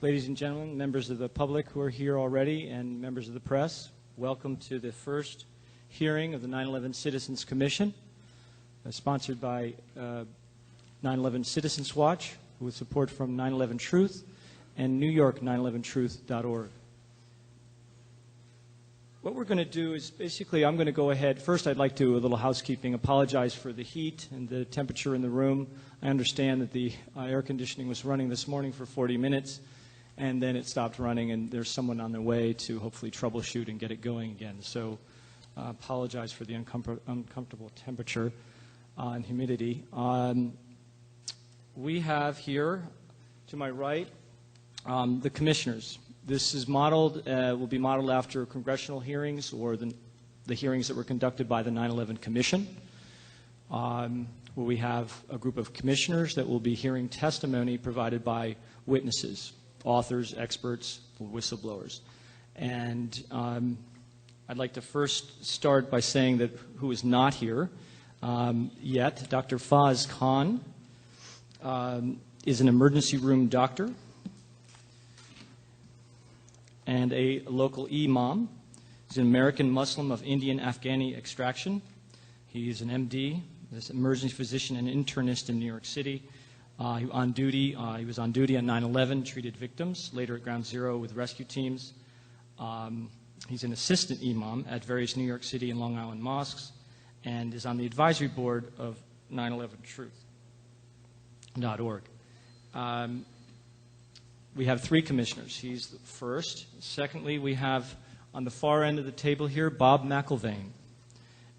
Ladies and gentlemen, members of the public who are here already and members of the press, welcome to the first hearing of the 9/11 Citizens Commission, sponsored by 9/11 Citizenswatch, with support from 9/11 Truth and New York 9/11truth.org. What we're going to do is basically I'm going to go ahead. First, I'd like to do a little housekeeping, apologize for the heat and the temperature in the room. I understand that the air conditioning was running this morning for 40 minutes, and then it stopped running, and there's someone on their way to hopefully troubleshoot and get it going again. So apologize for the uncomfortable temperature and humidity. We have here, to my right, the commissioners. This is modeled, will be modeled after congressional hearings or the hearings that were conducted by the 9/11 Commission, where we have a group of commissioners that will be hearing testimony provided by witnesses, authors, experts, whistleblowers. And I'd like to first start by saying that who is not here yet. Dr. Faz Khan is an emergency room doctor and a local imam. He's an American Muslim of Indian Afghani extraction. He's an MD, an emergency physician and internist in New York City. He was on duty on 9/11, treated victims, later at Ground Zero with rescue teams. He's an assistant imam at various New York City and Long Island mosques, and is on the advisory board of 9/11truth.org. We have three commissioners. He's the first. Secondly, we have on the far end of the table here Bob Mcllvaine.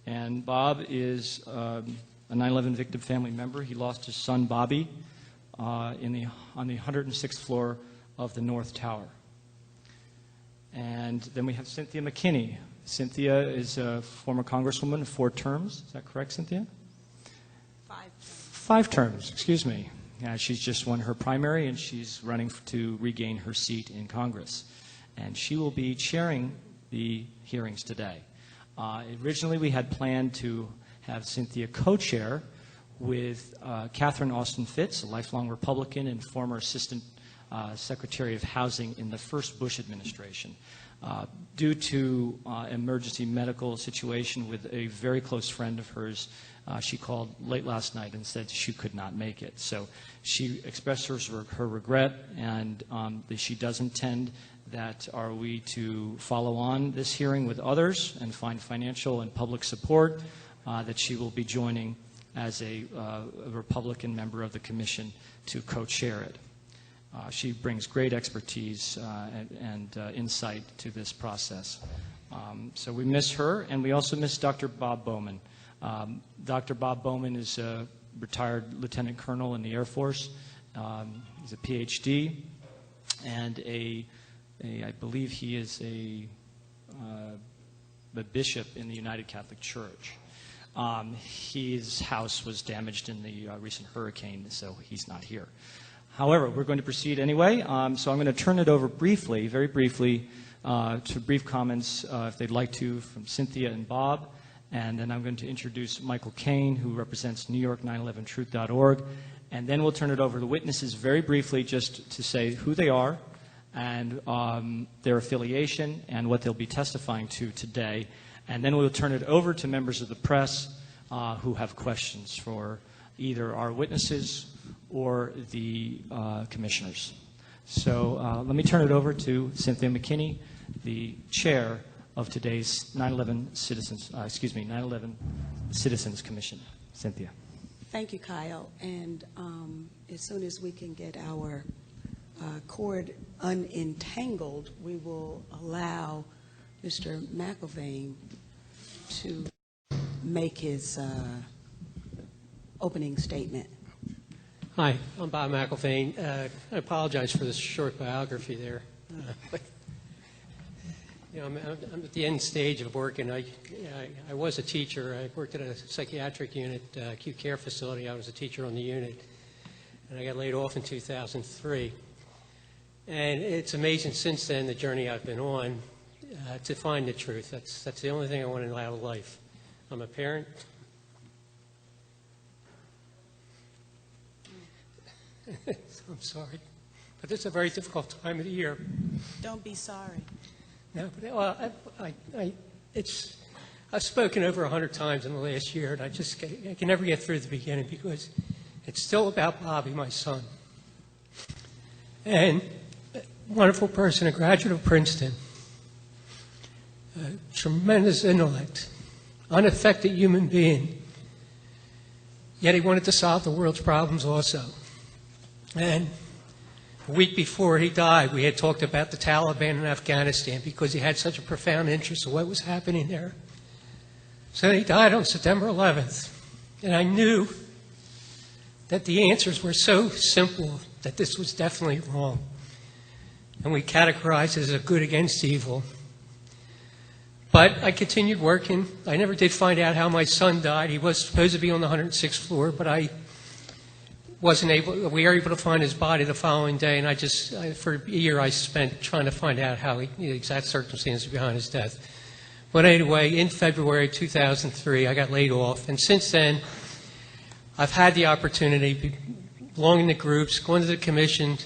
And Bob is a 9/11 victim family member. He lost his son Bobby on the 106th floor of the North Tower. And then we have Cynthia McKinney. Cynthia is a former congresswoman, 4 terms. Is that correct, Cynthia? 5 terms. 5 terms, excuse me. She's just won her primary, and she's running to regain her seat in Congress. And she will be chairing the hearings today. Originally, we had planned to have Cynthia co-chair with Catherine Austin Fitts, a lifelong Republican and former Assistant Secretary of Housing in the first Bush administration. Due to emergency medical situation with a very close friend of hers, she called late last night and said she could not make it. So she expressed her regret, and that she does intend that are we to follow on this hearing with others and find financial and public support, that she will be joining as a Republican member of the commission to co-chair it. She brings great expertise and insight to this process. So we miss her, and we also miss Dr. Bob Bowman. Dr. Bob Bowman is a retired lieutenant colonel in the Air Force. He's a PhD, and I believe he is a bishop in the United Catholic Church. His house was damaged in the recent hurricane, so he's not here. However, we're going to proceed anyway, so I'm going to turn it over briefly, very briefly, to brief comments, if they'd like to, from Cynthia and Bob, and then I'm going to introduce Michael Caine, who represents New York 9/11truth.org, and then we'll turn it over to the witnesses very briefly just to say who they are and their affiliation and what they'll be testifying to today, and then we'll turn it over to members of the press who have questions for either our witnesses or the commissioners. So let me turn it over to Cynthia McKinney, the chair of today's 9/11 Citizens Commission. Cynthia. Thank you, Kyle. And as soon as we can get our cord unentangled, we will allow Mr. Mcllvaine to make his opening statement. Hi, I'm Bob Mcllvaine. I apologize for this short biography there. I'm at the end stage of work, and I was a teacher. I worked at a psychiatric unit, acute care facility. I was a teacher on the unit, and I got laid off in 2003. And it's amazing since then, the journey I've been on to find the truth. That's the only thing I want out of life. I'm a parent. I'm sorry. But this is a very difficult time of the year. Don't be sorry. No, but, well, I've spoken over 100 times in the last year, and I can never get through the beginning because it's still about Bobby, my son. And a wonderful person, a graduate of Princeton, a tremendous intellect, unaffected human being, yet he wanted to solve the world's problems also. And a week before he died, we had talked about the Taliban in Afghanistan because he had such a profound interest in what was happening there. So he died on September 11th, and I knew that the answers were so simple that this was definitely wrong. And we categorized it as a good against evil. But I continued working. I never did find out how my son died. He was supposed to be on the 106th floor, but I wasn't able. We were able to find his body the following day, and for a year I spent trying to find out the exact circumstances behind his death. But anyway, in February 2003, I got laid off, and since then, I've had the opportunity, belonging to groups, going to the commission,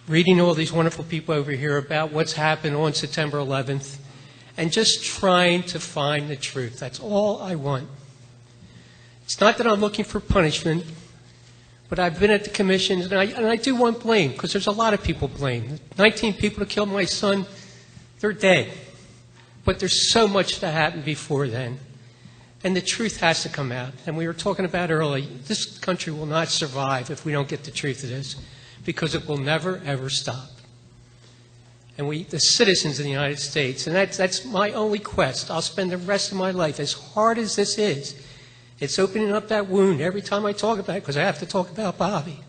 reading all these wonderful people over here about what's happened on September 11th, and just trying to find the truth. That's all I want. It's not that I'm looking for punishment, but I've been at the commission, and I do want blame, because there's a lot of people blamed. 19 people that killed my son, they're dead. But there's so much that happened before then. And the truth has to come out. And we were talking about earlier, this country will not survive if we don't get the truth of this, because it will never, ever stop. And the citizens of the United States, and that's my only quest. I'll spend the rest of my life, as hard as this is, it's opening up that wound every time I talk about it, because I have to talk about Bobby.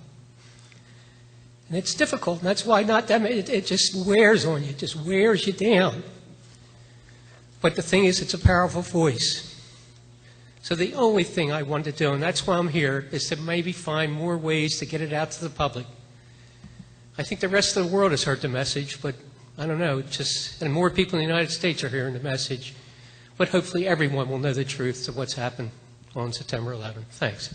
And it's difficult, and that's why it just wears on you, it just wears you down. But the thing is, it's a powerful voice. So the only thing I want to do, and that's why I'm here, is to maybe find more ways to get it out to the public. I think the rest of the world has heard the message, but I don't know, and more people in the United States are hearing the message. But hopefully everyone will know the truth of what's happened on September 11th. Thanks.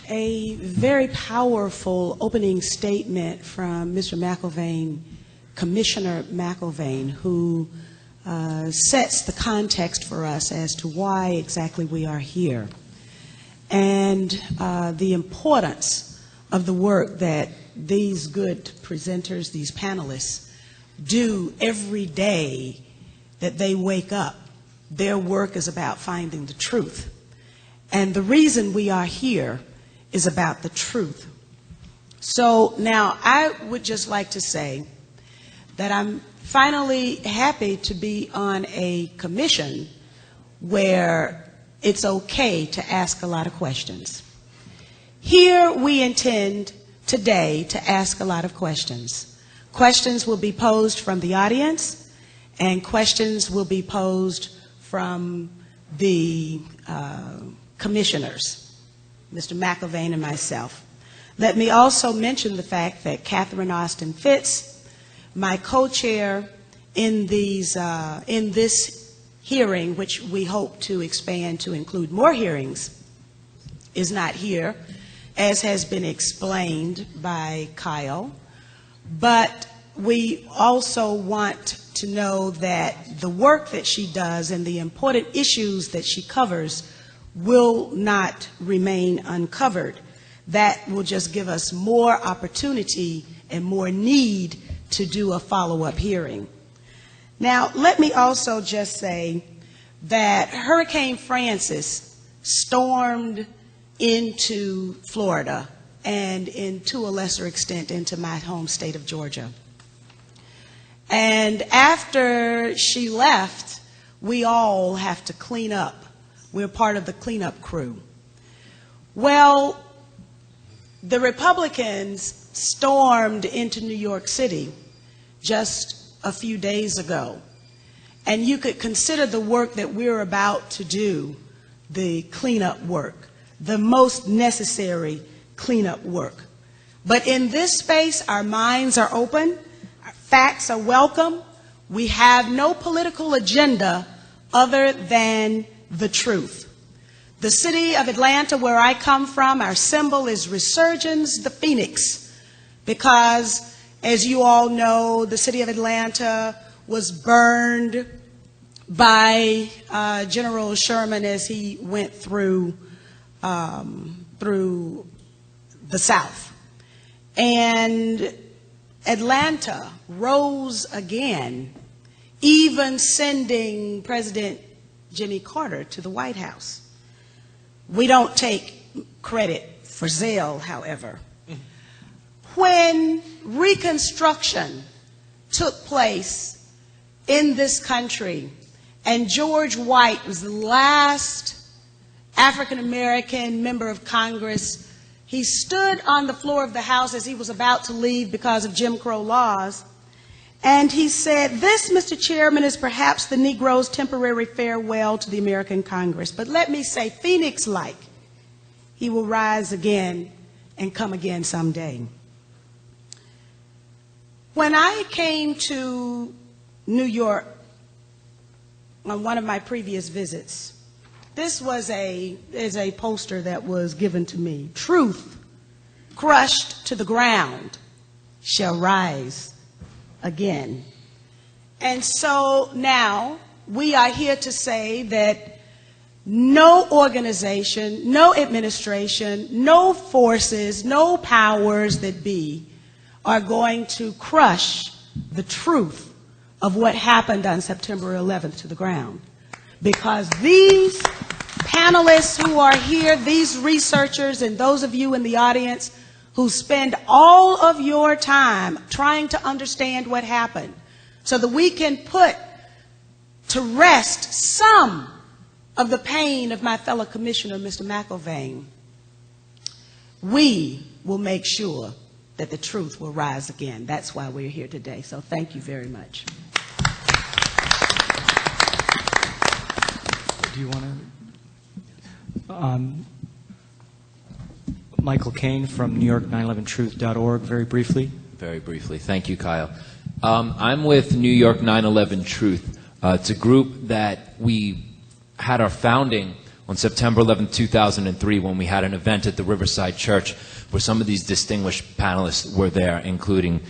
A very powerful opening statement from Mr. Mcllvaine, Commissioner Mcllvaine, who sets the context for us as to why exactly we are here, and the importance of the work that these good presenters, these panelists, do every day that they wake up. Their work is about finding the truth. And the reason we are here is about the truth. So now I would just like to say that I'm finally happy to be on a commission where it's okay to ask a lot of questions. Here we intend today to ask a lot of questions. Questions will be posed from the audience, and questions will be posed from the commissioners, Mr. Mcllvaine and myself. Let me also mention the fact that Catherine Austin Fitz, my co-chair in this hearing, which we hope to expand to include more hearings, is not here, as has been explained by Kyle. But we also want to know that the work that she does and the important issues that she covers will not remain uncovered. That will just give us more opportunity and more need to do a follow-up hearing. Now, let me also just say that Hurricane Francis stormed into Florida and, to a lesser extent, into my home state of Georgia. And after she left, we all have to clean up. We're part of the cleanup crew. Well, the Republicans stormed into New York City just a few days ago. And you could consider the work that we're about to do the cleanup work, the most necessary cleanup work. But in this space, our minds are open, our facts are welcome. We have no political agenda other than the truth. The city of Atlanta, where I come from, our symbol is Resurgence the Phoenix, because, as you all know, the city of Atlanta was burned by General Sherman as he went through the South. And Atlanta rose again, even sending President Jimmy Carter to the White House. We don't take credit for zeal, however. When Reconstruction took place in this country, and George White was the last African-American member of Congress, he stood on the floor of the House as he was about to leave because of Jim Crow laws, and he said, "This, Mr. Chairman, is perhaps the Negro's temporary farewell to the American Congress. But let me say, Phoenix-like, he will rise again and come again someday." When I came to New York on one of my previous visits, this was a poster that was given to me. "Truth crushed to the ground shall rise again." And so now we are here to say that no organization, no administration, no forces, no powers that be are going to crush the truth of what happened on September 11th to the ground. Because these panelists who are here, these researchers, and those of you in the audience who spend all of your time trying to understand what happened so that we can put to rest some of the pain of my fellow commissioner, Mr. Mcllvaine, we will make sure that the truth will rise again. That's why we're here today. So thank you very much. Do you want to? Michael Caine from New York 911truth.org, very briefly. Very briefly. Thank you, Kyle. I'm with New York 9/11 Truth. It's a group that we had our founding on September 11, 2003, when we had an event at the Riverside Church where some of these distinguished panelists were there, including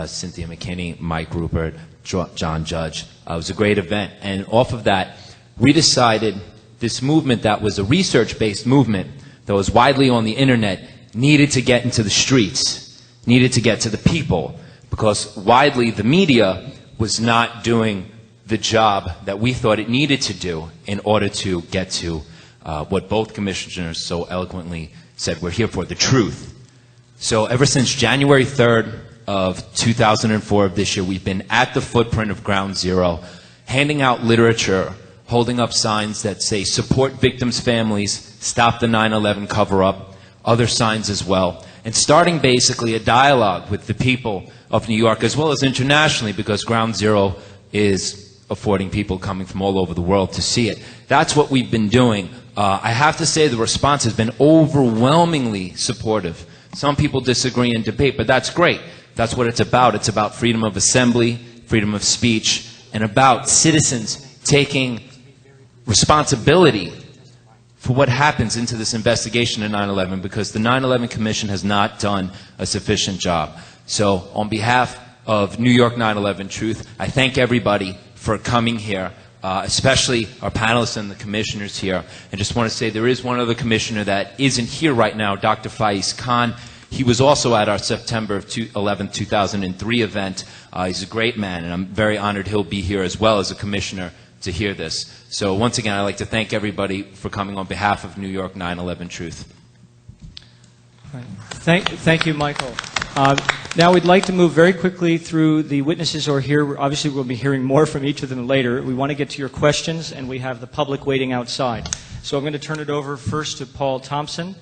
Cynthia McKinney, Mike Ruppert, John Judge. It was a great event. And off of that, we decided this movement that was a research-based movement that was widely on the internet needed to get into the streets, needed to get to the people, because widely the media was not doing the job that we thought it needed to do in order to get to what both commissioners so eloquently said we're here for, the truth. So ever since January 3rd of 2004 of this year, we've been at the footprint of Ground Zero, handing out literature, holding up signs that say support victims' families, stop the 9/11 cover-up, other signs as well, and starting basically a dialogue with the people of New York as well as internationally, because Ground Zero is affording people coming from all over the world to see it. That's what we've been doing. I have to say the response has been overwhelmingly supportive. Some people disagree and debate, but that's great. That's what it's about. It's about freedom of assembly, freedom of speech, and about citizens taking responsibility for what happens into this investigation of 9/11, because the 9/11 Commission has not done a sufficient job. So on behalf of New York 9/11 Truth, I thank everybody for coming here, especially our panelists and the commissioners here. I just want to say there is one other commissioner that isn't here right now, Dr. Faiz Khan. He was also at our September 11, 2003 event. He's a great man, and I'm very honored he'll be here as well as a commissioner to hear this. So once again, I'd like to thank everybody for coming on behalf of New York 9/11 Truth. Right. Thank you, Michael. Now we'd like to move very quickly through the witnesses who are here. Obviously, we'll be hearing more from each of them later. We want to get to your questions, and we have the public waiting outside. So I'm going to turn it over first to Paul Thompson.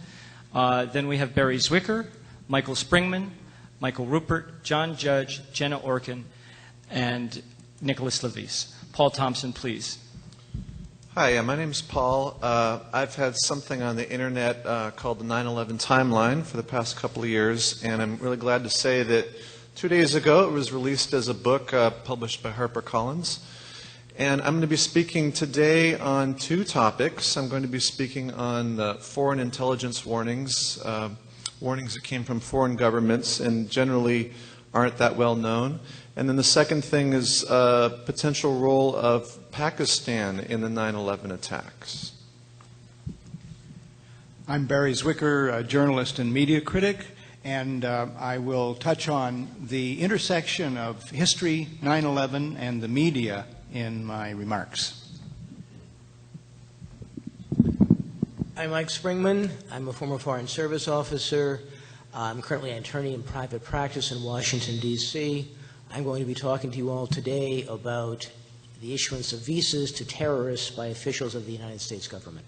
Then we have Barry Zwicker, Michael Springmann, Michael Ruppert, John Judge, Jenna Orkin, and Nicholas Levis. Paul Thompson, please. Hi, my name's Paul. I've had something on the internet called the 9/11 Timeline for the past couple of years, and I'm really glad to say that 2 days ago it was released as a book published by HarperCollins. And I'm going to be speaking today on two topics. I'm going to be speaking on foreign intelligence warnings, warnings that came from foreign governments and generally aren't that well known. And then the second thing is potential role of Pakistan in the 9/11 attacks. I'm Barry Zwicker, a journalist and media critic, and I will touch on the intersection of history, 9/11, and the media in my remarks. I'm Mike Springmann. I'm a former Foreign Service officer. I'm currently an attorney in private practice in Washington, D.C. I'm going to be talking to you all today about the issuance of visas to terrorists by officials of the United States government.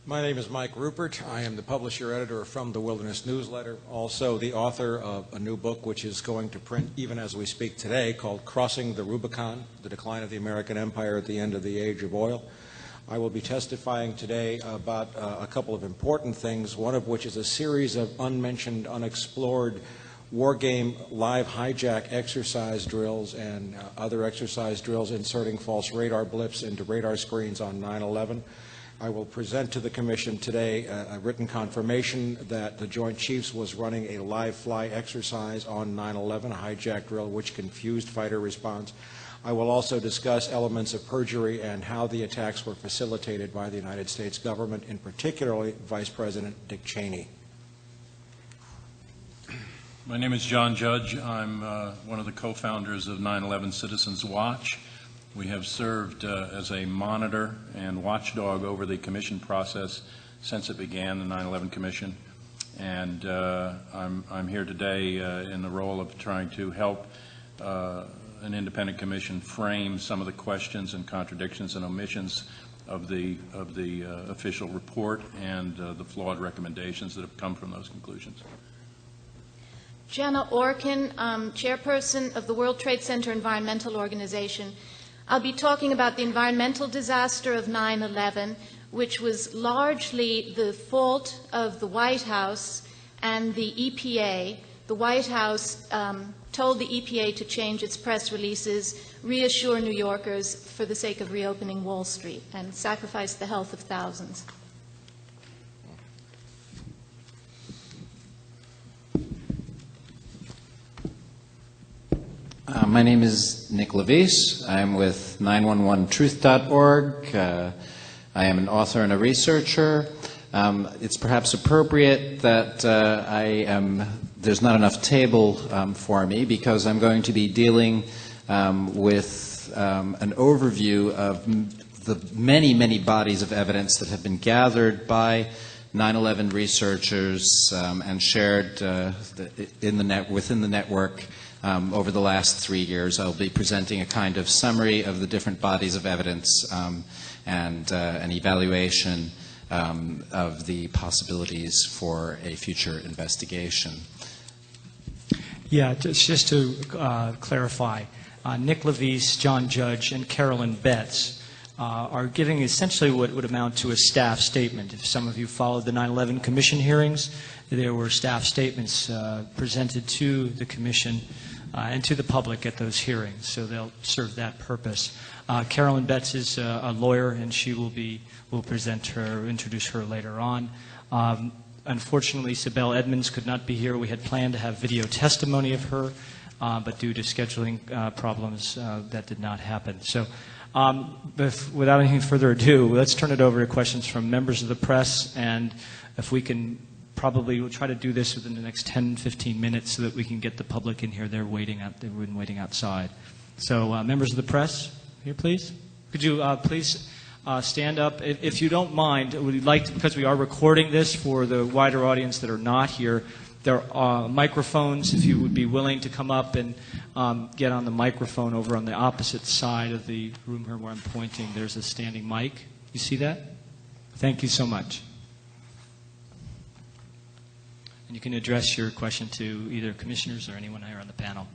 My name is Mike Ruppert. I am the publisher-editor from the Wilderness Newsletter, also the author of a new book which is going to print even as we speak today called Crossing the Rubicon, The Decline of the American Empire at the End of the Age of Oil. I will be testifying today about a couple of important things, one of which is a series of unmentioned, unexplored war game live hijack exercise drills and other exercise drills inserting false radar blips into radar screens on 9/11. I will present to the Commission today a written confirmation that the Joint Chiefs was running a live fly exercise on 9/11, a hijack drill which confused fighter response. I will also discuss elements of perjury and how the attacks were facilitated by the United States government, in particular Vice President Dick Cheney. My name is John Judge. I'm one of the co-founders of 9/11 Citizenswatch. We have served as a monitor and watchdog over the commission process since it began, the 9/11 Commission. And I'm here today in the role of trying to help an independent commission frame some of the questions and contradictions and omissions of the official report and the flawed recommendations that have come from those conclusions. Jenna Orkin, chairperson of the World Trade Center Environmental Organization. I'll be talking about the environmental disaster of 9/11, which was largely the fault of the White House and the EPA. The White House told the EPA to change its press releases, reassure New Yorkers for the sake of reopening Wall Street, and sacrificed the health of thousands. My name is Mcllvaine. I'm with 911truth.org. I am an author and a researcher. It's perhaps appropriate that there's not enough table for me because I'm going to be dealing with an overview of the many, many bodies of evidence that have been gathered by 9/11 researchers and shared within the network over the last 3 years. I'll be presenting a kind of summary of the different bodies of evidence and an evaluation of the possibilities for a future investigation. Yeah, just to clarify, Nick Levis, John Judge, and Carolyn Betts are giving essentially what would amount to a staff statement. If some of you followed the 9/11 Commission hearings, there were staff statements presented to the Commission and to the public at those hearings, so they'll serve that purpose. Carolyn Betts is a lawyer, and she will introduce her later on. Unfortunately, Sibel Edmonds could not be here. We had planned to have video testimony of her, but due to scheduling problems, that did not happen. So without anything further ado, let's turn it over to questions from members of the press, and if we can we'll try to do this within the next 10, 15 minutes so that we can get the public in here. They've been waiting outside. So members of the press, here please. Could you please stand up? If you don't mind, we'd like to, because we are recording this for the wider audience that are not here, there are microphones. If you would be willing to come up and get on the microphone over on the opposite side of the room here where I'm pointing, there's a standing mic. You see that? Thank you so much. And you can address your question to either commissioners or anyone here on the panel.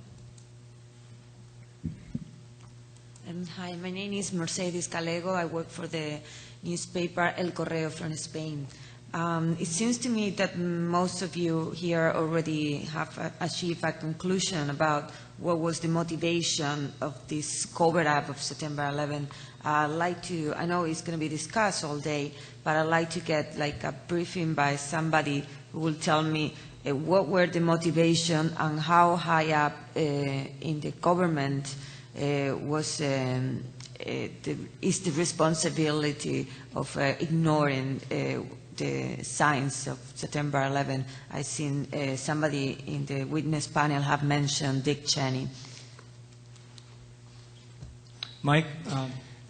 Hi, my name is Mercedes Calego. I work for the newspaper El Correo from Spain. It seems to me that most of you here already have achieved a conclusion about what was the motivation of this cover-up of September 11. I'd like to, I know it's going to be discussed all day, but I'd like to get like a briefing by somebody who will tell me what were the motivation and how high up in the government is the responsibility of ignoring the signs of September 11. I've seen somebody in the witness panel have mentioned Dick Cheney. Mike?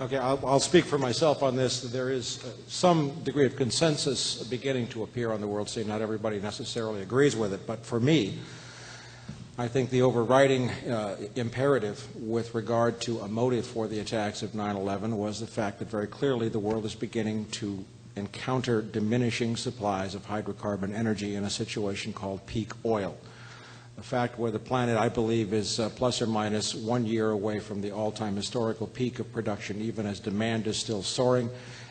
Okay, I'll speak for myself on this. There is some degree of consensus beginning to appear on the world scene. Not everybody necessarily agrees with it, but for me, I think the overriding imperative with regard to a motive for the attacks of 9/11 was the fact that very clearly the world is beginning to encounter diminishing supplies of hydrocarbon energy in a situation called peak oil. A fact where the planet, I believe, is plus or minus 1 year away from the all-time historical peak of production, even as demand is still soaring.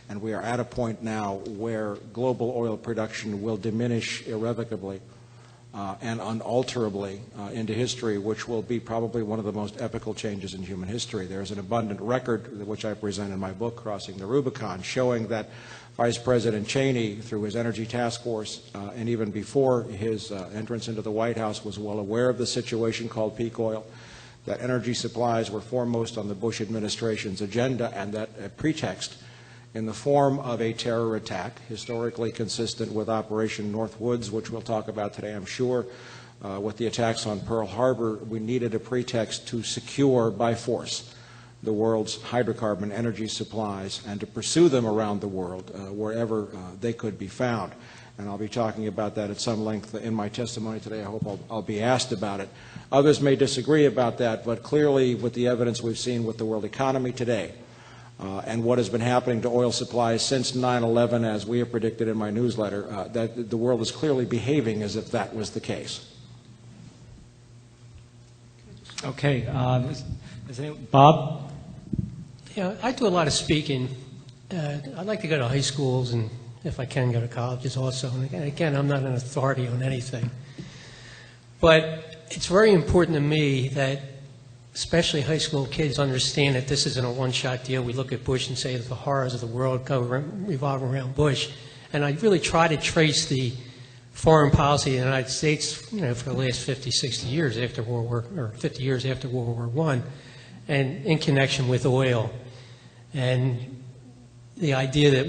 And we are at a point now where global oil production will diminish irrevocably and unalterably into history, which will be probably one of the most epical changes in human history. There is an abundant record, which I present in my book, Crossing the Rubicon, showing that Vice President Cheney, through his Energy Task Force, and even before his entrance into the White House, was well aware of the situation called peak oil, that energy supplies were foremost on the Bush administration's agenda, and that a pretext in the form of a terror attack, historically consistent with Operation Northwoods, which we'll talk about today, I'm sure, with the attacks on Pearl Harbor, we needed a pretext to secure by force the world's hydrocarbon energy supplies and to pursue them around the world wherever they could be found. And I'll be talking about that at some length in my testimony today. I hope I'll be asked about it. Others may disagree about that, but clearly with the evidence we've seen with the world economy today and what has been happening to oil supplies since 9/11, as we have predicted in my newsletter, that the world is clearly behaving as if that was the case. Okay. Bob? Yeah, I do a lot of speaking. I'd like to go to high schools and, if I can, go to colleges also. And again, I'm not an authority on anything. But it's very important to me that especially high school kids understand that this isn't a one-shot deal. We look at Bush and say that the horrors of the world revolve around Bush. And I really try to trace the foreign policy of the United States, for the last 50, 60 years after World War, or 50 years after World War I, and in connection with oil. And the idea that,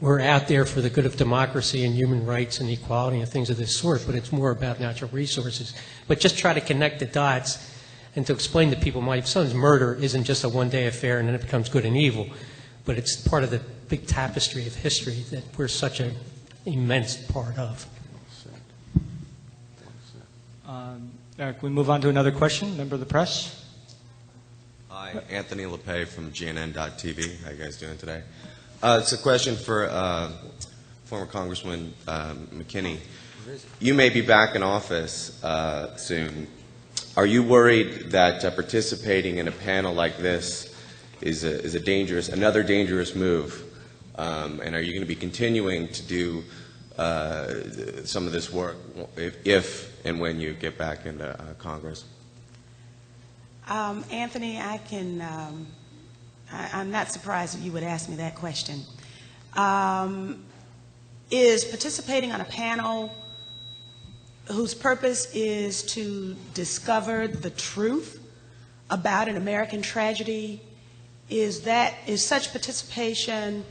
we're out there for the good of democracy and human rights and equality and things of this sort, but it's more about natural resources. But just try to connect the dots and to explain to people my son's murder isn't just a one-day affair and then it becomes good and evil, but it's part of the big tapestry of history that we're such an immense part of. Eric, we move on to another question. Member of the press. Hi, Anthony LePay from GNN.TV. How you guys doing today? It's a question for former Congressman McKinney. You may be back in office soon. Are you worried that participating in a panel like this is another dangerous move? And are you going to be continuing to do some of this work if and when you get back into Congress? Anthony, I'm not surprised that you would ask me that question. Is participating on a panel whose purpose is to discover the truth about an American tragedy, is such participation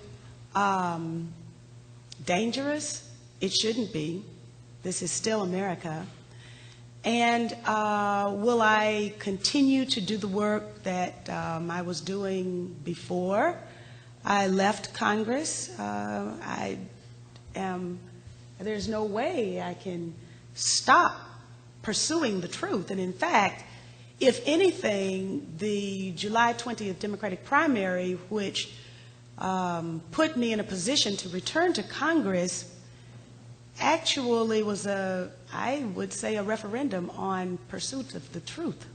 dangerous? It shouldn't be. This is still America. And will I continue to do the work that I was doing before I left Congress? There's no way I can stop pursuing the truth. And in fact, if anything, the July 20th Democratic primary, which put me in a position to return to Congress, actually was I would say, a referendum on pursuit of the truth.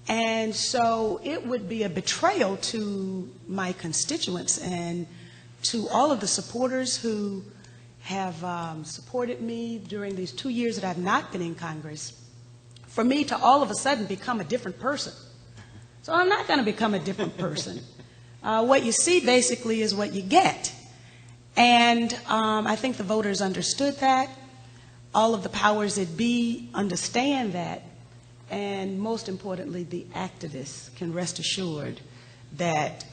And so it would be a betrayal to my constituents and to all of the supporters who have supported me during these 2 years that I've not been in Congress for me to all of a sudden become a different person. So I'm not going to become a different person. What you see basically is what you get. And I think the voters understood that. All of the powers that be understand that. And most importantly, the activists can rest assured that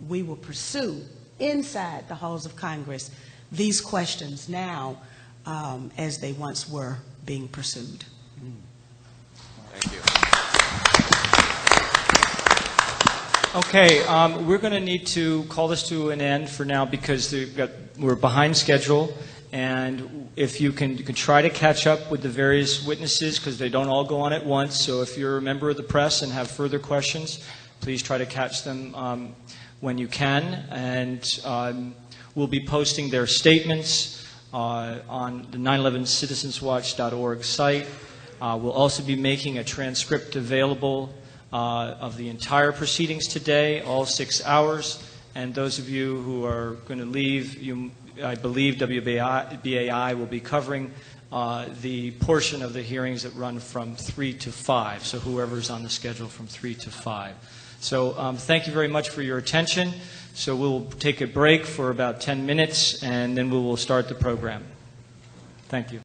we will pursue inside the halls of Congress these questions now as they once were being pursued. Thank you. Okay, we're going to need to call this to an end for now because we're behind schedule. And if you can try to catch up with the various witnesses because they don't all go on at once. So if you're a member of the press and have further questions, please try to catch them when you can. And we'll be posting their statements on the 9/11citizenswatch.org site. We'll also be making a transcript available of the entire proceedings today, all 6 hours. And those of you who are going to leave, I believe WBAI will be covering the portion of the hearings that run from 3 to 5, so whoever's on the schedule from 3 to 5. So thank you very much for your attention. So we'll take a break for about 10 minutes, and then we will start the program. Thank you.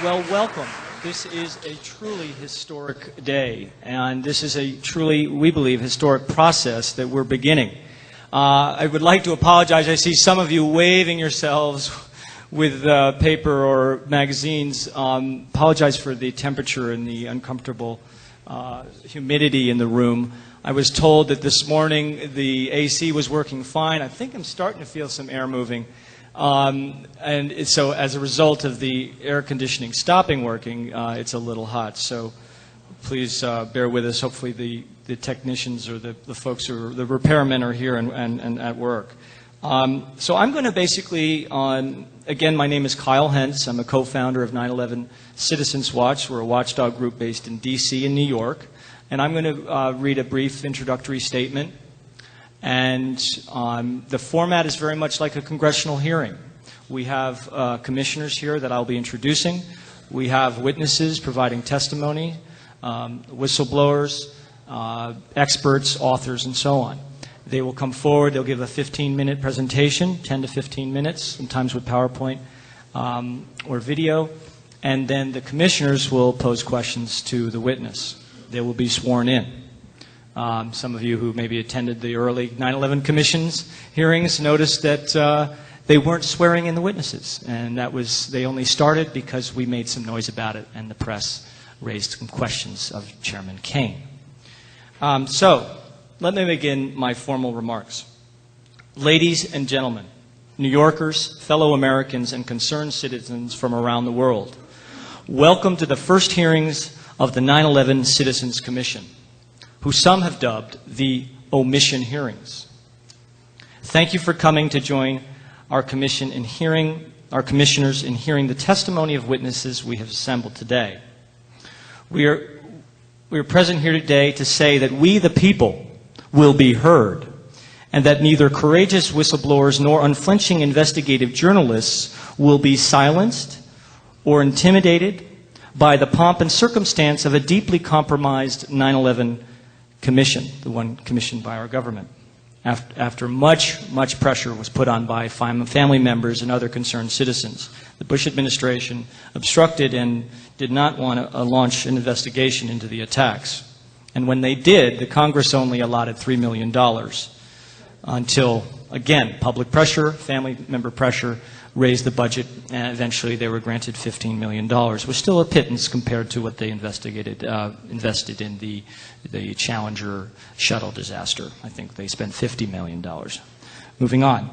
Well, welcome. This is a truly historic day, and this is a truly, we believe, historic process that we're beginning. I would like to apologize. I see some of you waving yourselves with paper or magazines. Apologize for the temperature and the uncomfortable humidity in the room. I was told that this morning the AC was working fine. I think I'm starting to feel some air moving. And so as a result of the air conditioning stopping working, it's a little hot. So please bear with us. Hopefully the technicians or the folks who are, the repairmen are here and at work. So I'm going to basically, again, my name is Kyle Hentz. I'm a co-founder of 9/11 Citizens Watch. We're a watchdog group based in D.C. and New York. And I'm going to read a brief introductory statement. And the format is very much like a congressional hearing. We have commissioners here that I'll be introducing. We have witnesses providing testimony, whistleblowers, experts, authors, and so on. They will come forward. They'll give a 15-minute presentation, 10 to 15 minutes, sometimes with PowerPoint or video. And then the commissioners will pose questions to the witness. They will be sworn in. Some of you who maybe attended the early 9/11 Commission's hearings noticed that they weren't swearing in the witnesses, and they only started because we made some noise about it, and the press raised some questions of Chairman Caine. So let me begin my formal remarks. Ladies and gentlemen, New Yorkers, fellow Americans, and concerned citizens from around the world, welcome to the first hearings of the 9/11 Citizens Commission, who some have dubbed the omission hearings. Thank you for coming to join our commission in hearing, our commissioners in hearing the testimony of witnesses we have assembled today. We are present here today to say that we, the people, will be heard, and that neither courageous whistleblowers nor unflinching investigative journalists will be silenced or intimidated by the pomp and circumstance of a deeply compromised 9/11 commission, the one commissioned by our government, after much pressure was put on by family members and other concerned citizens. The Bush administration obstructed and did not want to launch an investigation into the attacks. And when they did, the Congress only allotted $3 million until, again, public pressure, family member pressure, raised the budget, and eventually they were granted $15 million. It was still a pittance compared to what they invested in the Challenger shuttle disaster. I think they spent $50 million. Moving on.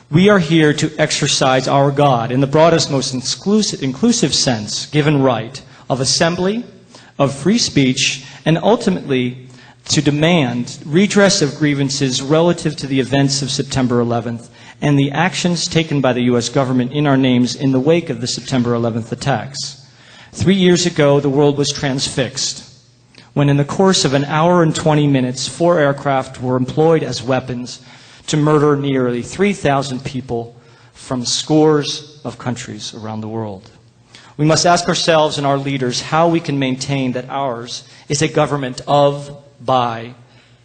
We are here to exercise our God in the broadest, most inclusive sense, given right of assembly, of free speech, and ultimately to demand redress of grievances relative to the events of September 11th and the actions taken by the U.S. government in our names in the wake of the September 11th attacks. 3 years ago, the world was transfixed when in the course of an hour and 20 minutes, 4 aircraft were employed as weapons to murder nearly 3,000 people from scores of countries around the world. We must ask ourselves and our leaders how we can maintain that ours is a government of, by,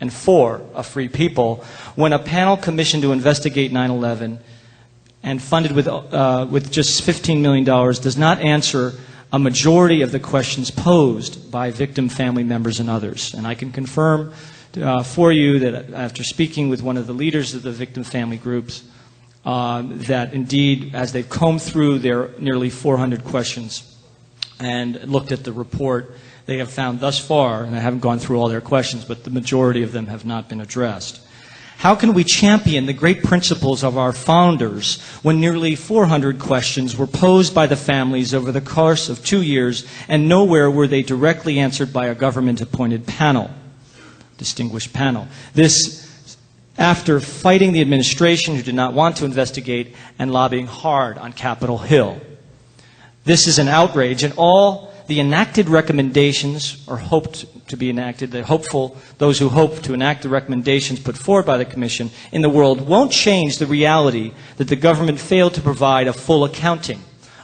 and for a free people when a panel commissioned to investigate 9/11 and funded with just $15 million does not answer a majority of the questions posed by victim family members and others. And I can confirm for you that after speaking with one of the leaders of the victim family groups, that indeed, as they've combed through their nearly 400 questions and looked at the report, they have found thus far, and I haven't gone through all their questions, but the majority of them have not been addressed. How can we champion the great principles of our founders when nearly 400 questions were posed by the families over the course of 2 years and nowhere were they directly answered by a government-appointed panel, distinguished panel? This after fighting the administration who did not want to investigate and lobbying hard on Capitol Hill. This is an outrage, and all the enacted recommendations, or hoped to be enacted, those who hope to enact the recommendations put forward by the Commission in the world won't change the reality that the government failed to provide a full accounting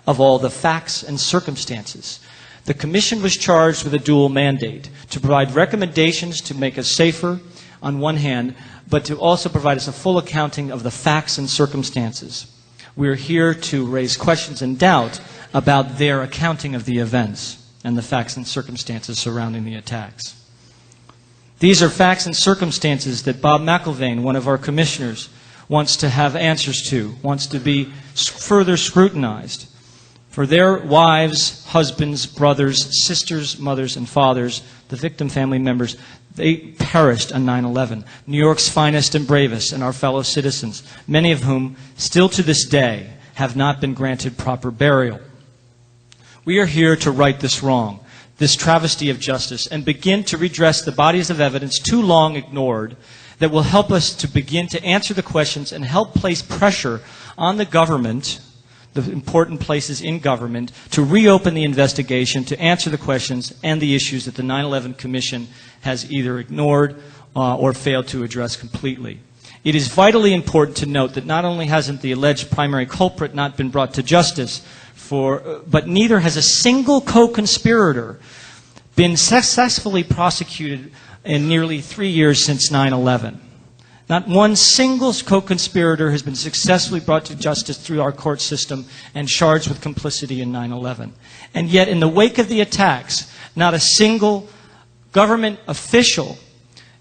of all the facts and circumstances. The Commission was charged with a dual mandate, to provide recommendations to make us safer on one hand, but to also provide us a full accounting of the facts and circumstances. We're here to raise questions and doubt about their accounting of the events and the facts and circumstances surrounding the attacks. These are facts and circumstances that Bob Mcllvaine, one of our commissioners, wants to have answers to, wants to be further scrutinized. For their wives, husbands, brothers, sisters, mothers, and fathers, the victim family members, they perished on 9/11. New York's finest and bravest and our fellow citizens, many of whom still to this day have not been granted proper burial. We are here to right this wrong, this travesty of justice, and begin to redress the bodies of evidence too long ignored that will help us to begin to answer the questions and help place pressure on the government, the important places in government, to reopen the investigation, to answer the questions and the issues that the 9/11 Commission has either ignored or failed to address completely. It is vitally important to note that not only hasn't the alleged primary culprit not been brought to justice, but neither has a single co-conspirator been successfully prosecuted in nearly 3 years since 9/11. Not one single co-conspirator has been successfully brought to justice through our court system and charged with complicity in 9/11. And yet, in the wake of the attacks, not a single government official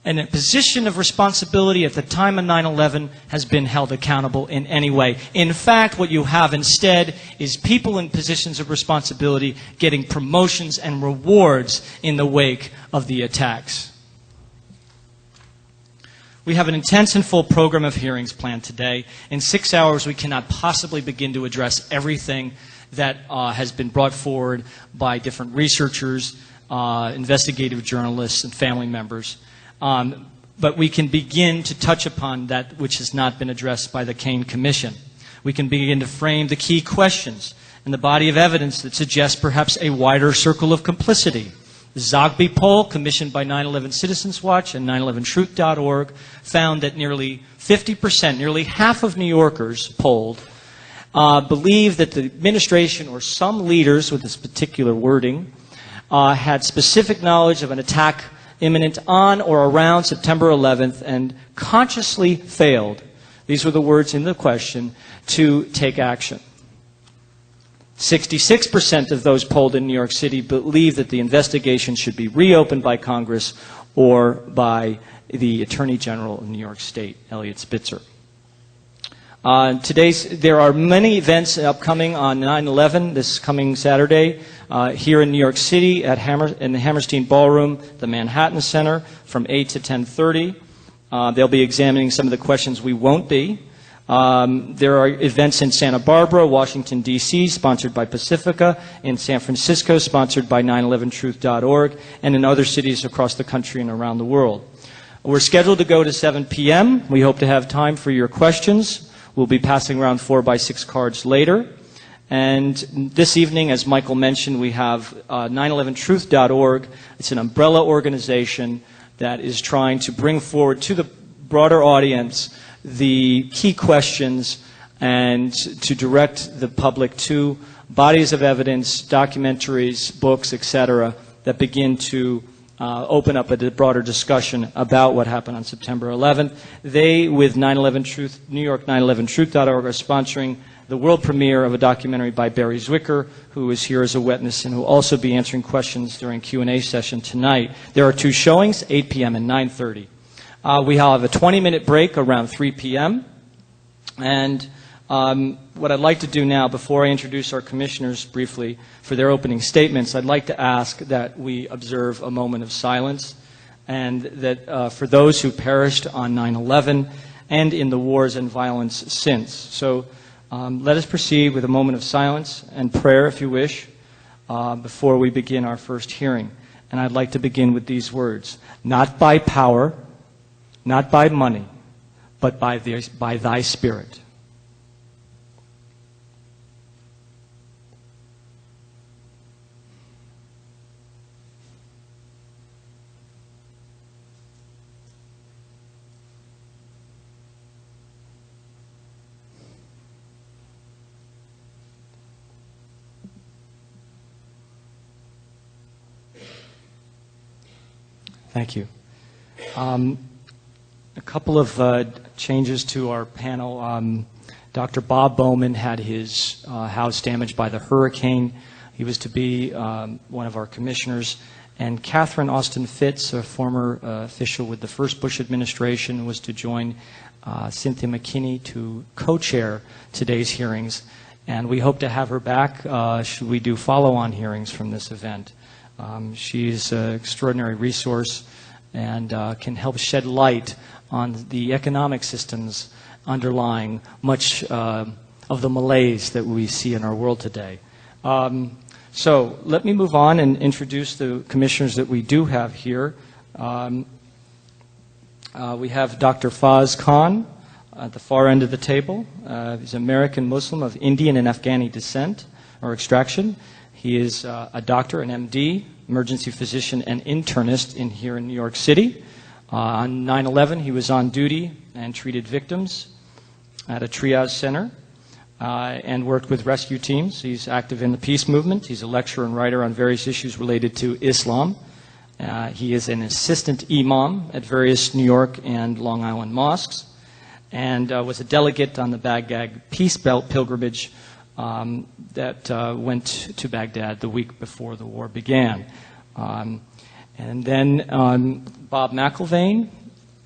in a position of responsibility at the time of 9/11 has been held accountable in any way. In fact, what you have instead is people in positions of responsibility getting promotions and rewards in the wake of the attacks. We have an intense and full program of hearings planned today. In 6 hours, we cannot possibly begin to address everything that has been brought forward by different researchers, investigative journalists, and family members. But we can begin to touch upon that which has not been addressed by the Caine Commission. We can begin to frame the key questions and the body of evidence that suggests perhaps a wider circle of complicity. The Zogby poll, commissioned by 9/11 Citizenswatch and 9/11truth.org, found that nearly 50%, nearly half of New Yorkers polled, believe that the administration or some leaders with this particular wording had specific knowledge of an attack imminent on or around September 11th and consciously failed, these were the words in the question, to take action. 66% of those polled in New York City believe that the investigation should be reopened by Congress or by the Attorney General of New York State, Eliot Spitzer. There are many events upcoming on 9/11 this coming Saturday here in New York City in the Hammerstein Ballroom, the Manhattan Center, from 8 to 10:30. They'll be examining some of the questions we won't be. There are events in Santa Barbara, Washington, D.C., sponsored by Pacifica, in San Francisco, sponsored by 911truth.org, and in other cities across the country and around the world. We're scheduled to go to 7 p.m. We hope to have time for your questions. We'll be passing around 4x6 cards later. And this evening, as Michael mentioned, we have 911truth.org. It's an umbrella organization that is trying to bring forward to the broader audience the key questions and to direct the public to bodies of evidence, documentaries, books, etc., that begin to open up a broader discussion about what happened on September 11th. They, with 9/11 Truth, New York 9/11truth.org, are sponsoring the world premiere of a documentary by Barry Zwicker, who is here as a witness and who will also be answering questions during Q&A session tonight. There are two showings, 8 p.m. and 9:30. We have a 20-minute break around 3 p.m. And what I'd like to do now, before I introduce our commissioners briefly for their opening statements, I'd like to ask that we observe a moment of silence, and that for those who perished on 9/11 and in the wars and violence since. So let us proceed with a moment of silence and prayer, if you wish, before we begin our first hearing. And I'd like to begin with these words: not by power, not by money, but by thy Spirit. Thank you. A couple of changes to our panel. Dr. Bob Bowman had his house damaged by the hurricane. He was to be one of our commissioners. And Catherine Austin Fitz, a former official with the first Bush administration, was to join Cynthia McKinney to co-chair today's hearings. And we hope to have her back should we do follow-on hearings from this event. She's an extraordinary resource and can help shed light on the economic systems underlying much of the malaise that we see in our world today. So let me move on and introduce the commissioners that we do have here. We have Dr. Faz Khan at the far end of the table. He's an American Muslim of Indian and Afghani descent or extraction. He is a doctor, an MD, emergency physician, and internist here in New York City. On 9/11, he was on duty and treated victims at a triage center and worked with rescue teams. He's active in the peace movement. He's a lecturer and writer on various issues related to Islam. He is an assistant imam at various New York and Long Island mosques, and was a delegate on the Baghdad Peace Belt pilgrimage that went to Baghdad the week before the war began. And then Bob Mcllvaine,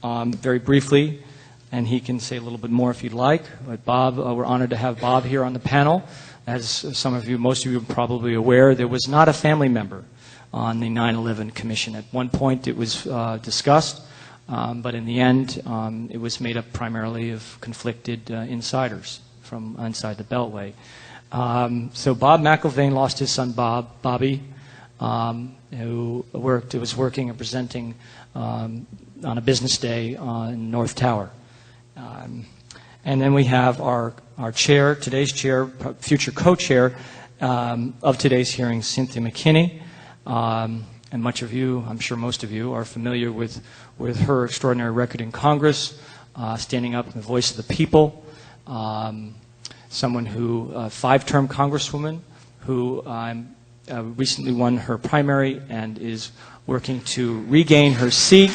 very briefly, and he can say a little bit more if you'd like. But Bob, we're honored to have Bob here on the panel. As some of you, most of you are probably aware, there was not a family member on the 9/11 Commission. At one point it was discussed, but in the end it was made up primarily of conflicted insiders from inside the Beltway. So Bob Mcllvaine lost his son Bobby, who was working and presenting on a business day in North Tower. And then we have our chair, today's chair, future co-chair of today's hearing, Cynthia McKinney. And much of you, I'm sure most of you, are familiar with her extraordinary record in Congress, standing up in the voice of the people. Someone who, five-term congresswoman, who recently won her primary and is working to regain her seat.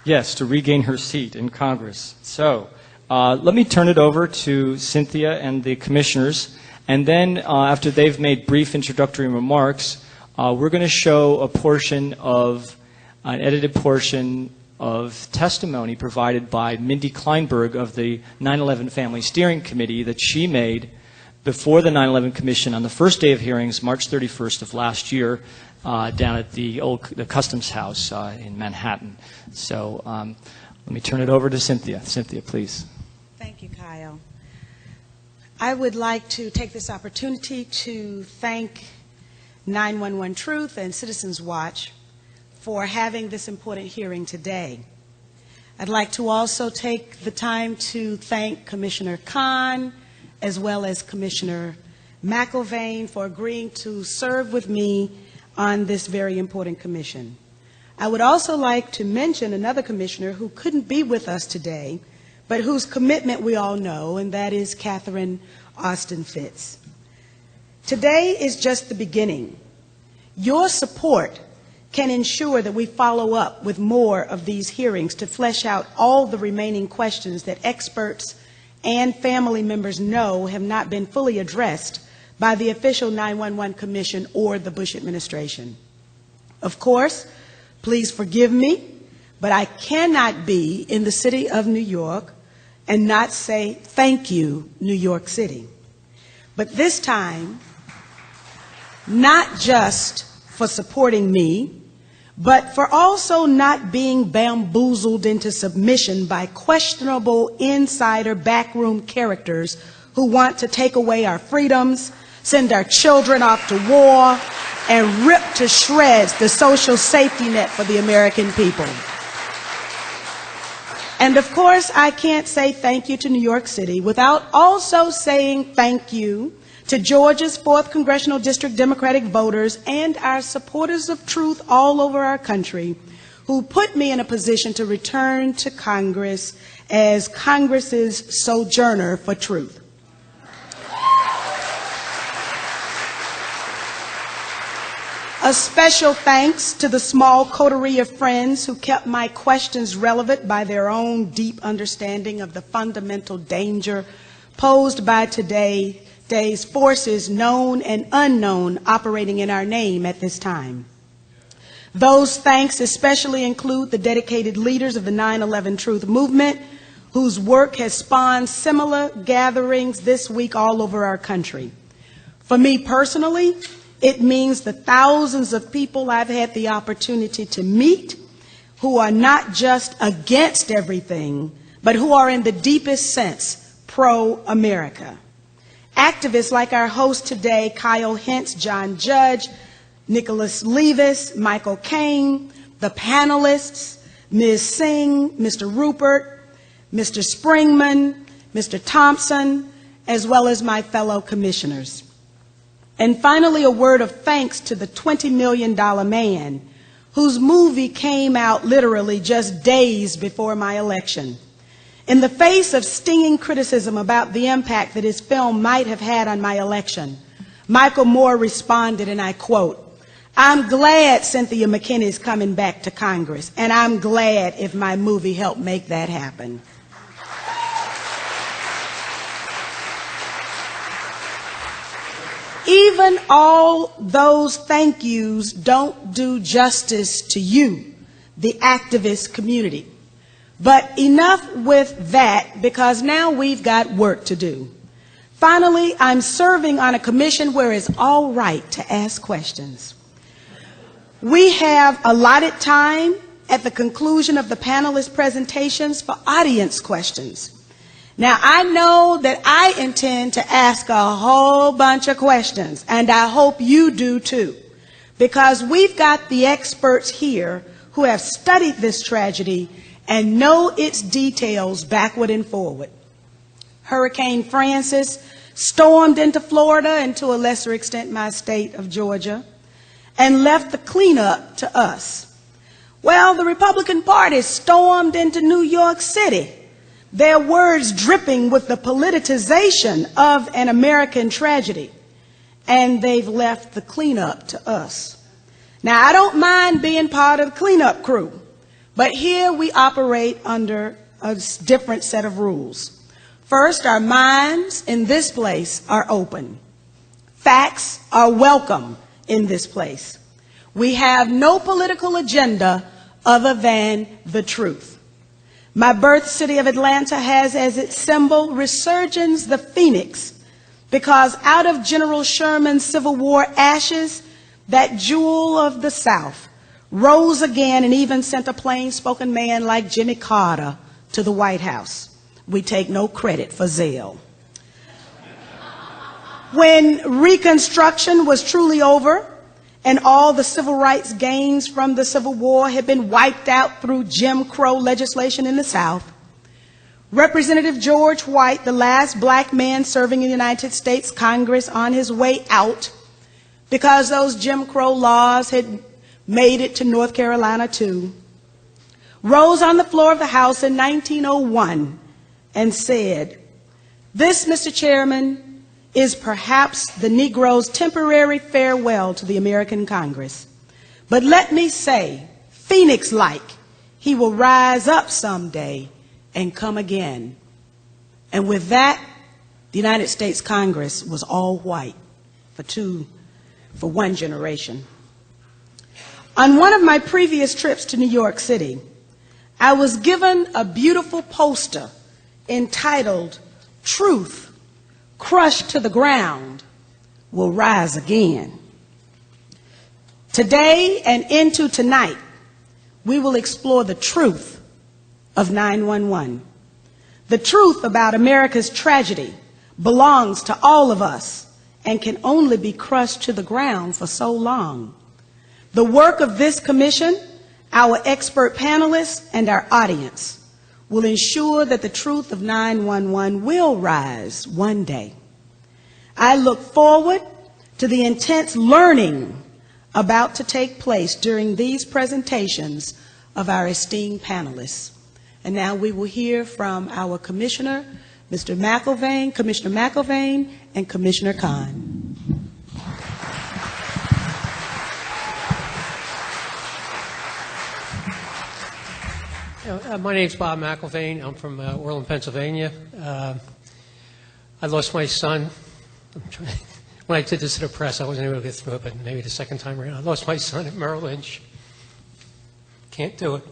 Yes, to regain her seat in Congress. So let me turn it over to Cynthia and the commissioners. And then after they've made brief introductory remarks, we're going to show a portion of, an edited portion of testimony provided by Mindy Kleinberg of the 9/11 Family Steering Committee that she made before the 9/11 Commission on the first day of hearings, March 31st of last year, down at the Customs House in Manhattan. So let me turn it over to Cynthia. Cynthia, please. Thank you, Kyle. I would like to take this opportunity to thank 911 Truth and Citizenswatch for having this important hearing today. I'd like to also take the time to thank Commissioner Caine as well as Commissioner Mcllvaine for agreeing to serve with me on this very important commission. I would also like to mention another commissioner who couldn't be with us today, but whose commitment we all know, and that is Catherine Austin Fitz. Today is just the beginning. Your support can ensure that we follow up with more of these hearings to flesh out all the remaining questions that experts and family members know have not been fully addressed by the official 911 Commission or the Bush administration. Of course, please forgive me, but I cannot be in the city of New York and not say thank you, New York City. But this time, not just for supporting me, but for also not being bamboozled into submission by questionable insider backroom characters who want to take away our freedoms, send our children off to war, and rip to shreds the social safety net for the American people. And of course, I can't say thank you to New York City without also saying thank you to Georgia's 4th Congressional District Democratic voters and our supporters of truth all over our country who put me in a position to return to Congress as Congress's sojourner for truth. A special thanks to the small coterie of friends who kept my questions relevant by their own deep understanding of the fundamental danger posed by today's forces, known and unknown, operating in our name at this time. Those thanks especially include the dedicated leaders of the 9/11 Truth Movement, whose work has spawned similar gatherings this week all over our country. For me personally, it means the thousands of people I've had the opportunity to meet who are not just against everything, but who are in the deepest sense pro-America. Activists like our host today, Kyle Hintz, John Judge, Nicholas Levis, Michael Caine, the panelists, Ms. Singh, Mr. Ruppert, Mr. Springmann, Mr. Thompson, as well as my fellow commissioners. And finally, a word of thanks to the $20 million man whose movie came out literally just days before my election. In the face of stinging criticism about the impact that his film might have had on my election, Michael Moore responded, and I quote, "I'm glad Cynthia McKinney is coming back to Congress, and I'm glad if my movie helped make that happen." Even all those thank yous don't do justice to you, the activist community. But enough with that, because now we've got work to do. Finally, I'm serving on a commission where it's all right to ask questions. We have allotted time at the conclusion of the panelist presentations for audience questions. Now, I know that I intend to ask a whole bunch of questions, and I hope you do too, because we've got the experts here who have studied this tragedy and know its details backward and forward. Hurricane Francis stormed into Florida and to a lesser extent my state of Georgia and left the cleanup to us. Well, the Republican Party stormed into New York City, their words dripping with the politicization of an American tragedy, and they've left the cleanup to us. Now, I don't mind being part of the cleanup crew, but here we operate under a different set of rules. First, our minds in this place are open. Facts are welcome in this place. We have no political agenda other than the truth. My birth city of Atlanta has as its symbol Resurgence the Phoenix, because out of General Sherman's Civil War ashes, that jewel of the South rose again and even sent a plain-spoken man like Jimmy Carter to the White House. We take no credit for zeal. When Reconstruction was truly over and all the civil rights gains from the Civil War had been wiped out through Jim Crow legislation in the South, Representative George White, the last black man serving in the United States Congress on his way out, because those Jim Crow laws had made it to North Carolina too, rose on the floor of the House in 1901 and said, "This, Mr. Chairman, is perhaps the Negro's temporary farewell to the American Congress. But let me say, Phoenix-like, he will rise up someday and come again." And with that, the United States Congress was all white for one generation. On one of my previous trips to New York City, I was given a beautiful poster entitled, "Truth, crushed to the ground, will rise again." Today and into tonight, we will explore the truth of 9/11. The truth about America's tragedy belongs to all of us and can only be crushed to the ground for so long. The work of this commission, our expert panelists, and our audience will ensure that the truth of 9/11 will rise one day. I look forward to the intense learning about to take place during these presentations of our esteemed panelists. And now we will hear from our Commissioner, Mr. Mcllvaine, Commissioner Mcllvaine, and Commissioner Caine. My name's Bob Mcllvaine. I'm from Orland, Pennsylvania. I lost my son. When I did this to the press, I wasn't able to get through it, but maybe the second time around. I lost my son at Merrill Lynch. Can't do it.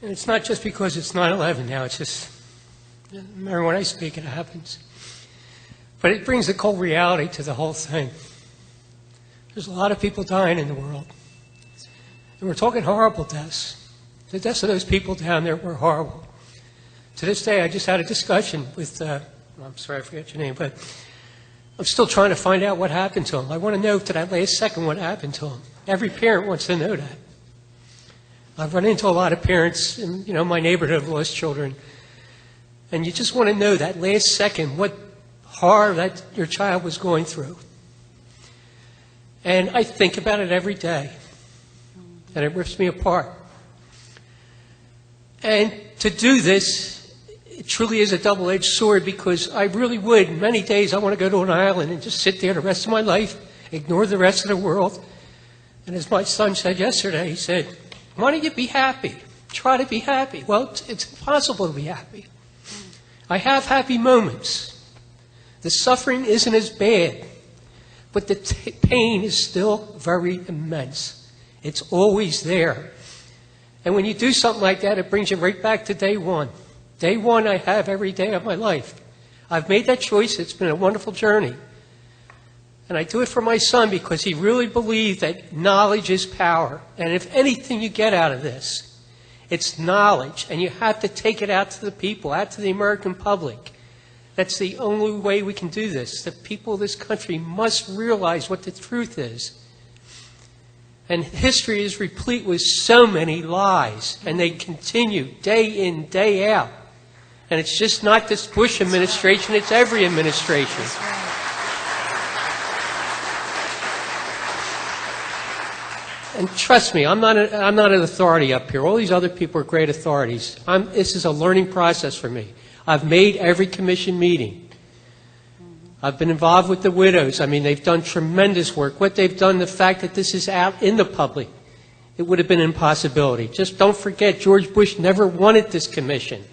And it's not just because it's 9/11 now. It's just, remember when I speak, it happens. But it brings the cold reality to the whole thing. There's a lot of people dying in the world. And we're talking horrible deaths. The deaths of those people down there were horrible. To this day, I just had a discussion with, I'm sorry, I forget your name, but I'm still trying to find out what happened to him. I want to know to that last second what happened to him. Every parent wants to know that. I've run into a lot of parents in my neighborhood have lost children. And you just want to know that last second what horror that your child was going through. And I think about it every day. And it rips me apart. And to do this, it truly is a double-edged sword, because I really would, many days I want to go to an island and just sit there the rest of my life, ignore the rest of the world. And as my son said yesterday, he said, "Why don't you be happy? Try to be happy." Well, it's impossible to be happy. I have happy moments. The suffering isn't as bad, but the pain is still very immense. It's always there. And when you do something like that, it brings you right back to day one. Day one I have every day of my life. I've made that choice. It's been a wonderful journey. And I do it for my son because he really believed that knowledge is power. And if anything you get out of this, it's knowledge. And you have to take it out to the people, out to the American public. That's the only way we can do this. The people of this country must realize what the truth is. And history is replete with so many lies, and they continue day in, day out. And it's just not this Bush administration, it's every administration. And trust me, I'm not an authority up here. All these other people are great authorities. This is a learning process for me. I've made every commission meeting. I've been involved with the widows. I mean, they've done tremendous work. What they've done, the fact that this is out in the public, it would have been an impossibility. Just don't forget, George Bush never wanted this commission.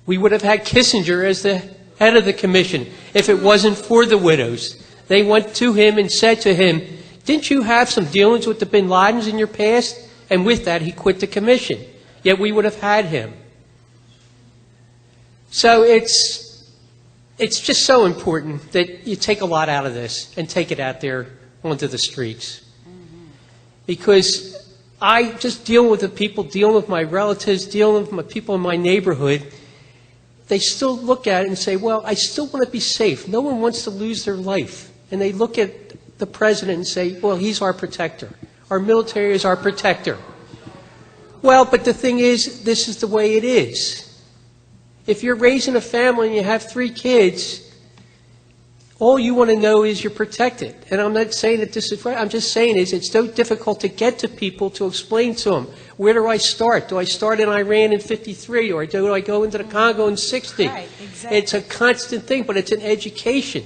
We would have had Kissinger as the head of the commission if it wasn't for the widows. They went to him and said to him, "Didn't you have some dealings with the bin Ladens in your past?" And with that, he quit the commission. Yet we would have had him. So it's just so important that you take a lot out of this and take it out there onto the streets. Because I just deal with the people, dealing with my relatives, dealing with my people in my neighborhood. they still look at it and say, well, I still want to be safe. No one wants to lose their life. And they look at the president and say, well, he's our protector. Our military is our protector. Well, but the thing is, this is the way it is. If you're raising a family and you have 3 kids, all you want to know is you're protected. And I'm not saying that this is right. I'm just saying it's so difficult to get to people to explain to them, where do I start? Do I start in Iran in 53, or do I go into the Congo in 60? Right, exactly. It's a constant thing, but it's an education.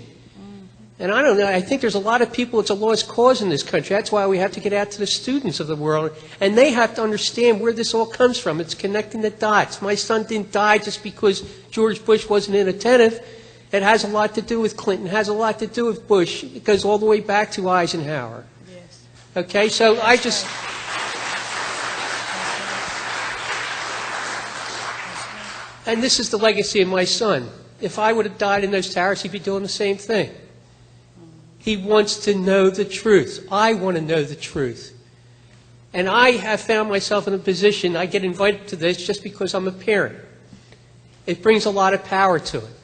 And I don't know, I think there's a lot of people, it's a lost cause in this country. That's why we have to get out to the students of the world, and they have to understand where this all comes from. It's connecting the dots. My son didn't die just because George Bush wasn't inattentive. It has a lot to do with Clinton, has a lot to do with Bush. It goes all the way back to Eisenhower. Yes. Okay, so I just... And this is the legacy of my son. If I would have died in those towers, he'd be doing the same thing. He wants to know the truth. I want to know the truth. And I have found myself in a position, I get invited to this just because I'm a parent. It brings a lot of power to it.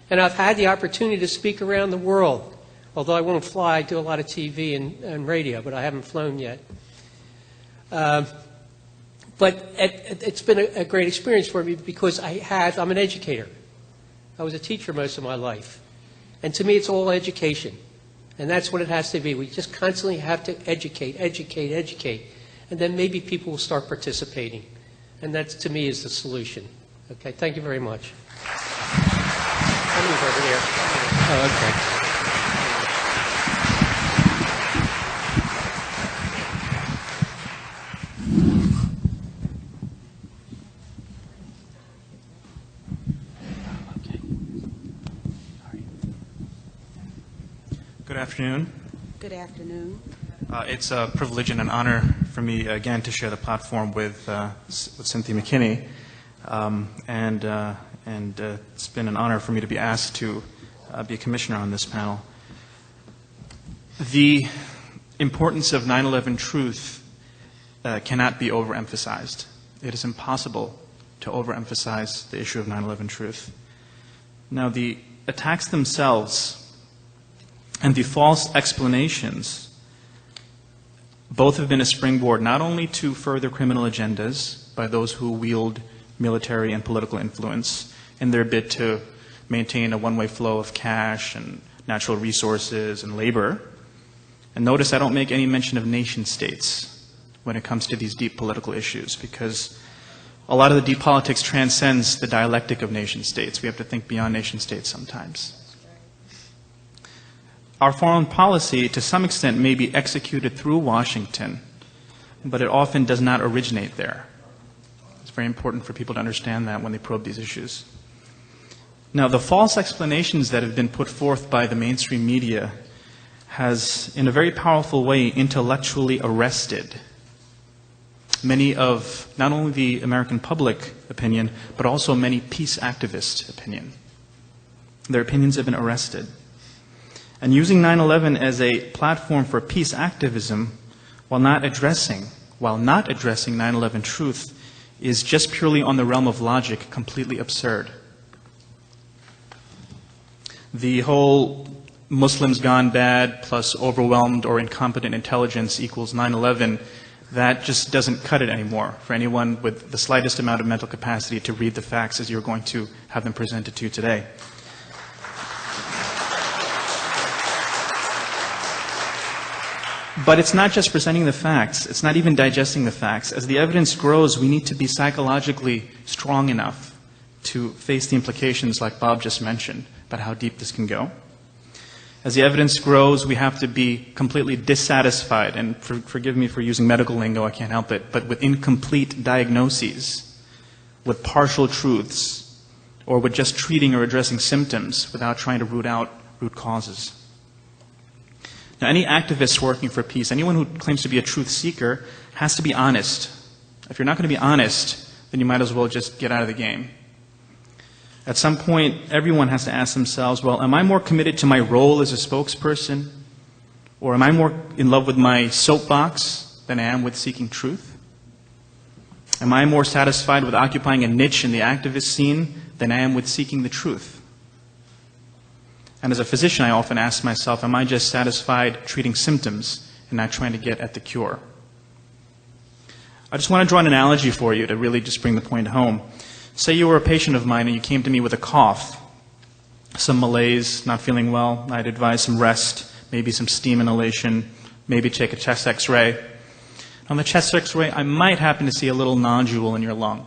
And I've had the opportunity to speak around the world. Although I won't fly, I do a lot of TV and radio, but I haven't flown yet. But it's been a great experience for me because I'm an educator. I was a teacher most of my life. And to me, it's all education. And that's what it has to be. We just constantly have to educate, educate, educate. And then maybe people will start participating. And that, to me, is the solution. Okay, thank you very much. I'll move over there. Oh, okay. Good afternoon. Good afternoon. It's a privilege and an honor for me again to share the platform with Cynthia McKinney, and it's been an honor for me to be asked to be a commissioner on this panel. The importance of 9/11 truth cannot be overemphasized. It is impossible to overemphasize the issue of 9/11 truth. Now, the attacks themselves and the false explanations both have been a springboard not only to further criminal agendas by those who wield military and political influence in their bid to maintain a one-way flow of cash and natural resources and labor. And notice I don't make any mention of nation states when it comes to these deep political issues, because a lot of the deep politics transcends the dialectic of nation states. We have to think beyond nation states sometimes. Our foreign policy, to some extent, may be executed through Washington, but it often does not originate there. It's very important for people to understand that when they probe these issues. Now, the false explanations that have been put forth by the mainstream media has, in a very powerful way, intellectually arrested many of not only the American public opinion, but also many peace activist opinion. Their opinions have been arrested. And using 9/11 as a platform for peace activism while not addressing 9/11 truth is just purely on the realm of logic, completely absurd. The whole Muslims gone bad plus overwhelmed or incompetent intelligence equals 9/11, that just doesn't cut it anymore for anyone with the slightest amount of mental capacity to read the facts as you're going to have them presented to you today. But it's not just presenting the facts. It's not even digesting the facts. As the evidence grows, we need to be psychologically strong enough to face the implications like Bob just mentioned about how deep this can go. As the evidence grows, we have to be completely dissatisfied, and forgive me for using medical lingo, I can't help it, but with incomplete diagnoses, with partial truths, or with just treating or addressing symptoms without trying to root out root causes. Now, any activist working for peace, anyone who claims to be a truth seeker, has to be honest. If you're not going to be honest, then you might as well just get out of the game. At some point, everyone has to ask themselves, well, am I more committed to my role as a spokesperson, or am I more in love with my soapbox than I am with seeking truth? Am I more satisfied with occupying a niche in the activist scene than I am with seeking the truth? And as a physician, I often ask myself, am I just satisfied treating symptoms and not trying to get at the cure? I just want to draw an analogy for you to really just bring the point home. Say you were a patient of mine and you came to me with a cough, some malaise, not feeling well. I'd advise some rest, maybe some steam inhalation, maybe take a chest x-ray. On the chest x-ray, I might happen to see a little nodule in your lung.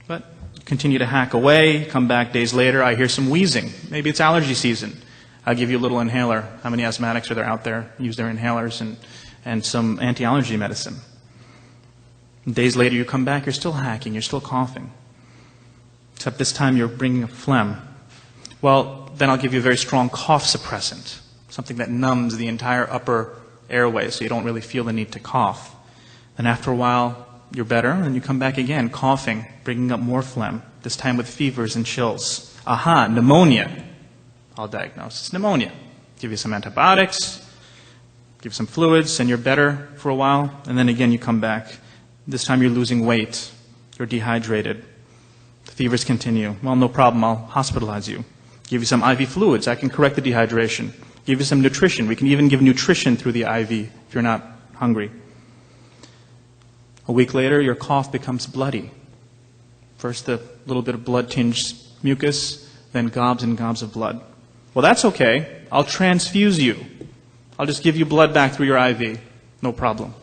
But continue to hack away, come back days later, I hear some wheezing. Maybe it's allergy season. I'll give you a little inhaler. How many asthmatics are there out there? Use their inhalers and some anti-allergy medicine. Days later, you come back, you're still hacking, you're still coughing. Except this time you're bringing up phlegm. Well, then I'll give you a very strong cough suppressant, something that numbs the entire upper airway so you don't really feel the need to cough. Then after a while, you're better, and you come back again, coughing, bringing up more phlegm, this time with fevers and chills. Aha, pneumonia. I'll diagnose it's pneumonia. Give you some antibiotics, give you some fluids, and you're better for a while, and then again you come back. This time you're losing weight, you're dehydrated. The fevers continue. Well, no problem, I'll hospitalize you. Give you some IV fluids, I can correct the dehydration. Give you some nutrition. We can even give nutrition through the IV if you're not hungry. A week later, your cough becomes bloody. First a little bit of blood-tinged mucus, then gobs and gobs of blood. Well, that's okay. I'll transfuse you. I'll just give you blood back through your IV. No problem.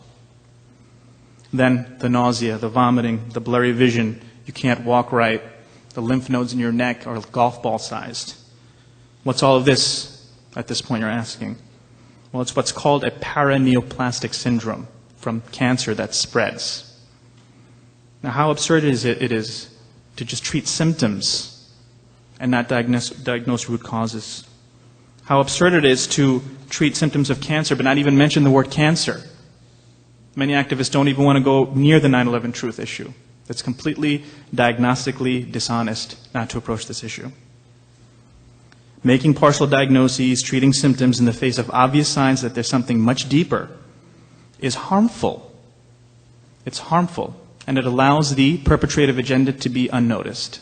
Then the nausea, the vomiting, the blurry vision, you can't walk right, the lymph nodes in your neck are golf ball sized. What's all of this at this point you're asking? Well, it's what's called a paraneoplastic syndrome from cancer that spreads. Now, how absurd it is to just treat symptoms and not diagnose root causes. How absurd it is to treat symptoms of cancer but not even mention the word cancer. Many activists don't even want to go near the 9/11 truth issue. It's completely diagnostically dishonest not to approach this issue. Making partial diagnoses, treating symptoms in the face of obvious signs that there's something much deeper is harmful. It's harmful, and it allows the perpetrative agenda to be unnoticed.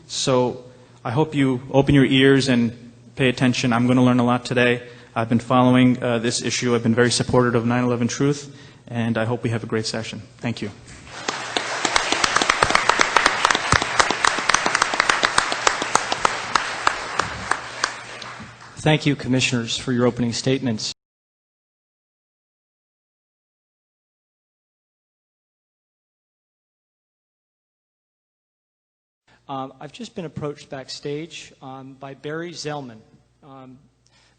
So I hope you open your ears and pay attention. I'm going to learn a lot today. I've been following this issue. I've been very supportive of 9/11 Truth, and I hope we have a great session. Thank you. Thank you, Commissioners, for your opening statements. I've just been approached backstage by Barry Zellman.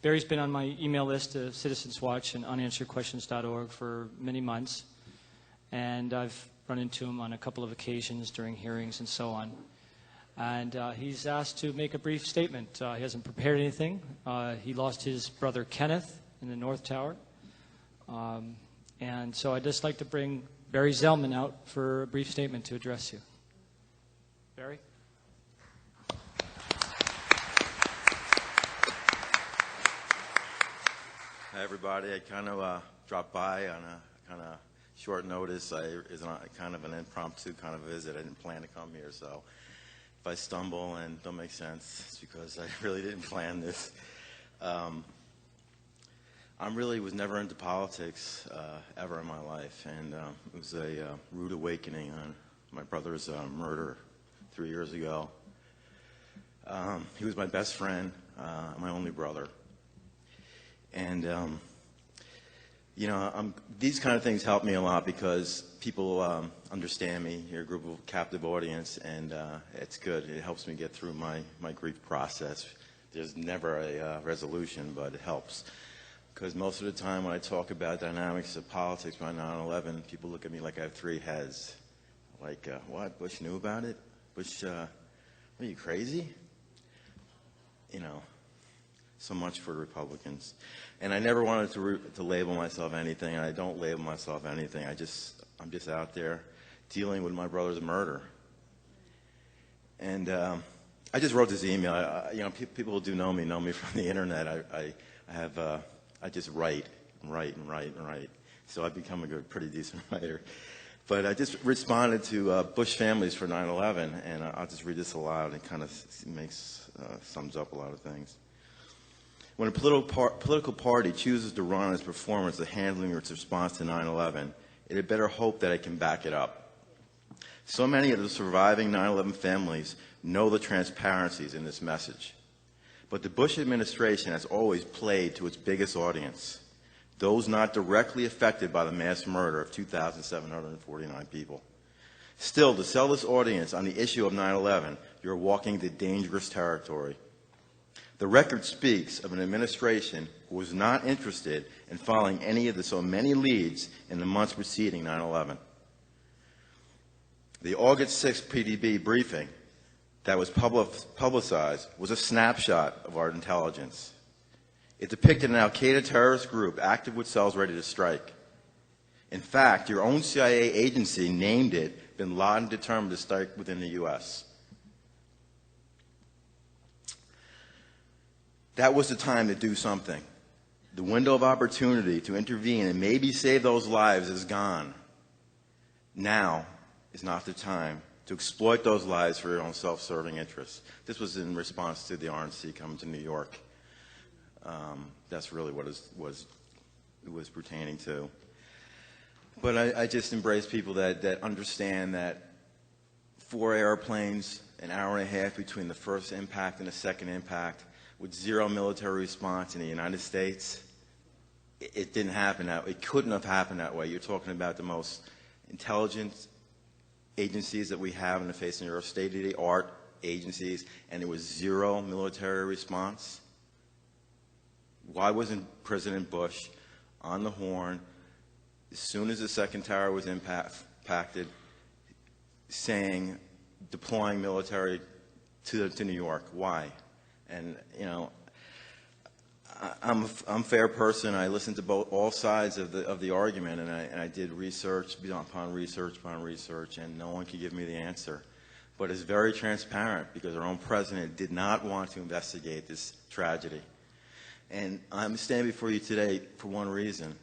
Barry's been on my email list of Citizenswatch and unansweredquestions.org for many months, and I've run into him on a couple of occasions during hearings and so on. And he's asked to make a brief statement. He hasn't prepared anything. He lost his brother Kenneth in the North Tower. And so I'd just like to bring Barry Zellman out for a brief statement to address you. Barry? Hi, everybody. I kind of dropped by on a kind of short notice. It's kind of an impromptu kind of visit. I didn't plan to come here, so if I stumble and don't make sense, it's because I really didn't plan this. I really was never into politics ever in my life, and it was a rude awakening on my brother's murder 3 years ago. He was my best friend, my only brother. And, you know, these kind of things help me a lot because people understand me. You're a group of captive audience, and it's good. It helps me get through my grief process. There's never a resolution, but it helps. Because most of the time when I talk about dynamics of politics by 9/11, people look at me like I have three heads. Like, what? Bush knew about it? Bush, what are you, crazy? You know. So much for Republicans. And I never wanted to label myself anything, and I don't label myself anything. I'm just out there dealing with my brother's murder. And I just wrote this email. You know, people who do know me from the internet. I just write. So I've become a pretty decent writer. But I just responded to Bush families for 9/11, and I'll just read this aloud. It kind of sums up a lot of things. When a political party chooses to run its performance of handling its response to 9/11, it had better hope that it can back it up. So many of the surviving 9/11 families know the transparencies in this message. But the Bush administration has always played to its biggest audience, those not directly affected by the mass murder of 2,749 people. Still, to sell this audience on the issue of 9/11, you're walking into dangerous territory. The record speaks of an administration who was not interested in following any of the so many leads in the months preceding 9/11. The August 6th PDB briefing that was publicized was a snapshot of our intelligence. It depicted an al-Qaeda terrorist group active with cells ready to strike. In fact, your own CIA agency named it bin Laden determined to strike within the U.S. That was the time to do something. The window of opportunity to intervene and maybe save those lives is gone. Now is not the time to exploit those lives for your own self-serving interests. This was in response to the RNC coming to New York. That's really what it was pertaining to. But I just embrace people that understand that 4 airplanes, an hour and a half between the first impact and the second impact, with zero military response in the United States, it didn't happen that way. It couldn't have happened that way. You're talking about the most intelligent agencies that we have in the face of the earth, state-of-the-art agencies, and there was zero military response. Why wasn't President Bush on the horn as soon as the second tower was impacted, saying, deploying military to New York? Why? And, you know, I'm a fair person. I listened to all sides of the argument, and I did research upon research, and no one could give me the answer. But it's very transparent because our own president did not want to investigate this tragedy. And I'm standing before you today for one reason.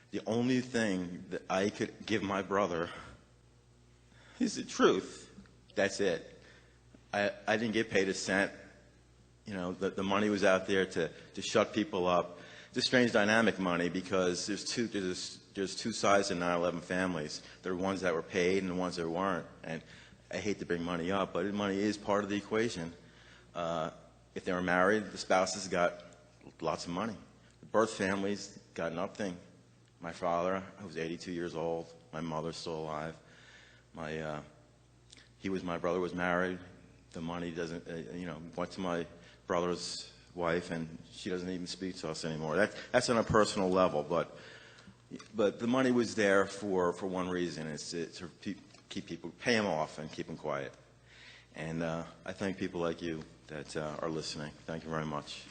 The only thing that I could give my brother is the truth. That's it. I didn't get paid a cent. You know, the money was out there to shut people up. It's a strange dynamic, money, because there's two sides to 9/11 families. There are ones that were paid and the ones that weren't. And I hate to bring money up, but money is part of the equation. If they were married, the spouses got lots of money. The birth families got nothing. My father, who was 82 years old, my mother's still alive. My brother was married. The money doesn't, went to my brother's wife, and she doesn't even speak to us anymore. That's on a personal level, but the money was there for one reason: it's to keep people, pay them off, and keep them quiet. And I thank people like you that are listening. Thank you very much.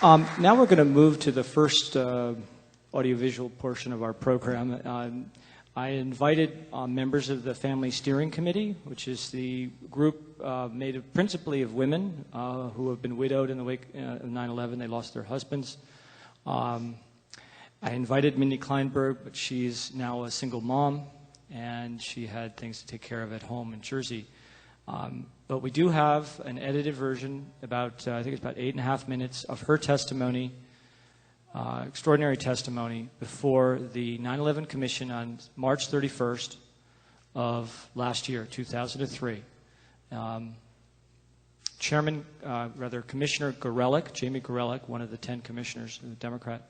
Now we're going to move to the first audiovisual portion of our program. I invited members of the Family Steering Committee, which is the group made principally of women who have been widowed in the wake of 9/11. They lost their husbands. I invited Mindy Kleinberg, but she's now a single mom, and she had things to take care of at home in Jersey. But we do have an edited version, I think it's about 8.5 minutes of her testimony, extraordinary testimony, before the 9/11 Commission on March 31st of last year, 2003. Commissioner Gorelick, Jamie Gorelick, one of the 10 commissioners, a Democrat,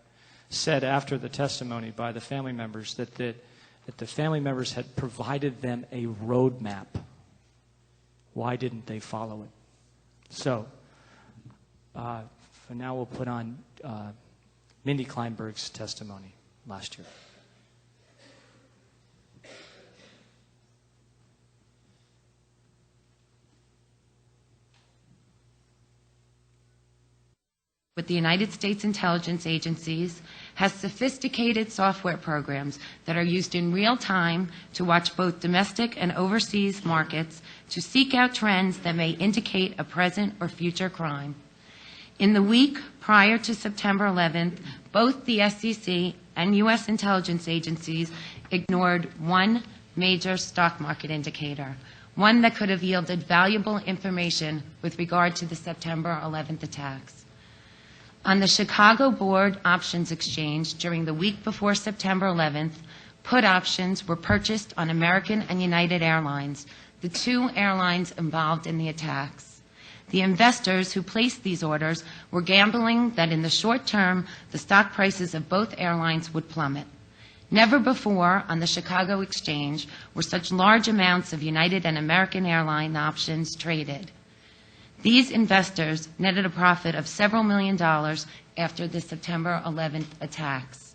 said after the testimony by the family members that the family members had provided them a roadmap. Why didn't they follow it? So, for now we'll put on Mindy Kleinberg's testimony last year. With the United States intelligence agencies has sophisticated software programs that are used in real time to watch both domestic and overseas markets to seek out trends that may indicate a present or future crime. In the week prior to September 11th, both the SEC and U.S. intelligence agencies ignored one major stock market indicator, one that could have yielded valuable information with regard to the September 11th attacks. On the Chicago Board Options Exchange during the week before September 11th, put options were purchased on American and United Airlines, the two airlines involved in the attacks. The investors who placed these orders were gambling that in the short term, the stock prices of both airlines would plummet. Never before on the Chicago Exchange were such large amounts of United and American airline options traded. These investors netted a profit of several $million after the September 11th attacks.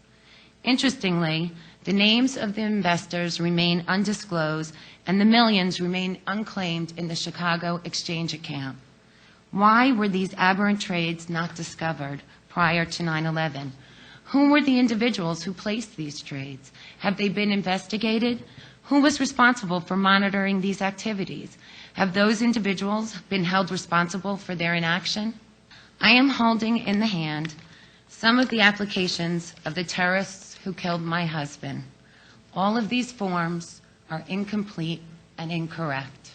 Interestingly, the names of the investors remain undisclosed and the millions remain unclaimed in the Chicago Exchange account. Why were these aberrant trades not discovered prior to 9/11? Who were the individuals who placed these trades? Have they been investigated? Who was responsible for monitoring these activities? Have those individuals been held responsible for their inaction? I am holding in the hand some of the applications of the terrorists who killed my husband. All of these forms are incomplete and incorrect.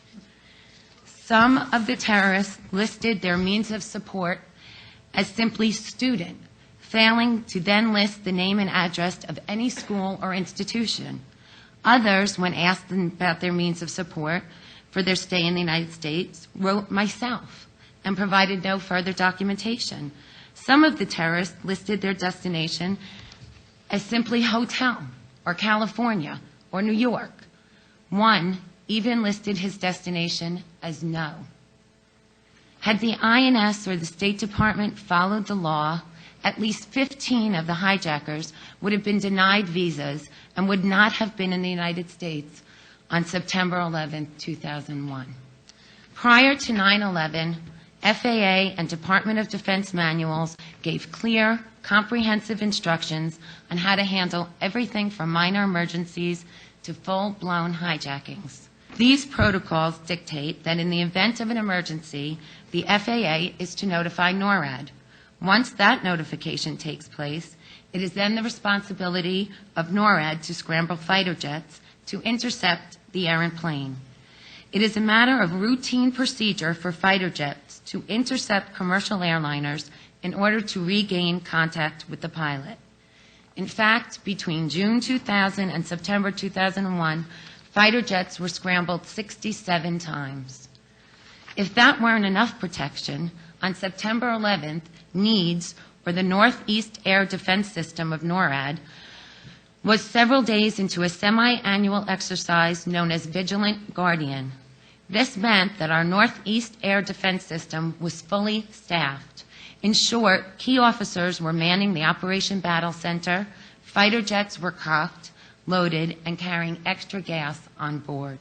Some of the terrorists listed their means of support as simply student, failing to then list the name and address of any school or institution. Others, when asked about their means of support for their stay in the United States, wrote myself and provided no further documentation. Some of the terrorists listed their destination as simply hotel or California or New York. One even listed his destination as no. Had the INS or the State Department followed the law, at least 15 of the hijackers would have been denied visas and would not have been in the United States on September 11, 2001. Prior to 9/11, FAA and Department of Defense manuals gave clear, comprehensive instructions on how to handle everything from minor emergencies to full-blown hijackings. These protocols dictate that in the event of an emergency, the FAA is to notify NORAD. Once that notification takes place, it is then the responsibility of NORAD to scramble fighter jets to intercept the errant plane. It is a matter of routine procedure for fighter jets to intercept commercial airliners in order to regain contact with the pilot. In fact, between June 2000 and September 2001, fighter jets were scrambled 67 times. If that weren't enough protection, on September 11th, NEADS, or the Northeast Air Defense System of NORAD, was several days into a semi-annual exercise known as Vigilant Guardian. This meant that our Northeast Air Defense System was fully staffed. In short, key officers were manning the Operation Battle Center, fighter jets were cocked, loaded, and carrying extra gas on board.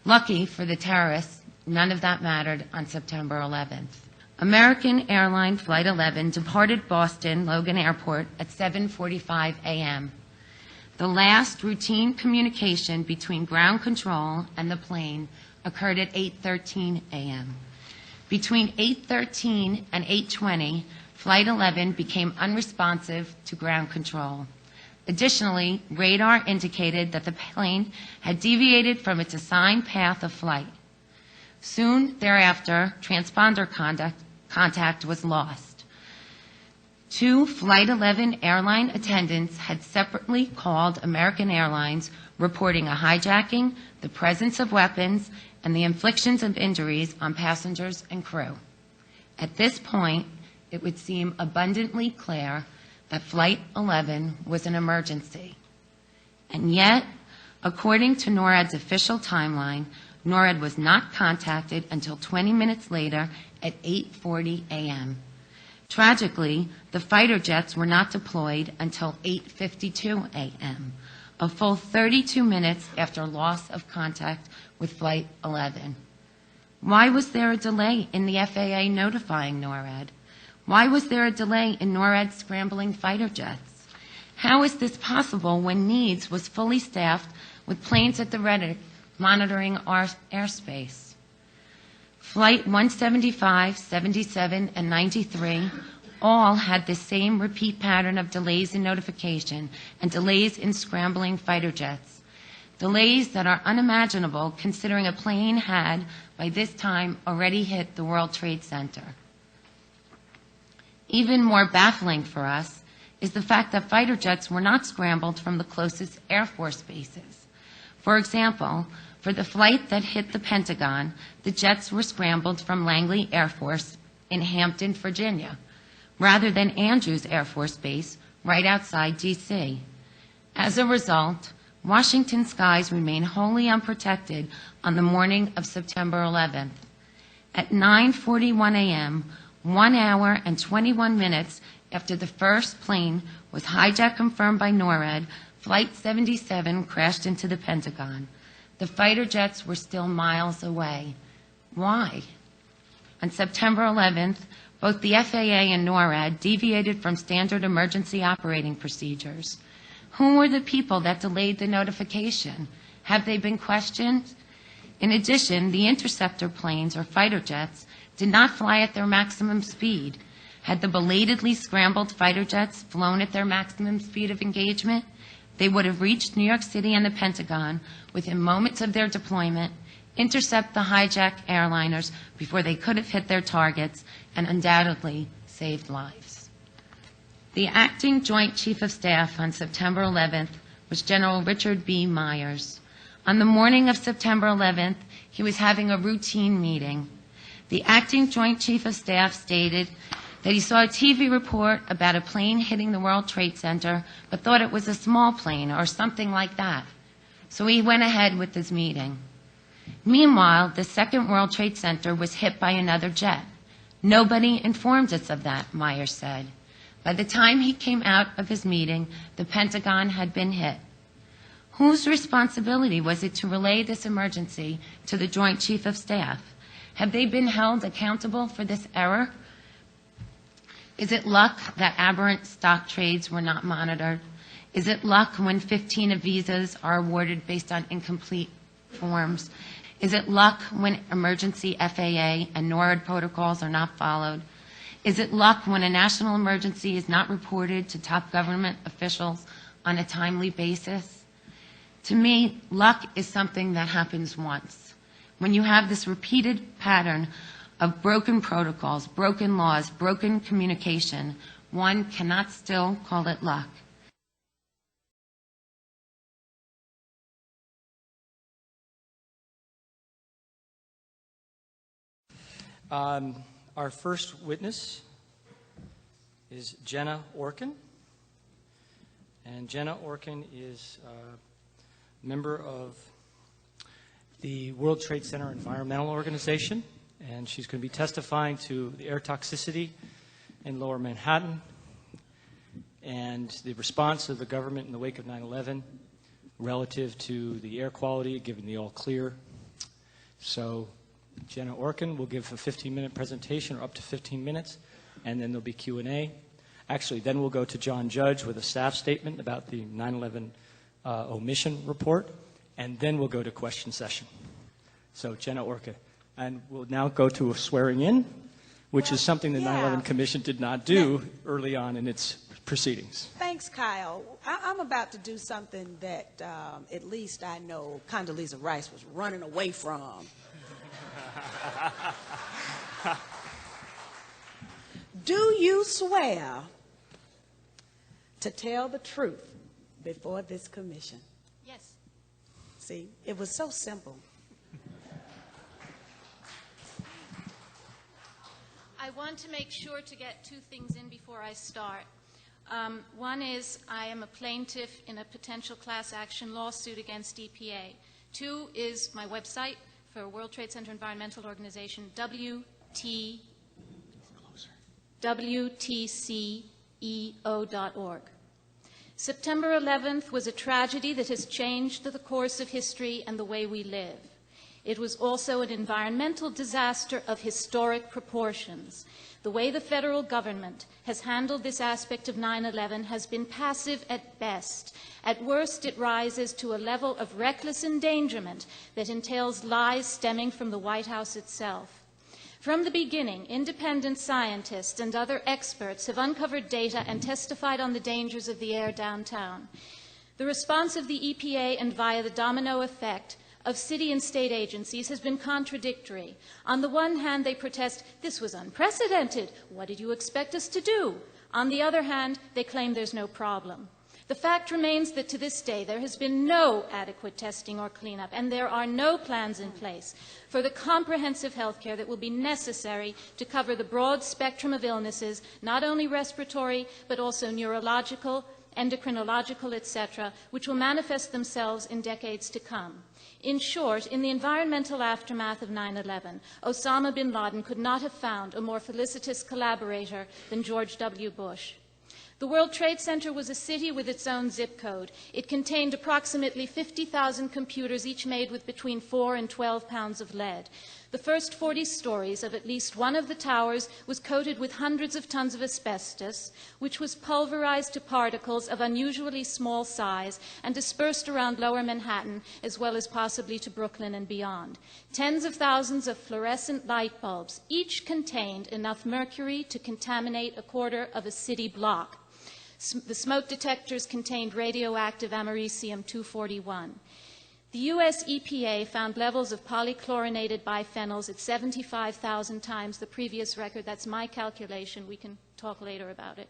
Lucky for the terrorists, none of that mattered on September 11th. American Airline Flight 11 departed Boston Logan Airport at 7:45 a.m. The last routine communication between ground control and the plane occurred at 8:13 a.m. Between 8:13 and 8:20, Flight 11 became unresponsive to ground control. Additionally, radar indicated that the plane had deviated from its assigned path of flight. Soon thereafter, transponder contact was lost. Two Flight 11 airline attendants had separately called American Airlines reporting a hijacking, the presence of weapons, and the inflictions of injuries on passengers and crew. At this point, it would seem abundantly clear that Flight 11 was an emergency. And yet, according to NORAD's official timeline, NORAD was not contacted until 20 minutes later at 8:40 a.m. Tragically, the fighter jets were not deployed until 8:52 a.m., a full 32 minutes after loss of contact with Flight 11. Why was there a delay in the FAA notifying NORAD? Why was there a delay in NORAD scrambling fighter jets? How is this possible when NEEDS was fully staffed with planes at the ready monitoring our airspace? Flight 175, 77, and 93 all had the same repeat pattern of delays in notification and delays in scrambling fighter jets. Delays that are unimaginable considering a plane had, by this time, already hit the World Trade Center. Even more baffling for us is the fact that fighter jets were not scrambled from the closest Air Force bases. For example, for the flight that hit the Pentagon, the jets were scrambled from Langley Air Force in Hampton, Virginia, rather than Andrews Air Force Base right outside D.C. As a result, Washington skies remain wholly unprotected on the morning of September 11th. At 9:41 a.m., 1 hour and 21 minutes after the first plane was hijacked confirmed by NORAD, Flight 77 crashed into the Pentagon. The fighter jets were still miles away. Why? On September 11th, both the FAA and NORAD deviated from standard emergency operating procedures. Who were the people that delayed the notification? Have they been questioned? In addition, the interceptor planes, or fighter jets, did not fly at their maximum speed. Had the belatedly scrambled fighter jets flown at their maximum speed of engagement, they would have reached New York City and the Pentagon within moments of their deployment, intercept the hijacked airliners before they could have hit their targets, and undoubtedly saved lives. The acting Joint Chief of Staff on September 11th was General Richard B. Myers. On the morning of September 11th, he was having a routine meeting. The acting Joint Chief of Staff stated that he saw a TV report about a plane hitting the World Trade Center, but thought it was a small plane or something like that. So he went ahead with his meeting. Meanwhile, the second World Trade Center was hit by another jet. Nobody informed us of that, Myers said. By the time he came out of his meeting, the Pentagon had been hit. Whose responsibility was it to relay this emergency to the Joint Chief of Staff? Have they been held accountable for this error? Is it luck that aberrant stock trades were not monitored? Is it luck when 15 visas are awarded based on incomplete forms? Is it luck when emergency FAA and NORAD protocols are not followed? Is it luck when a national emergency is not reported to top government officials on a timely basis? To me, luck is something that happens once. When you have this repeated pattern of broken protocols, broken laws, broken communication, one cannot still call it luck. Our first witness is Jenna Orkin. And Jenna Orkin is a member of the World Trade Center Environmental Organization, and she's going to be testifying to the air toxicity in Lower Manhattan and the response of the government in the wake of 9/11 relative to the air quality, given the all clear. So Jenna Orkin will give a 15-minute presentation, or up to 15 minutes, and then there'll be Q&A. Actually, then we'll go to John Judge with a staff statement about the 9/11 omission report, and then we'll go to question session. So Jenna Orkin. And we'll now go to a swearing in, which is something the 9/11 Commission did not do early on in its proceedings. Thanks, Kyle. I'm about to do something that at least I know Condoleezza Rice was running away from. Do you swear to tell the truth before this commission? Yes. See, it was so simple. I want to make sure to get two things in before I start. One is I am a plaintiff in a potential class action lawsuit against EPA. Two is my website for World Trade Center Environmental Organization, WTCEO.org. September 11th was a tragedy that has changed the course of history and the way we live. It was also an environmental disaster of historic proportions. The way the federal government has handled this aspect of 9/11 has been passive at best. At worst, it rises to a level of reckless endangerment that entails lies stemming from the White House itself. From the beginning, independent scientists and other experts have uncovered data and testified on the dangers of the air downtown. The response of the EPA and via the domino effect of city and state agencies has been contradictory. On the one hand, they protest, this was unprecedented. What did you expect us to do? On the other hand, they claim there's no problem. The fact remains that to this day there has been no adequate testing or cleanup, and there are no plans in place for the comprehensive health care that will be necessary to cover the broad spectrum of illnesses, not only respiratory, but also neurological, endocrinological, etc., which will manifest themselves in decades to come. In short, in the environmental aftermath of 9/11, Osama bin Laden could not have found a more felicitous collaborator than George W. Bush. The World Trade Center was a city with its own zip code. It contained approximately 50,000 computers, each made with between 4 and 12 pounds of lead. The first 40 stories of at least one of the towers was coated with hundreds of tons of asbestos, which was pulverized to particles of unusually small size and dispersed around lower Manhattan, as well as possibly to Brooklyn and beyond. Tens of thousands of fluorescent light bulbs, each contained enough mercury to contaminate a quarter of a city block. The smoke detectors contained radioactive americium-241. The U.S. EPA found levels of polychlorinated biphenyls at 75,000 times the previous record. That's my calculation. We can talk later about it.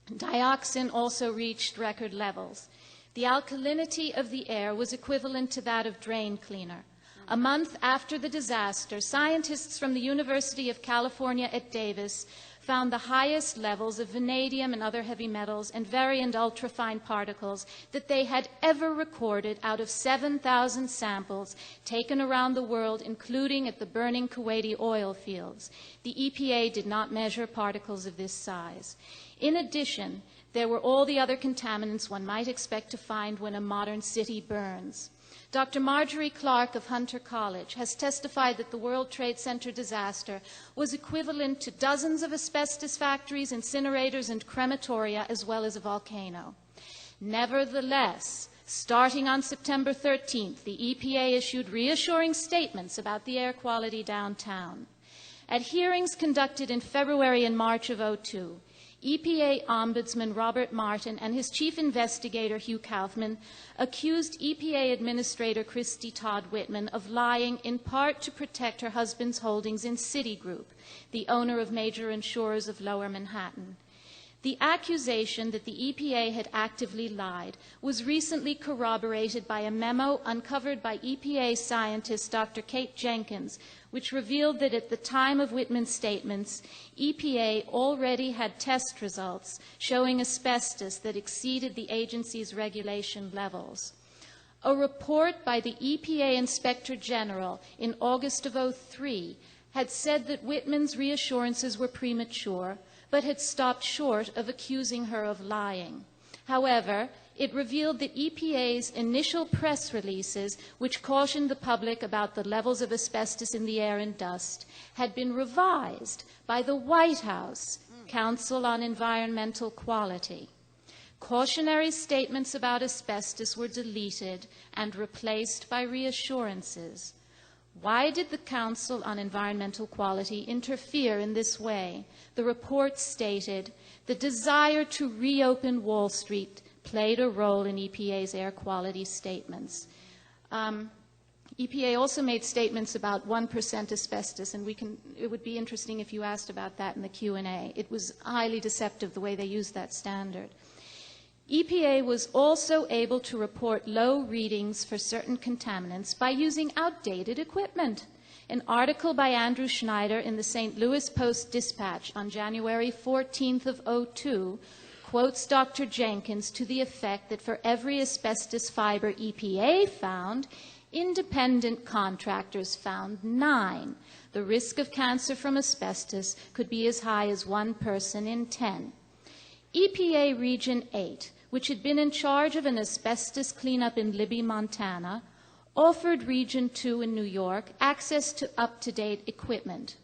Dioxin also reached record levels. The alkalinity of the air was equivalent to that of drain cleaner. A month after the disaster, scientists from the University of California at Davis found the highest levels of vanadium and other heavy metals and very and ultrafine particles that they had ever recorded out of 7,000 samples taken around the world, including at the burning Kuwaiti oil fields. The EPA did not measure particles of this size. In addition, there were all the other contaminants one might expect to find when a modern city burns. Dr. Marjorie Clark of Hunter College has testified that the World Trade Center disaster was equivalent to dozens of asbestos factories, incinerators, and crematoria, as well as a volcano. Nevertheless, starting on September 13th, the EPA issued reassuring statements about the air quality downtown. At hearings conducted in February and March of 2002, EPA Ombudsman Robert Martin and his chief investigator Hugh Kaufman accused EPA Administrator Christy Todd Whitman of lying in part to protect her husband's holdings in Citigroup, the owner of major insurers of Lower Manhattan. The accusation that the EPA had actively lied was recently corroborated by a memo uncovered by EPA scientist Dr. Kate Jenkins, which revealed that at the time of Whitman's statements, EPA already had test results showing asbestos that exceeded the agency's regulation levels. A report by the EPA Inspector General in August of 2003 had said that Whitman's reassurances were premature, but had stopped short of accusing her of lying. However, it revealed that EPA's initial press releases, which cautioned the public about the levels of asbestos in the air and dust, had been revised by the White House Council on Environmental Quality. Cautionary statements about asbestos were deleted and replaced by reassurances. Why did the Council on Environmental Quality interfere in this way? The report stated, the desire to reopen Wall Street played a role in EPA's air quality statements. EPA also made statements about 1% asbestos, and it would be interesting if you asked about that in the Q&A. It was highly deceptive the way they used that standard. EPA was also able to report low readings for certain contaminants by using outdated equipment. An article by Andrew Schneider in the St. Louis Post-Dispatch on January 14th of 2002 quotes Dr. Jenkins to the effect that for every asbestos fiber EPA found, independent contractors found 9. The risk of cancer from asbestos could be as high as 1 person in 10. EPA Region 8, which had been in charge of an asbestos cleanup in Libby, Montana, offered Region 2 in New York access to up-to-date equipment.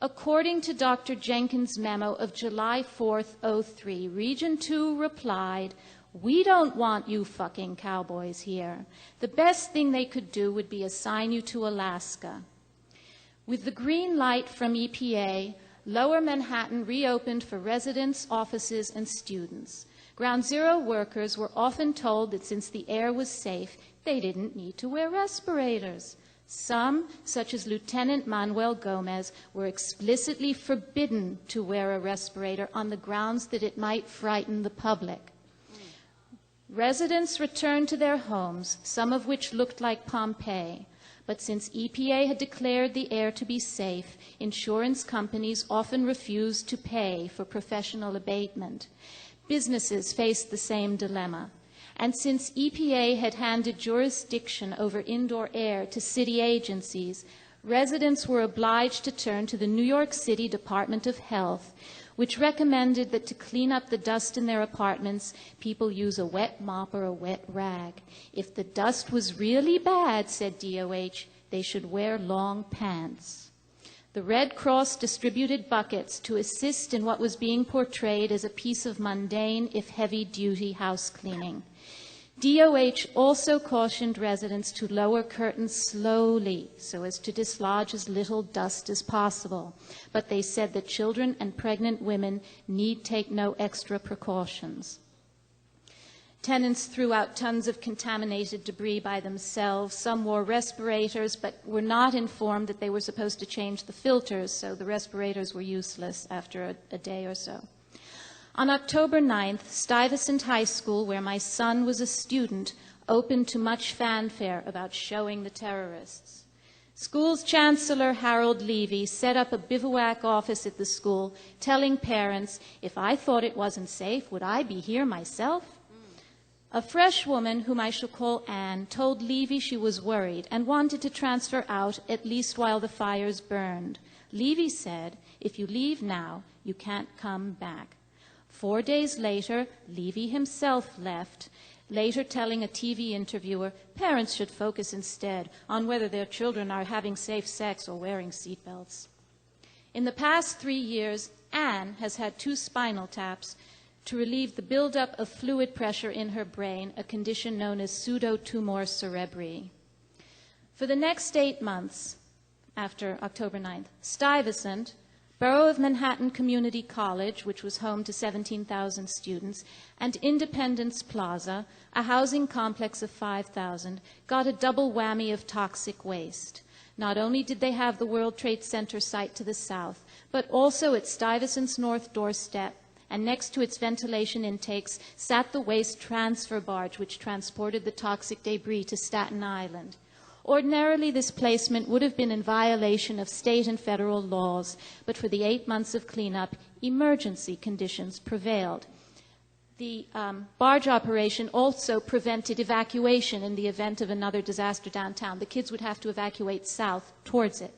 According to Dr. Jenkins' memo of July 4th, 03, Region 2 replied, "We don't want you fucking cowboys here. The best thing they could do would be assign you to Alaska." With the green light from EPA, Lower Manhattan reopened for residents, offices, and students. Ground Zero workers were often told that since the air was safe, they didn't need to wear respirators. Some, such as Lieutenant Manuel Gomez, were explicitly forbidden to wear a respirator on the grounds that it might frighten the public. Residents returned to their homes, some of which looked like Pompeii. But since EPA had declared the air to be safe, insurance companies often refused to pay for professional abatement. Businesses faced the same dilemma. And since EPA had handed jurisdiction over indoor air to city agencies, residents were obliged to turn to the New York City Department of Health, which recommended that to clean up the dust in their apartments, people use a wet mop or a wet rag. If the dust was really bad, said DOH, they should wear long pants. The Red Cross distributed buckets to assist in what was being portrayed as a piece of mundane, if heavy-duty, house cleaning. DOH also cautioned residents to lower curtains slowly so as to dislodge as little dust as possible. But they said that children and pregnant women need take no extra precautions. Tenants threw out tons of contaminated debris by themselves. Some wore respirators but were not informed that they were supposed to change the filters, so the respirators were useless after a day or so. On October 9th, Stuyvesant High School, where my son was a student, opened to much fanfare about showing the terrorists. School's Chancellor, Harold Levy, set up a bivouac office at the school, telling parents, "If I thought it wasn't safe, would I be here myself?" A fresh woman, whom I shall call Anne, told Levy she was worried and wanted to transfer out at least while the fires burned. Levy said, "If you leave now, you can't come back." 4 days later, Levy himself left, later telling a TV interviewer, parents should focus instead on whether their children are having safe sex or wearing seatbelts. In the past 3 years, Anne has had 2 spinal taps to relieve the buildup of fluid pressure in her brain, a condition known as pseudotumor cerebri. For the next 8 months, after October 9th, Stuyvesant, Borough of Manhattan Community College, which was home to 17,000 students, and Independence Plaza, a housing complex of 5,000, got a double whammy of toxic waste. Not only did they have the World Trade Center site to the south, but also at Stuyvesant's north doorstep, and next to its ventilation intakes, sat the waste transfer barge, which transported the toxic debris to Staten Island. Ordinarily, this placement would have been in violation of state and federal laws, but for the 8 months of cleanup, emergency conditions prevailed. The barge operation also prevented evacuation in the event of another disaster downtown. The kids would have to evacuate south towards it.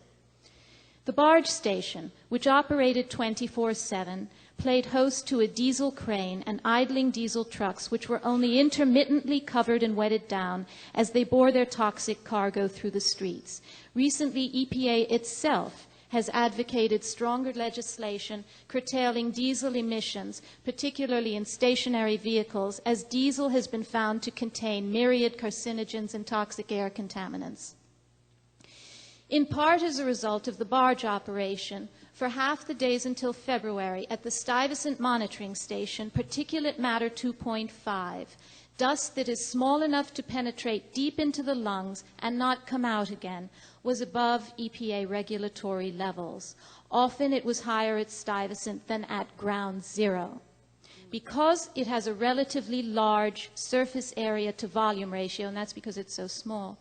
The barge station, which operated 24/7, played host to a diesel crane and idling diesel trucks which were only intermittently covered and wetted down as they bore their toxic cargo through the streets. Recently, EPA itself has advocated stronger legislation curtailing diesel emissions, particularly in stationary vehicles, as diesel has been found to contain myriad carcinogens and toxic air contaminants. In part as a result of the barge operation, for half the days until February at the Stuyvesant Monitoring Station, particulate matter 2.5, dust that is small enough to penetrate deep into the lungs and not come out again, was above EPA regulatory levels. Often it was higher at Stuyvesant than at Ground Zero. Because it has a relatively large surface area to volume ratio, and that's because it's so small,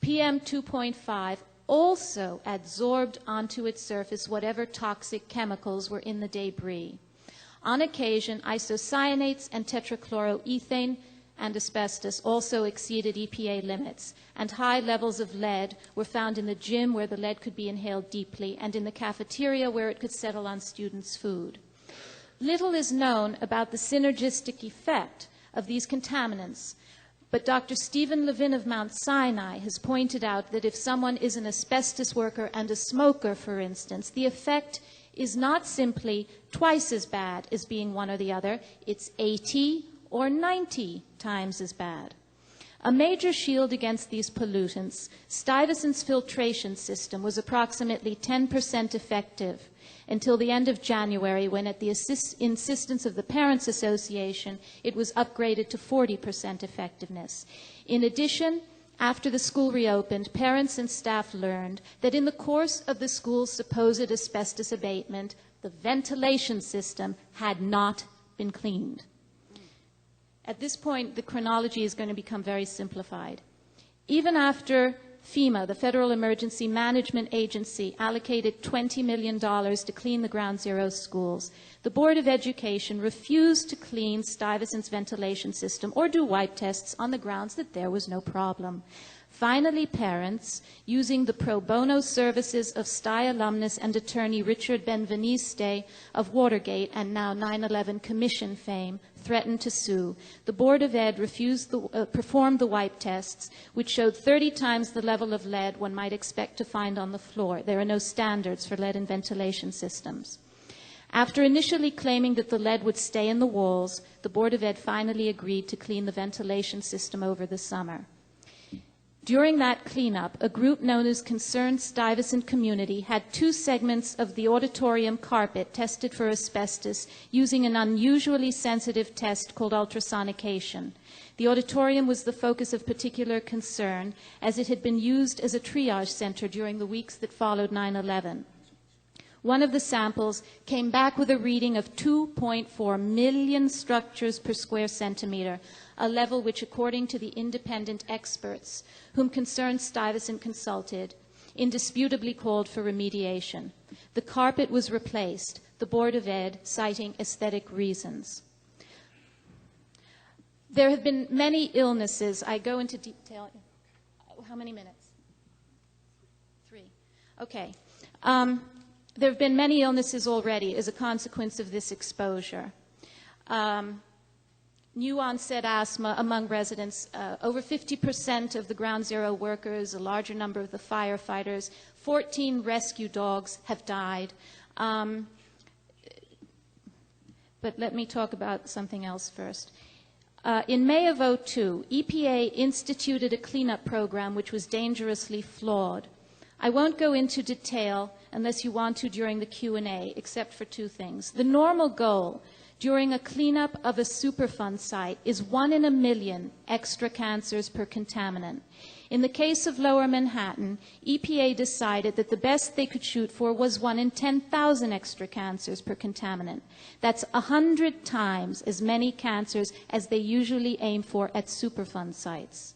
PM 2.5 also adsorbed onto its surface whatever toxic chemicals were in the debris. On occasion, isocyanates and tetrachloroethane and asbestos also exceeded EPA limits, and high levels of lead were found in the gym where the lead could be inhaled deeply and in the cafeteria where it could settle on students' food. Little is known about the synergistic effect of these contaminants, But Dr. Stephen Levin of Mount Sinai has pointed out that if someone is an asbestos worker and a smoker, for instance, the effect is not simply twice as bad as being one or the other, it's 80 or 90 times as bad. A major shield against these pollutants, Stuyvesant's filtration system was approximately 10% effective until the end of January, when at the insistence of the Parents Association, it was upgraded to 40% effectiveness. In addition, after the school reopened, parents and staff learned that in the course of the school's supposed asbestos abatement, the ventilation system had not been cleaned. At this point, the chronology is going to become very simplified. Even after FEMA, the Federal Emergency Management Agency, allocated $20 million to clean the Ground Zero schools, the Board of Education refused to clean Stuyvesant's ventilation system or do wipe tests on the grounds that there was no problem. Finally, parents, using the pro bono services of Stye alumnus and attorney Richard Benveniste of Watergate and now 9/11 Commission fame, threatened to sue. The Board of Ed performed the wipe tests, which showed 30 times the level of lead one might expect to find on the floor. There are no standards for lead in ventilation systems. After initially claiming that the lead would stay in the walls, the Board of Ed finally agreed to clean the ventilation system over the summer. During that cleanup, a group known as Concerned Stuyvesant Community had 2 segments of the auditorium carpet tested for asbestos using an unusually sensitive test called ultrasonication. The auditorium was the focus of particular concern, as it had been used as a triage center during the weeks that followed 9/11. One of the samples came back with a reading of 2.4 million structures per square centimeter, a level which, according to the independent experts whom Concerned Stuyvesant consulted, indisputably called for remediation. The carpet was replaced, the Board of Ed citing aesthetic reasons. There have been many illnesses. I go into detail. How many minutes? 3. Okay. There have been many illnesses already as a consequence of this exposure. New onset asthma among residents, over 50% of the Ground Zero workers, a larger number of the firefighters, 14 rescue dogs have died. But let me talk about something else first. In May of 2002, EPA instituted a cleanup program which was dangerously flawed. I won't go into detail unless you want to during the Q&A, except for 2 things. The normal goal during a cleanup of a Superfund site is 1 in a million extra cancers per contaminant. In the case of Lower Manhattan, EPA decided that the best they could shoot for was 1 in 10,000 extra cancers per contaminant. That's 100 times as many cancers as they usually aim for at Superfund sites.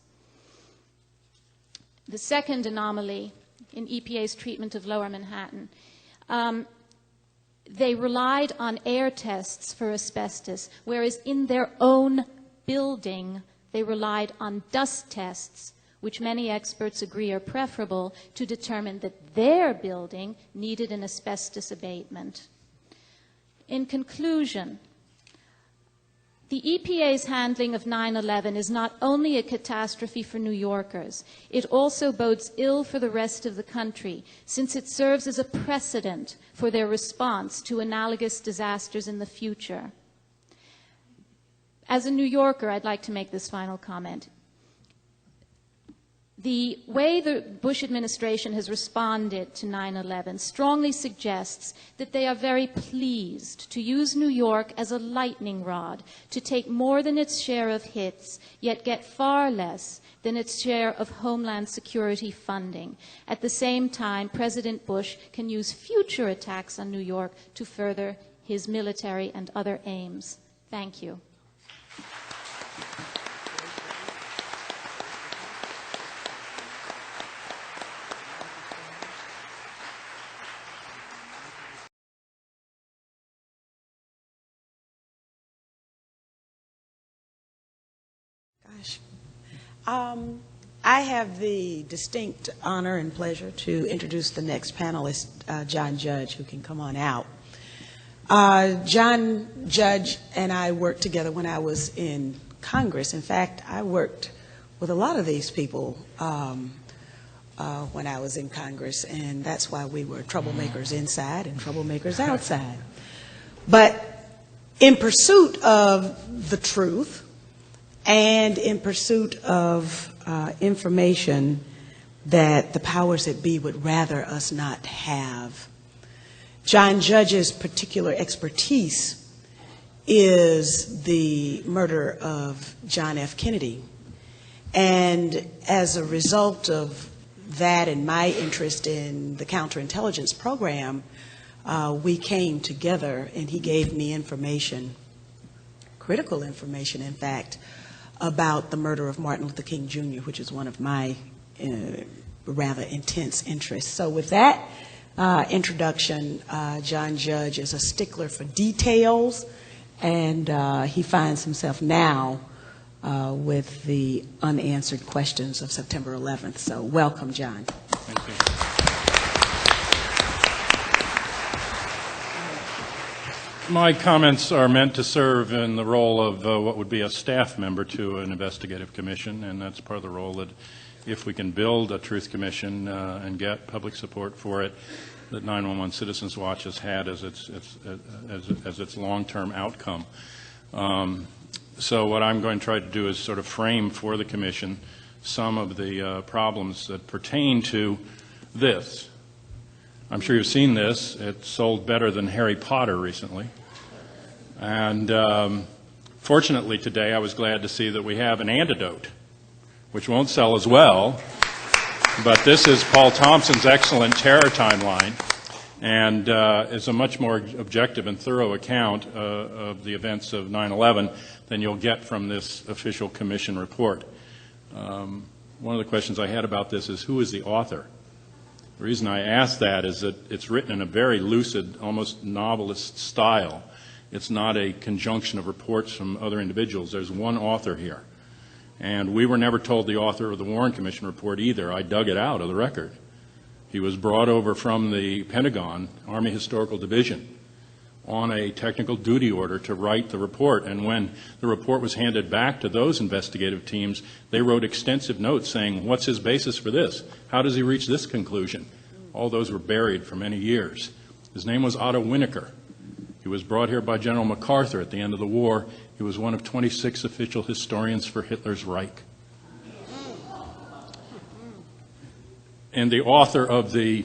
The second anomaly in EPA's treatment of Lower Manhattan, they relied on air tests for asbestos, whereas in their own building they relied on dust tests, which many experts agree are preferable, to determine that their building needed an asbestos abatement. In conclusion, the EPA's handling of 9/11 is not only a catastrophe for New Yorkers, it also bodes ill for the rest of the country, since it serves as a precedent for their response to analogous disasters in the future. As a New Yorker, I'd like to make this final comment. The way the Bush administration has responded to 9/11 strongly suggests that they are very pleased to use New York as a lightning rod to take more than its share of hits, yet get far less than its share of Homeland Security funding. At the same time, President Bush can use future attacks on New York to further his military and other aims. Thank you. I have the distinct honor and pleasure to introduce the next panelist, John Judge, who can come on out. John Judge and I worked together when I was in Congress. In fact, I worked with a lot of these people when I was in Congress, and that's why we were troublemakers inside and troublemakers outside. But in pursuit of the truth and in pursuit of information that the powers that be would rather us not have, John Judge's particular expertise is the murder of John F. Kennedy. And as a result of that and my interest in the counterintelligence program, we came together and he gave me information, critical information in fact, about the murder of Martin Luther King Jr., which is one of my rather intense interests. So with that introduction, John Judge is a stickler for details, and he finds himself now with the unanswered questions of September 11th. So welcome, John. Thank you. My comments are meant to serve in the role of what would be a staff member to an investigative commission, and that's part of the role that if we can build a truth commission and get public support for it, that 911 Citizens Watch has had as its long-term outcome. So what I'm going to try to do is sort of frame for the commission some of the problems that pertain to this. I'm sure you've seen this. It sold better than Harry Potter recently. And fortunately today I was glad to see that we have an antidote, which won't sell as well, but this is Paul Thompson's excellent terror timeline, and is a much more objective and thorough account of the events of 9/11 than you'll get from this official commission report. One of the questions I had about this is, who is the author? The reason I ask that is that it's written in a very lucid, almost novelist style. It's not a conjunction of reports from other individuals. There's one author here. And we were never told the author of the Warren Commission report either. I dug it out of the record. He was brought over from the Pentagon, Army Historical Division, on a technical duty order to write the report. And when the report was handed back to those investigative teams, they wrote extensive notes saying, what's his basis for this? How does he reach this conclusion? All those were buried for many years. His name was Otto Winnecker. He was brought here by General MacArthur at the end of the war. He was one of 26 official historians for Hitler's Reich. And the author of the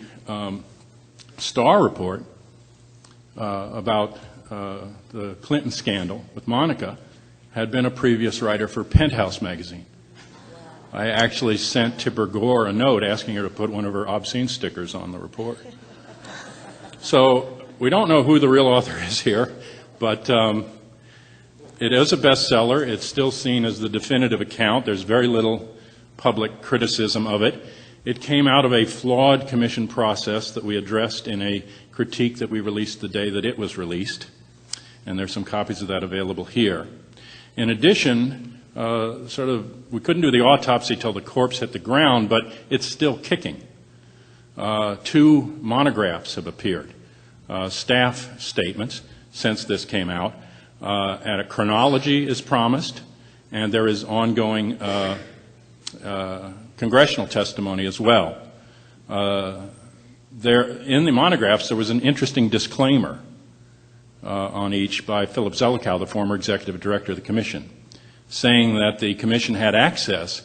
Starr report about the Clinton scandal with Monica had been a previous writer for Penthouse magazine. I actually sent Tipper Gore a note asking her to put one of her obscene stickers on the report. So we don't know who the real author is here, but it is a bestseller. It's still seen as the definitive account. There's very little public criticism of it. It came out of a flawed commission process that we addressed in a critique that we released the day that it was released, and there's some copies of that available here. In addition, we couldn't do the autopsy till the corpse hit the ground, but it's still kicking. 2 monographs have appeared, staff statements since this came out, and a chronology is promised, and there is ongoing congressional testimony as well. In the monographs, there was an interesting disclaimer on each by Philip Zelikow, the former executive director of the commission, saying that the commission had access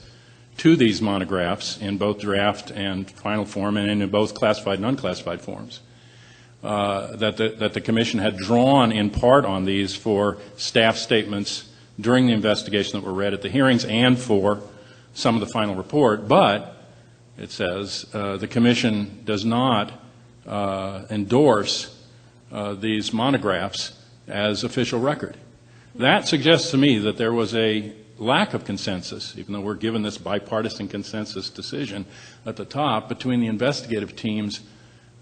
to these monographs in both draft and final form, and in both classified and unclassified forms. That the commission had drawn in part on these for staff statements during the investigation that were read at the hearings and for some of the final report, but it says the commission does not endorse these monographs as official record. That suggests to me that there was a lack of consensus, even though we're given this bipartisan consensus decision at the top, between the investigative teams,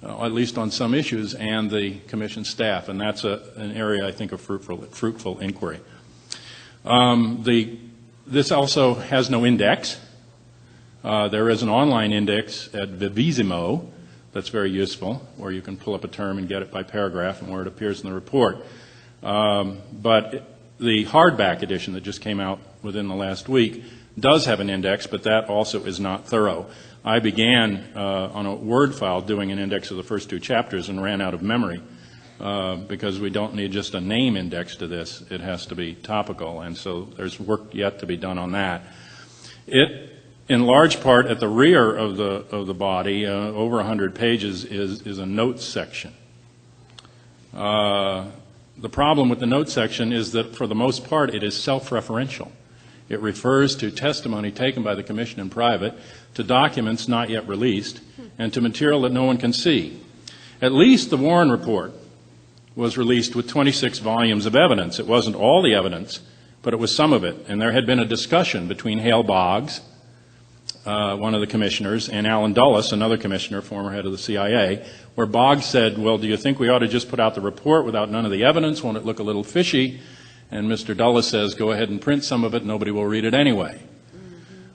at least on some issues, and the commission staff, and that's an area, I think, of fruitful inquiry. This also has no index. There is an online index at Vivissimo that's very useful, where you can pull up a term and get it by paragraph and where it appears in the report. But the hardback edition that just came out within the last week does have an index, but that also is not thorough. I began on a Word file doing an index of the first 2 chapters and ran out of memory because we don't need just a name index to this. It has to be topical, and so there's work yet to be done on that. It, in large part, at the rear of the body, over 100 pages, is a notes section. The problem with the notes section is that, for the most part, it is self-referential. It refers to testimony taken by the Commission in private, to documents not yet released, and to material that no one can see. At least the Warren Report was released with 26 volumes of evidence. It wasn't all the evidence, but it was some of it. And there had been a discussion between Hale Boggs, one of the commissioners, and Alan Dulles, another commissioner, former head of the CIA, where Boggs said, well, do you think we ought to just put out the report without none of the evidence? Won't it look a little fishy? And Mr. Dulles says, go ahead and print some of it, nobody will read it anyway.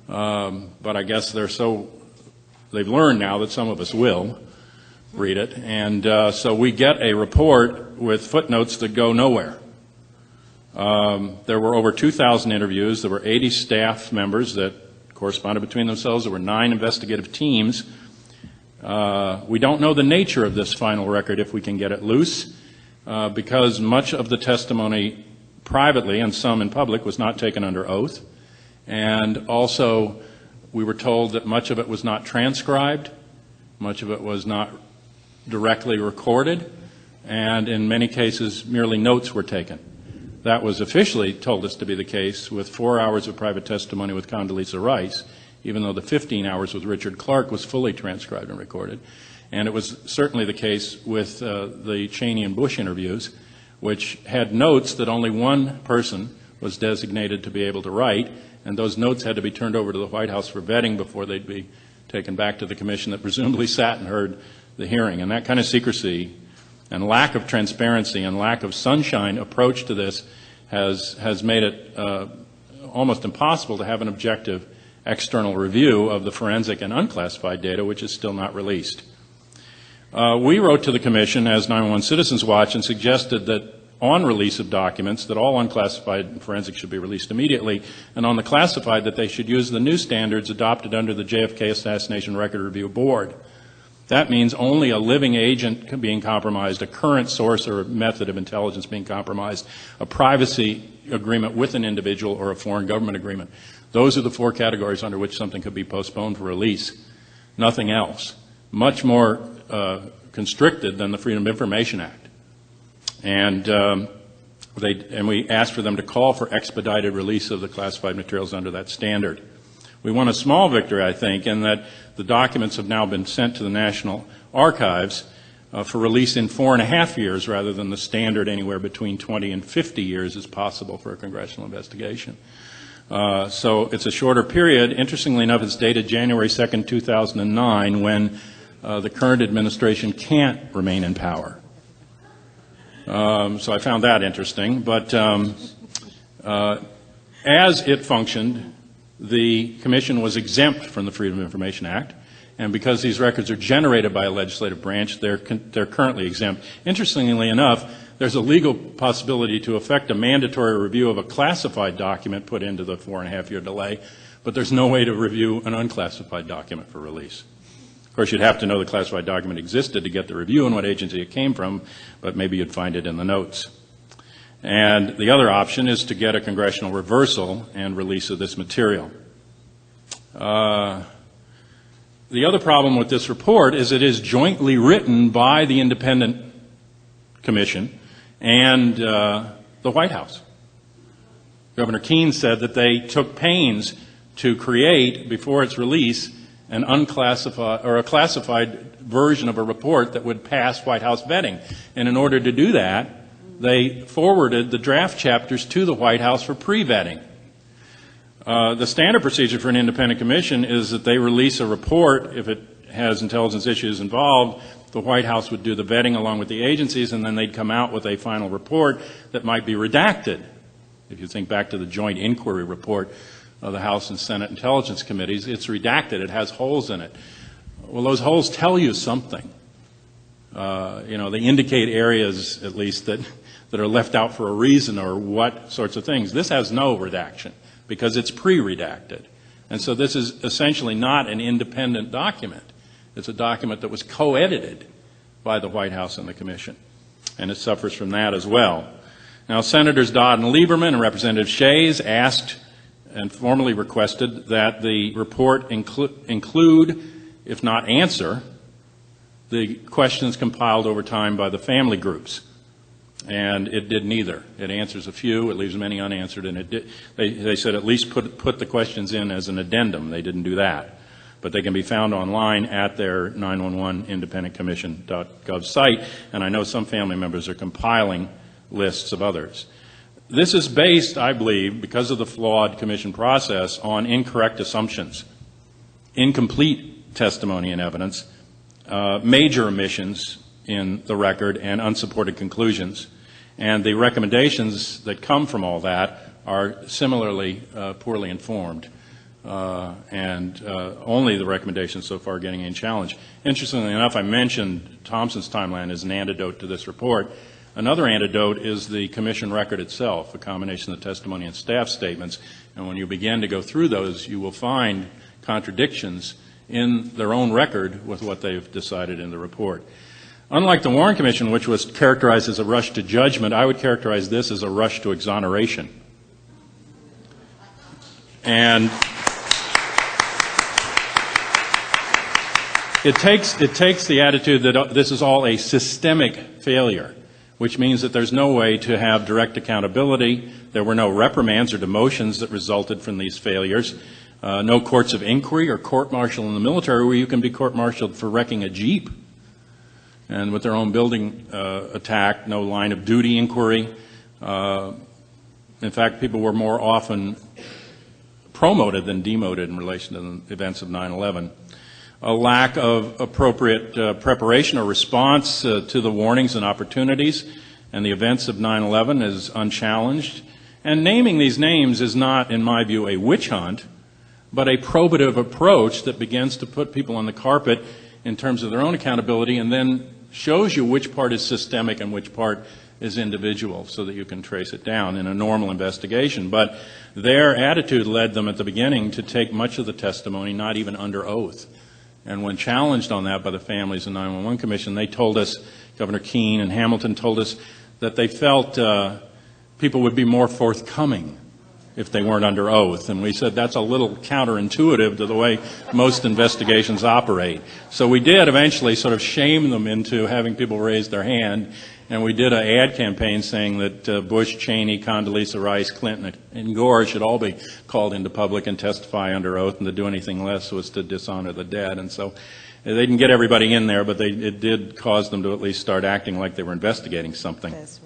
But I guess they've learned now that some of us will read it. And so we get a report with footnotes that go nowhere. There were over 2,000 interviews. There were 80 staff members that corresponded between themselves. There were 9 investigative teams. We don't know the nature of this final record if we can get it loose, because much of the testimony privately and some in public was not taken under oath. And also, we were told that much of it was not transcribed, much of it was not directly recorded, and in many cases, merely notes were taken. That was officially told us to be the case with 4 hours of private testimony with Condoleezza Rice, even though the 15 hours with Richard Clark was fully transcribed and recorded. And it was certainly the case with the Cheney and Bush interviews, which had notes that only one person was designated to be able to write, and those notes had to be turned over to the White House for vetting before they'd be taken back to the commission that presumably sat and heard the hearing. And that kind of secrecy and lack of transparency and lack of sunshine approach to this has made it almost impossible to have an objective external review of the forensic and unclassified data, which is still not released. We wrote to the Commission as 911 Citizens Watch and suggested that on release of documents that all unclassified and forensic should be released immediately, and on the classified that they should use the new standards adopted under the JFK Assassination Record Review Board. That means only a living agent being compromised, a current source or method of intelligence being compromised, a privacy agreement with an individual, or a foreign government agreement. Those are the 4 categories under which something could be postponed for release. Nothing else. Much more constricted than the Freedom of Information Act. And we asked for them to call for expedited release of the classified materials under that standard. We won a small victory, I think, in that the documents have now been sent to the National Archives for release in 4.5 years, rather than the standard anywhere between 20 and 50 years is possible for a congressional investigation. So it's a shorter period. Interestingly enough, it's dated January 2nd, 2009, when the current administration can't remain in power. So I found that interesting. But as it functioned, the Commission was exempt from the Freedom of Information Act, and because these records are generated by a legislative branch, they're currently exempt. Interestingly enough, there's a legal possibility to effect a mandatory review of a classified document put into the 4.5-year delay, but there's no way to review an unclassified document for release. Of course, you'd have to know the classified document existed to get the review and what agency it came from, but maybe you'd find it in the notes. And the other option is to get a congressional reversal and release of this material. The other problem with this report is it is jointly written by the independent commission and the White House. Governor Caine said that they took pains to create, before its release, an unclassified or a classified version of a report that would pass White House vetting. And in order to do that, they forwarded the draft chapters to the White House for pre-vetting. The standard procedure for an independent commission is that they release a report. If it has intelligence issues involved, the White House would do the vetting along with the agencies, and then they'd come out with a final report that might be redacted. If you think back to the joint inquiry report of the House and Senate Intelligence Committees, it's redacted. It has holes in it. Well, those holes tell you something. They indicate areas, at least, that are left out for a reason, or what sorts of things. This has no redaction. because it's pre-redacted. And so this is essentially not an independent document. It's a document that was co-edited by the White House and the Commission, and it suffers from that as well. Now, Senators Dodd and Lieberman and Representative Shays asked and formally requested that the report include, if not answer, the questions compiled over time by the family groups. And it did neither. It answers a few, it leaves many unanswered, and they said at least put the questions in as an addendum. They didn't do that. But they can be found online at their 911independentcommission.gov site, and I know some family members are compiling lists of others. This is based, I believe, because of the flawed commission process, on incorrect assumptions, incomplete testimony and evidence, major omissions in the record, and unsupported conclusions. And the recommendations that come from all that are similarly poorly informed. Only the recommendations so far getting any challenge. Interestingly enough, I mentioned Thompson's timeline as an antidote to this report. Another antidote is the commission record itself, a combination of testimony and staff statements. And when you begin to go through those, you will find contradictions in their own record with what they've decided in the report. Unlike the Warren Commission, which was characterized as a rush to judgment, I would characterize this as a rush to exoneration. And it takes the attitude that this is all a systemic failure, which means that there's no way to have direct accountability. There were no reprimands or demotions that resulted from these failures. No courts of inquiry or court-martial in the military where you can be court-martialed for wrecking a Jeep. And with their own building attack, no line of duty inquiry. In fact, people were more often promoted than demoted in relation to the events of 9/11. A lack of appropriate preparation or response to the warnings and opportunities and the events of 9/11 is unchallenged. And naming these names is not, in my view, a witch hunt, but a probative approach that begins to put people on the carpet in terms of their own accountability and then shows you which part is systemic and which part is individual so that you can trace it down in a normal investigation. But their attitude led them at the beginning to take much of the testimony not even under oath. And when challenged on that by the families and 911 Commission, they told us, Governor Caine and Hamilton told us, that they felt people would be more forthcoming if they weren't under oath. And we said that's a little counterintuitive to the way most investigations operate. So we did eventually sort of shame them into having people raise their hand. And we did an ad campaign saying that Bush, Cheney, Condoleezza Rice, Clinton, and Gore should all be called into public and testify under oath, and to do anything less was to dishonor the dead. And so they didn't get everybody in there, but it did cause them to at least start acting like they were investigating something. That's right.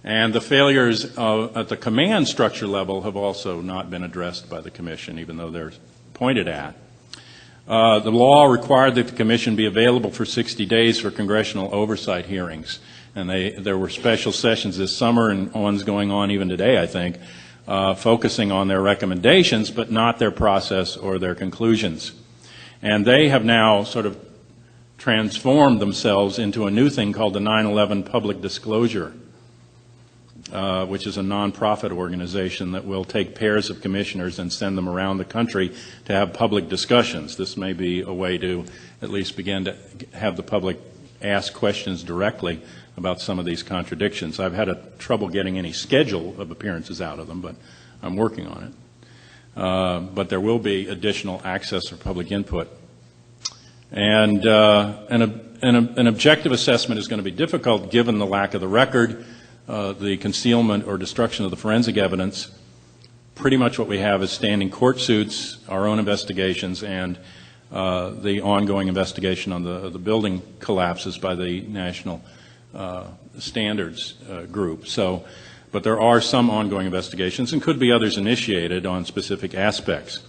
And the failures at the command structure level have also not been addressed by the Commission, even though they're pointed at. The law required that the Commission be available for 60 days for congressional oversight hearings. And there were special sessions this summer, and one's going on even today, I think, focusing on their recommendations, but not their process or their conclusions. And they have now sort of transformed themselves into a new thing called the 9/11 Public Disclosure, which is a nonprofit organization that will take pairs of commissioners and send them around the country to have public discussions. This may be a way to at least begin to have the public ask questions directly about some of these contradictions. I've had trouble getting any schedule of appearances out of them, but I'm working on it. But there will be additional access for public input. And an objective assessment is going to be difficult given the lack of the record, the concealment or destruction of the forensic evidence. Pretty much what we have is standing court suits, our own investigations, and the ongoing investigation on the building collapses by the National Standards Group. So, but there are some ongoing investigations, and could be others initiated on specific aspects.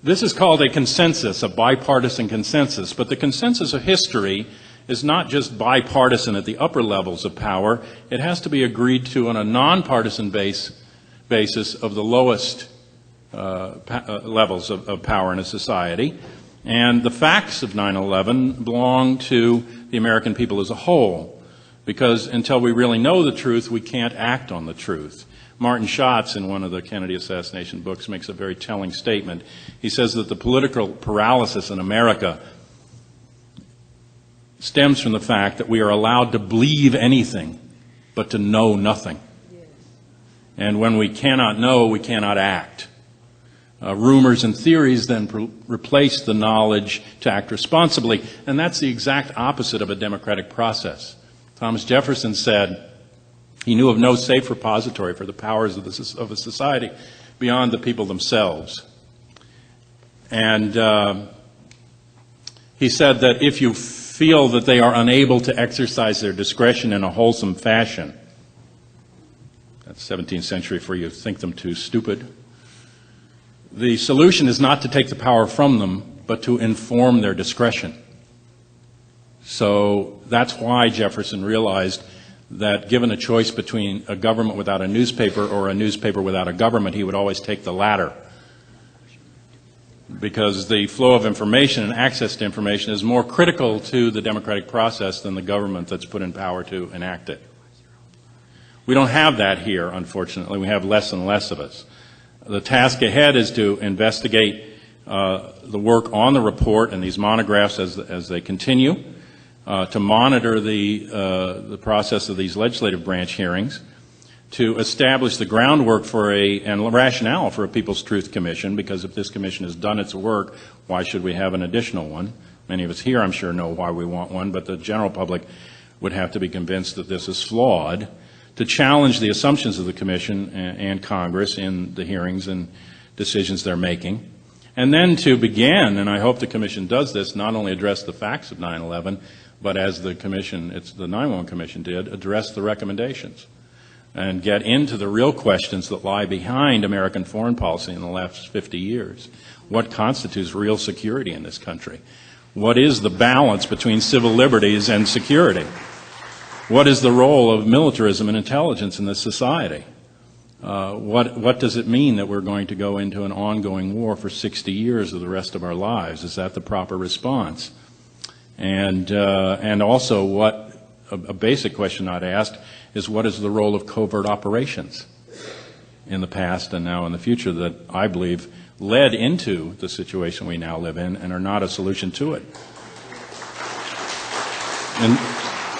This is called a consensus, a bipartisan consensus, but the consensus of history is not just bipartisan at the upper levels of power. It has to be agreed to on a nonpartisan basis of the lowest levels of power in a society. And the facts of 9/11 belong to the American people as a whole, because until we really know the truth, we can't act on the truth. Martin Schatz, in one of the Kennedy assassination books, makes a very telling statement. He says that the political paralysis in America stems from the fact that we are allowed to believe anything, but to know nothing. And when we cannot know, we cannot act. Rumors and theories then replace the knowledge to act responsibly, and that's the exact opposite of a democratic process. Thomas Jefferson said he knew of no safe repository for the powers of a society beyond the people themselves. And he said that if you feel that they are unable to exercise their discretion in a wholesome fashion, that's 17th century for you think them too stupid, the solution is not to take the power from them, but to inform their discretion. So that's why Jefferson realized that given a choice between a government without a newspaper or a newspaper without a government, he would always take the latter. Because the flow of information and access to information is more critical to the democratic process than the government that's put in power to enact it. We don't have that here, unfortunately. We have less and less of us. The task ahead is to investigate the work on the report and these monographs as they continue, to monitor the process of these legislative branch hearings, to establish the groundwork for and rationale for a People's Truth Commission, because if this commission has done its work, why should we have an additional one? Many of us here, I'm sure, know why we want one, but the general public would have to be convinced that this is flawed, to challenge the assumptions of the Commission and Congress in the hearings and decisions they're making, and then to begin, and I hope the Commission does this, not only address the facts of 9/11, but as the Commission, the 9/11 Commission did, address the recommendations and get into the real questions that lie behind American foreign policy in the last 50 years. What constitutes real security in this country? What is the balance between civil liberties and security? What is the role of militarism and intelligence in this society? What does it mean that we're going to go into an ongoing war for 60 years of the rest of our lives? Is that the proper response? And also a basic question I'd ask is, what is the role of covert operations in the past and now in the future that I believe led into the situation we now live in and are not a solution to it? And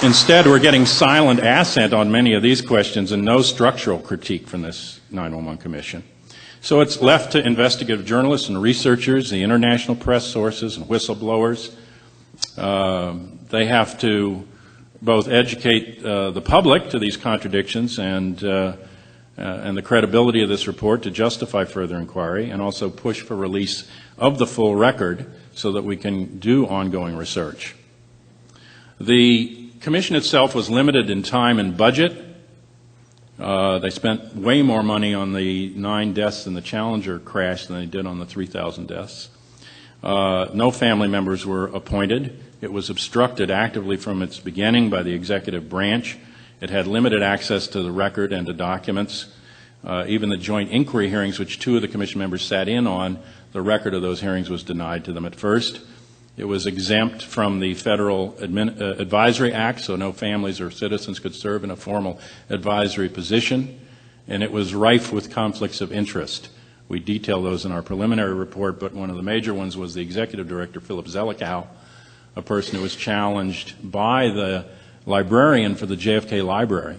instead, we're getting silent assent on many of these questions and no structural critique from this 9/11 Commission. So it's left to investigative journalists and researchers, the international press sources and whistleblowers. They have to both educate the public to these contradictions and the credibility of this report to justify further inquiry, and also push for release of the full record so that we can do ongoing research. The Commission itself was limited in time and budget. They spent way more money on the 9 deaths in the Challenger crash than they did on the 3,000 deaths. No family members were appointed. It was obstructed actively from its beginning by the executive branch. It had limited access to the record and to documents. Even the joint inquiry hearings, which 2 of the Commission members sat in on, the record of those hearings was denied to them at first. It was exempt from the Federal Advisory Act, so no families or citizens could serve in a formal advisory position, and it was rife with conflicts of interest. We detail those in our preliminary report, but one of the major ones was the executive director, Philip Zelikow, a person who was challenged by the librarian for the JFK Library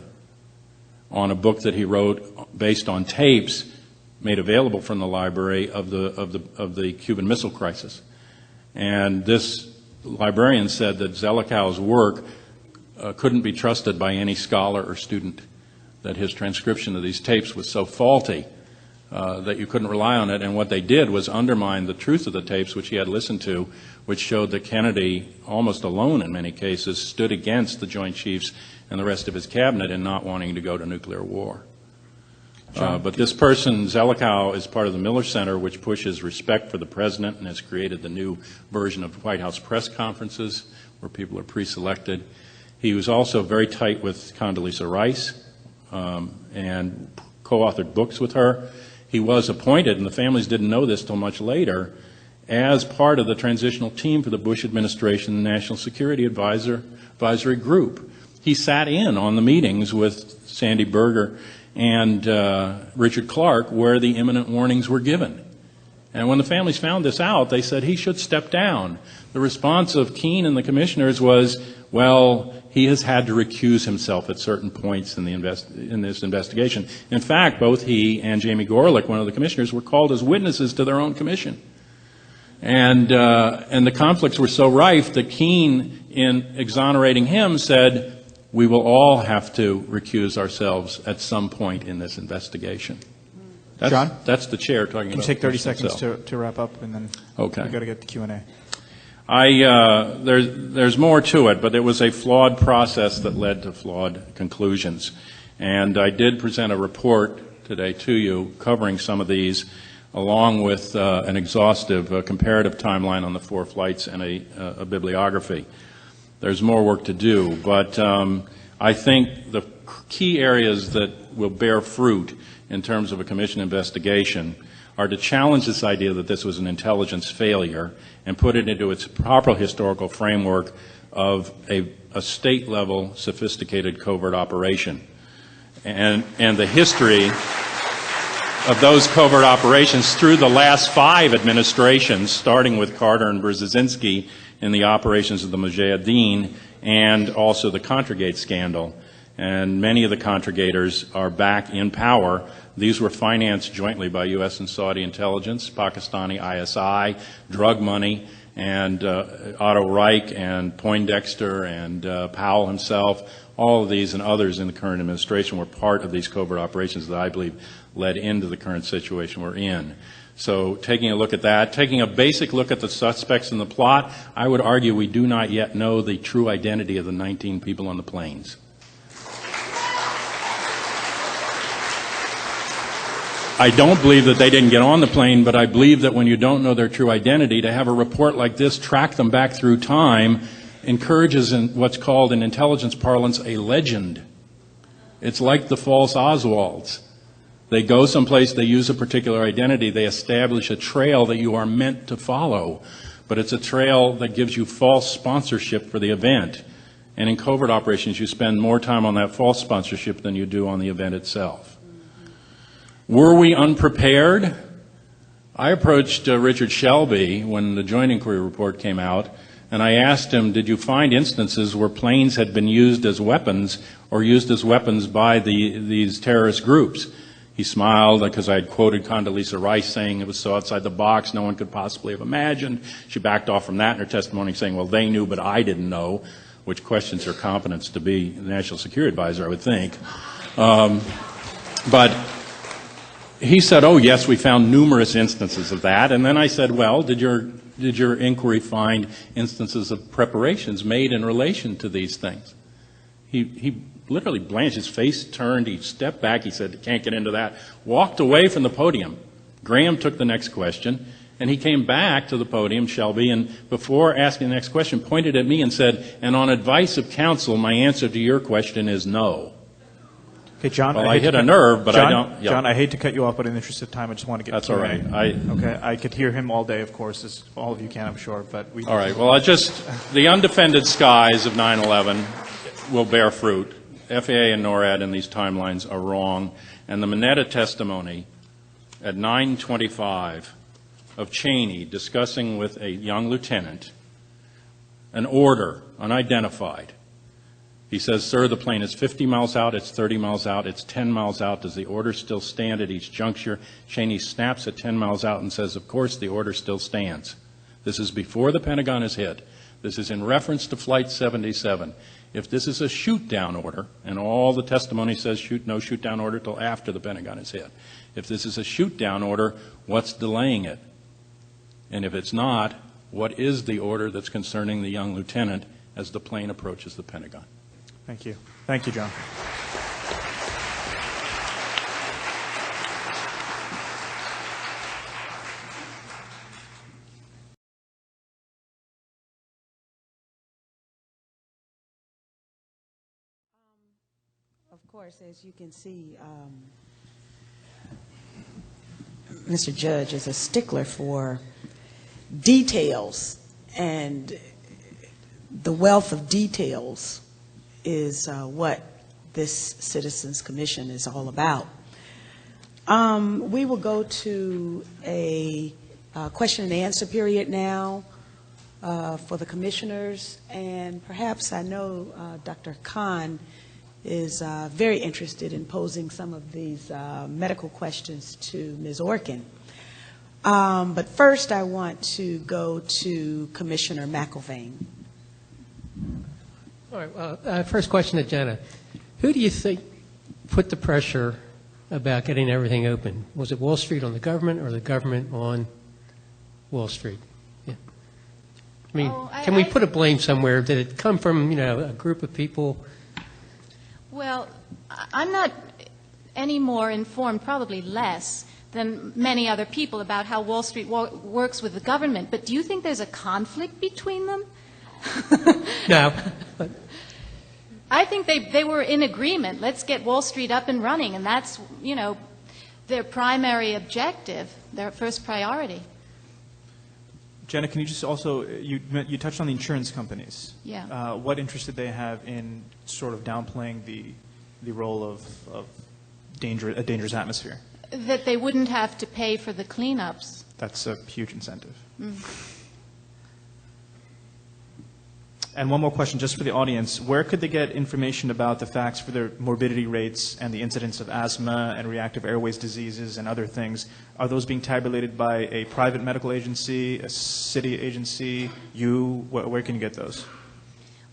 on a book that he wrote based on tapes made available from the library of the Cuban Missile Crisis. And this librarian said that Zelikow's work couldn't be trusted by any scholar or student, that his transcription of these tapes was so faulty that you couldn't rely on it. And what they did was undermine the truth of the tapes, which he had listened to, which showed that Kennedy, almost alone in many cases, stood against the Joint Chiefs and the rest of his cabinet in not wanting to go to nuclear war. But this person, Zelikow, is part of the Miller Center, which pushes respect for the president and has created the new version of White House press conferences where people are pre-selected. He was also very tight with Condoleezza Rice and co-authored books with her. He was appointed, and the families didn't know this till much later, as part of the transitional team for the Bush administration, the National Security Advisory Group. He sat in on the meetings with Sandy Berger and Richard Clark where the imminent warnings were given. And when the families found this out, they said he should step down. The response of Caine and the commissioners was, well, he has had to recuse himself at certain points in this investigation. In fact, both he and Jamie Gorelick, one of the commissioners, were called as witnesses to their own commission. And the conflicts were so rife that Caine, in exonerating him, said, we will all have to recuse ourselves at some point in this investigation. John? That's the chair talking Can about. you take 30 seconds to wrap up, and then okay. we've got to get to Q&A. There's more to it, but it was a flawed process that led to flawed conclusions. And I did present a report today to you covering some of these, along with an exhaustive comparative timeline on the 4 flights and a bibliography. There's more work to do, but I think the key areas that will bear fruit in terms of a commission investigation are to challenge this idea that this was an intelligence failure and put it into its proper historical framework of a state-level sophisticated covert operation. And the history of those covert operations through the last 5 administrations, starting with Carter and Brzezinski in the operations of the Mujahideen and also the Contragate scandal. And many of the contragators are back in power. These were financed jointly by U.S. and Saudi intelligence, Pakistani ISI, drug money, and Otto Reich and Poindexter and Powell himself. All of these and others in the current administration were part of these covert operations that I believe led into the current situation we're in. So taking a look at that, taking a basic look at the suspects in the plot, I would argue we do not yet know the true identity of the 19 people on the planes. I don't believe that they didn't get on the plane, but I believe that when you don't know their true identity, to have a report like this track them back through time encourages in what's called in intelligence parlance a legend. It's like the false Oswalds. They go someplace, they use a particular identity, they establish a trail that you are meant to follow, but it's a trail that gives you false sponsorship for the event. And in covert operations, you spend more time on that false sponsorship than you do on the event itself. Were we unprepared? I approached Richard Shelby when the Joint Inquiry Report came out, and I asked him, did you find instances where planes had been used as weapons or used as weapons by these terrorist groups? He smiled because I had quoted Condoleezza Rice saying it was so outside the box no one could possibly have imagined. She backed off from that in her testimony saying, well, they knew, but I didn't know, which questions her competence to be the National Security Advisor, I would think. But he said, oh, yes, we found numerous instances of that. And then I said, well, did your inquiry find instances of preparations made in relation to these things? He literally blanched, his face turned, he stepped back, he said, can't get into that, walked away from the podium. Graham took the next question, and he came back to the podium, Shelby, and before asking the next question, pointed at me and said, and on advice of counsel, my answer to your question is no. Okay, John. Well, I hit a nerve, but John, I don't. Yeah. John, I hate to cut you off, but in the interest of time, I just want to get. That's all right. Okay, I could hear him all day, of course, as all of you can, I'm sure. But we. All right. Well, the undefended skies of 9/11 will bear fruit. FAA and NORAD in these timelines are wrong, and the Mineta testimony at 9:25 of Cheney discussing with a young lieutenant an order unidentified. He says, sir, the plane is 50 miles out, it's 30 miles out, it's 10 miles out. Does the order still stand at each juncture? Cheney snaps at 10 miles out and says, of course, the order still stands. This is before the Pentagon is hit. This is in reference to Flight 77. If this is a shoot-down order, and all the testimony says no shoot-down order till after the Pentagon is hit. If this is a shoot-down order, what's delaying it? And if it's not, what is the order that's concerning the young lieutenant as the plane approaches the Pentagon? Thank you. Thank you, John. Of course, as you can see, Mr. Judge is a stickler for details, and the wealth of details is what this Citizens Commission is all about. We will go to a question and answer period now for the commissioners, and perhaps I know Dr. Caine is very interested in posing some of these medical questions to Ms. Orkin. But first I want to go to Commissioner McIlvaine. All right, well, first question to Jenna. Who do you think put the pressure about getting everything open? Was it Wall Street on the government or the government on Wall Street? Yeah. I mean, can we put a blame somewhere? Did it come from, a group of people? Well, I'm not any more informed, probably less, than many other people about how Wall Street works with the government. But do you think there's a conflict between them? No. I think they were in agreement. Let's get Wall Street up and running, and that's, their primary objective, their first priority. Jenna, can you just also, you touched on the insurance companies. Yeah. What interest did they have in sort of downplaying the role of a dangerous atmosphere? That they wouldn't have to pay for the cleanups. That's a huge incentive. Mm. And one more question just for the audience. Where could they get information about the facts for their morbidity rates and the incidence of asthma and reactive airways diseases and other things? Are those being tabulated by a private medical agency, a city agency, you? Where can you get those?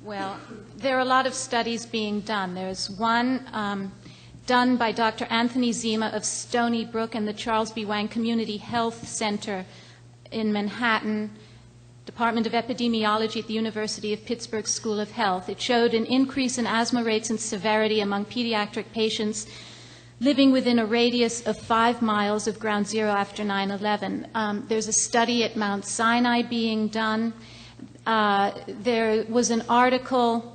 Well, there are a lot of studies being done. There's one done by Dr. Anthony Zima of Stony Brook and the Charles B. Wang Community Health Center in Manhattan, Department of Epidemiology at the University of Pittsburgh School of Health. It showed an increase in asthma rates and severity among pediatric patients living within a radius of 5 miles of ground zero after 9/11. There's a study at Mount Sinai being done. There was an article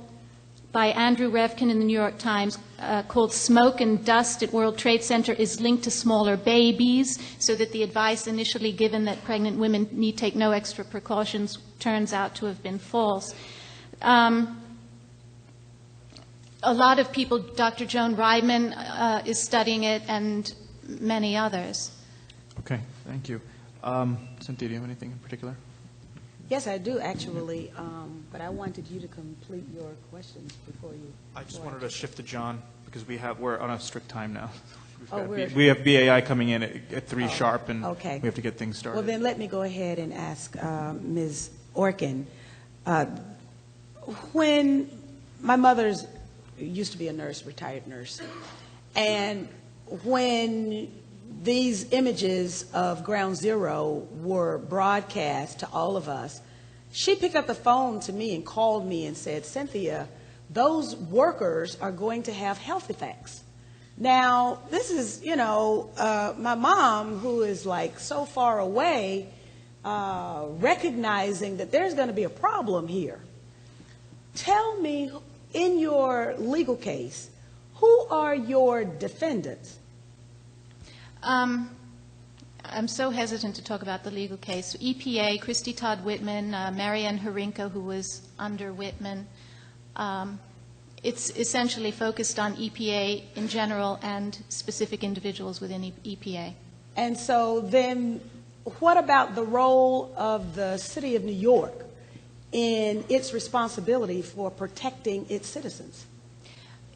by Andrew Revkin in the New York Times called "Smoke and Dust at World Trade Center is Linked to Smaller Babies," so that the advice initially given that pregnant women need take no extra precautions turns out to have been false. A lot of people, Dr. Joan Reidman is studying it, and many others. Okay, thank you. Cynthia, do you have anything in particular? Yes, I do actually, but I wanted you to complete your questions before you. I just wanted to shift to John because we're on a strict time now. We have BAI coming in at 3 sharp, and okay. We have to get things started. Well, then let me go ahead and ask Ms. Orkin. When my mother used to be a nurse, retired nurse, and when these images of Ground Zero were broadcast to all of us, she picked up the phone to me and called me and said, "Cynthia, those workers are going to have health effects." Now, this is, my mom, who is like so far away, recognizing that there's going to be a problem here. Tell me, in your legal case, who are your defendants? I'm so hesitant to talk about the legal case. EPA, Christy Todd Whitman, Marianne Harinko, who was under Whitman. It's essentially focused on EPA in general and specific individuals within EPA. And so then what about the role of the City of New York in its responsibility for protecting its citizens?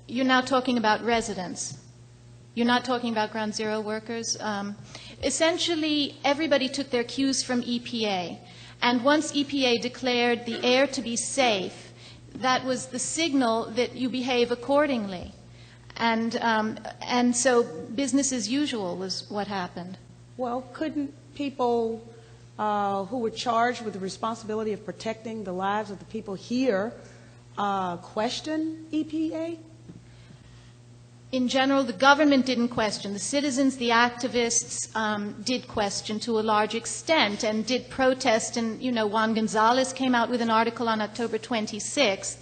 You're now talking about residents. You're not talking about Ground Zero workers. Essentially, everybody took their cues from EPA. And once EPA declared the air to be safe, that was the signal that you behave accordingly. And so business as usual was what happened. Well, couldn't people who were charged with the responsibility of protecting the lives of the people here question EPA? In general, the government didn't question. The citizens, the activists did question to a large extent and did protest. And, Juan Gonzalez came out with an article on October 26th,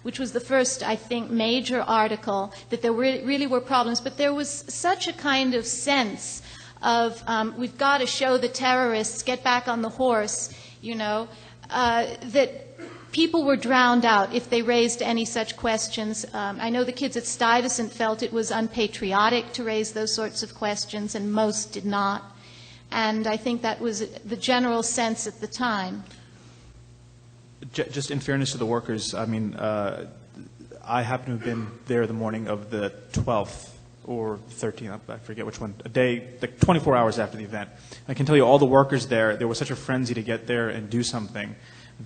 which was the first, I think, major article that there really were problems. But there was such a kind of sense of we've got to show the terrorists, get back on the horse, that people were drowned out if they raised any such questions. I know the kids at Stuyvesant felt it was unpatriotic to raise those sorts of questions, and most did not. And I think that was the general sense at the time. Just in fairness to the workers, I mean, I happen to have been there the morning of the 12th or 13th, I forget which one, a day, like 24 hours after the event. I can tell you all the workers there was such a frenzy to get there and do something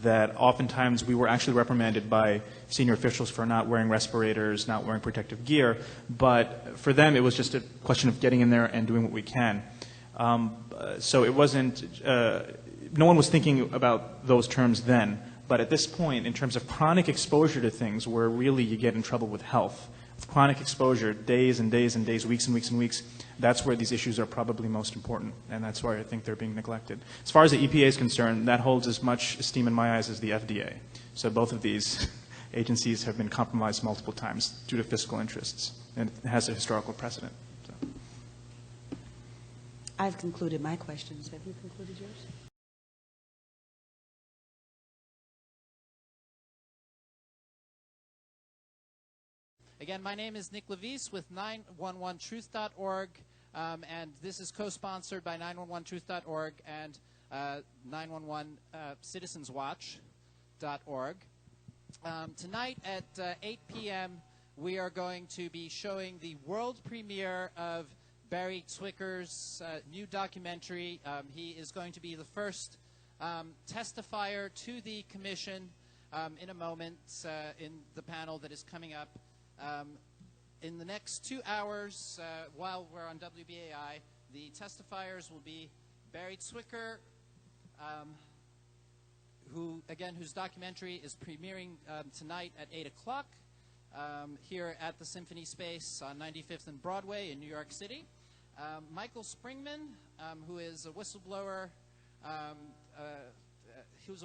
that oftentimes we were actually reprimanded by senior officials for not wearing respirators, not wearing protective gear. But for them, it was just a question of getting in there and doing what we can. So it wasn't, no one was thinking about those terms then. But at this point, in terms of chronic exposure to things where really you get in trouble with health, chronic exposure, days and days and days, weeks and weeks and weeks, that's where these issues are probably most important, and that's why I think they're being neglected. As far as the EPA is concerned, that holds as much esteem in my eyes as the FDA. So both of these agencies have been compromised multiple times due to fiscal interests, and it has a historical precedent. So. I've concluded my questions. Have you concluded yours? Again, my name is Mcllvaine with 911truth.org, and this is co-sponsored by 911truth.org and 911citizenswatch.org. Tonight at 8 p.m., we are going to be showing the world premiere of Barry Zwicker's new documentary. He is going to be the first testifier to the commission in a moment in the panel that is coming up. In the next 2 hours, while we're on WBAI, the testifiers will be Barry Zwicker, whose documentary is premiering tonight at 8 o'clock here at the Symphony Space on 95th and Broadway in New York City. Michael Springmann, who is a whistleblower, who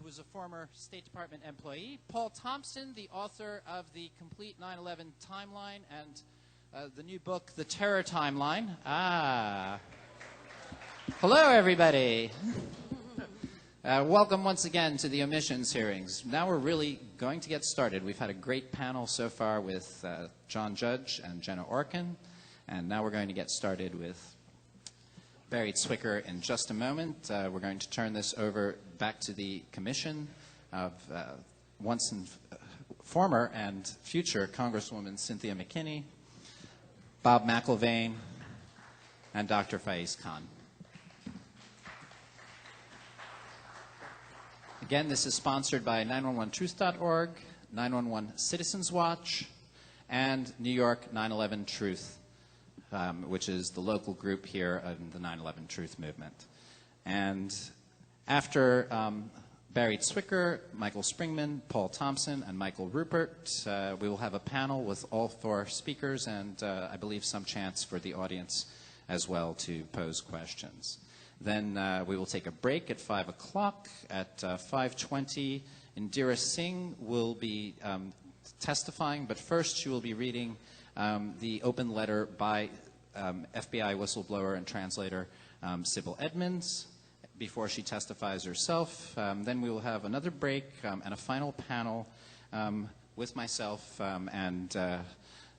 was a former State Department employee. Paul Thompson, the author of the complete 9/11 timeline and the new book, The Terror Timeline. Hello, everybody. Welcome once again to the omissions hearings. Now we're really going to get started. We've had a great panel so far with John Judge and Jenna Orkin, and now we're going to get started with Barry Zwicker in just a moment. We're going to turn this over back to the commission of former and future Congresswoman Cynthia McKinney, Bob Mcllvaine, and Dr. Faiz Khan. Again, this is sponsored by 911truth.org, 911 Citizenswatch, and New York 9/11 Truth, which is the local group here of the 9/11 Truth movement. And after Barry Zwicker, Michael Springmann, Paul Thompson, and Michael Ruppert, we will have a panel with all four speakers and I believe some chance for the audience as well to pose questions. Then we will take a break at 5 o'clock. At 5:20, Indira Singh will be testifying, but first she will be reading the open letter by FBI whistleblower and translator Sybil Edmonds before she testifies herself. Then we will have another break and a final panel with myself and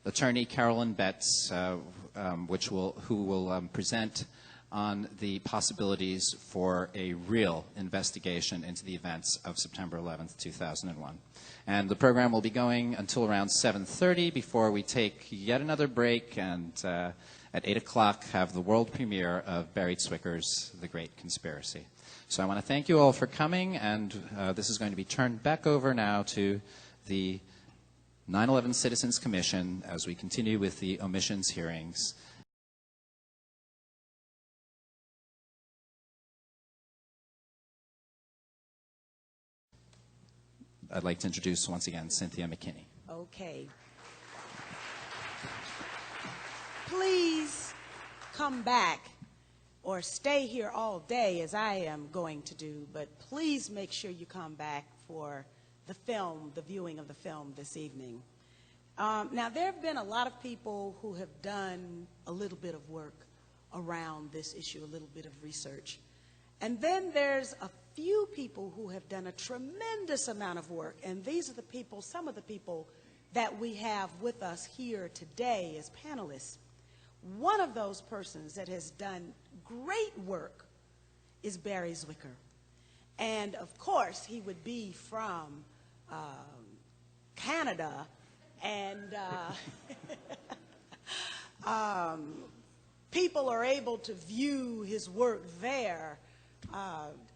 attorney Carolyn Betts, who will present on the possibilities for a real investigation into the events of September 11th, 2001. And the program will be going until around 7:30 before we take yet another break and at 8 o'clock have the world premiere of Barry Zwicker's The Great Conspiracy. So I want to thank you all for coming, and this is going to be turned back over now to the 9/11 Citizens Commission as we continue with the omissions hearings. I'd like to introduce once again Cynthia McKinney. Okay. Please come back or stay here all day as I am going to do, but please make sure you come back for the film, the viewing of the film this evening. Now, there have been a lot of people who have done a little bit of work around this issue, a little bit of research. And then there's a few people who have done a tremendous amount of work, and these are the people, some of the people that we have with us here today as panelists. One of those persons that has done great work is Barry Zwicker. And of course, he would be from Canada, and people are able to view his work there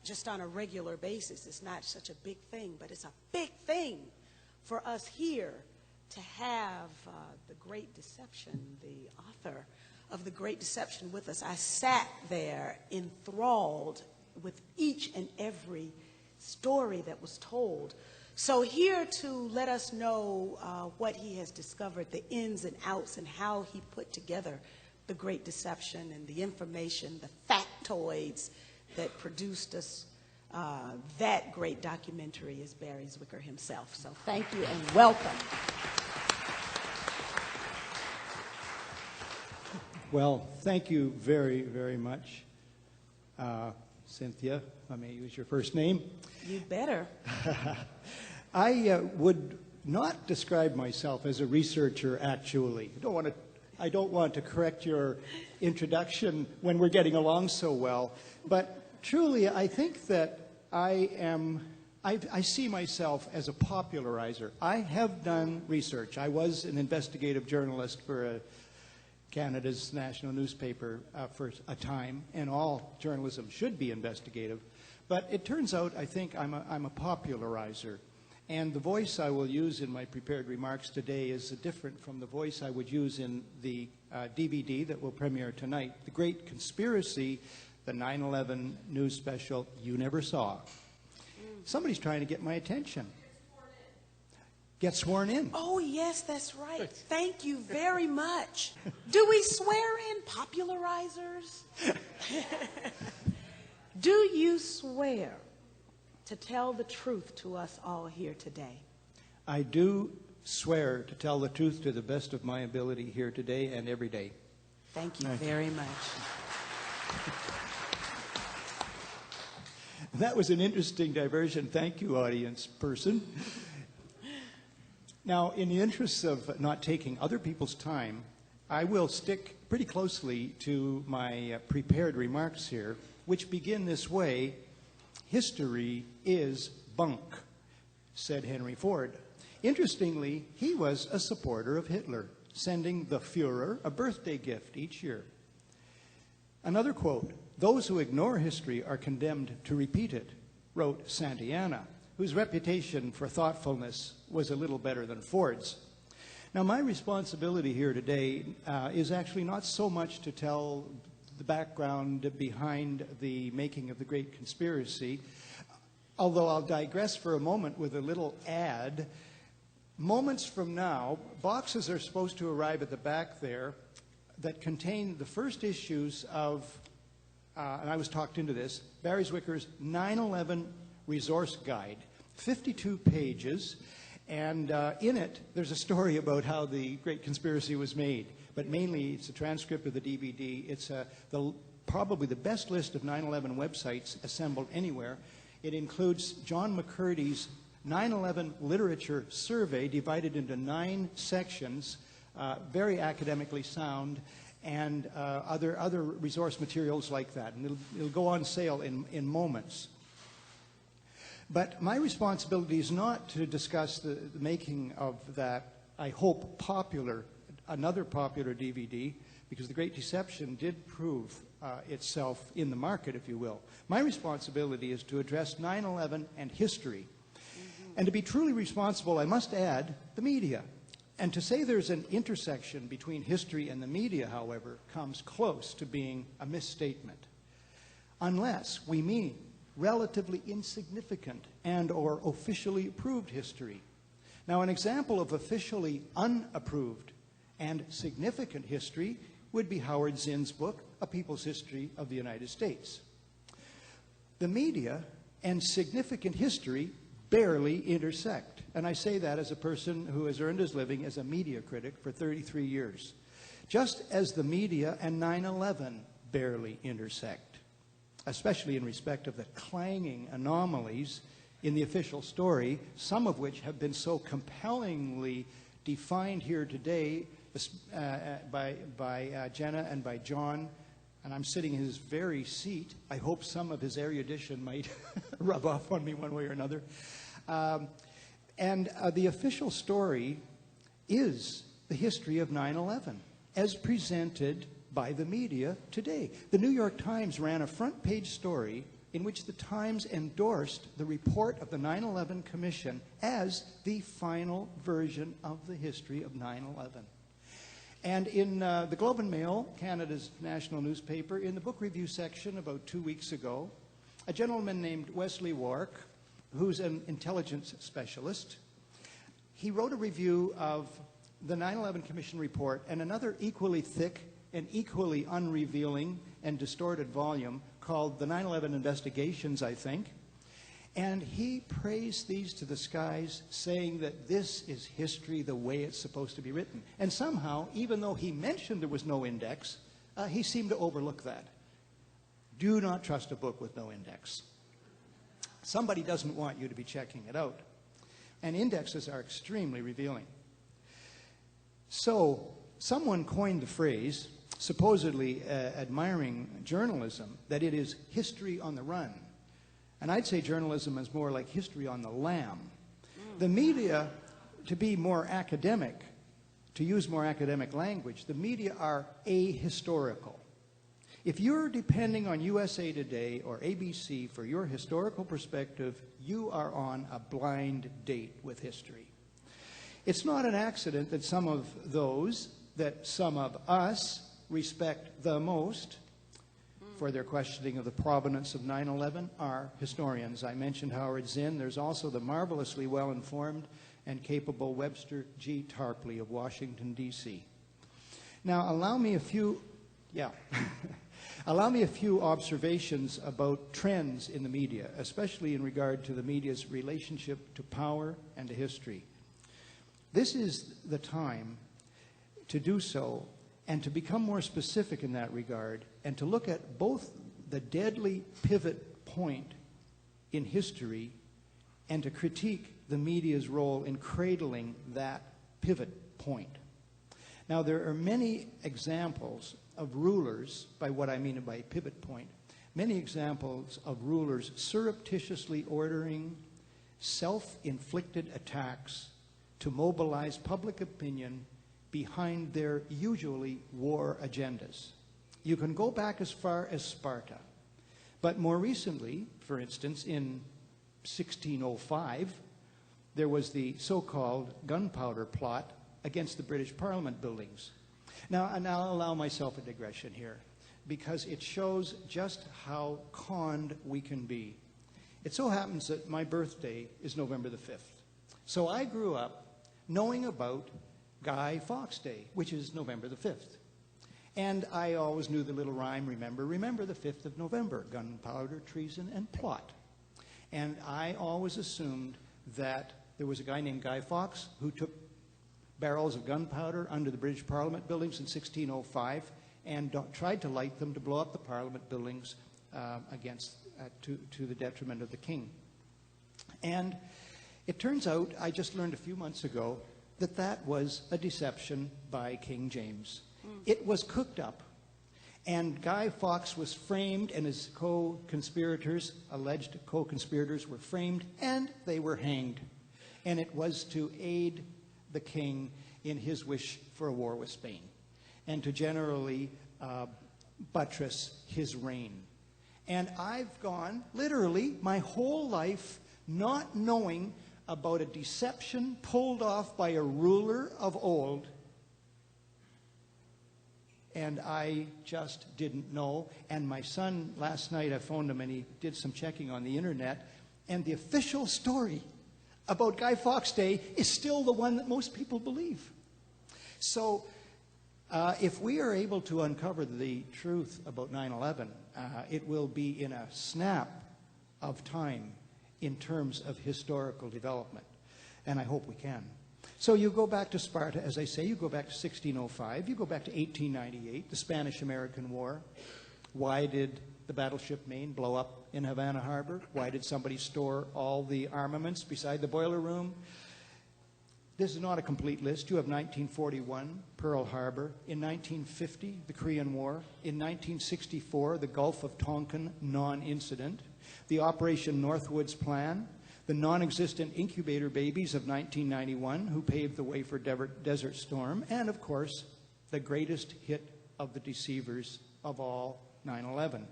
just on a regular basis. It's not such a big thing, but it's a big thing for us here to have The Great Deception, the author of The Great Deception, with us. I sat there enthralled with each and every story that was told. So here to let us know what he has discovered, the ins and outs, and how he put together The Great Deception and the information, the factoids that produced us that great documentary is Barry Zwicker himself. So thank you and welcome. Well, thank you very, very much. Cynthia, if I may use your first name. You better. I would not describe myself as a researcher, actually. I don't want to correct your introduction when we're getting along so well, but truly I think that I see myself as a popularizer. I have done research. I was an investigative journalist for Canada's national newspaper for a time, and all journalism should be investigative. But it turns out I think I'm a popularizer. And the voice I will use in my prepared remarks today is different from the voice I would use in the DVD that will premiere tonight, The Great Conspiracy, the 9/11 news special you never saw. Somebody's trying to get my attention. Get sworn in. Oh, yes, that's right. Thank you very much. Do we swear in popularizers? Do you swear to tell the truth to us all here today? I do swear to tell the truth to the best of my ability here today and every day. Thank you very much. That was an interesting diversion. Thank you, audience person. Now, in the interests of not taking other people's time, I will stick pretty closely to my prepared remarks here, which begin this way: history is bunk, said Henry Ford. Interestingly, he was a supporter of Hitler, sending the Fuhrer a birthday gift each year. Another quote: those who ignore history are condemned to repeat it, wrote Santayana, whose reputation for thoughtfulness was a little better than Ford's. Now, my responsibility here today is actually not so much to tell the background behind the making of The Great Conspiracy, although I'll digress for a moment with a little ad. Moments from now, boxes are supposed to arrive at the back there that contain the first issues of, and I was talked into this, Barry Zwicker's 9/11 Resource Guide, 52 pages, and in it there's a story about how the Great Conspiracy was made, but mainly it's a transcript of the DVD. It's probably the best list of 9/11 websites assembled anywhere. It includes John McCurdy's 9/11 literature survey divided into 9 sections, very academically sound, and other resource materials like that. And it'll go on sale in moments. But my responsibility is not to discuss the making of that, I hope, another popular DVD, because The Great Deception did prove itself in the market, if you will. My responsibility is to address 9/11 and history. And to be truly responsible, I must add the media. And to say there's an intersection between history and the media, however, comes close to being a misstatement. Unless we mean relatively insignificant and or officially approved history. Now, an example of officially unapproved and significant history would be Howard Zinn's book, A People's History of the United States. The media and significant history barely intersect. And I say that as a person who has earned his living as a media critic for 33 years. Just as the media and 9/11 barely intersect. especially in respect of the clanging anomalies in the official story, some of which have been so compellingly defined here today by Jenna and by John, and I'm sitting in his very seat. I hope some of his erudition might rub off on me one way or another. The official story is the history of 9/11, as presented by the media today. The New York Times ran a front-page story in which the Times endorsed the report of the 9/11 Commission as the final version of the history of 9/11. And in the Globe and Mail, Canada's national newspaper, in the book review section about 2 weeks ago, a gentleman named Wesley Wark, who's an intelligence specialist, he wrote a review of the 9/11 Commission report and another equally thick and equally unrevealing and distorted volume called The 9/11 Investigations, I think. And he praised these to the skies, saying that this is history the way it's supposed to be written. And somehow, even though he mentioned there was no index, he seemed to overlook that. Do not trust a book with no index. Somebody doesn't want you to be checking it out. And indexes are extremely revealing. So, someone coined the phrase, supposedly admiring journalism, that it is history on the run. And I'd say journalism is more like history on the lam. The media, to be more academic, to use more academic language, the media are ahistorical. If you're depending on USA Today or ABC for your historical perspective, you are on a blind date with history. It's not an accident that some of those that some of us respect the most for their questioning of the provenance of 9/11 are historians. I mentioned Howard Zinn. There's also the marvelously well-informed and capable Webster G. Tarpley of Washington, D.C. Now, allow me a few observations about trends in the media, especially in regard to the media's relationship to power and to history. This is the time to do so and to become more specific in that regard, and to look at both the deadly pivot point in history and to critique the media's role in cradling that pivot point. Now, there are many examples of rulers, by what I mean by pivot point, many examples of rulers surreptitiously ordering self-inflicted attacks to mobilize public opinion behind their usually war agendas. You can go back as far as Sparta, but more recently, for instance, in 1605, there was the so-called gunpowder plot against the British Parliament buildings. Now, and I'll allow myself a digression here, because it shows just how conned we can be. It so happens that my birthday is November the 5th. So I grew up knowing about Guy Fawkes Day, which is November the 5th. And I always knew the little rhyme, remember the 5th of November, gunpowder, treason, and plot. And I always assumed that there was a guy named Guy Fawkes who took barrels of gunpowder under the British Parliament buildings in 1605 and tried to light them to blow up the Parliament buildings to the detriment of the king. And it turns out, I just learned a few months ago, that that was a deception by King James. It was cooked up, and Guy Fawkes was framed, and his co-conspirators, alleged co-conspirators, were framed, and they were hanged. And it was to aid the king in his wish for a war with Spain, and to generally buttress his reign. And I've gone, literally, my whole life not knowing about a deception pulled off by a ruler of old, and I just didn't know. And my son, last night I phoned him and he did some checking on the internet, and the official story about Guy Fawkes Day is still the one that most people believe. So if we are able to uncover the truth about 9/11, it will be in a snap of time in terms of historical development, and I hope we can. So you go back to Sparta, as I say, you go back to 1605, you go back to 1898, the Spanish-American War. Why did the battleship Maine blow up in Havana Harbor? Why did somebody store all the armaments beside the boiler room? This is not a complete list. You have 1941, Pearl Harbor. In 1950, the Korean War. In 1964, the Gulf of Tonkin non-incident. The Operation Northwoods Plan. The non-existent incubator babies of 1991, who paved the way for Desert Storm. And, of course, the greatest hit of the deceivers of all, 9/11.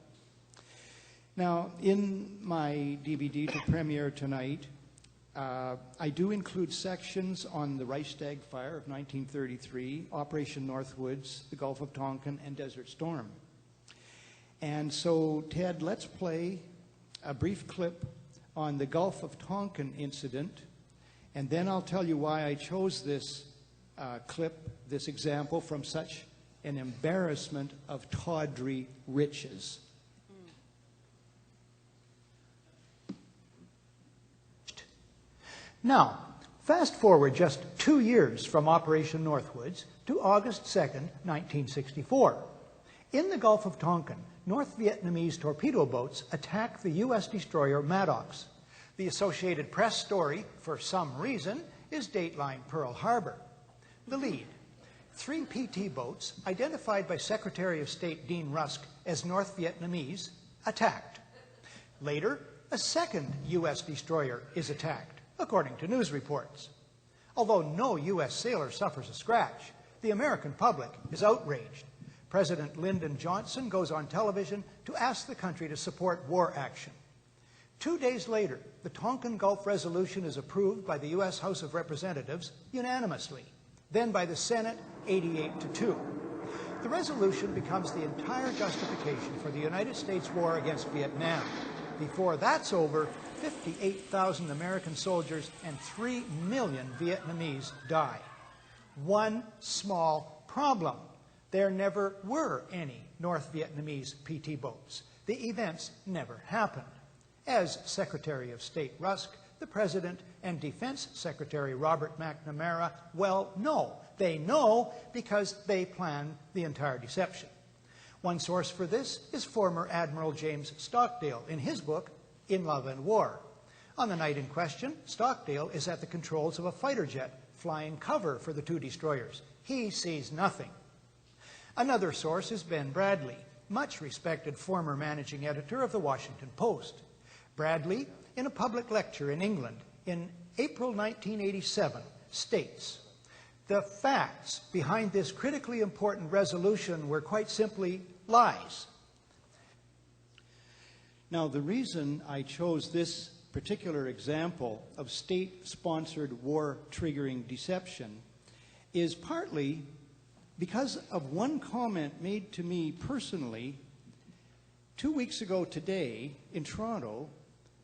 Now, in my DVD to premiere tonight, I do include sections on the Reichstag fire of 1933, Operation Northwoods, the Gulf of Tonkin, and Desert Storm. And so, Ted, let's play a brief clip on the Gulf of Tonkin incident, and then I'll tell you why I chose this clip, this example, from such an embarrassment of tawdry riches. Now, fast forward just 2 years from Operation Northwoods to August 2nd, 1964. In the Gulf of Tonkin, North Vietnamese torpedo boats attacked the U.S. destroyer Maddox. The Associated Press story, for some reason, is Dateline Pearl Harbor. The lead: 3 PT boats, identified by Secretary of State Dean Rusk as North Vietnamese, attacked. Later, a second U.S. destroyer is attacked, according to news reports. Although no U.S. sailor suffers a scratch, the American public is outraged. President Lyndon Johnson goes on television to ask the country to support war action. 2 days later, the Tonkin Gulf Resolution is approved by the U.S. House of Representatives unanimously, then by the Senate 88-2. The resolution becomes the entire justification for the United States war against Vietnam. Before that's over, 58,000 American soldiers and 3 million Vietnamese die. One small problem: there never were any North Vietnamese PT boats. The events never happened. As Secretary of State Rusk, the President, and Defense Secretary Robert McNamara well know. They know because they planned the entire deception. One source for this is former Admiral James Stockdale in his book, In Love and War. On the night in question, Stockdale is at the controls of a fighter jet flying cover for the 2 destroyers. He sees nothing. Another source is Ben Bradley, much respected former managing editor of the Washington Post. Bradley, in a public lecture in England in April 1987, states, "The facts behind this critically important resolution were quite simply lies." Now, the reason I chose this particular example of state-sponsored war-triggering deception is partly because of one comment made to me personally 2 weeks ago today in Toronto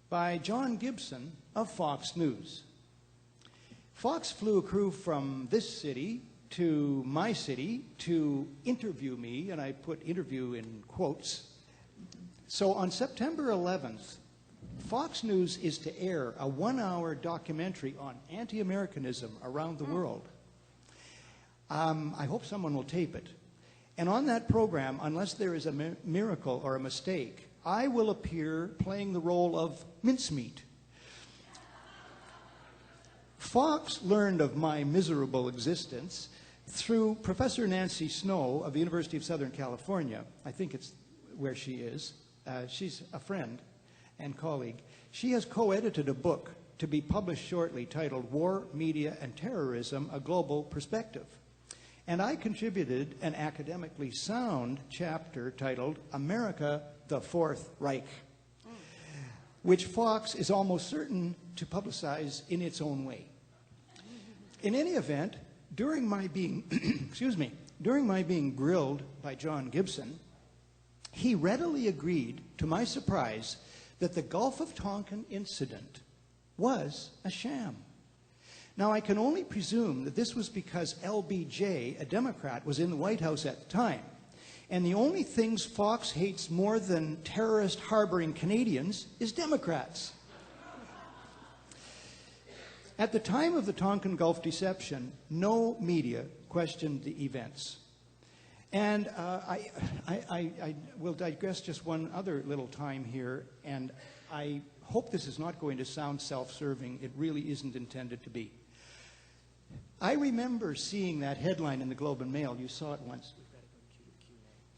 by John Gibson of Fox News. Fox flew a crew from this city to my city to interview me, and I put interview in quotes. So on September 11th, Fox News is to air a 1-hour documentary on anti-Americanism around the world. I hope someone will tape it. And on that program, unless there is a miracle or a mistake, I will appear playing the role of mincemeat. Fox learned of my miserable existence through Professor Nancy Snow of the University of Southern California. I think it's where she is. She's a friend and colleague. She has co-edited a book to be published shortly titled War, Media, and Terrorism, A Global Perspective. And I contributed an academically sound chapter titled America, the Fourth Reich, which Fox is almost certain to publicize in its own way. In any event, during my being, during my being grilled by John Gibson, he readily agreed, to my surprise, that the Gulf of Tonkin incident was a sham. Now, I can only presume that this was because LBJ, a Democrat, was in the White House at the time. And the only things Fox hates more than terrorist harboring Canadians is Democrats. At the time of the Tonkin Gulf deception, no media questioned the events. And I will digress just one other little time here, and I hope this is not going to sound self-serving. It really isn't intended to be. I remember seeing that headline in the Globe and Mail. You saw it once.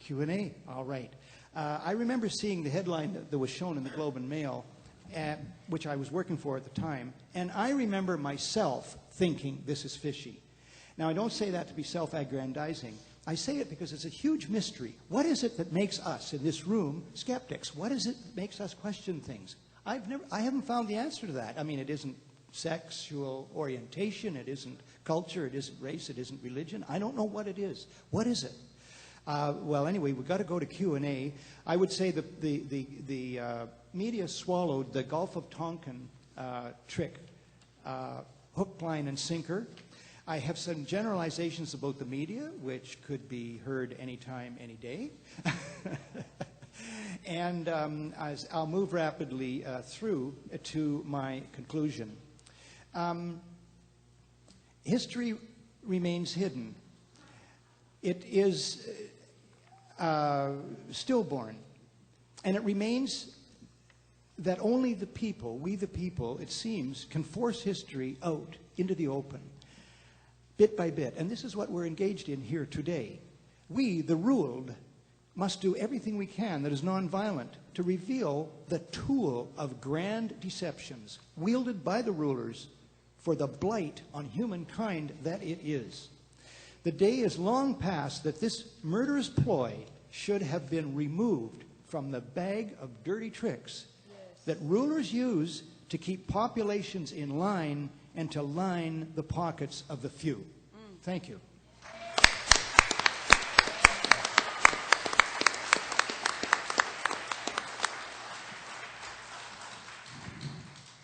Q&A, all right. I remember seeing the headline that was shown in the Globe and Mail, which I was working for at the time, and I remember myself thinking, this is fishy. Now, I don't say that to be self-aggrandizing. I say it because it's a huge mystery. What is it that makes us in this room skeptics? What is it that makes us question things? I haven't found the answer to that. I mean, it isn't sexual orientation, it isn't culture, it isn't race, it isn't religion. I don't know what it is. What is it? Well, anyway, we've got to go to Q&A. I would say that the media swallowed the Gulf of Tonkin trick, hook, line, and sinker. I have some generalizations about the media, which could be heard anytime, any day. And I'll move rapidly through to my conclusion. History remains hidden. It is stillborn. And it remains that only the people, we the people, it seems, can force history out into the open, bit by bit. And this is what we're engaged in here today. We, the ruled, must do everything we can that is nonviolent to reveal the tool of grand deceptions wielded by the rulers for the blight on humankind that it is. The day is long past that this murderous ploy should have been removed from the bag of dirty tricks that rulers use to keep populations in line and to line the pockets of the few. Thank you.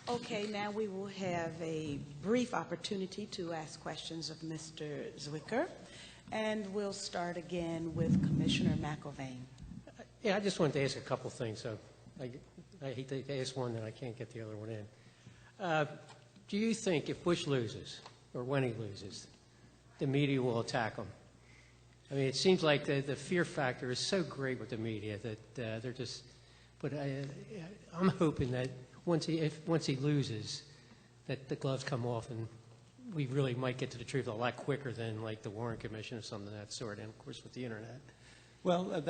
Okay, now we will have a brief opportunity to ask questions of Mr. Zwicker, and we'll start again with Commissioner Mcllvaine. Yeah, I just wanted to ask a couple things. So I hate to ask one that I can't get the other one in. Do you think if Bush loses, or when he loses, the media will attack him? I mean, it seems like the fear factor is so great with the media that they're just. But I'm hoping that once he loses, that the gloves come off and we really might get to the truth a lot quicker than like the Warren Commission or something of that sort. And of course, with the internet. Well,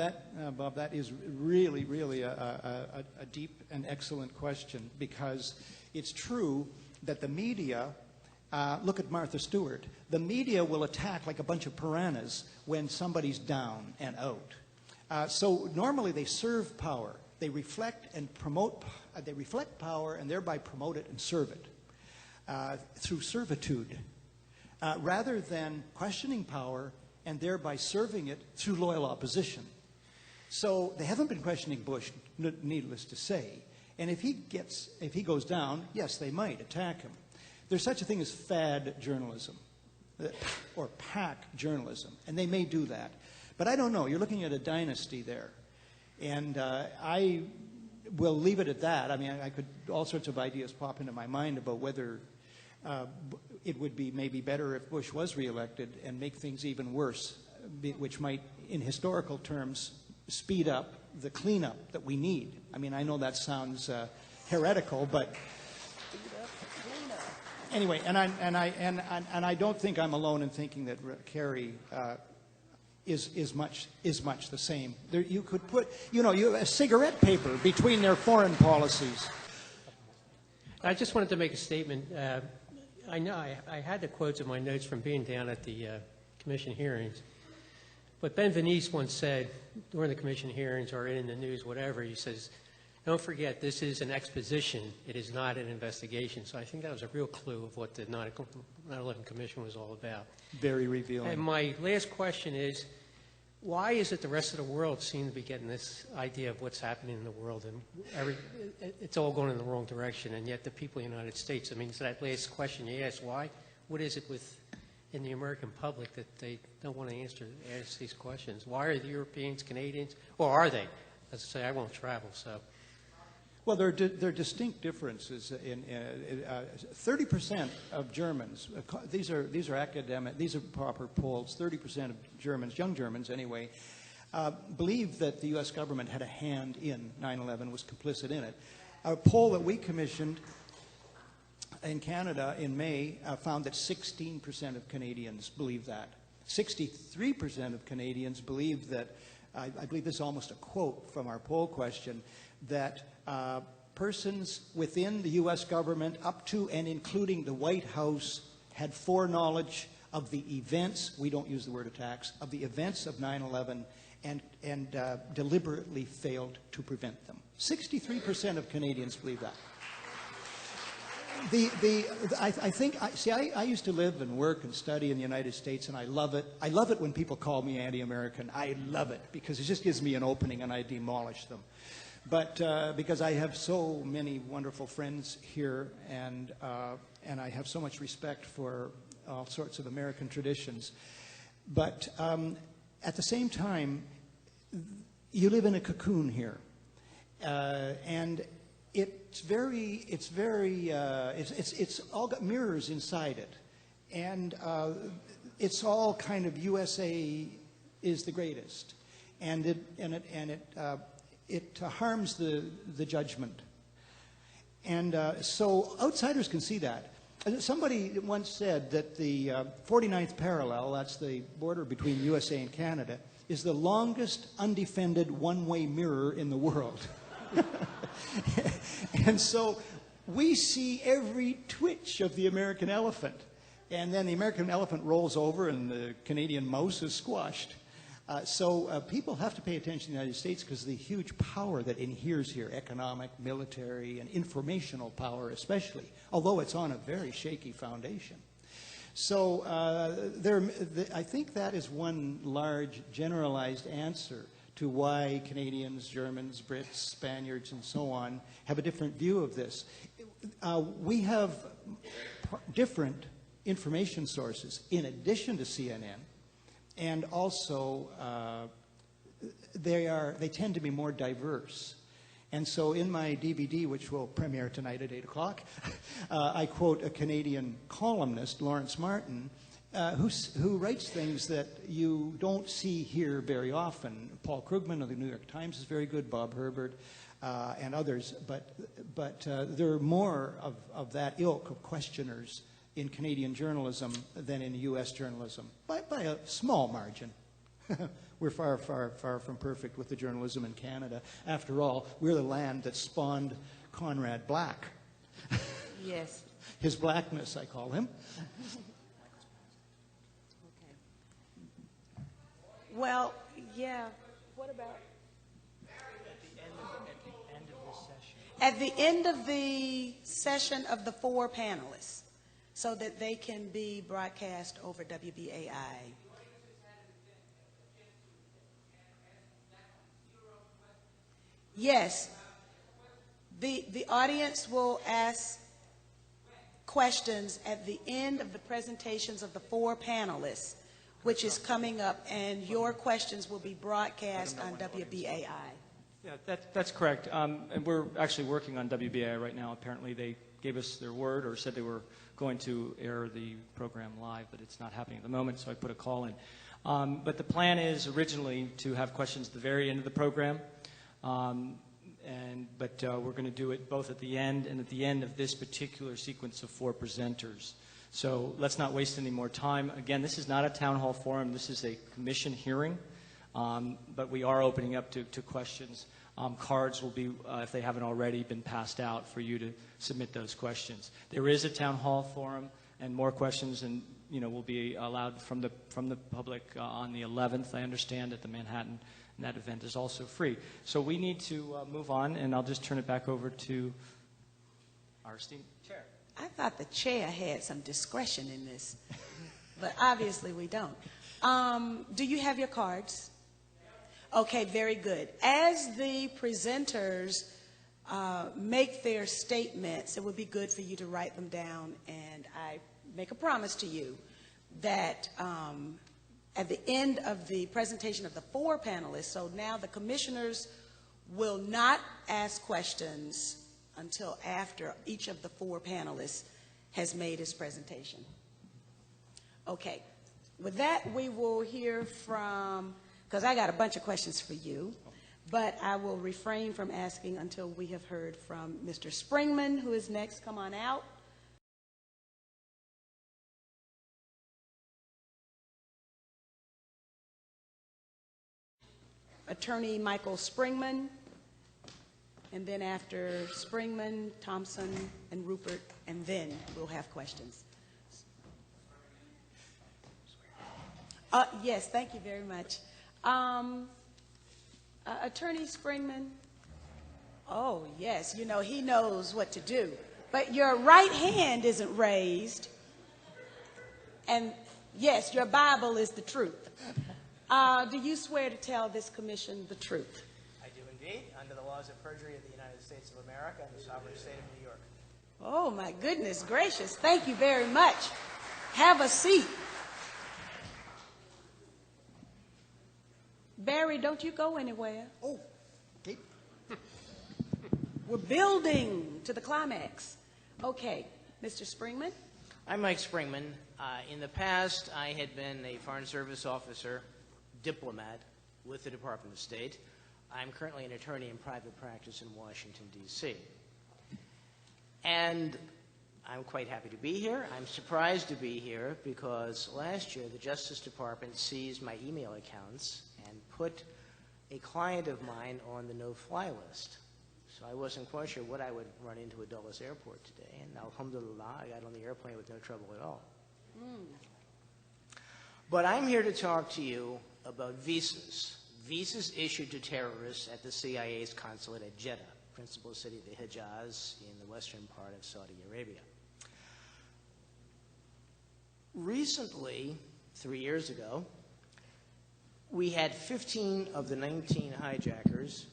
Bob, that is really, really a deep and excellent question, because it's true that the media, look at Martha Stewart, the media will attack like a bunch of piranhas when somebody's down and out. So normally they serve power. They reflect and promote, they reflect power and thereby promote it and serve it through servitude, rather than questioning power and thereby serving it through loyal opposition. So they haven't been questioning Bush, needless to say. And if he goes down, yes, they might attack him. There's such a thing as fad journalism, or pack journalism, and they may do that. But I don't know. You're looking at a dynasty there. And I will leave it at that. I mean, all sorts of ideas pop into my mind about whether it would be maybe better if Bush was reelected and make things even worse, which might, in historical terms, speed up the cleanup that we need. I mean, I know that sounds heretical, but anyway, and I don't think I'm alone in thinking that Kerry is much the same. You could put, a cigarette paper between their foreign policies. I just wanted to make a statement. I know I had the quotes in my notes from being down at the commission hearings, but Ben Venice once said during the commission hearings or in the news, whatever, he says, don't forget, this is an exposition. It is not an investigation. So I think that was a real clue of what the 9/11 Commission was all about. Very revealing. And my last question is, why is it the rest of the world seem to be getting this idea of what's happening in the world, and it's all going in the wrong direction, and yet the people in the United States, I mean, so that last question you asked, why? What is it in the American public that they don't want to ask these questions? Why are the Europeans, Canadians, or are they? As I say, I won't travel, so. Well, there are distinct differences. 30% of Germans, these are academic, these are proper polls, 30% of Germans, young Germans anyway, believe that the U.S. government had a hand in 9/11, was complicit in it. A poll that we commissioned in Canada in May found that 16% of Canadians believe that. 63% of Canadians believe that, I believe this is almost a quote from our poll question, that persons within the U.S. government up to and including the White House had foreknowledge of the events, we don't use the word attacks, of the events of 9/11 and deliberately failed to prevent them. 63% of Canadians believe that. I used to live and work and study in the United States, and I love it. I love it when people call me anti-American. I love it because it just gives me an opening and I demolish them. But because I have so many wonderful friends here, and I have so much respect for all sorts of American traditions. But at the same time, you live in a cocoon here, and it's all got mirrors inside it, and it's all kind of USA is the greatest, and it harms the judgment, and so outsiders can see that. Somebody once said that the 49th parallel, that's the border between USA and Canada, is the longest undefended one-way mirror in the world. And so we see every twitch of the American elephant, and then the American elephant rolls over and the Canadian mouse is squashed. So people have to pay attention to the United States because of the huge power that inheres here, economic, military, and informational power especially, although it's on a very shaky foundation. So I think that is one large generalized answer to why Canadians, Germans, Brits, Spaniards, and so on have a different view of this. We have different information sources in addition to CNN, and also they tend to be more diverse. And so in my DVD, which will premiere tonight at 8 o'clock, I quote a Canadian columnist, Lawrence Martin, who writes things that you don't see here very often. Paul Krugman of the New York Times is very good, Bob Herbert, and others. But there are more of that ilk of questioners in Canadian journalism than in U.S. journalism, by a small margin. We're far, far, far from perfect with the journalism in Canada. After all, we're the land that spawned Conrad Black. Yes. His blackness, I call him. Okay. Well, yeah. What about? At the end of the session of the 4 panelists, so that they can be broadcast over WBAI. Yes. The audience will ask questions at the end of the presentations of the 4 panelists, which is coming up, and your questions will be broadcast on WBAI. Yeah, that's correct. And we're actually working on WBAI right now. Apparently they gave us their word or said they were going to air the program live, but it's not happening at the moment, so I put a call in. But the plan is originally to have questions at the very end of the program, but we're going to do it both at the end and at the end of this particular sequence of 4 presenters. So let's not waste any more time. Again, this is not a town hall forum. This is a commission hearing, but we are opening up to questions. Cards will be, if they haven't already, been passed out for you to submit those questions. There is a town hall forum, and more questions and will be allowed from the public on the 11th. I understand at the Manhattan, and that event is also free. So we need to move on, and I'll just turn it back over to our esteemed chair. I thought the chair had some discretion in this, but obviously we don't. Do you have your cards? Okay, very good. As the presenters make their statements, it would be good for you to write them down, and I make a promise to you that at the end of the presentation of the 4 panelists, so now the commissioners will not ask questions until after each of the four panelists has made his presentation. Okay. With that, we will hear from, because I got a bunch of questions for you, but I will refrain from asking until we have heard from Mr. Springmann, who is next. Come on out. Attorney Michael Springmann, and then after Springmann, Thompson, and Ruppert, and then we'll have questions. Yes, thank you very much. Attorney Springmann, oh yes, you know, he knows what to do, but your right hand isn't raised, and yes, your Bible is the truth. Do you swear to tell this commission the truth? I do indeed, under the laws of perjury of the United States of America and the sovereign state of New York. Oh my goodness gracious, thank you very much. Have a seat. Barry, don't you go anywhere. Oh, okay. We're building to the climax. Okay, Mr. Springmann. I'm Mike Springmann. In the past, I had been a Foreign Service officer, diplomat with the Department of State. I'm currently an attorney in private practice in Washington, D.C. And I'm quite happy to be here. I'm surprised to be here because last year the Justice Department seized my email accounts and put a client of mine on the no-fly list. So I wasn't quite sure what I would run into at Dulles Airport today, and alhamdulillah, I got on the airplane with no trouble at all. But I'm here to talk to you about visas. Visas issued to terrorists at the CIA's consulate at Jeddah, principal city of the Hijaz in the western part of Saudi Arabia. Recently, 3 years ago, we had 15 of the 19 hijackers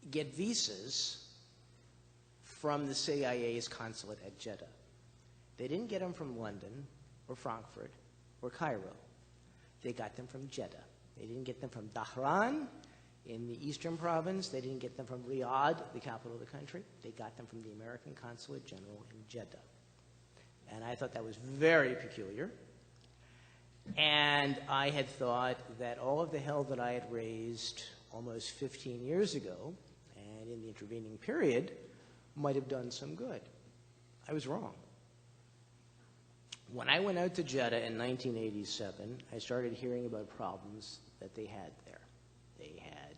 get visas from the CIA's consulate at Jeddah. They didn't get them from London or Frankfurt or Cairo. They got them from Jeddah. They didn't get them from Dhahran in the eastern province. They didn't get them from Riyadh, the capital of the country. They got them from the American Consulate General in Jeddah. And I thought that was very peculiar. And I had thought that all of the hell that I had raised almost 15 years ago, and in the intervening period, might have done some good. I was wrong. When I went out to Jeddah in 1987, I started hearing about problems that they had there. They had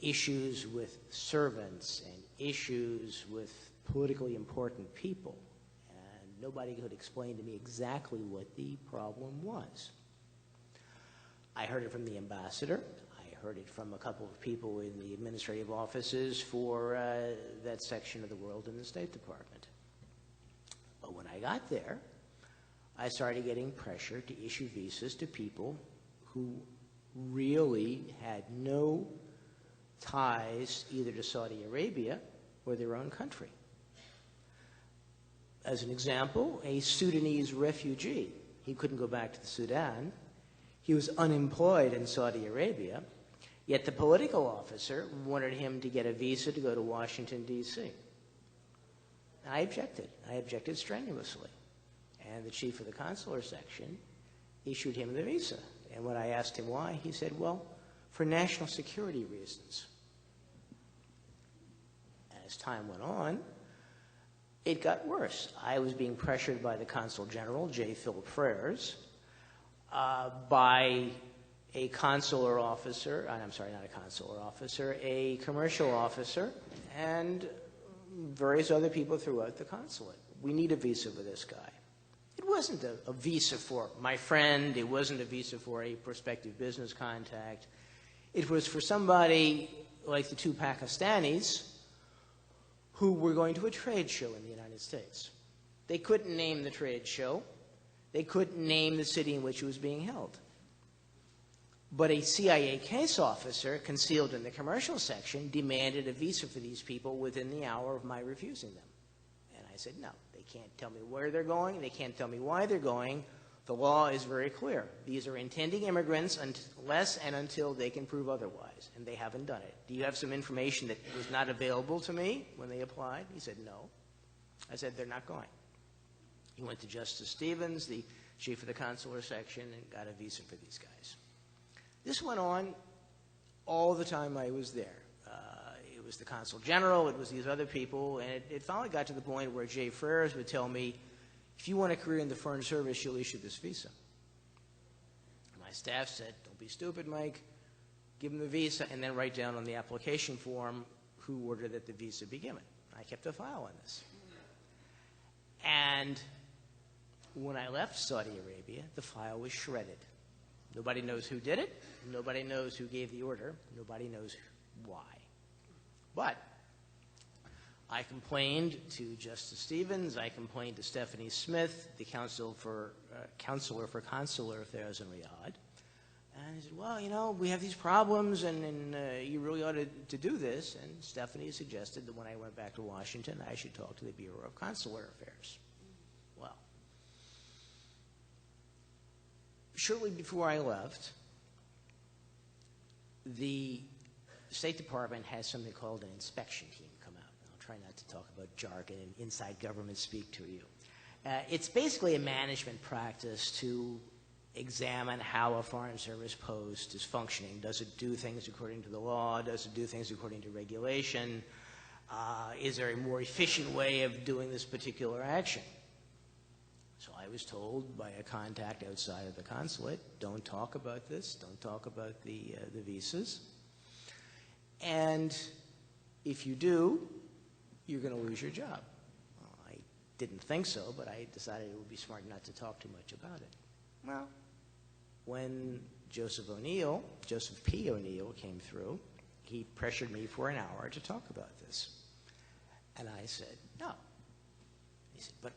issues with servants and issues with politically important people. Nobody could explain to me exactly what the problem was. I heard it from the ambassador. I heard it from a couple of people in the administrative offices for that section of the world in the State Department. But when I got there, I started getting pressure to issue visas to people who really had no ties either to Saudi Arabia or their own country. As an example, a Sudanese refugee. He couldn't go back to the Sudan. He was unemployed in Saudi Arabia, yet the political officer wanted him to get a visa to go to Washington, D.C. I objected. I objected strenuously. And the chief of the consular section issued him the visa. And when I asked him why, he said, well, for national security reasons. As time went on, it got worse. I was being pressured by the Consul General, J. Philip Freres, by a consular officer, I'm sorry, not a consular officer, a commercial officer, and various other people throughout the consulate. We need a visa for this guy. It wasn't a visa for my friend. It wasn't a visa for a prospective business contact. It was for somebody like the two Pakistanis who were going to a trade show in the United States. They couldn't name the trade show. They couldn't name the city in which it was being held. But a CIA case officer, concealed in the commercial section, demanded a visa for these people within the hour of my refusing them. And I said, no, they can't tell me where they're going. They can't tell me why they're going. The law is very clear. These are intending immigrants unless and until they can prove otherwise, and they haven't done it. Do you have some information that was not available to me when they applied? He said, no. I said, they're not going. He went to Justice Stevens, the chief of the consular section, and got a visa for these guys. This went on all the time I was there. It was the consul general, it was these other people, and it finally got to the point where Jay Freres would tell me, if you want a career in the Foreign Service, you'll issue this visa. My staff said, don't be stupid, Mike. Give him the visa and then write down on the application form who ordered that the visa be given. I kept a file on this. And when I left Saudi Arabia, the file was shredded. Nobody knows who did it. Nobody knows who gave the order. Nobody knows why. But I complained to Justice Stevens. I complained to Stephanie Smith, the counselor for consular affairs in Riyadh. And he said, well, you know, we have these problems, and you really ought to do this. And Stephanie suggested that when I went back to Washington, I should talk to the Bureau of Consular Affairs. Well, shortly before I left, the State Department has something called an inspection team come out. I'll try not to talk about jargon and inside government speak to you. It's basically a management practice to examine how a foreign service post is functioning. Does it do things according to the law? Does it do things according to regulation? Is there a more efficient way of doing this particular action? So I was told by a contact outside of the consulate, don't talk about this, don't talk about the visas. And if you do, you're going to lose your job. Well, I didn't think so, but I decided it would be smart not to talk too much about it. Well, when Joseph P. O'Neill came through, he pressured me for an hour to talk about this. And I said, no. He said, but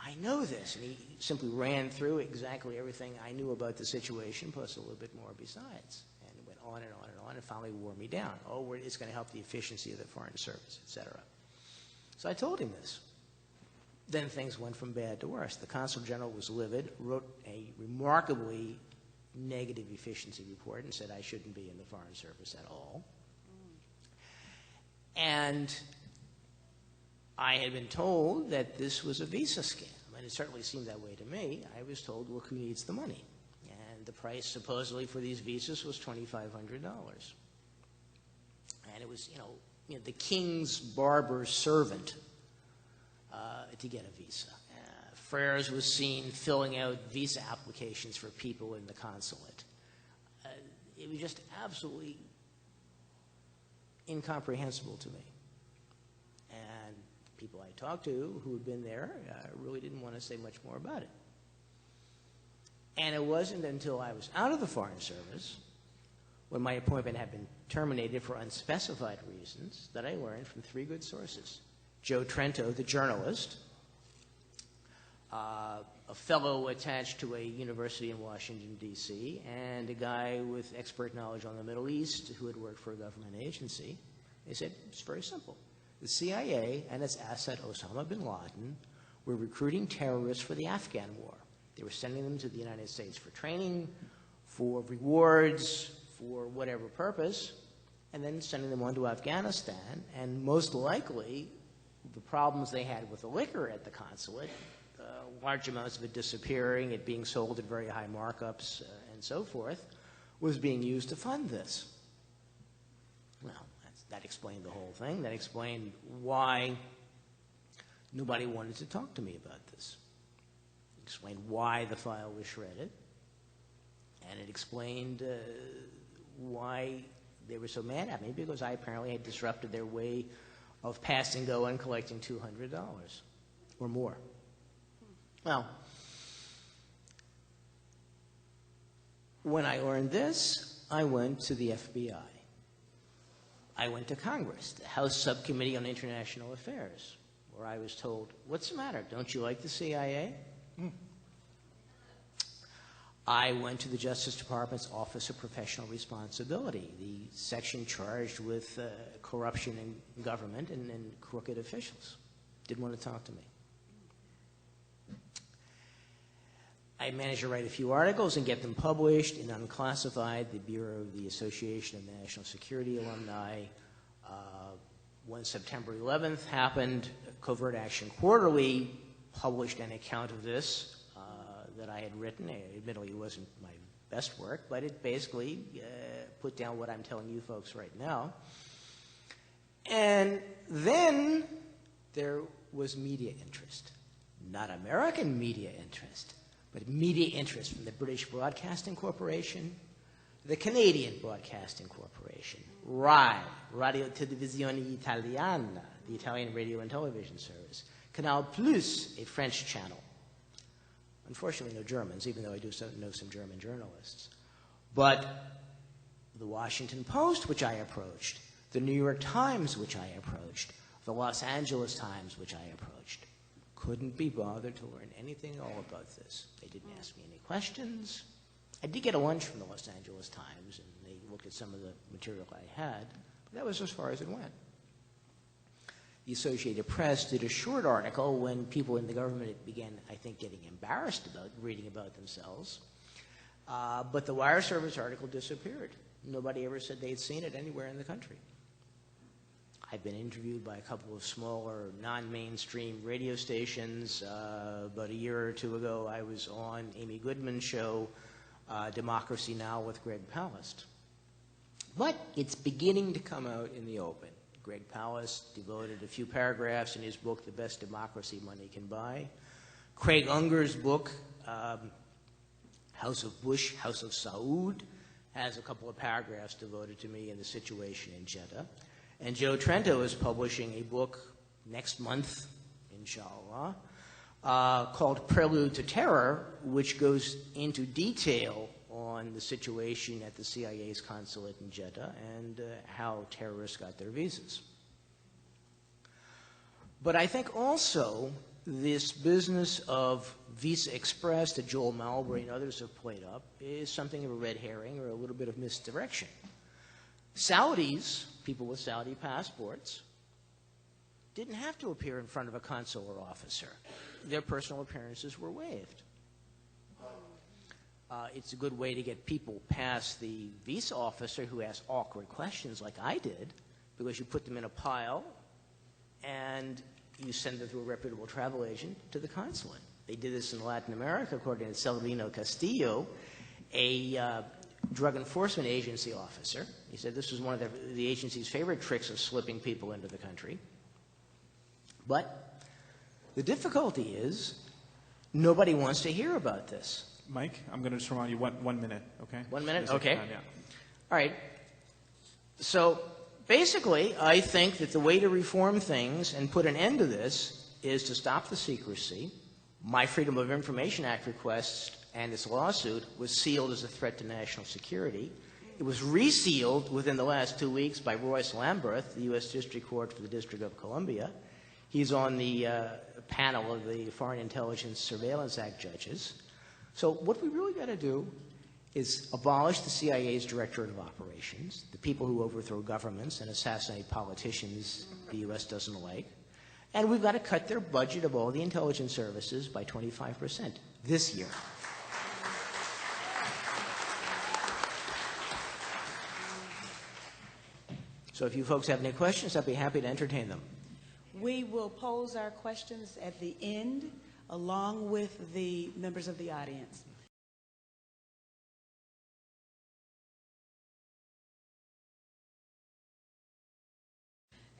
I know this. And he simply ran through exactly everything I knew about the situation, plus a little bit more besides. And it went on and on and on, and finally wore me down. Oh, it's going to help the efficiency of the Foreign Service, et cetera. So I told him this. Then things went from bad to worse. The Consul General was livid, wrote a remarkably negative efficiency report and said I shouldn't be in the Foreign Service at all. And I had been told that this was a visa scam, and it certainly seemed that way to me. I was told, look, who needs the money? And the price supposedly for these visas was $2,500. And it was, you know, the king's barber's servant to get a visa. Freres was seen filling out visa applications for people in the consulate. It was just absolutely incomprehensible to me. And people I talked to who had been there really didn't want to say much more about it. And it wasn't until I was out of the Foreign Service, when my appointment had been terminated for unspecified reasons, that I learned from three good sources. Joe Trento, the journalist, a fellow attached to a university in Washington, D.C., and a guy with expert knowledge on the Middle East who had worked for a government agency. They said, it's very simple. The CIA and its asset Osama bin Laden were recruiting terrorists for the Afghan war. They were sending them to the United States for training, for rewards, for whatever purpose, and then sending them on to Afghanistan. And most likely, the problems they had with the liquor at the consulate, large amounts of it disappearing, it being sold at very high markups, and so forth, was being used to fund this. Well, that explained the whole thing. That explained why nobody wanted to talk to me about this. It explained why the file was shredded. And it explained why they were so mad at me, because I apparently had disrupted their way of pass and go and collecting $200 or more. Well, when I learned this, I went to the FBI. I went to Congress, the House Subcommittee on International Affairs, where I was told, what's the matter? Don't you like the CIA? I went to the Justice Department's Office of Professional Responsibility, the section charged with corruption in government and crooked officials. Didn't want to talk to me. I managed to write a few articles and get them published in Unclassified, the Bureau of the Association of National Security Alumni. When September 11th happened, Covert Action Quarterly published an account of this that I had written. Admittedly, it wasn't my best work, but it basically put down what I'm telling you folks right now. And then there was media interest. Not American media interest, but media interest from the British Broadcasting Corporation, the Canadian Broadcasting Corporation, RAI, Radio Televisione Italiana, the Italian radio and television service, Canal Plus, a French channel. Unfortunately, no Germans, even though I do know some German journalists. But the Washington Post, which I approached, the New York Times, which I approached, the Los Angeles Times, which I approached, couldn't be bothered to learn anything at all about this. They didn't ask me any questions. I did get a lunch from the Los Angeles Times, and they looked at some of the material I had, but that was as far as it went. The Associated Press did a short article when people in the government began, I think, getting embarrassed about reading about themselves. But the wire service article disappeared. Nobody ever said they'd seen it anywhere in the country. I've been interviewed by a couple of smaller, non-mainstream radio stations. About a year or two ago, I was on Amy Goodman's show, Democracy Now! With Greg Palast. But it's beginning to come out in the open. Greg Palast devoted a few paragraphs in his book, The Best Democracy Money Can Buy. Craig Unger's book, House of Bush, House of Saud, has a couple of paragraphs devoted to me and the situation in Jeddah. And Joe Trento is publishing a book next month, inshallah, called Prelude to Terror, which goes into detail on the situation at the CIA's consulate in Jeddah and how terrorists got their visas. But I think also this business of Visa Express that Joel Malbury and others have played up is something of a red herring or a little bit of misdirection. Saudis, people with Saudi passports, didn't have to appear in front of a consular officer. Their personal appearances were waived. It's a good way to get people past the visa officer who asks awkward questions like I did, because you put them in a pile and you send them through a reputable travel agent to the consulate. They did this in Latin America, according to Selvino Castillo, a drug enforcement agency officer. He said this was one of the agency's favorite tricks of slipping people into the country. But the difficulty is nobody wants to hear about this. Mike, I'm going to just remind you 1 minute, okay? 1 minute? Just like Okay. that, yeah. All right. So basically, I think that the way to reform things and put an end to this is to stop the secrecy. My Freedom of Information Act request and its lawsuit was sealed as a threat to national security. It was resealed within the last 2 weeks by Royce Lamberth, the U.S. District Court for the District of Columbia. He's on the panel of the Foreign Intelligence Surveillance Act judges. So what we really got to do is abolish the CIA's Directorate of Operations, the people who overthrow governments and assassinate politicians the U.S. doesn't like, and we've got to cut their budget of all the intelligence services by 25% this year. So if you folks have any questions, I'd be happy to entertain them. We will pose our questions at the end, along with the members of the audience.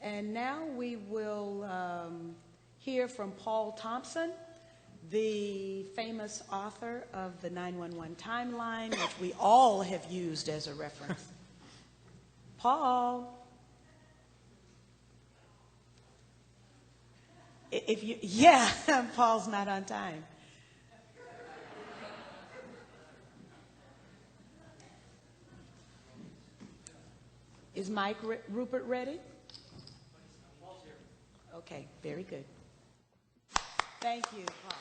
And now we will hear from Paul Thompson, the famous author of the 911 timeline, which we all have used as a reference. Paul. Yeah, Paul's not on time. Is Mike Ruppert ready? Okay, very good. Thank you, Paul.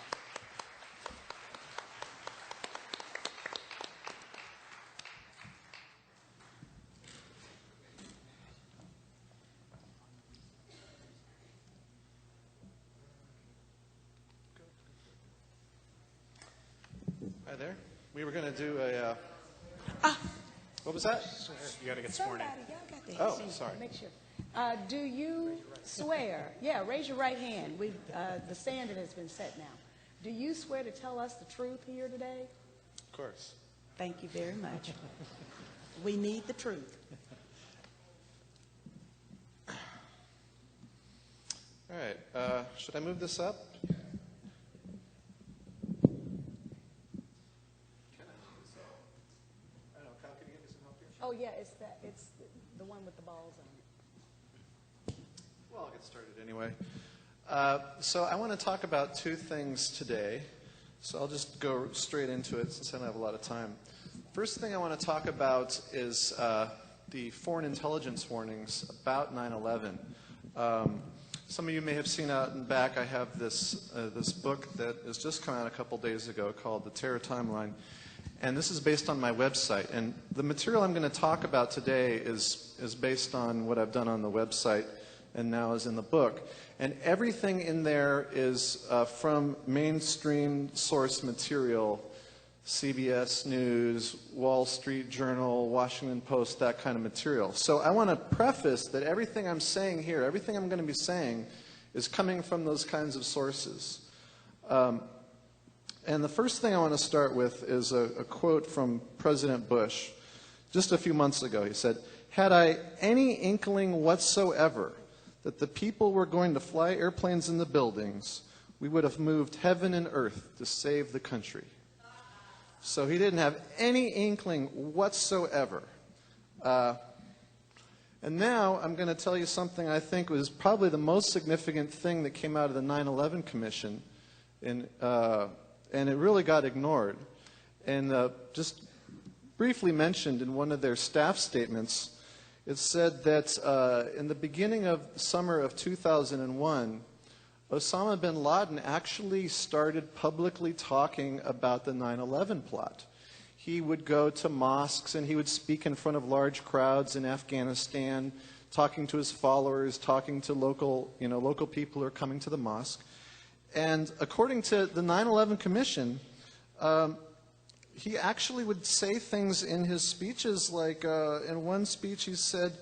Hi there. We were going to do a... What was that? You got to get sworn in. Oh, sorry. Make sure. Do you swear? Yeah, raise your right hand. The standard has been set now. Do you swear to tell us the truth here today? Of course. Thank you very much. We need the truth. All right. Should I move this up? Oh, yeah, it's the one with the balls on it. Well, I'll get started anyway. So I want to talk about two things today. So I'll just go straight into it since I don't have a lot of time. First thing I want to talk about is the foreign intelligence warnings about 9/11. Some of you may have seen out in back, I have this book that has just come out a couple days ago called The Terror Timeline. And this is based on my website. And the material I'm going to talk about today is based on what I've done on the website and now is in the book. And everything in there is from mainstream source material, CBS News, Wall Street Journal, Washington Post, that kind of material. So I want to preface that everything I'm saying here, everything I'm going to be saying, is coming from those kinds of sources. And the first thing I want to start with is a quote from President Bush just a few months ago. He said, "Had I any inkling whatsoever that the people were going to fly airplanes in the buildings, we would have moved heaven and earth to save the country." So he didn't have any inkling whatsoever. And now I'm going to tell you something I think was probably the most significant thing that came out of the 9/11 Commission, and it really got ignored. And just briefly mentioned in one of their staff statements, it said that in the beginning of summer of 2001, Osama bin Laden actually started publicly talking about the 9/11 plot. He would go to mosques and he would speak in front of large crowds in Afghanistan, talking to his followers, talking to local people who are coming to the mosque. And according to the 9/11 Commission, he actually would say things in his speeches, like in one speech he said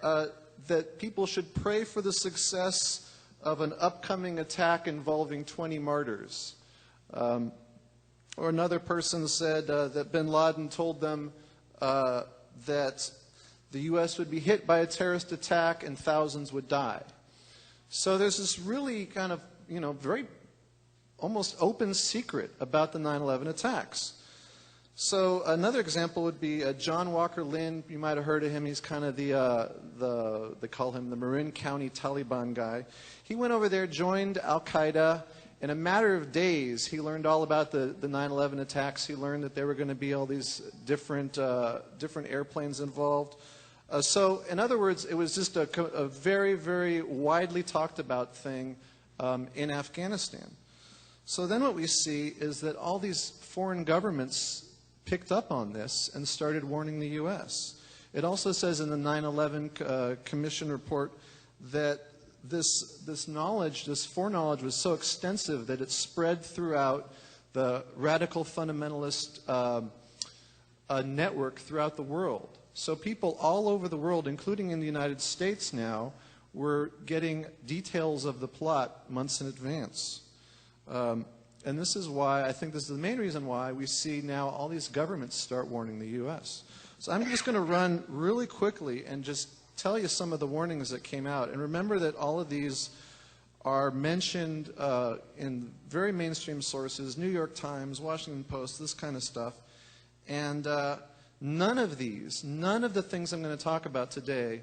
that people should pray for the success of an upcoming attack involving 20 martyrs. Or another person said that bin Laden told them that the U.S. would be hit by a terrorist attack and thousands would die. So there's this really kind of, very almost open secret about the 9/11 attacks. So another example would be John Walker Lynn. You might have heard of him. He's kind of they call him the Marin County Taliban guy. He went over there, joined Al-Qaeda. In a matter of days, he learned all about the 9/11 attacks. He learned that there were going to be all these different airplanes involved. So in other words, it was just a very, very widely talked about thing in Afghanistan. So then what we see is that all these foreign governments picked up on this and started warning the U.S. It also says in the 9/11 Commission report that this knowledge, this foreknowledge, was so extensive that it spread throughout the radical fundamentalist network throughout the world. So people all over the world, including in the United States now, were getting details of the plot months in advance. And this is why, I think this is the main reason why we see now all these governments start warning the U.S. So I'm just going to run really quickly and just tell you some of the warnings that came out. And remember that all of these are mentioned in very mainstream sources, New York Times, Washington Post, this kind of stuff. And none of the things I'm going to talk about today,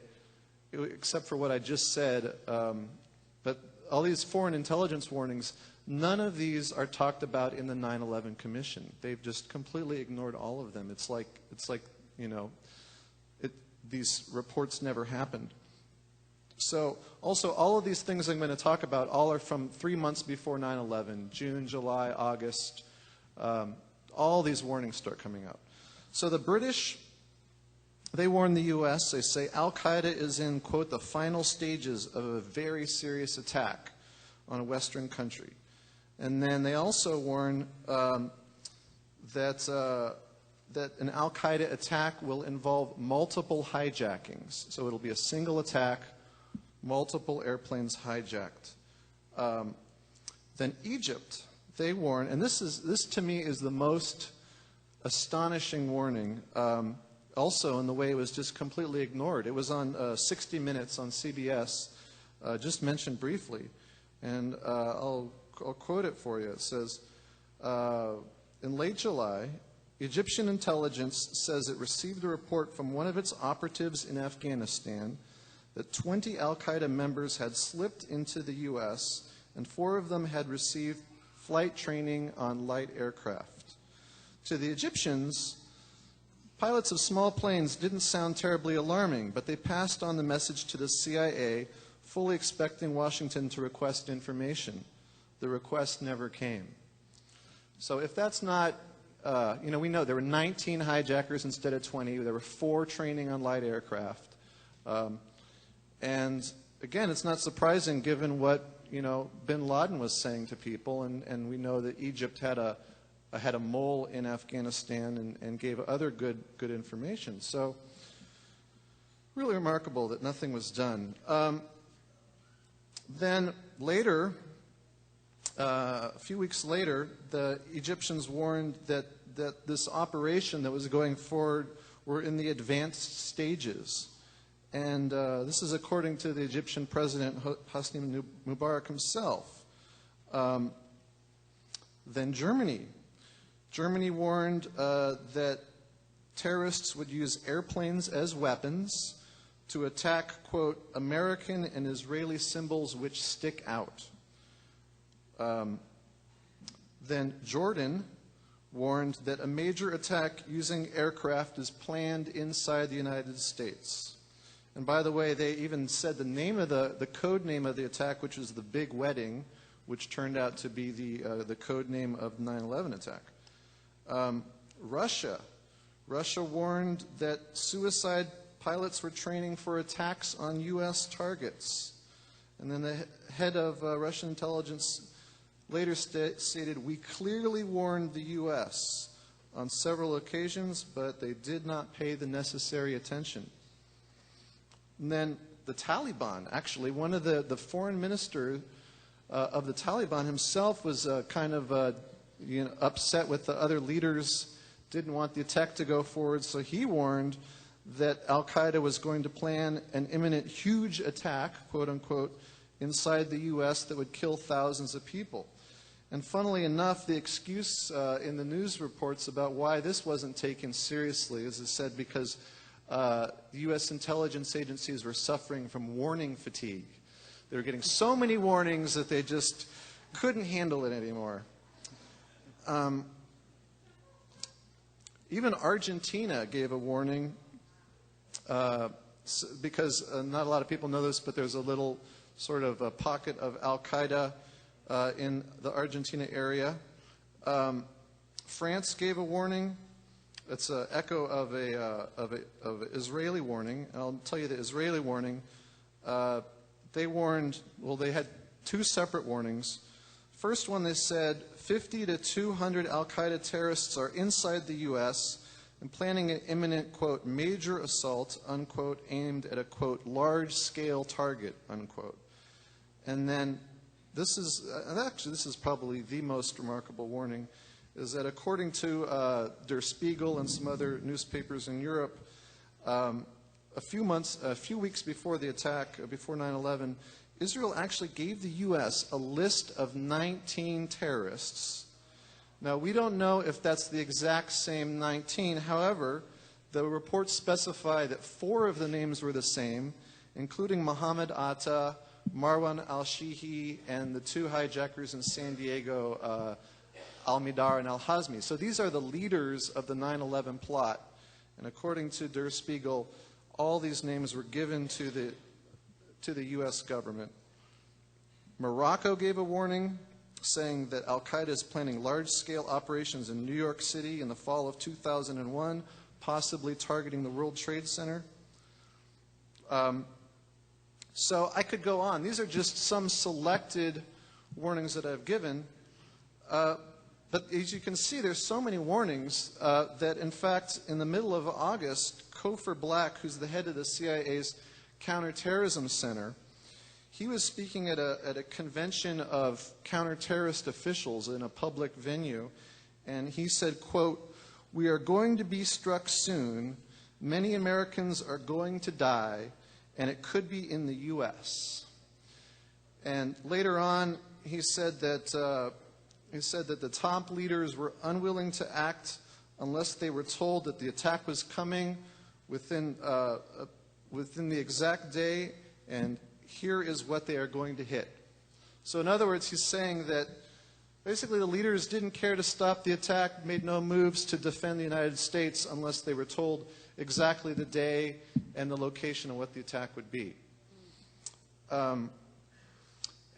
except for what I just said, but all these foreign intelligence warnings, none of these are talked about in the 9/11 Commission. They've just completely ignored all of them. It's like these reports never happened. So also all of these things I'm going to talk about all are from 3 months before 9/11, June, July, August. All these warnings start coming out. So the British, they warn the U.S. They say Al-Qaeda is in, quote, the final stages of a very serious attack on a Western country. And then they also warn that an al-Qaeda attack will involve multiple hijackings. So it'll be a single attack, multiple airplanes hijacked. Then Egypt, they warn, and this to me is the most astonishing warning, also in the way it was just completely ignored. It was on 60 Minutes on CBS, just mentioned briefly, and I'll quote it for you. It says, in late July, Egyptian intelligence says it received a report from one of its operatives in Afghanistan that 20 al-Qaeda members had slipped into the U.S., and 4 of them had received flight training on light aircraft. To the Egyptians, pilots of small planes didn't sound terribly alarming, but they passed on the message to the CIA, fully expecting Washington to request information. The request never came. So if that's not, we know there were 19 hijackers instead of 20. There were 4 training on light aircraft. And again, it's not surprising given what bin Laden was saying to people, and we know that Egypt had a mole in Afghanistan and gave other good information. So really remarkable that nothing was done. Then later, a few weeks later, the Egyptians warned that this operation that was going forward were in the advanced stages. And this is according to the Egyptian president, Hosni Mubarak himself. Then Germany. Germany warned that terrorists would use airplanes as weapons to attack, quote, American and Israeli symbols which stick out. Then Jordan warned that a major attack using aircraft is planned inside the United States. And by the way, they even said the name of the code name of the attack, which was the Big Wedding, which turned out to be the code name of the 9/11 attack. Russia warned that suicide pilots were training for attacks on U.S. targets. And then the head of Russian intelligence later stated, we clearly warned the U.S. on several occasions, but they did not pay the necessary attention. And then the Taliban, actually, one of the foreign minister of the Taliban himself was kind of upset with the other leaders, didn't want the attack to go forward, so he warned that al-Qaeda was going to plan an imminent huge attack, quote unquote, inside the U.S. that would kill thousands of people. And funnily enough, the excuse in the news reports about why this wasn't taken seriously is, it said, because the U.S. intelligence agencies were suffering from warning fatigue. They were getting so many warnings that they just couldn't handle it anymore. Even Argentina gave a warning because not a lot of people know this, but there's a little sort of a pocket of al-Qaeda in the Argentina area. France gave a warning. It's an echo of an Israeli warning. And I'll tell you the Israeli warning. They warned, well, they had 2 separate warnings. First one, they said 50 to 200 al-Qaeda terrorists are inside the U.S. and planning an imminent, quote, major assault, unquote, aimed at a, quote, large-scale target, unquote. And then this is probably the most remarkable warning, is that according to Der Spiegel and some other newspapers in Europe, a few weeks before the attack, before 9/11, Israel actually gave the U.S. a list of 19 terrorists. Now, we don't know if that's the exact same 19. However, the reports specify that 4 of the names were the same, including Mohammed Atta, Marwan al-Shihi, and the 2 hijackers in San Diego, al-Midar and al-Hazmi. So these are the leaders of the 9/11 plot. And according to Der Spiegel, all these names were given to the U.S. government. Morocco gave a warning saying that al-Qaeda is planning large-scale operations in New York City in the fall of 2001, possibly targeting the World Trade Center. So I could go on. These are just some selected warnings that I've given. But as you can see, there's so many warnings that, in fact, in the middle of August, Cofer Black, who's the head of the CIA's Counterterrorism Center, he was speaking at a convention of counterterrorist officials in a public venue, and he said, quote, "We are going to be struck soon. Many Americans are going to die, and it could be in the U.S." And later on, he said that the top leaders were unwilling to act unless they were told that the attack was coming within the exact day, and here is what they are going to hit. So in other words, he's saying that basically the leaders didn't care to stop the attack, made no moves to defend the United States unless they were told exactly the day and the location of what the attack would be. And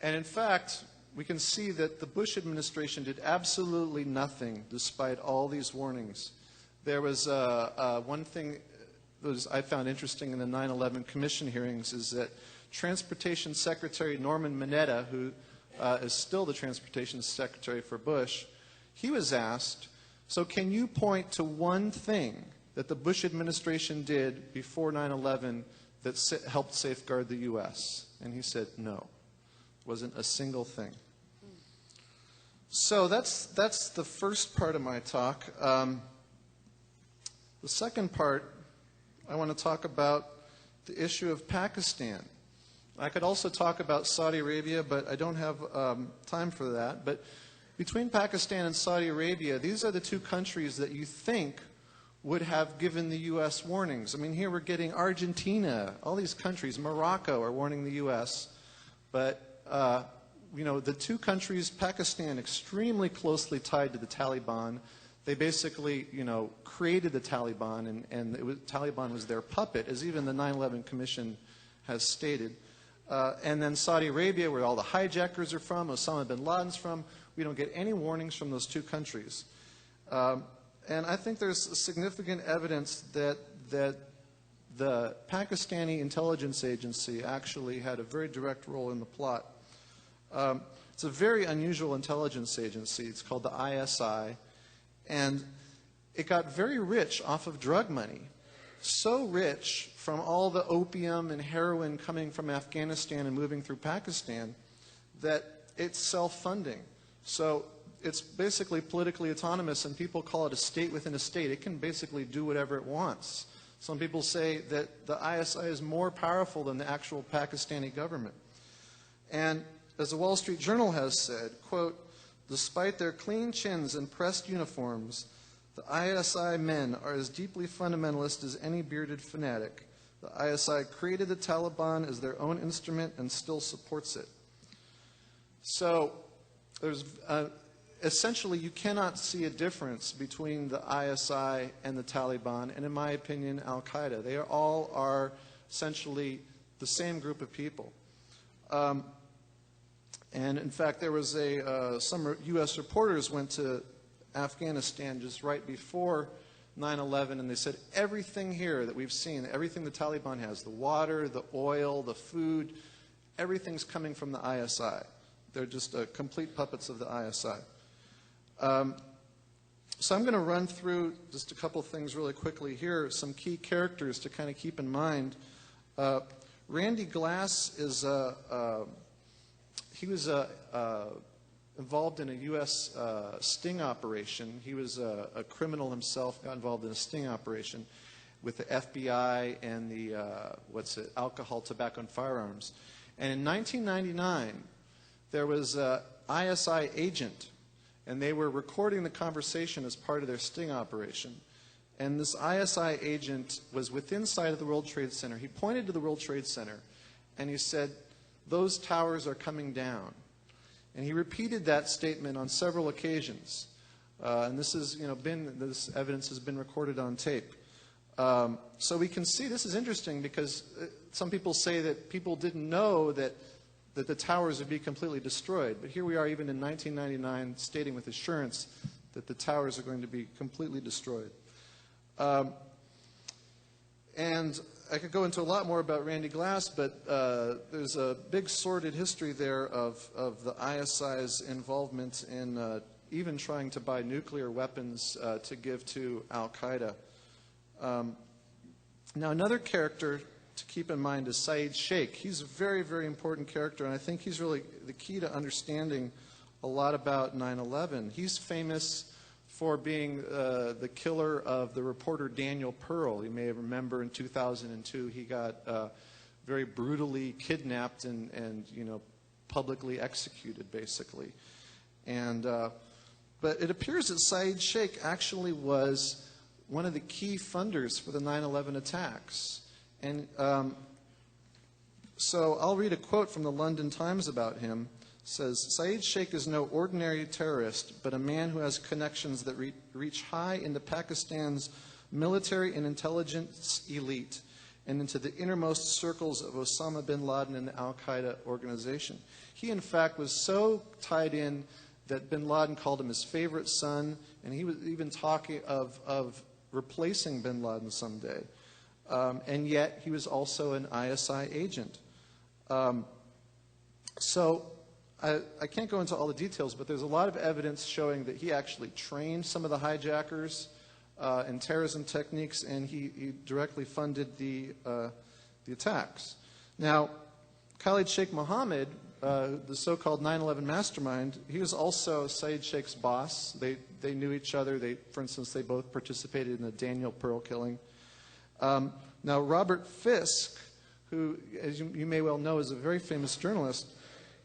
in fact, we can see that the Bush administration did absolutely nothing despite all these warnings. There was one thing that I found interesting in the 9/11 Commission hearings is that Transportation Secretary Norman Mineta, who is still the Transportation Secretary for Bush, he was asked, so can you point to one thing that the Bush administration did before 9/11 that helped safeguard the U.S.? And he said no. Wasn't a single thing. So that's the first part of my talk. The second part, I want to talk about the issue of Pakistan. I could also talk about Saudi Arabia, but I don't have time for that. But between Pakistan and Saudi Arabia, these are the two countries that you think would have given the U.S. warnings. I mean, here we're getting Argentina, all these countries, Morocco are warning the U.S., but the two countries, Pakistan, extremely closely tied to the Taliban. They basically, created the Taliban, and Taliban was their puppet, as even the 9/11 Commission has stated. And then Saudi Arabia, where all the hijackers are from, Osama bin Laden's from, we don't get any warnings from those two countries. And I think there's significant evidence that the Pakistani intelligence agency actually had a very direct role in the plot. It's a very unusual intelligence agency. It's called the ISI. And it got very rich off of drug money. So rich from all the opium and heroin coming from Afghanistan and moving through Pakistan that it's self-funding. So it's basically politically autonomous, and people call it a state within a state. It can basically do whatever it wants. Some people say that the ISI is more powerful than the actual Pakistani government. And as the Wall Street Journal has said, quote, "Despite their clean chins and pressed uniforms, the ISI men are as deeply fundamentalist as any bearded fanatic. The ISI created the Taliban as their own instrument and still supports it." So there's essentially you cannot see a difference between the ISI and the Taliban, and in my opinion, Al-Qaeda. They all are essentially the same group of people. And in fact, there was some U.S. reporters went to Afghanistan just right before 9/11, and they said everything here that we've seen, everything the Taliban has, the water, the oil, the food, everything's coming from the ISI. They're just complete puppets of the ISI. So I'm going to run through just a couple things really quickly here, some key characters to kind of keep in mind. Randy Glass is he was involved in a U.S. sting operation. He was a criminal himself, got involved in a sting operation with the FBI and the, alcohol, tobacco, and firearms. And in 1999, there was an ISI agent, and they were recording the conversation as part of their sting operation. And this ISI agent was within sight of the World Trade Center. He pointed to the World Trade Center, and he said, "Those towers are coming down." And he repeated that statement on several occasions. And this is, this evidence has been recorded on tape. So we can see this is interesting because some people say that people didn't know that the towers would be completely destroyed. But here we are, even in 1999, stating with assurance that the towers are going to be completely destroyed. And I could go into a lot more about Randy Glass, but there's a big sordid history there of the ISI's involvement in even trying to buy nuclear weapons to give to al-Qaeda. Now, another character to keep in mind is Saeed Sheikh. He's a very, very important character, and I think he's really the key to understanding a lot about 9/11. He's famous for being the killer of the reporter Daniel Pearl. You may remember in 2002 he got very brutally kidnapped and publicly executed, basically. And but it appears that Saeed Sheikh actually was one of the key funders for the 9/11 attacks. And so I'll read a quote from the London Times about him. It says, Saeed Sheikh is no ordinary terrorist, but a man who has connections that reach high into Pakistan's military and intelligence elite and into the innermost circles of Osama bin Laden and the al-Qaeda organization. He, in fact, was so tied in that bin Laden called him his favorite son, and he was even talking of replacing bin Laden someday. And yet, he was also an ISI agent. So I can't go into all the details, but there's a lot of evidence showing that he actually trained some of the hijackers in terrorism techniques, and he directly funded the attacks. Now, Khalid Sheikh Mohammed, the so-called 9/11 mastermind, he was also Saeed Sheikh's boss. They knew each other. For instance, they both participated in the Daniel Pearl killing. Now, Robert Fisk, who, as you may well know, is a very famous journalist,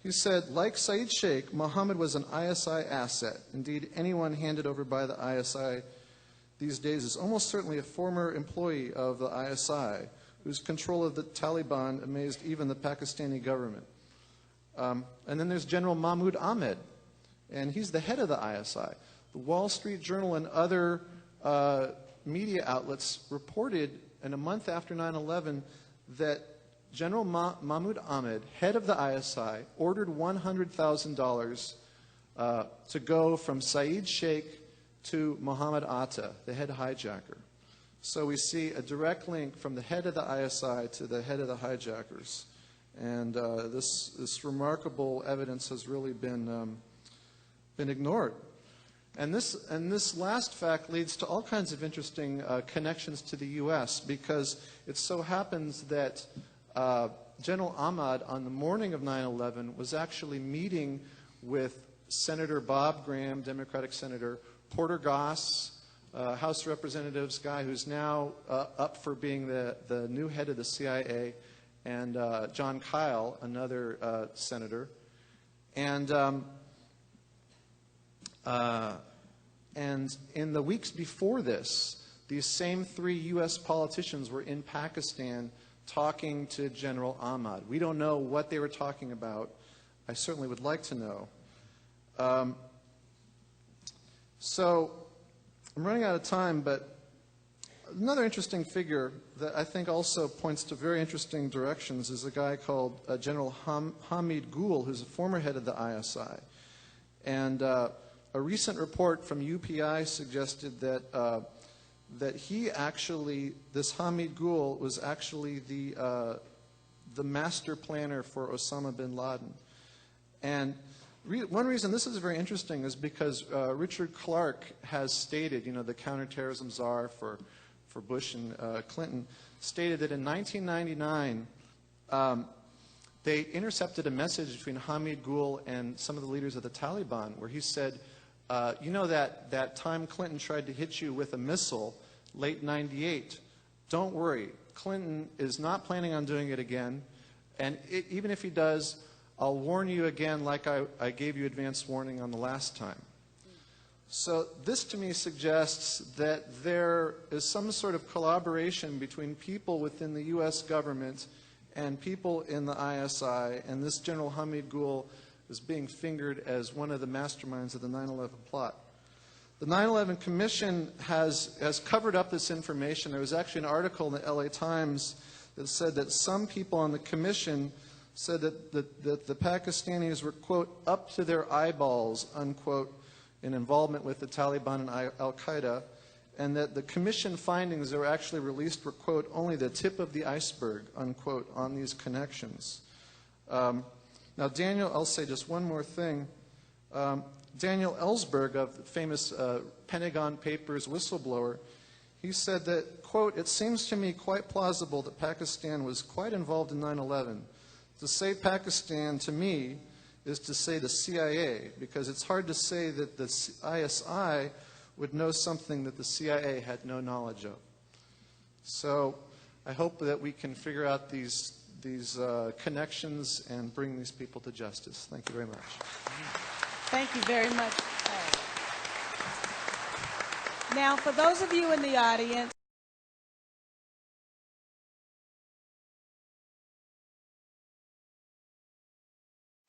he said, like Saeed Sheikh, Mohammed was an ISI asset. Indeed, anyone handed over by the ISI these days is almost certainly a former employee of the ISI, whose control of the Taliban amazed even the Pakistani government. And then there's General Mahmoud Ahmed, and he's the head of the ISI. The Wall Street Journal and other media outlets reported in a month after 9/11 that General Mahmoud Ahmed, head of the ISI, ordered $100,000 to go from Saeed Sheikh to Mohammed Atta, the head hijacker. So we see a direct link from the head of the ISI to the head of the hijackers. And this remarkable evidence has really been ignored. And this last fact leads to all kinds of interesting connections to the U.S. because it so happens that General Ahmad, on the morning of 9/11, was actually meeting with Senator Bob Graham, Democratic Senator, Porter Goss, House of Representatives guy who's now up for being the new head of the CIA, and John Kyle, another senator. And in the weeks before this, these same three U.S. politicians were in Pakistan talking to General Ahmad. We don't know what they were talking about. I certainly would like to know. So I'm running out of time, but another interesting figure that I think also points to very interesting directions is a guy called General Hamid Gul, who's a former head of the ISI. And a recent report from UPI suggested that he actually, this Hamid Gul, was actually the master planner for Osama bin Laden. And one reason this is very interesting is because Richard Clarke has stated, the counterterrorism czar for Bush and Clinton, stated that in 1999 they intercepted a message between Hamid Gul and some of the leaders of the Taliban where he said, that time Clinton tried to hit you with a missile, late 98, don't worry. Clinton is not planning on doing it again. And even if he does, I'll warn you again like I gave you advance warning on the last time. So this to me suggests that there is some sort of collaboration between people within the U.S. government and people in the ISI, and this General Hamid Gul is being fingered as one of the masterminds of the 9/11 plot. The 9/11 Commission has covered up this information. There was actually an article in the LA Times that said that some people on the Commission said that the Pakistanis were, quote, up to their eyeballs, unquote, in involvement with the Taliban and al-Qaeda, and that the Commission findings that were actually released were, quote, only the tip of the iceberg, unquote, on these connections. Now, Daniel, I'll say just one more thing. Daniel Ellsberg, of the famous Pentagon Papers whistleblower, he said that, quote, "It seems to me quite plausible that Pakistan was quite involved in 9/11. To say Pakistan, to me, is to say the CIA, because it's hard to say that the ISI would know something that the CIA had no knowledge of." So I hope that we can figure out these connections and bring these people to justice. Thank you very much. Thank you very much. Now, for those of you in the audience,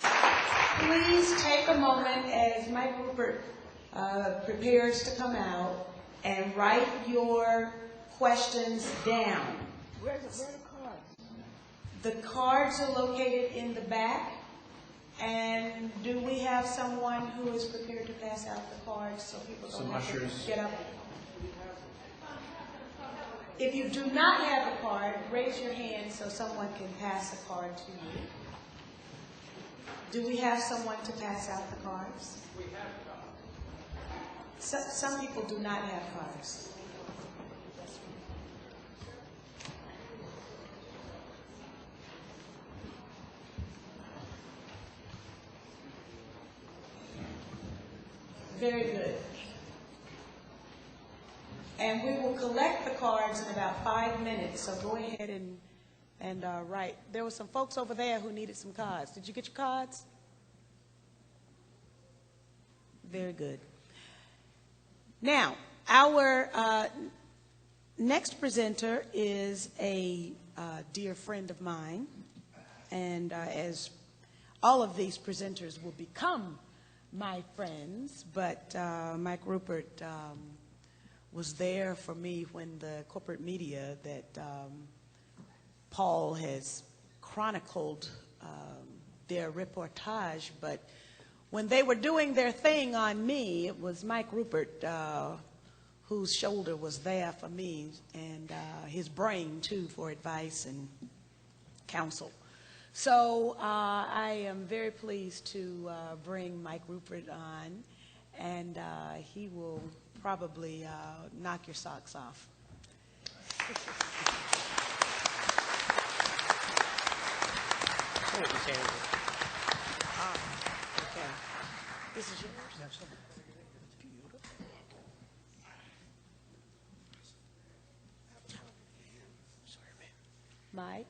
please take a moment as Mike Ruppert prepares to come out and write your questions down. Where are the cards? The cards are located in the back. And do we have someone who is prepared to pass out the cards so people don't have to get up? If you do not have a card, raise your hand so someone can pass a card to you. Do we have someone to pass out the cards? We have cards. Some people do not have cards. Very good. And we will collect the cards in about 5 minutes, so go ahead and write. There were some folks over there who needed some cards. Did you get your cards? Very good. Now, our next presenter is a dear friend of mine, and as all of these presenters will become my friends, but Mike Ruppert was there for me when the corporate media that Paul has chronicled their reportage, but when they were doing their thing on me, it was Mike Ruppert whose shoulder was there for me, and his brain too for advice and counsel. So I am very pleased to bring Mike Ruppert on, and he will probably knock your socks off. Okay. This is yours? Mike,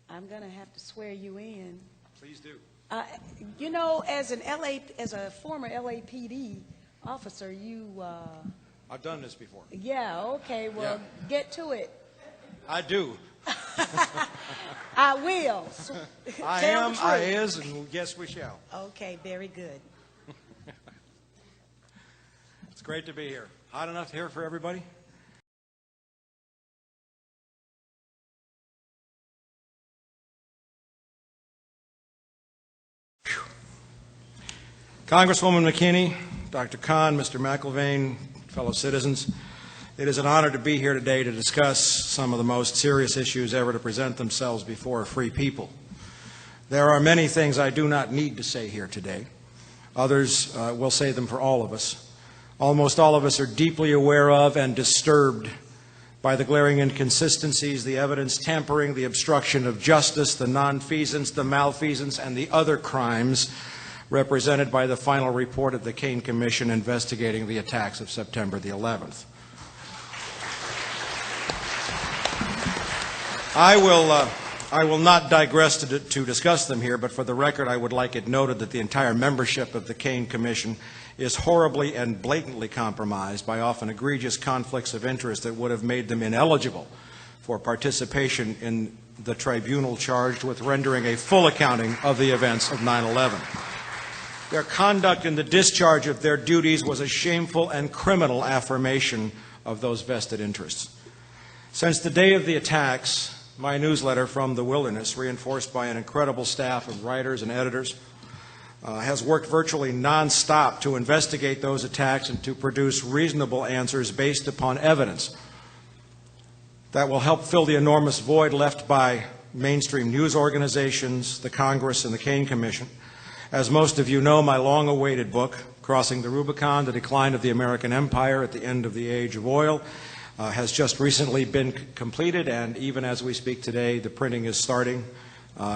I'm going to have to swear you in. Please do. You know, as a former LAPD officer, you... I've done this before. Yeah, okay, well, get to it. I do. I will. I am, I is, and yes, we shall. Okay, very good. It's great to be here. Hot enough here for everybody? Congresswoman McKinney, Dr. Caine, Mr. Mcllvaine, fellow citizens, it is an honor to be here today to discuss some of the most serious issues ever to present themselves before a free people. There are many things I do not need to say here today. Others will say them for all of us. Almost all of us are deeply aware of and disturbed by the glaring inconsistencies, the evidence tampering, the obstruction of justice, the nonfeasance, the malfeasance, and the other crimes represented by the final report of the Caine Commission investigating the attacks of September the 11th. I will not digress to discuss them here, but for the record, I would like it noted that the entire membership of the Caine Commission is horribly and blatantly compromised by often egregious conflicts of interest that would have made them ineligible for participation in the tribunal charged with rendering a full accounting of the events of 9/11. Their conduct in the discharge of their duties was a shameful and criminal affirmation of those vested interests. Since the day of the attacks, my newsletter From the Wilderness, reinforced by an incredible staff of writers and editors, has worked virtually nonstop to investigate those attacks and to produce reasonable answers based upon evidence that will help fill the enormous void left by mainstream news organizations, the Congress, and the Caine Commission, As most of you know, my long-awaited book, Crossing the Rubicon, The Decline of the American Empire at the End of the Age of Oil, has just recently been completed, and even as we speak today, the printing is starting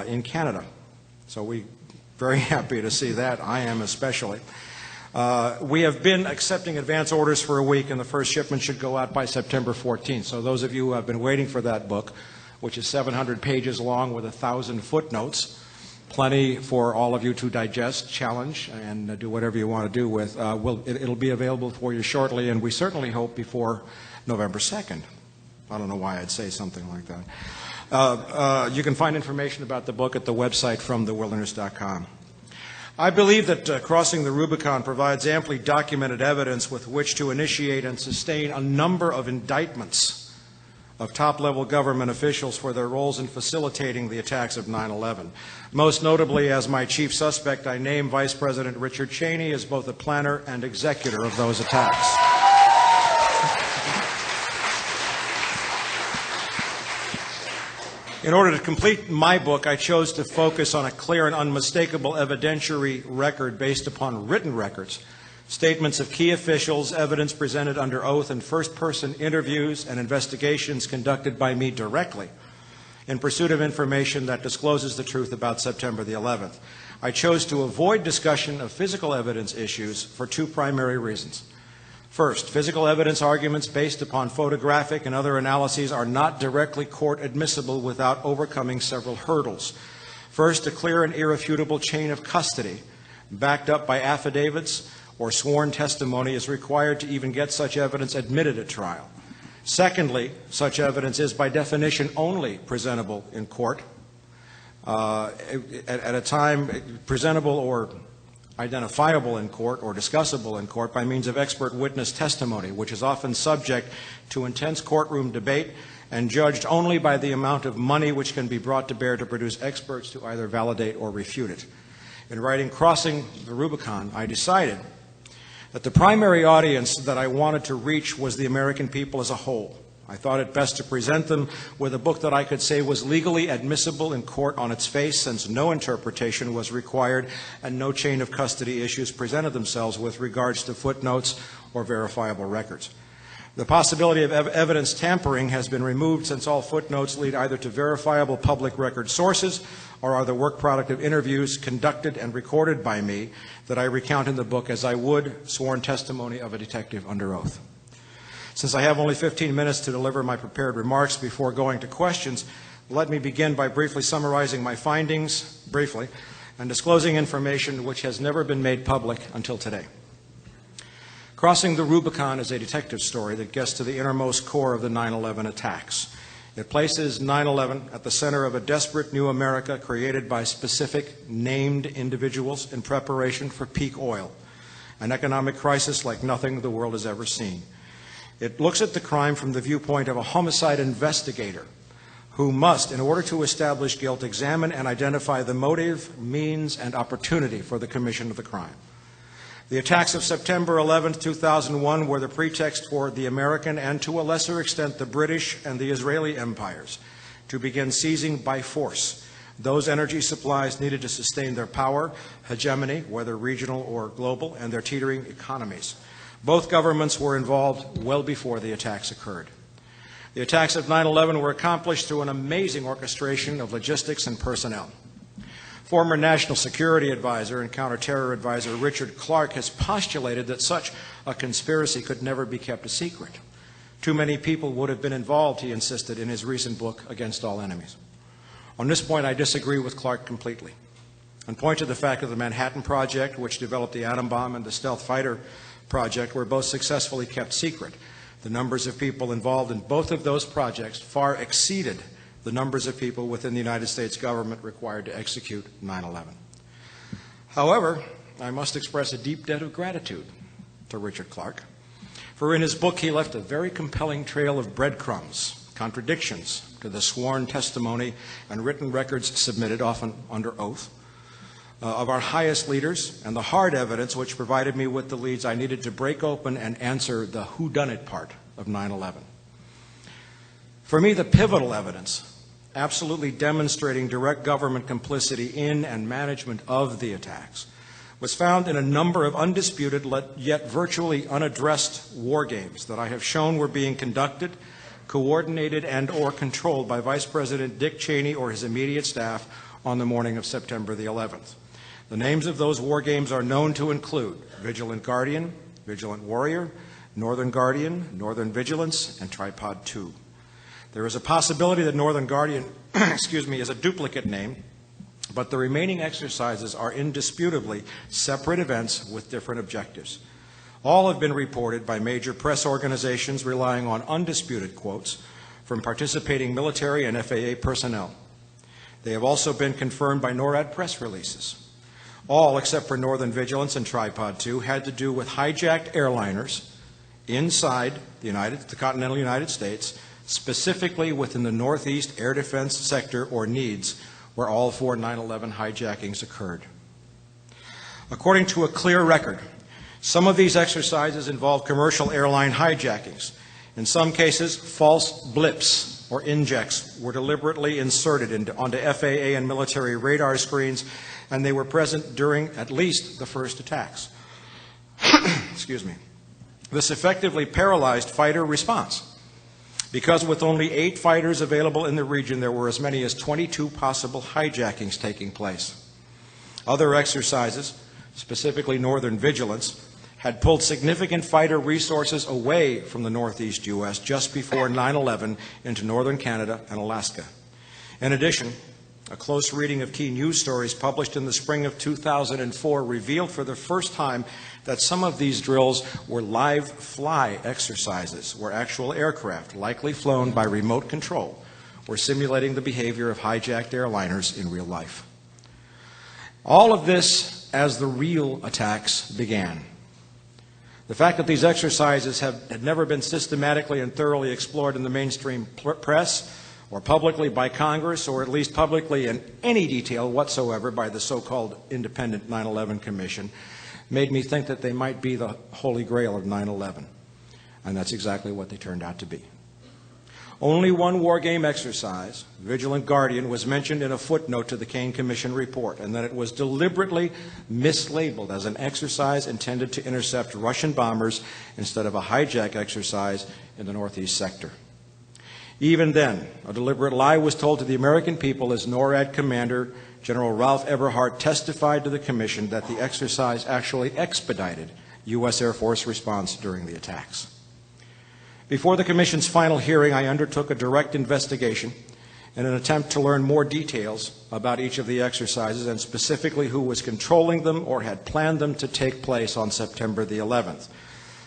in Canada. So we're very happy to see that. I am especially. We have been accepting advance orders for a week, and the first shipment should go out by September 14th. So those of you who have been waiting for that book, which is 700 pages long with 1,000 footnotes, plenty for all of you to digest, challenge, and do whatever you want to do with, it'll be available for you shortly, and we certainly hope before November 2nd. I don't know why I'd say something like that. You can find information about the book at the website fromthewilderness.com. I believe that Crossing the Rubicon provides amply documented evidence with which to initiate and sustain a number of indictments of top-level government officials for their roles in facilitating the attacks of 9/11. Most notably, as my chief suspect, I name Vice President Richard Cheney as both a planner and executor of those attacks. In order to complete my book, I chose to focus on a clear and unmistakable evidentiary record based upon written records, statements of key officials, evidence presented under oath, and first-person interviews and investigations conducted by me directly in pursuit of information that discloses the truth about September the 11th. I chose to avoid discussion of physical evidence issues for two primary reasons. First, physical evidence arguments based upon photographic and other analyses are not directly court admissible without overcoming several hurdles. First, a clear and irrefutable chain of custody, backed up by affidavits or sworn testimony, is required to even get such evidence admitted at trial. Secondly, such evidence is by definition only presentable in court at a time presentable or identifiable in court or discussable in court by means of expert witness testimony, which is often subject to intense courtroom debate and judged only by the amount of money which can be brought to bear to produce experts to either validate or refute it. In writing Crossing the Rubicon, I decided that the primary audience that I wanted to reach was the American people as a whole. I thought it best to present them with a book that I could say was legally admissible in court on its face, since no interpretation was required and no chain of custody issues presented themselves with regards to footnotes or verifiable records. The possibility of evidence tampering has been removed, since all footnotes lead either to verifiable public record sources or are the work product of interviews conducted and recorded by me that I recount in the book as I would sworn testimony of a detective under oath. Since I have only 15 minutes to deliver my prepared remarks before going to questions, let me begin by briefly summarizing my findings, and disclosing information which has never been made public until today. Crossing the Rubicon is a detective story that gets to the innermost core of the 9/11 attacks. It places 9/11 at the center of a desperate new America created by specific named individuals in preparation for peak oil, an economic crisis like nothing the world has ever seen. It looks at the crime from the viewpoint of a homicide investigator who must, in order to establish guilt, examine and identify the motive, means, and opportunity for the commission of the crime. The attacks of September 11, 2001 were the pretext for the American and, to a lesser extent, the British and the Israeli empires to begin seizing by force those energy supplies needed to sustain their power, hegemony, whether regional or global, and their teetering economies. Both governments were involved well before the attacks occurred. The attacks of 9/11 were accomplished through an amazing orchestration of logistics and personnel. Former National Security Advisor and Counterterror Advisor Richard Clarke has postulated that such a conspiracy could never be kept a secret. Too many people would have been involved, he insisted in his recent book, Against All Enemies. On this point, I disagree with Clarke completely, and point to the fact that the Manhattan Project, which developed the atom bomb, and the stealth fighter project were both successfully kept secret. The numbers of people involved in both of those projects far exceeded the numbers of people within the United States government required to execute 9/11. However, I must express a deep debt of gratitude to Richard Clarke, for in his book he left a very compelling trail of breadcrumbs, contradictions to the sworn testimony and written records submitted, often under oath, of our highest leaders, and the hard evidence which provided me with the leads I needed to break open and answer the whodunit part of 9/11. For me, the pivotal evidence absolutely demonstrating direct government complicity in and management of the attacks, was found in a number of undisputed yet virtually unaddressed war games that I have shown were being conducted, coordinated, and or controlled by Vice President Dick Cheney or his immediate staff on the morning of September the 11th. The names of those war games are known to include Vigilant Guardian, Vigilant Warrior, Northern Guardian, Northern Vigilance, and Tripod 2. There is a possibility that Northern Guardian is a duplicate name, but the remaining exercises are indisputably separate events with different objectives. All have been reported by major press organizations relying on undisputed quotes from participating military and FAA personnel. They have also been confirmed by NORAD press releases. All, except for Northern Vigilance and Tripod 2, had to do with hijacked airliners inside the continental United States, specifically within the Northeast Air Defense Sector or NEADS, where all 4 9/11 hijackings occurred. According to a clear record, some of these exercises involved commercial airline hijackings. In some cases, false blips or injects were deliberately inserted onto FAA and military radar screens, and they were present during at least the first attacks. Excuse me. This effectively paralyzed fighter response, because with only 8 fighters available in the region, there were as many as 22 possible hijackings taking place. Other exercises, specifically Northern Vigilance, had pulled significant fighter resources away from the Northeast U.S. just before 9/11 into northern Canada and Alaska. In addition, a close reading of key news stories published in the spring of 2004 revealed for the first time that some of these drills were live fly exercises, where actual aircraft, likely flown by remote control, were simulating the behavior of hijacked airliners in real life. All of this as the real attacks began. The fact that these exercises had never been systematically and thoroughly explored in the mainstream press, or publicly by Congress, or at least publicly in any detail whatsoever by the so-called independent 9/11 Commission, made me think that they might be the holy grail of 9/11. And that's exactly what they turned out to be. Only one war game exercise, Vigilant Guardian, was mentioned in a footnote to the Caine Commission report, and that it was deliberately mislabeled as an exercise intended to intercept Russian bombers instead of a hijack exercise in the Northeast sector. Even then, a deliberate lie was told to the American people as NORAD Commander General Ralph Eberhart testified to the Commission that the exercise actually expedited U.S. Air Force response during the attacks. Before the Commission's final hearing, I undertook a direct investigation in an attempt to learn more details about each of the exercises, and specifically who was controlling them or had planned them to take place on September the 11th.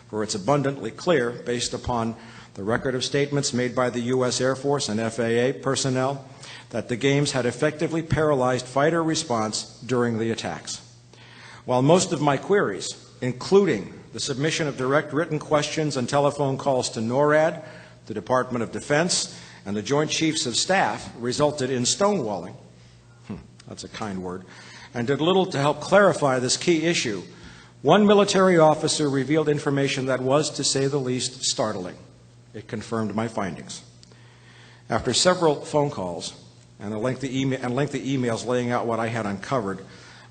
For it's abundantly clear, based upon the record of statements made by the U.S. Air Force and FAA personnel, that the games had effectively paralyzed fighter response during the attacks. While most of my queries, including the submission of direct written questions and telephone calls to NORAD, the Department of Defense, and the Joint Chiefs of Staff, resulted in stonewalling, that's a kind word, and did little to help clarify this key issue, one military officer revealed information that was, to say the least, startling. It confirmed my findings. After several phone calls and lengthy emails laying out what I had uncovered,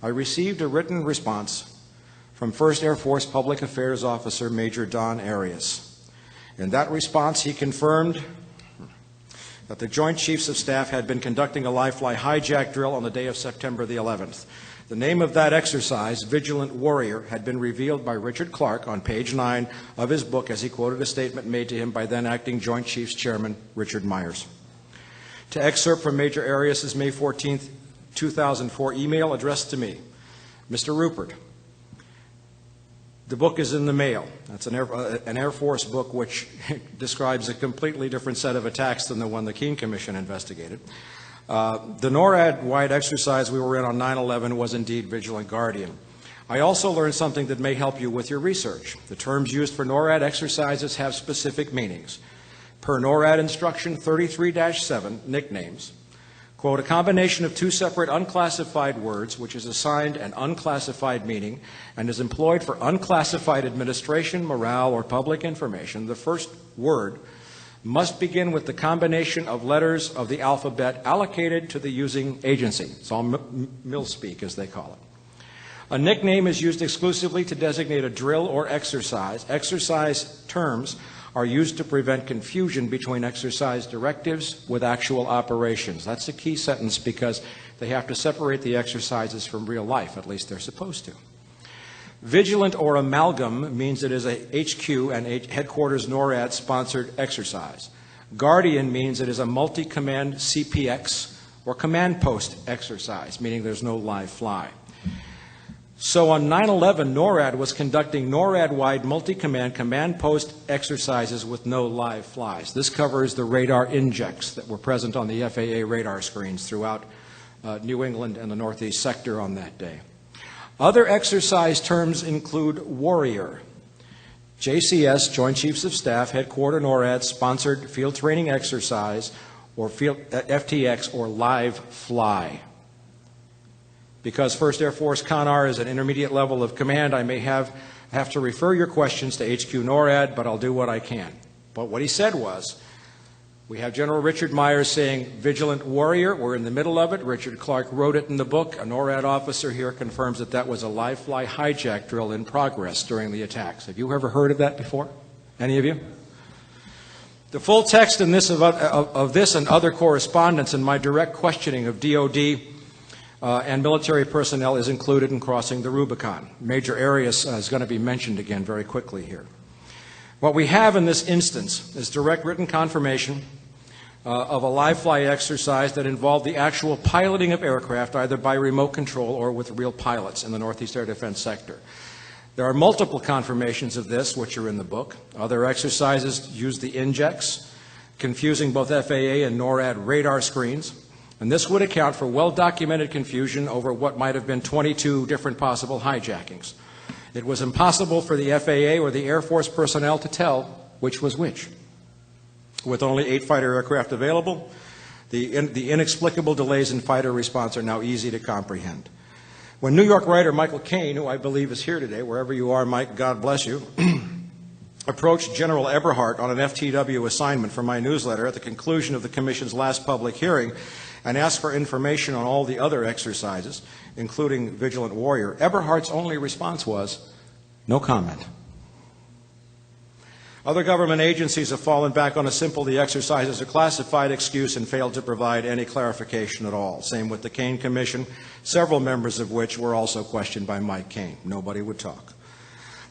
I received a written response from 1st Air Force Public Affairs Officer Major Don Arias. In that response, he confirmed that the Joint Chiefs of Staff had been conducting a live-fly hijack drill on the day of September the 11th. The name of that exercise, Vigilant Warrior, had been revealed by Richard Clark on page 9 of his book as he quoted a statement made to him by then-acting Joint Chiefs Chairman Richard Myers. To excerpt from Major Arias' May 14, 2004 email addressed to me, Mr. Ruppert, the book is in the mail. That's an Air Force book which describes a completely different set of attacks than the one the Caine Commission investigated. The NORAD-wide exercise we were in on 9/11 was indeed Vigilant Guardian. I also learned something that may help you with your research. The terms used for NORAD exercises have specific meanings. Per NORAD Instruction 33-7, nicknames, quote, a combination of 2 separate unclassified words which is assigned an unclassified meaning and is employed for unclassified administration, morale, or public information. The first word must begin with the combination of letters of the alphabet allocated to the using agency. It's all mill speak, as they call it. A nickname is used exclusively to designate a drill or exercise. Exercise terms are used to prevent confusion between exercise directives with actual operations. That's a key sentence because they have to separate the exercises from real life, at least they're supposed to. Vigilant or amalgam means it is a HQ and headquarters NORAD sponsored exercise. Guardian means it is a multi-command CPX or command post exercise, meaning there's no live fly. So on 9/11, NORAD was conducting NORAD-wide multi-command command post exercises with no live flies. This covers the radar injects that were present on the FAA radar screens throughout New England and the Northeast sector on that day. Other exercise terms include Warrior, JCS, Joint Chiefs of Staff, Headquarter NORAD sponsored field training exercise, or FTX, or live fly. Because 1st Air Force CONAR is an intermediate level of command, I may have to refer your questions to HQ NORAD, but I'll do what I can. But what he said was, we have General Richard Myers saying, Vigilant Warrior, we're in the middle of it. Richard Clark wrote it in the book. A NORAD officer here confirms that that was a live fly hijack drill in progress during the attacks. Have you ever heard of that before? Any of you? The full text in this of this and other correspondence and my direct questioning of DOD and military personnel is included in Crossing the Rubicon. Major areas is going to be mentioned again very quickly here. What we have in this instance is direct written confirmation of a live fly exercise that involved the actual piloting of aircraft either by remote control or with real pilots in the Northeast Air Defense Sector. There are multiple confirmations of this, which are in the book. Other exercises use the injects, confusing both FAA and NORAD radar screens. And this would account for well-documented confusion over what might have been 22 different possible hijackings. It was impossible for the FAA or the Air Force personnel to tell which was which. With only 8 fighter aircraft available, the inexplicable delays in fighter response are now easy to comprehend. When New York writer Michael Caine, who I believe is here today, wherever you are, Mike, God bless you, approached General Eberhardt on an FTW assignment for my newsletter at the conclusion of the Commission's last public hearing and asked for information on all the other exercises, including Vigilant Warrior, Eberhardt's only response was, no comment. Other government agencies have fallen back on a simple, the exercises are classified excuse and failed to provide any clarification at all. Same with the Caine Commission, several members of which were also questioned by Mike Caine. Nobody would talk.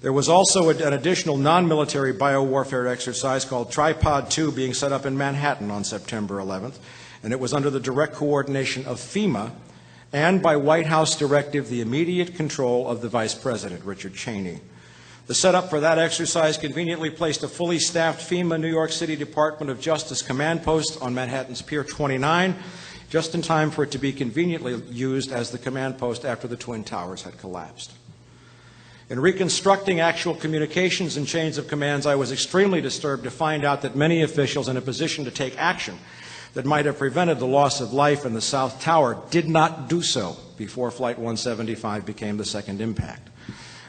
There was also an additional non-military biowarfare exercise called Tripod 2 being set up in Manhattan on September 11th, and it was under the direct coordination of FEMA and by White House directive, the immediate control of the Vice President, Richard Cheney. The setup for that exercise conveniently placed a fully staffed FEMA New York City Department of Justice command post on Manhattan's Pier 29, just in time for it to be conveniently used as the command post after the Twin Towers had collapsed. In reconstructing actual communications and chains of commands, I was extremely disturbed to find out that many officials in a position to take action that might have prevented the loss of life in the South Tower did not do so before Flight 175 became the second impact.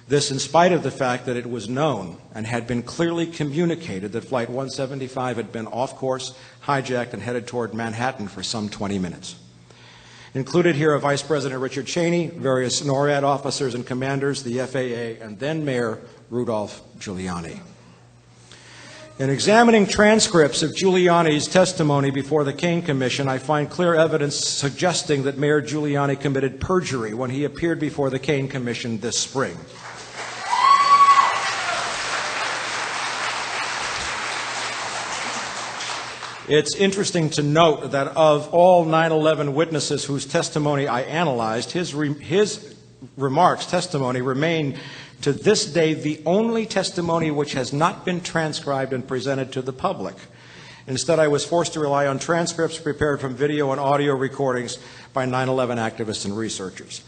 This in spite of the fact that it was known and had been clearly communicated that Flight 175 had been off course, hijacked, and headed toward Manhattan for some 20 minutes. Included here are Vice President Richard Cheney, various NORAD officers and commanders, the FAA, and then Mayor Rudolph Giuliani. In examining transcripts of Giuliani's testimony before the Caine Commission, I find clear evidence suggesting that Mayor Giuliani committed perjury when he appeared before the Caine Commission this spring. It's interesting to note that of all 9/11 witnesses whose testimony I analyzed, his testimony remain to this day the only testimony which has not been transcribed and presented to the public. Instead, I was forced to rely on transcripts prepared from video and audio recordings by 9/11 activists and researchers.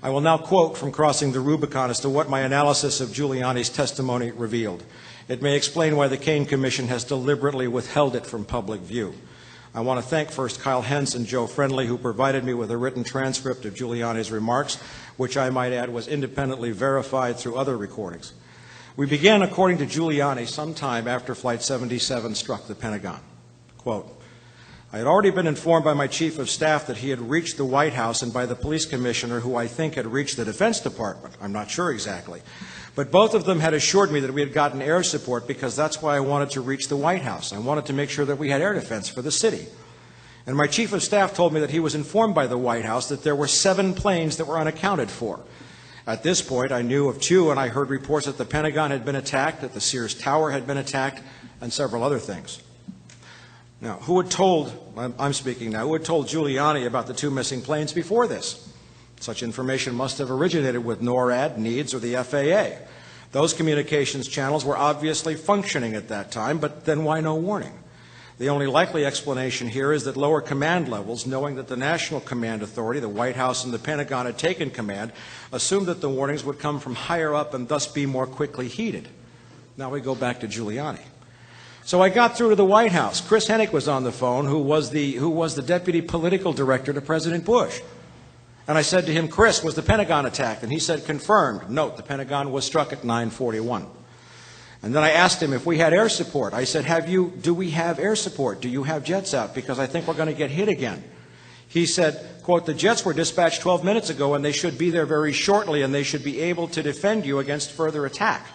I will now quote from Crossing the Rubicon as to what my analysis of Giuliani's testimony revealed. It may explain why the Caine Commission has deliberately withheld it from public view. I want to thank first Kyle Hentz and Joe Friendly, who provided me with a written transcript of Giuliani's remarks, which I might add was independently verified through other recordings. We began, according to Giuliani, sometime after Flight 77 struck the Pentagon. Quote, I had already been informed by my chief of staff that he had reached the White House and by the police commissioner, who I think had reached the Defense Department. I'm not sure exactly. But both of them had assured me that we had gotten air support because that's why I wanted to reach the White House. I wanted to make sure that we had air defense for the city. And my chief of staff told me that he was informed by the White House that there were 7 planes that were unaccounted for. At this point, I knew of 2, and I heard reports that the Pentagon had been attacked, that the Sears Tower had been attacked, and several other things. Now, who had told, I'm speaking now, who had told Giuliani about the 2 missing planes before this? Such information must have originated with NORAD, NEADS, or the FAA. Those communications channels were obviously functioning at that time, but then why no warning? The only likely explanation here is that lower command levels, knowing that the National Command Authority, the White House, and the Pentagon had taken command, assumed that the warnings would come from higher up and thus be more quickly heeded. Now we go back to Giuliani. So I got through to the White House. Chris Hennick was on the phone, who was the deputy political director to President Bush. And I said to him, Chris, was the Pentagon attacked? And he said, confirmed. Note, the Pentagon was struck at 9:41. And then I asked him if we had air support. I said, do we have air support? Do you have jets out? Because I think we're going to get hit again. He said, quote, the jets were dispatched 12 minutes ago and they should be there very shortly and they should be able to defend you against further attack.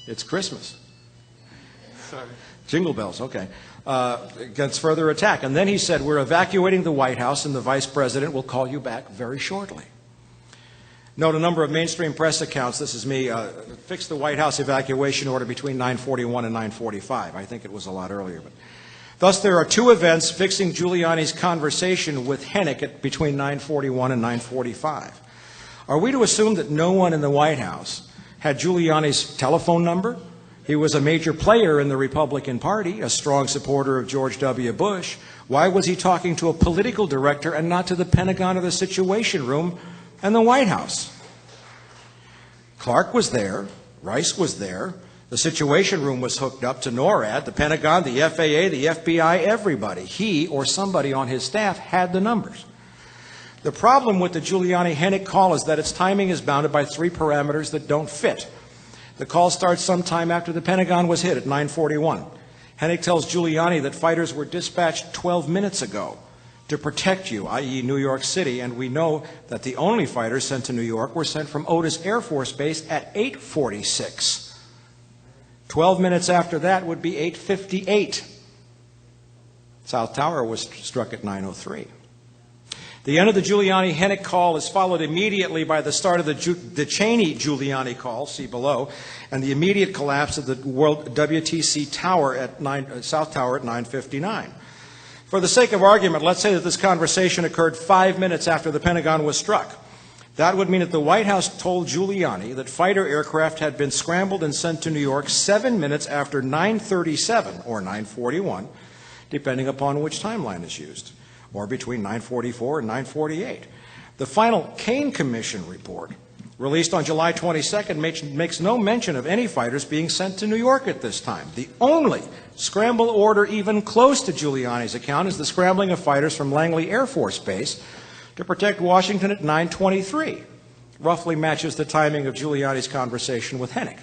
It's Christmas. Sorry. Jingle bells, okay. Against further attack. And then he said, we're evacuating the White House and the Vice President will call you back very shortly. Note a number of mainstream press accounts, this is me, fixed the White House evacuation order between 9:41 and 9:45. I think it was a lot earlier. But thus, there are 2 events fixing Giuliani's conversation with Hennick between 9:41 and 9:45. Are we to assume that no one in the White House had Giuliani's telephone number? He was a major player in the Republican Party, a strong supporter of George W. Bush. Why was he talking to a political director and not to the Pentagon or the Situation Room and the White House? Clark was there. Rice was there. The Situation Room was hooked up to NORAD, the Pentagon, the FAA, the FBI, everybody. He or somebody on his staff had the numbers. The problem with the Giuliani-Hennick call is that its timing is bounded by 3 parameters that don't fit. The call starts sometime after the Pentagon was hit at 9:41. Hennick tells Giuliani that fighters were dispatched 12 minutes ago to protect you, i.e. New York City, and we know that the only fighters sent to New York were sent from Otis Air Force Base at 8:46. 12 minutes after that would be 8:58. South Tower was struck at 9:03. The end of the Giuliani-Hennick call is followed immediately by the start of the Cheney-Giuliani call, see below, and the immediate collapse of the World WTC Tower at South Tower at 9:59. For the sake of argument, let's say that this conversation occurred 5 minutes after the Pentagon was struck. That would mean that the White House told Giuliani that fighter aircraft had been scrambled and sent to New York 7 minutes after 9:37 or 9:41, depending upon which timeline is used, or between 9:44 and 9:48. The final Caine Commission report, released on July 22nd, makes no mention of any fighters being sent to New York at this time. The only scramble order even close to Giuliani's account is the scrambling of fighters from Langley Air Force Base to protect Washington at 9:23. Roughly matches the timing of Giuliani's conversation with Hennick.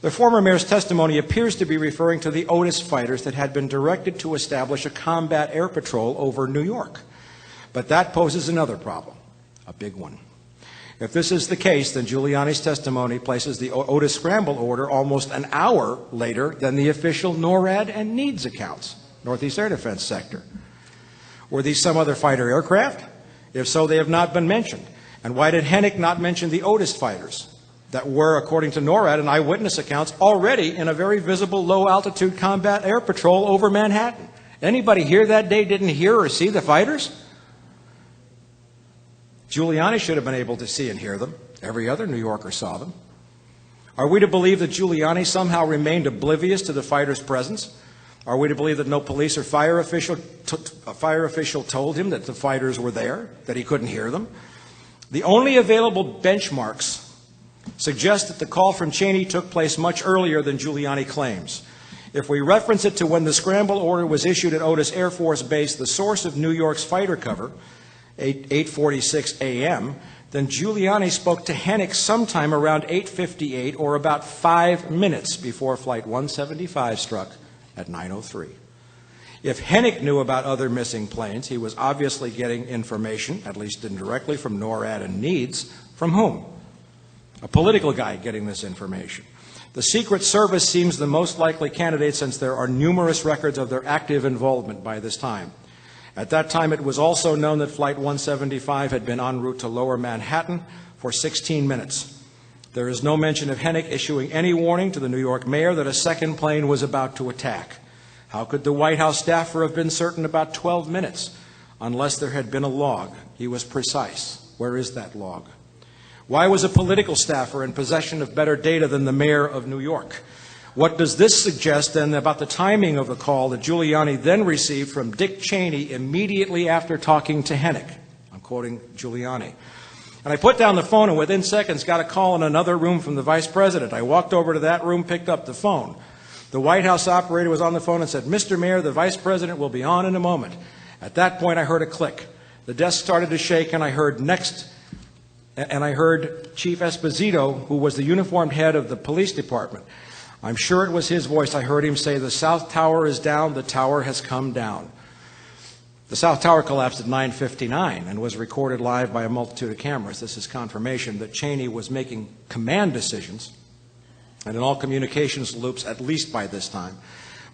The former mayor's testimony appears to be referring to the Otis fighters that had been directed to establish a combat air patrol over New York. But that poses another problem, a big one. If this is the case, then Giuliani's testimony places the Otis scramble order almost an hour later than the official NORAD and NEADS accounts, Northeast Air Defense Sector. Were these some other fighter aircraft? If so, they have not been mentioned. And why did Hennick not mention the Otis fighters that were, according to NORAD and eyewitness accounts, already in a very visible low-altitude combat air patrol over Manhattan? Anybody here that day didn't hear or see the fighters? Giuliani should have been able to see and hear them. Every other New Yorker saw them. Are we to believe that Giuliani somehow remained oblivious to the fighters' presence? Are we to believe that no police or fire official told him that the fighters were there, that he couldn't hear them? The only available benchmarks suggest that the call from Cheney took place much earlier than Giuliani claims. If we reference it to when the scramble order was issued at Otis Air Force Base, the source of New York's fighter cover, 8:46 a.m., then Giuliani spoke to Hennick sometime around 8:58 or about 5 minutes before Flight 175 struck at 9:03. If Hennick knew about other missing planes, he was obviously getting information, at least indirectly, from NORAD and NEADS. From whom? A political guy getting this information. The Secret Service seems the most likely candidate since there are numerous records of their active involvement by this time. At that time, it was also known that Flight 175 had been en route to Lower Manhattan for 16 minutes. There is no mention of Hennick issuing any warning to the New York mayor that a second plane was about to attack. How could the White House staffer have been certain about 12 minutes unless there had been a log? He was precise. Where is that log? Why was a political staffer in possession of better data than the mayor of New York? What does this suggest then about the timing of the call that Giuliani then received from Dick Cheney immediately after talking to Hennick? I'm quoting Giuliani. And I put down the phone and within seconds got a call in another room from the vice president. I walked over to that room, picked up the phone. The White House operator was on the phone and said, "Mr. Mayor, the vice president will be on in a moment." At that point, I heard a click. The desk started to shake and I heard Chief Esposito, who was the uniformed head of the police department. I'm sure it was his voice. I heard him say, "The South Tower is down, the tower has come down." The South Tower collapsed at 9:59 and was recorded live by a multitude of cameras. This is confirmation that Cheney was making command decisions and in all communications loops at least by this time.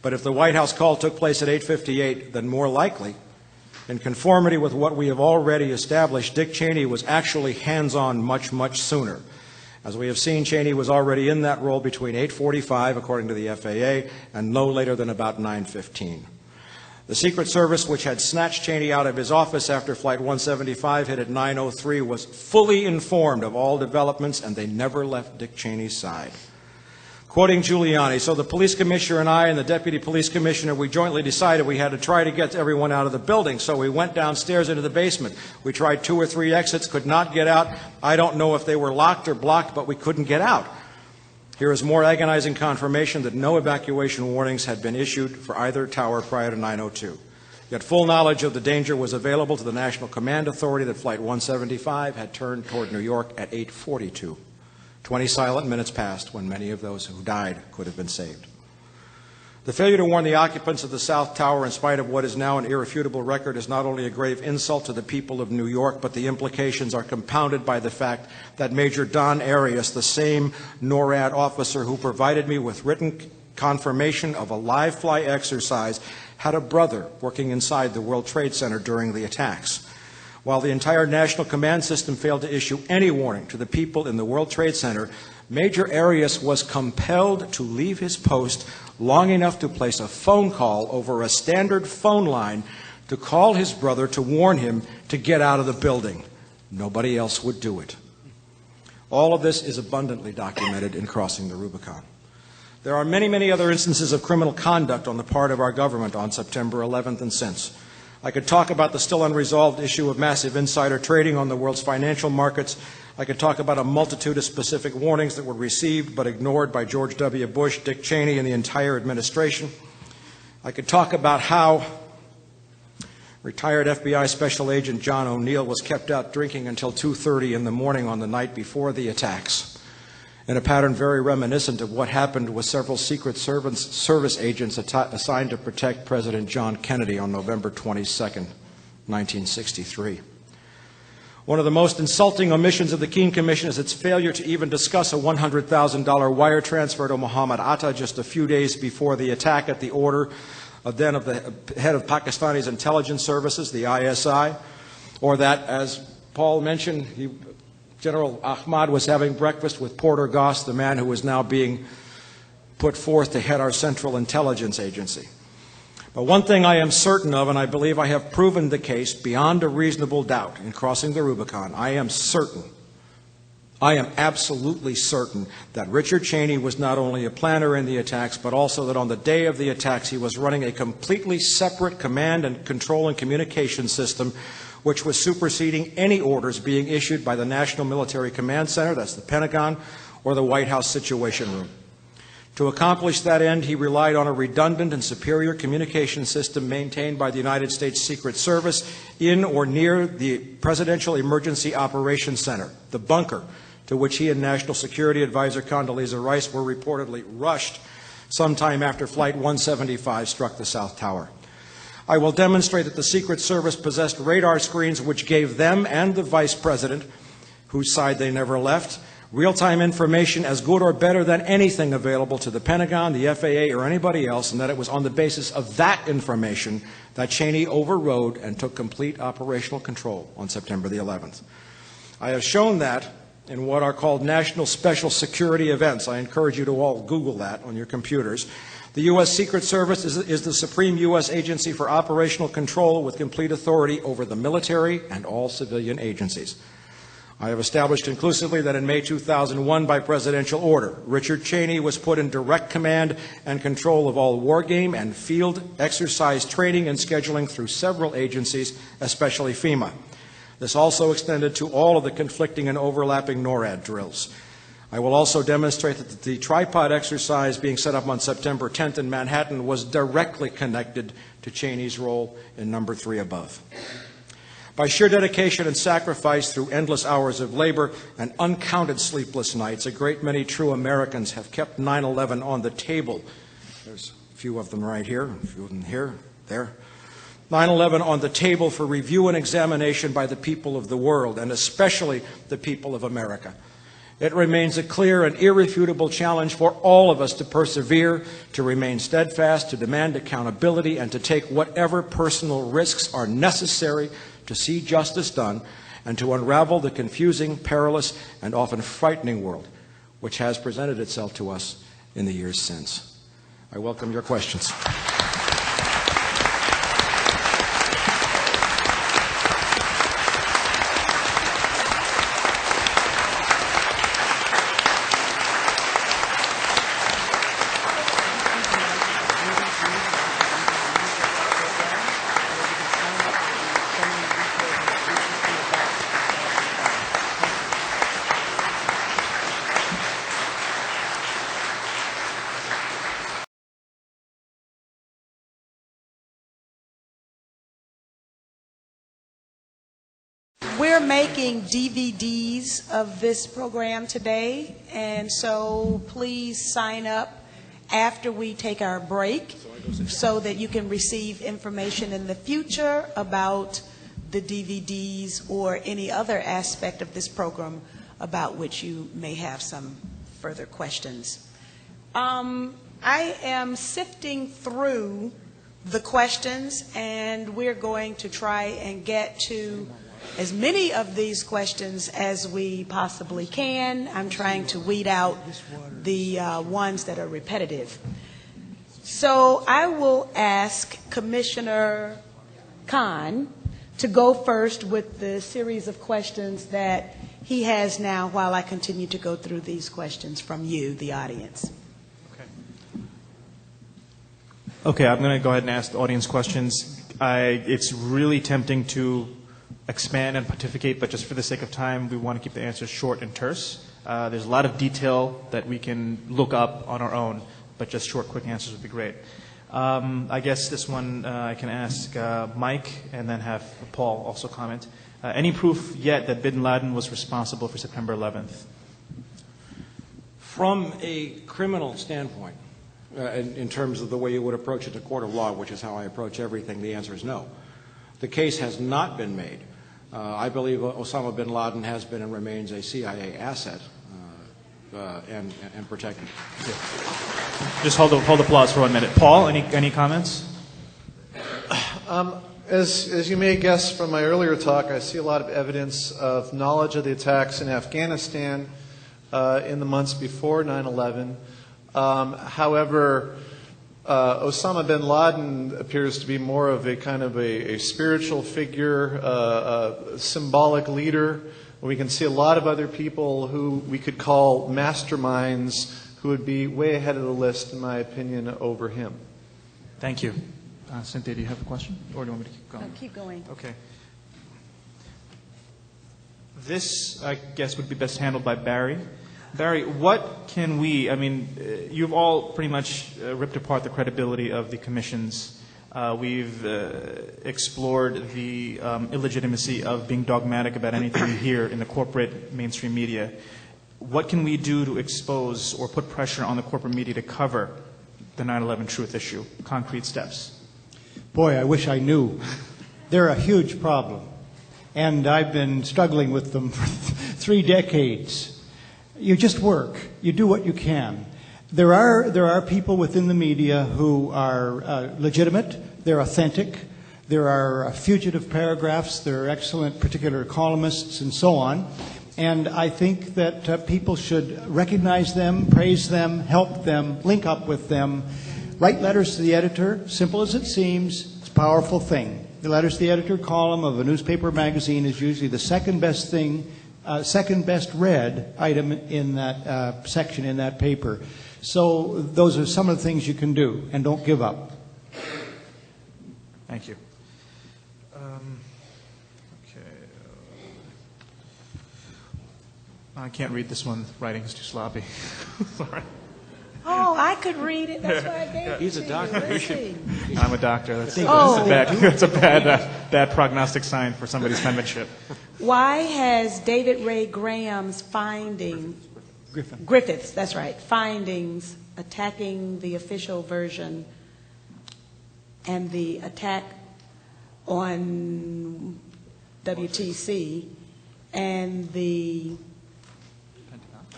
But if the White House call took place at 8:58, then more likely, in conformity with what we have already established, Dick Cheney was actually hands-on much, much sooner. As we have seen, Cheney was already in that role between 8:45, according to the FAA, and no later than about 9:15. The Secret Service, which had snatched Cheney out of his office after Flight 175 hit at 9:03, was fully informed of all developments, and they never left Dick Cheney's side. Quoting Giuliani, "So the police commissioner and I and the deputy police commissioner, we jointly decided we had to try to get everyone out of the building. So we went downstairs into the basement. We tried 2 or 3 exits, could not get out. I don't know if they were locked or blocked, but we couldn't get out." Here is more agonizing confirmation that no evacuation warnings had been issued for either tower prior to 9:02. Yet full knowledge of the danger was available to the National Command Authority that Flight 175 had turned toward New York at 8:42. 20 silent minutes passed when many of those who died could have been saved. The failure to warn the occupants of the South Tower, in spite of what is now an irrefutable record, is not only a grave insult to the people of New York, but the implications are compounded by the fact that Major Don Arias, the same NORAD officer who provided me with written confirmation of a live fly exercise, had a brother working inside the World Trade Center during the attacks. While the entire national command system failed to issue any warning to the people in the World Trade Center, Major Arias was compelled to leave his post long enough to place a phone call over a standard phone line to call his brother to warn him to get out of the building. Nobody else would do it. All of this is abundantly documented in Crossing the Rubicon. There are many, many other instances of criminal conduct on the part of our government on September 11th and since. I could talk about the still unresolved issue of massive insider trading on the world's financial markets. I could talk about a multitude of specific warnings that were received but ignored by George W. Bush, Dick Cheney, and the entire administration. I could talk about how retired FBI Special Agent John O'Neill was kept out drinking until 2:30 in the morning on the night before the attacks, in a pattern very reminiscent of what happened with several Secret Service agents assigned to protect President John Kennedy on November 22nd, 1963. One of the most insulting omissions of the Caine Commission is its failure to even discuss a $100,000 wire transfer to Mohammed Atta just a few days before the attack at the order of the head of Pakistani's intelligence services, the ISI, or that, as Paul mentioned, General Ahmad was having breakfast with Porter Goss, the man who was now being put forth to head our Central Intelligence Agency. But one thing I am certain of, and I believe I have proven the case beyond a reasonable doubt in Crossing the Rubicon, I am absolutely certain that Richard Cheney was not only a planner in the attacks, but also that on the day of the attacks he was running a completely separate command and control and communication system which was superseding any orders being issued by the National Military Command Center, that's the Pentagon, or the White House Situation Room. To accomplish that end, he relied on a redundant and superior communication system maintained by the United States Secret Service in or near the Presidential Emergency Operations Center, the bunker, to which he and National Security Advisor Condoleezza Rice were reportedly rushed sometime after Flight 175 struck the South Tower. I will demonstrate that the Secret Service possessed radar screens which gave them and the Vice President, whose side they never left, real-time information as good or better than anything available to the Pentagon, the FAA, or anybody else, and that it was on the basis of that information that Cheney overrode and took complete operational control on September the 11th. I have shown that in what are called National Special Security Events. I encourage you to all Google that on your computers. The U.S. Secret Service is the supreme U.S. agency for operational control with complete authority over the military and all civilian agencies. I have established conclusively that in May 2001, by presidential order, Richard Cheney was put in direct command and control of all war game and field exercise training and scheduling through several agencies, especially FEMA. This also extended to all of the conflicting and overlapping NORAD drills. I will also demonstrate that the tripod exercise being set up on September 10th in Manhattan was directly connected to Cheney's role in number 3 above. By sheer dedication and sacrifice through endless hours of labor and uncounted sleepless nights, a great many true Americans have kept 9/11 on the table. There's a few of them right here, a few of them here, there. 9/11 on the table for review and examination by the people of the world, and especially the people of America. It remains a clear and irrefutable challenge for all of us to persevere, to remain steadfast, to demand accountability, and to take whatever personal risks are necessary to see justice done and to unravel the confusing, perilous, and often frightening world which has presented itself to us in the years since. I welcome your questions. We're making DVDs of this program today, and so please sign up after we take our break so that you can receive information in the future about the DVDs or any other aspect of this program about which you may have some further questions. I am sifting through the questions, and we're going to try and get to as many of these questions as we possibly can. I'm trying to weed out the ones that are repetitive. So I will ask Commissioner Caine to go first with the series of questions that he has now while I continue to go through these questions from you, the audience. Okay, I'm going to go ahead and ask the audience questions. It's really tempting to expand and pontificate, but just for the sake of time, we want to keep the answers short and terse. There's a lot of detail that we can look up on our own, but just short, quick answers would be great. I guess this one I can ask Mike and then have Paul also comment. Any proof yet that bin Laden was responsible for September 11th? From a criminal standpoint, in terms of the way you would approach it to court of law, which is how I approach everything, the answer is no. The case has not been made. I believe Osama bin Laden has been and remains a CIA asset and protected. Just hold applause for 1 minute. Paul, any comments? As you may guess from my earlier talk, I see a lot of evidence of knowledge of the attacks in Afghanistan in the months before 9/11. However, Osama bin Laden appears to be more of a kind of a spiritual figure, a symbolic leader. We can see a lot of other people who we could call masterminds who would be way ahead of the list, in my opinion, over him. Thank you. Cynthia, do you have a question? Or do you want me to keep going? No, keep going. Okay. This, I guess, would be best handled by Barry. Barry, what can we, I mean, you've all pretty much ripped apart the credibility of the commissions. We've explored the illegitimacy of being dogmatic about anything you hear in the corporate mainstream media. What can we do to expose or put pressure on the corporate media to cover the 9/11 truth issue? Concrete steps. Boy, I wish I knew. They're a huge problem, and I've been struggling with them for 3 decades. You just work. You do what you can. There are people within the media who are legitimate. They're authentic. There are fugitive paragraphs. There are excellent particular columnists and so on. And I think that people should recognize them, praise them, help them, link up with them, write letters to the editor. Simple as it seems, it's a powerful thing. The letters to the editor column of a newspaper or magazine is usually the second best thing, second best read item in that section in that paper. So those are some of the things you can do, and don't give up. Thank you. I can't read this one. Writing is too sloppy. Sorry. Oh, I could read it. That's why I gave it He's a to doctor. you. I'm a doctor. That's Oh. a bad prognostic sign for somebody's penmanship. Why has David Ray Graham's Griffiths, that's right, findings attacking the official version and the attack on WTC and the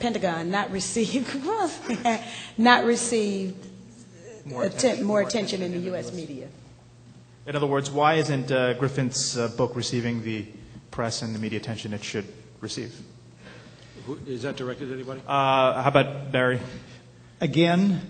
Pentagon not received more attention in the U.S. media? In other words, why isn't Griffin's book receiving the press and the media attention it should receive? Is that directed at anybody? How about Barry? Again,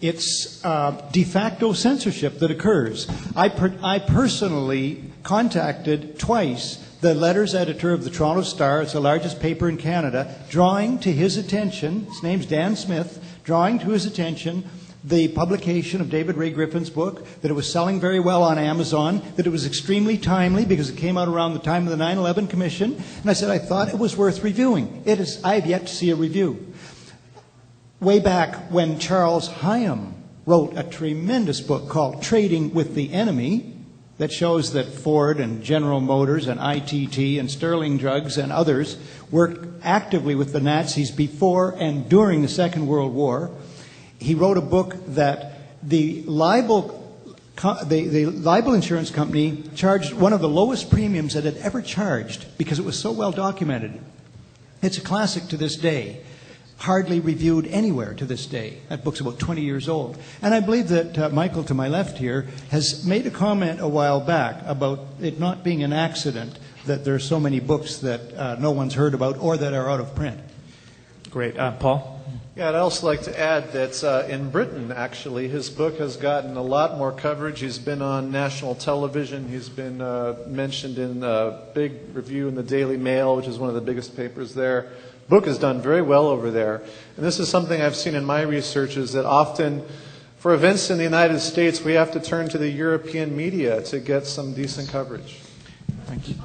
it's de facto censorship that occurs. I personally contacted twice the letters editor of the Toronto Star, it's the largest paper in Canada, drawing to his attention, his name's Dan Smith, drawing to his attention the publication of David Ray Griffin's book, that it was selling very well on Amazon, that it was extremely timely because it came out around the time of the 9/11 Commission, and I said I thought it was worth reviewing. I have yet to see a review. Way back when Charles Hyam wrote a tremendous book called Trading with the Enemy, that shows that Ford and General Motors and ITT and Sterling Drugs and others worked actively with the Nazis before and during the Second World War. He wrote a book that the libel insurance company charged one of the lowest premiums it had ever charged because it was so well documented. It's a classic to this day. Hardly reviewed anywhere to this day. That book's about 20 years old. And I believe that Michael, to my left here, has made a comment a while back about it not being an accident that there are so many books that no one's heard about or that are out of print. Great. Paul? Yeah, I'd also like to add that in Britain, actually, his book has gotten a lot more coverage. He's been on national television. He's been mentioned in a big review in the Daily Mail, which is one of the biggest papers there. Book has done very well over there. And this is something I've seen in my research, is that often for events in the United States, we have to turn to the European media to get some decent coverage. Thank you.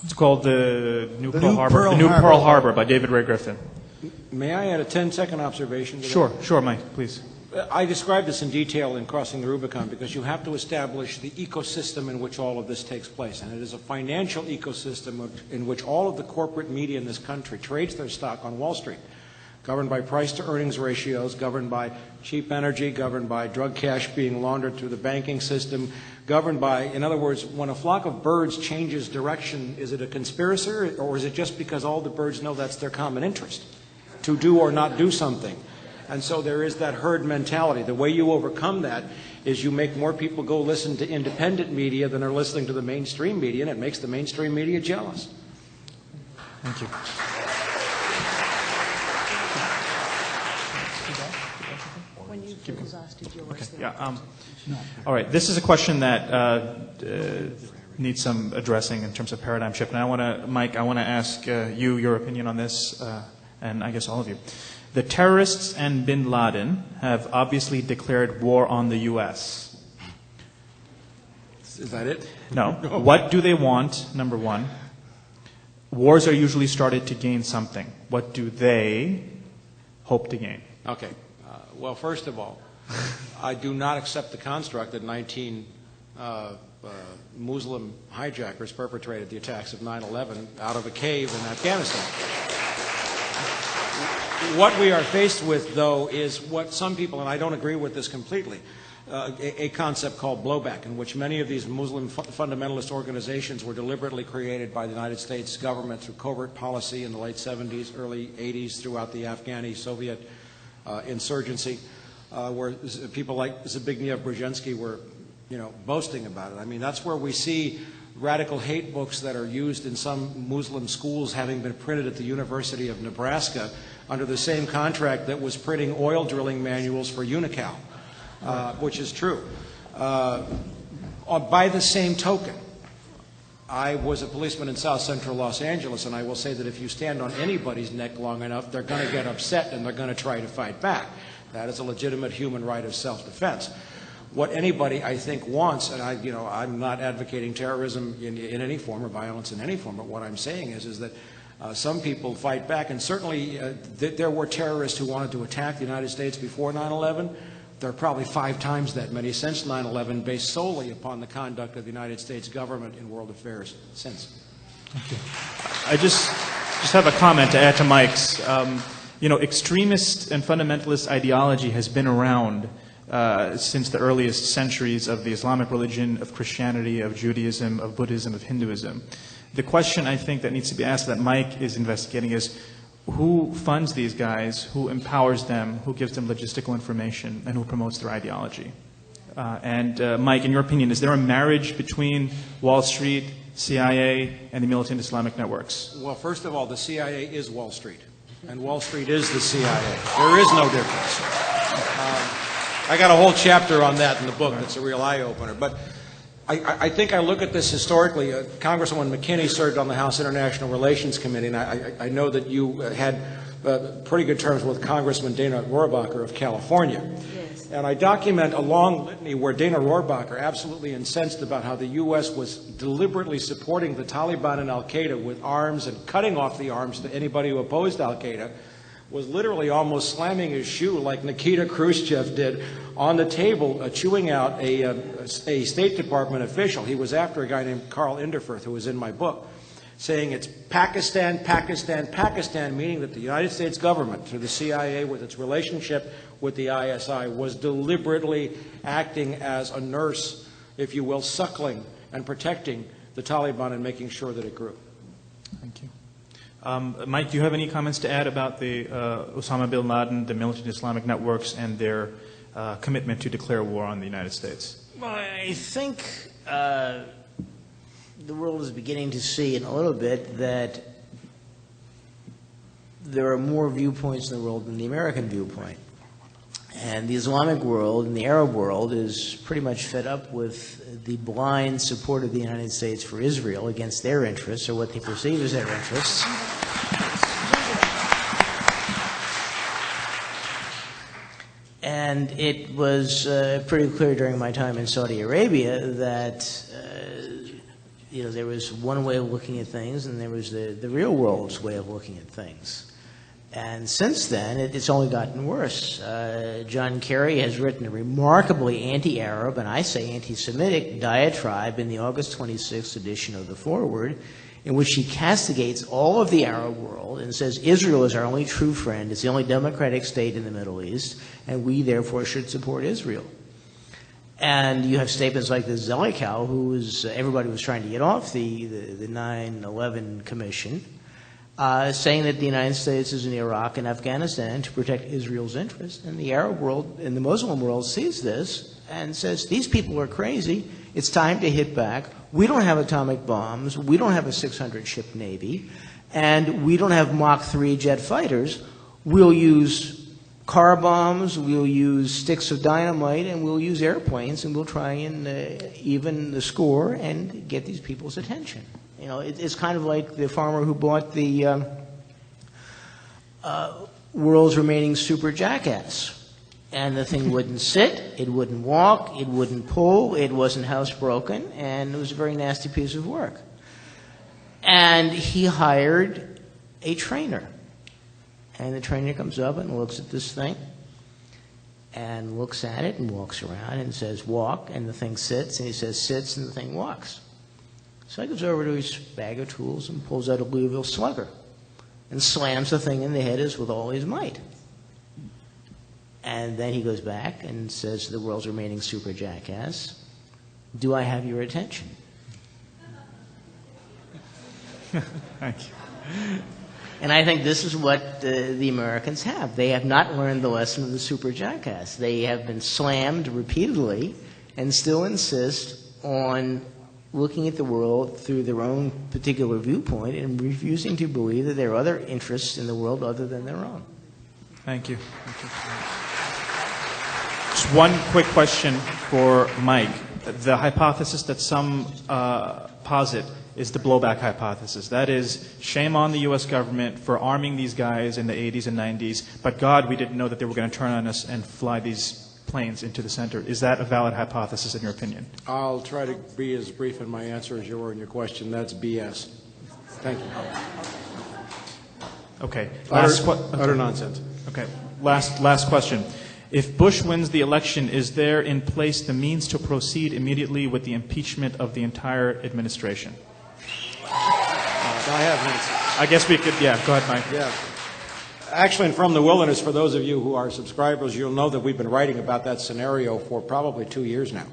It's called The New Pearl Harbor by David Ray Griffin. May I add a 10-second observation to that? Sure, Mike, please. I described this in detail in Crossing the Rubicon because you have to establish the ecosystem in which all of this takes place. And it is a financial ecosystem in which all of the corporate media in this country trades their stock on Wall Street, governed by price-to-earnings ratios, governed by cheap energy, governed by drug cash being laundered through the banking system, governed by, in other words, when a flock of birds changes direction, is it a conspiracy or is it just because all the birds know that's their common interest, to do or not do something? And so there is that herd mentality. The way you overcome that is you make more people go listen to independent media than are listening to the mainstream media, and it makes the mainstream media jealous. Thank you. When you've exhausted yours. Okay. Yeah, all right. This is a question that needs some addressing in terms of paradigm shift. And Mike, I want to ask you your opinion on this, and I guess all of you. The terrorists and bin Laden have obviously declared war on the U.S. Is that it? No. What do they want, number one? wars are usually started to gain something. What do they hope to gain? Okay. Well, first of all, I do not accept the construct that 19 Muslim hijackers perpetrated the attacks of 9/11 out of a cave in Afghanistan. What we are faced with, though, is what some people, and I don't agree with this completely, a concept called blowback, in which many of these Muslim fundamentalist organizations were deliberately created by the United States government through covert policy in the late 70s, early 80s, throughout the Afghani-Soviet insurgency, where people like Zbigniew Brzezinski were, boasting about it. I mean, that's where we see radical hate books that are used in some Muslim schools having been printed at the University of Nebraska under the same contract that was printing oil drilling manuals for Unocal, which is true. By the same token, I was a policeman in South Central Los Angeles, and I will say that if you stand on anybody's neck long enough, they're going to get upset and they're going to try to fight back. That is a legitimate human right of self-defense. What anybody, I think, wants, and I'm not advocating terrorism in any form or violence in any form, but what I'm saying is that some people fight back, and certainly there were terrorists who wanted to attack the United States before 9/11. There are probably 5 times that many since 9/11, based solely upon the conduct of the United States government in world affairs since. Thank you. I just have a comment to add to Mike's. Extremist and fundamentalist ideology has been around since the earliest centuries of the Islamic religion, of Christianity, of Judaism, of Buddhism, of Hinduism. The question I think that needs to be asked that Mike is investigating is who funds these guys, who empowers them, who gives them logistical information, and who promotes their ideology. Mike, in your opinion, is there a marriage between Wall Street, CIA, and the militant Islamic networks? Well, first of all, the CIA is Wall Street, and Wall Street is the CIA. There is no difference. I got a whole chapter on that in the book. That's a real eye-opener. But I think I look at this historically. Congresswoman McKinney served on the House International Relations Committee, and I know that you had pretty good terms with Congressman Dana Rohrabacher of California. Yes. And I document a long litany where Dana Rohrabacher, absolutely incensed about how the U.S. was deliberately supporting the Taliban and al-Qaeda with arms and cutting off the arms to anybody who opposed al-Qaeda, was literally almost slamming his shoe like Nikita Khrushchev did on the table, chewing out a State Department official. He was after a guy named Carl Inderfirth, who was in my book, saying it's Pakistan, Pakistan, Pakistan, meaning that the United States government, through the CIA with its relationship with the ISI, was deliberately acting as a nurse, if you will, suckling and protecting the Taliban and making sure that it grew. Thank you. Mike, do you have any comments to add about the Osama bin Laden, the militant Islamic networks, and their commitment to declare war on the United States? Well, I think the world is beginning to see in a little bit that there are more viewpoints in the world than the American viewpoint. And the Islamic world and the Arab world is pretty much fed up with the blind support of the United States for Israel against their interests, or what they perceive as their interests. And it was pretty clear during my time in Saudi Arabia that there was one way of looking at things, and there was the real world's way of looking at things. And since then, it's only gotten worse. John Kerry has written a remarkably anti-Arab, and I say anti-Semitic, diatribe in the August 26th edition of The Forward, in which he castigates all of the Arab world and says Israel is our only true friend, it's the only democratic state in the Middle East, and we therefore should support Israel. And you have statements like the Zelikow, who everybody was trying to get off the 9/11 Commission, saying that the United States is in Iraq and Afghanistan to protect Israel's interests. And the Arab world and the Muslim world sees this and says, these people are crazy. It's time to hit back. We don't have atomic bombs. We don't have a 600-ship Navy. And we don't have Mach 3 jet fighters. We'll use car bombs, we'll use sticks of dynamite, and we'll use airplanes, and we'll try and even the score and get these people's attention. It's kind of like the farmer who bought the world's remaining super jackass. And the thing wouldn't sit, it wouldn't walk, it wouldn't pull, it wasn't housebroken, and it was a very nasty piece of work. And he hired a trainer. And the trainer comes up and looks at this thing and looks at it and walks around and says, walk, and the thing sits, and he says, sits, and the thing walks. So he goes over to his bag of tools and pulls out a Louisville Slugger and slams the thing in the head with all his might. And then he goes back and says to the world's remaining super jackass, do I have your attention? Thank you. And I think this is what the Americans have. They have not learned the lesson of the super jackass. They have been slammed repeatedly and still insist on looking at the world through their own particular viewpoint and refusing to believe that there are other interests in the world other than their own. Thank you. Just one quick question for Mike. The hypothesis that some posit is the blowback hypothesis. That is, shame on the U.S. government for arming these guys in the 80s and 90s, but God, we didn't know that they were going to turn on us and fly these planes into the center. Is that a valid hypothesis in your opinion? I'll try to be as brief in my answer as you were in your question. That's BS. Thank you. Okay. Utter nonsense. Okay. Last question. If Bush wins the election, is there in place the means to proceed immediately with the impeachment of the entire administration? I have an answer. I guess we could, yeah, go ahead, Mike. Yeah. Actually, and From the Wilderness, for those of you who are subscribers, you'll know that we've been writing about that scenario for probably 2 years now.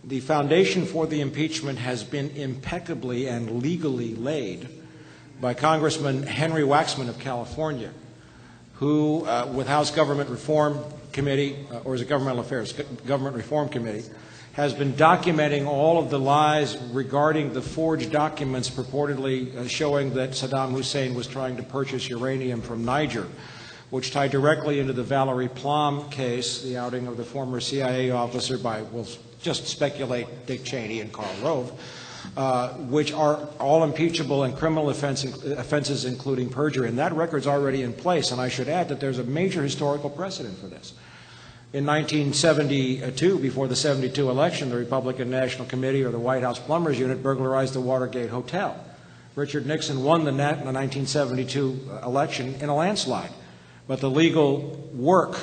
The foundation for the impeachment has been impeccably and legally laid by Congressman Henry Waxman of California, who, with House Government Reform Committee, or is it Governmental Affairs, Government Reform Committee, has been documenting all of the lies regarding the forged documents purportedly showing that Saddam Hussein was trying to purchase uranium from Niger, which tied directly into the Valerie Plum case, the outing of the former CIA officer by, we'll just speculate, Dick Cheney and Karl Rove, which are all impeachable and criminal offenses, including perjury. And that record's already in place. And I should add that there's a major historical precedent for this. In 1972, before the 72 election, the Republican National Committee, or the White House Plumbers Unit, burglarized the Watergate Hotel. Richard Nixon won the 1972 election in a landslide. But the legal work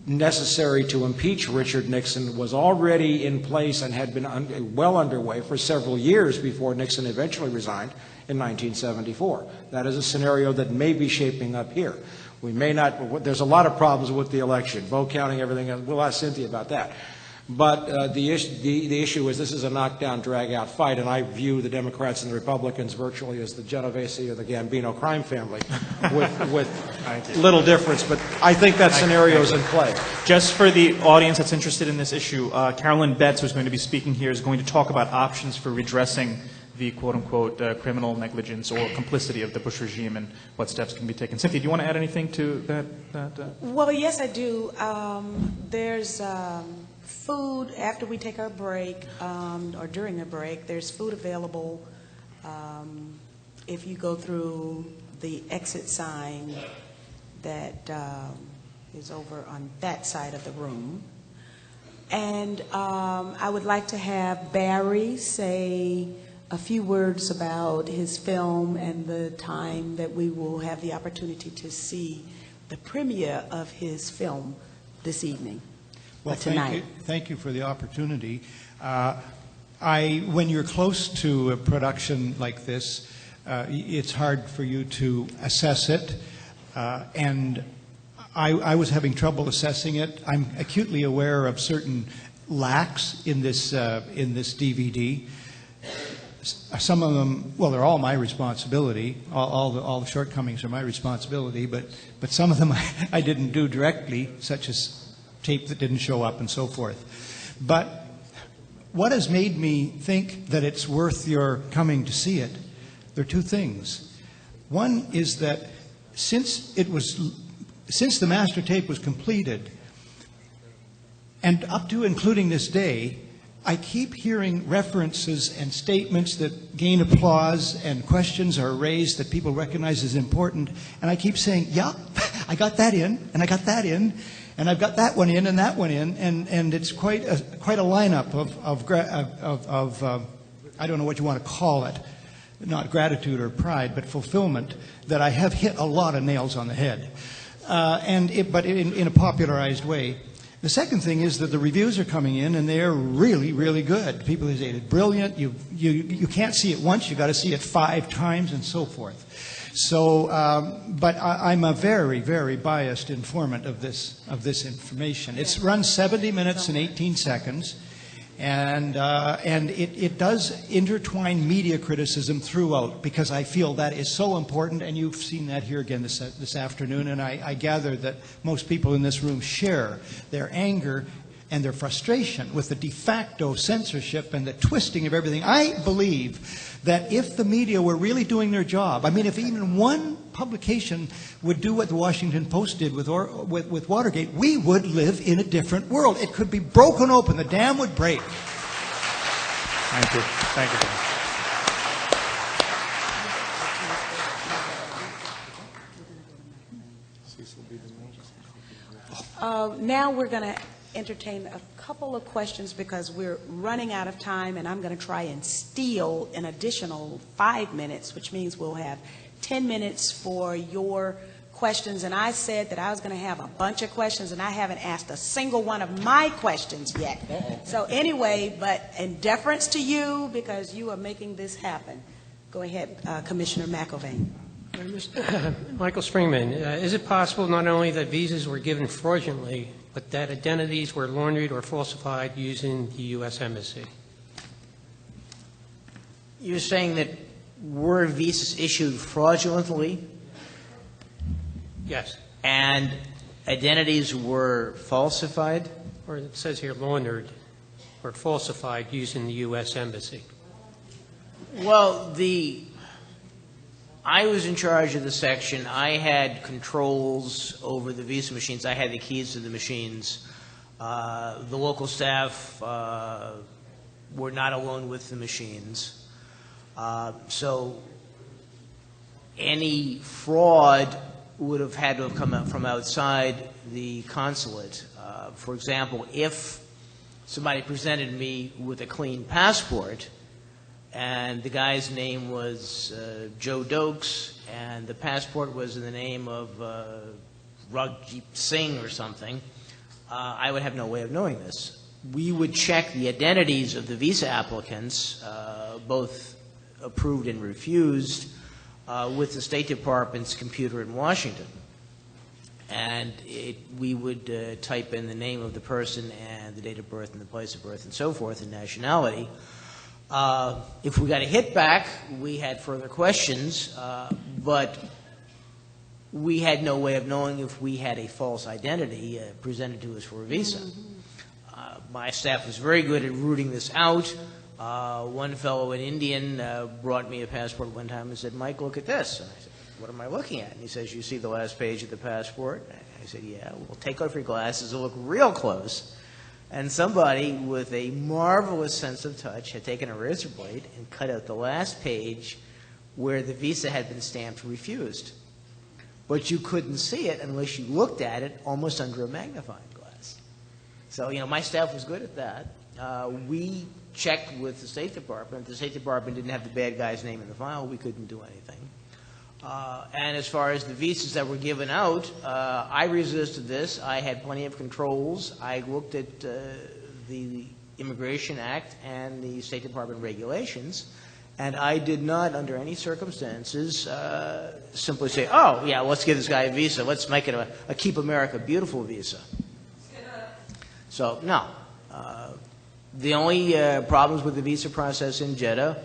necessary to impeach Richard Nixon was already in place and had been well underway for several years before Nixon eventually resigned in 1974. That is a scenario that may be shaping up here. We may not, there's a lot of problems with the election, vote counting, everything else. We'll ask Cynthia about that. But the issue is this is a knockdown, drag-out fight, and I view the Democrats and the Republicans virtually as the Genovese or the Gambino crime family, with little difference. But I think that scenario is in play. Just for the audience that's interested in this issue, Carolyn Betts, who's going to be speaking here, is going to talk about options for redressing the quote-unquote criminal negligence or complicity of the Bush regime and what steps can be taken. Cynthia, do you want to add anything to that? Well, yes, I do. There's food after we take our break, or during a break. There's food available if you go through the exit sign that is over on that side of the room. And I would like to have Barry say a few words about his film and the time that we will have the opportunity to see the premiere of his film this evening. Well, tonight. Thank you for the opportunity. When you're close to a production like this, it's hard for you to assess it, and I was having trouble assessing it. I'm acutely aware of certain lacks in this DVD. Some of them, well, they're all my responsibility. All the shortcomings are my responsibility, but some of them I didn't do directly, such as tape that didn't show up and so forth. But what has made me think that it's worth your coming to see it, there are two things. One is that since the master tape was completed, and up to including this day, I keep hearing references and statements that gain applause and questions are raised that people recognize as important. And I keep saying, yeah, I got that in, and I got that in, and I've got that one in and that one in. And it's quite a lineup of I don't know what you want to call it, not gratitude or pride, but fulfillment, that I have hit a lot of nails on the head, but in a popularized way. The second thing is that the reviews are coming in, and they're really, really good. People say it's brilliant. You can't see it once. You've got to see it 5 times and so forth. So, but I'm a very, very biased informant of this information. It runs 70 minutes and 18 seconds. And it does intertwine media criticism throughout, because I feel that is so important, and you've seen that here again this afternoon, and I gather that most people in this room share their anger and their frustration with the de facto censorship and the twisting of everything. I believe that if the media were really doing their job, I mean, if even one publication would do what the Washington Post did with Watergate, we would live in a different world. It could be broken open. The dam would break. Thank you. Thank you. Now we're going to entertain a couple of questions because we're running out of time, and I'm going to try and steal an additional 5 minutes, which means we'll have 10 minutes for your questions. And I said that I was going to have a bunch of questions, and I haven't asked a single one of my questions yet. So anyway, but in deference to you, because you are making this happen, go ahead, Commissioner McIlvaine. Michael Springmann, is it possible not only that visas were given fraudulently, but that identities were laundered or falsified using the U.S. Embassy? You're saying that were visas issued fraudulently? Yes. And identities were falsified? Or it says here laundered or falsified using the U.S. Embassy. Well, I was in charge of the section. I had controls over the visa machines. I had the keys to the machines. The local staff were not alone with the machines. So any fraud would have had to have come out from outside the consulate. For example, if somebody presented me with a clean passport, and the guy's name was Joe Dokes, and the passport was in the name of Rajdeep Singh or something, I would have no way of knowing this. We would check the identities of the visa applicants, both approved and refused, with the State Department's computer in Washington. And we would type in the name of the person and the date of birth and the place of birth and so forth and nationality. If we got a hit back, we had further questions, but we had no way of knowing if we had a false identity presented to us for a visa. My staff was very good at rooting this out. One fellow, an Indian, brought me a passport one time and said, "Mike, look at this." And I said, "What am I looking at?" And he says, "You see the last page of the passport?" And I said, "Yeah." "Well, take off your glasses and look real close." And somebody with a marvelous sense of touch had taken a razor blade and cut out the last page where the visa had been stamped refused. But you couldn't see it unless you looked at it almost under a magnifying glass. So, my staff was good at that. We checked with the State Department. The State Department didn't have the bad guy's name in the file. We couldn't do anything. And as far as the visas that were given out, I resisted this. I had plenty of controls. I looked at the Immigration Act and the State Department regulations, and I did not, under any circumstances, simply say, "Oh, yeah, let's give this guy a visa. Let's make it a Keep America Beautiful visa." So, no. The only problems with the visa process in Jeddah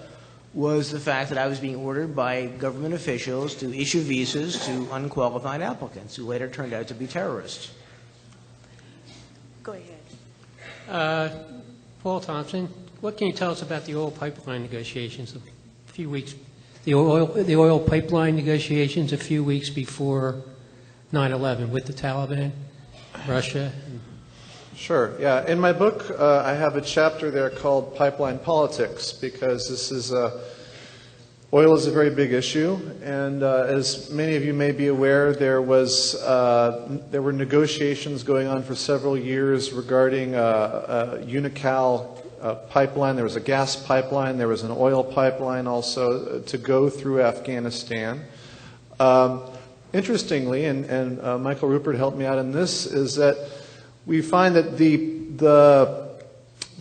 was the fact that I was being ordered by government officials to issue visas to unqualified applicants who later turned out to be terrorists. Go ahead. Paul Thompson, what can you tell us about the oil pipeline negotiations a few weeks? The oil pipeline negotiations a few weeks before 9/11 with the Taliban, Russia. Sure, yeah. In my book, I have a chapter there called Pipeline Politics, because this is oil is a very big issue, and as many of you may be aware, there were negotiations going on for several years regarding Unocal pipeline. There was a gas pipeline. There was an oil pipeline also to go through Afghanistan. Interestingly, and Michael Ruppert helped me out in this, is that we find that the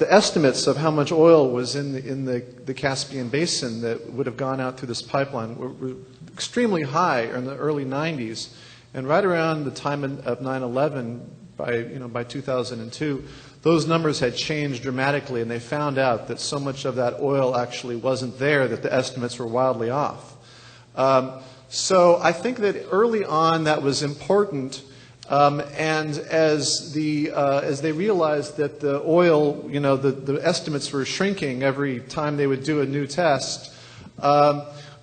estimates of how much oil was in the Caspian Basin that would have gone out through this pipeline were extremely high in the early 90s. And right around the time of 9/11, by 2002, those numbers had changed dramatically, and they found out that so much of that oil actually wasn't there that the estimates were wildly off. So I think that early on that was important, and as they realized that the oil, the estimates were shrinking every time they would do a new test,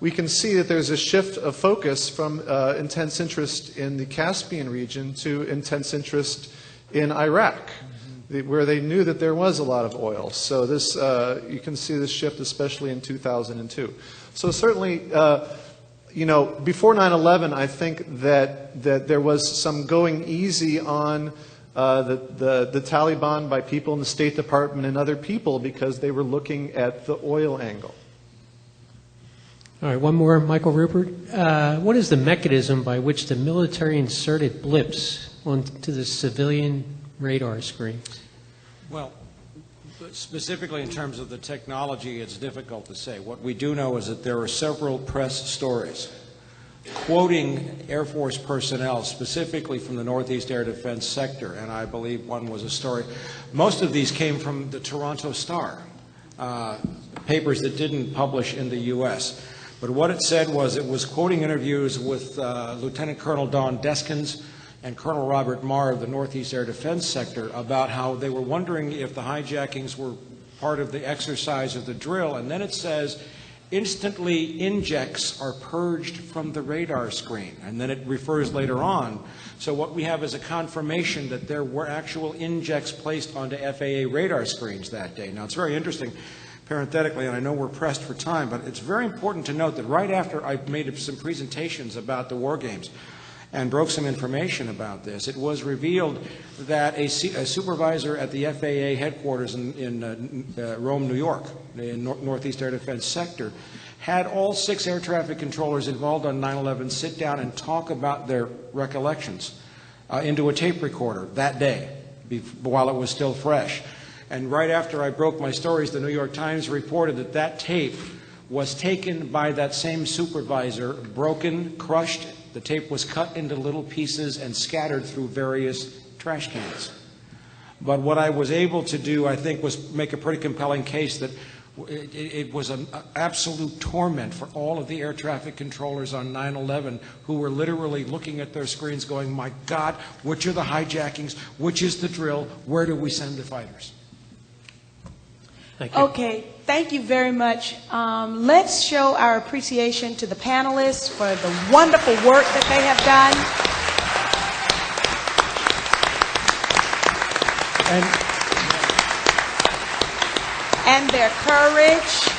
we can see that there's a shift of focus from intense interest in the Caspian region to intense interest in Iraq, where they knew that there was a lot of oil. So this, you can see this shift, especially in 2002. So certainly, before 9/11, I think that there was some going easy on the Taliban by people in the State Department and other people because they were looking at the oil angle. All right, one more, Michael Ruppert. What is the mechanism by which the military inserted blips onto the civilian radar screens? Well, specifically in terms of the technology, it's difficult to say. What we do know is that there are several press stories quoting Air Force personnel, specifically from the Northeast Air Defense sector, and I believe one was a story. Most of these came from the Toronto Star, papers that didn't publish in the U.S. But what it said was it was quoting interviews with Lieutenant Colonel Don Deskins and Colonel Robert Marr of the Northeast Air Defense sector about how they were wondering if the hijackings were part of the exercise of the drill. And then it says, instantly injects are purged from the radar screen. And then it refers later on. So what we have is a confirmation that there were actual injects placed onto FAA radar screens that day. Now, it's very interesting, parenthetically, and I know we're pressed for time, but it's very important to note that right after I made some presentations about the war games and broke some information about this, it was revealed that a supervisor at the FAA headquarters in Rome, New York, in Northeast Air Defense sector, had all 6 air traffic controllers involved on 9/11 sit down and talk about their recollections into a tape recorder that day while it was still fresh. And right after I broke my stories, the New York Times reported that that tape was taken by that same supervisor, broken, crushed. The tape was cut into little pieces and scattered through various trash cans. But what I was able to do, I think, was make a pretty compelling case that it was an absolute torment for all of the air traffic controllers on 9/11 who were literally looking at their screens going, my God, which are the hijackings? Which is the drill? Where do we send the fighters? Thank you. Okay, thank you very much. Let's show our appreciation to the panelists for the wonderful work that they have done. And their courage.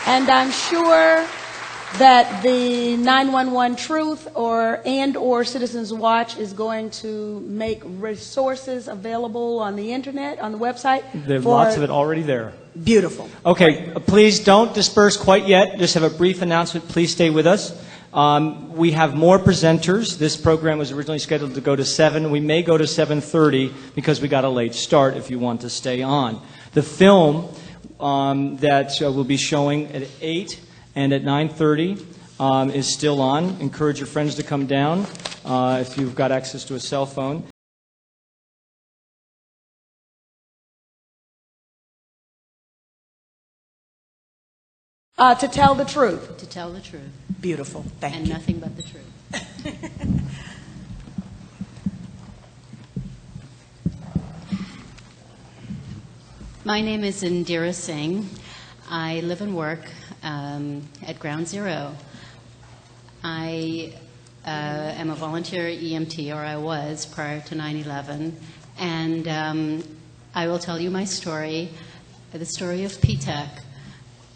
And I'm sure that the 911 Truth or Citizens Watch is going to make resources available on the internet, on the website. There's lots of it already there. Beautiful. Okay, please don't disperse quite yet. Just have a brief announcement. Please stay with us. We have more presenters. This program was originally scheduled to go to 7. We may go to 7:30 because we got a late start if you want to stay on. The film that we'll be showing at 8 and at 9:30 is still on. Encourage your friends to come down if you've got access to a cell phone. To tell the truth. To tell the truth. Beautiful. Thank and you. And nothing but the truth. My name is Indira Singh. I live and work at Ground Zero. I am a volunteer EMT, or I was prior to 9/11, and I will tell you my story, the story of PTEC.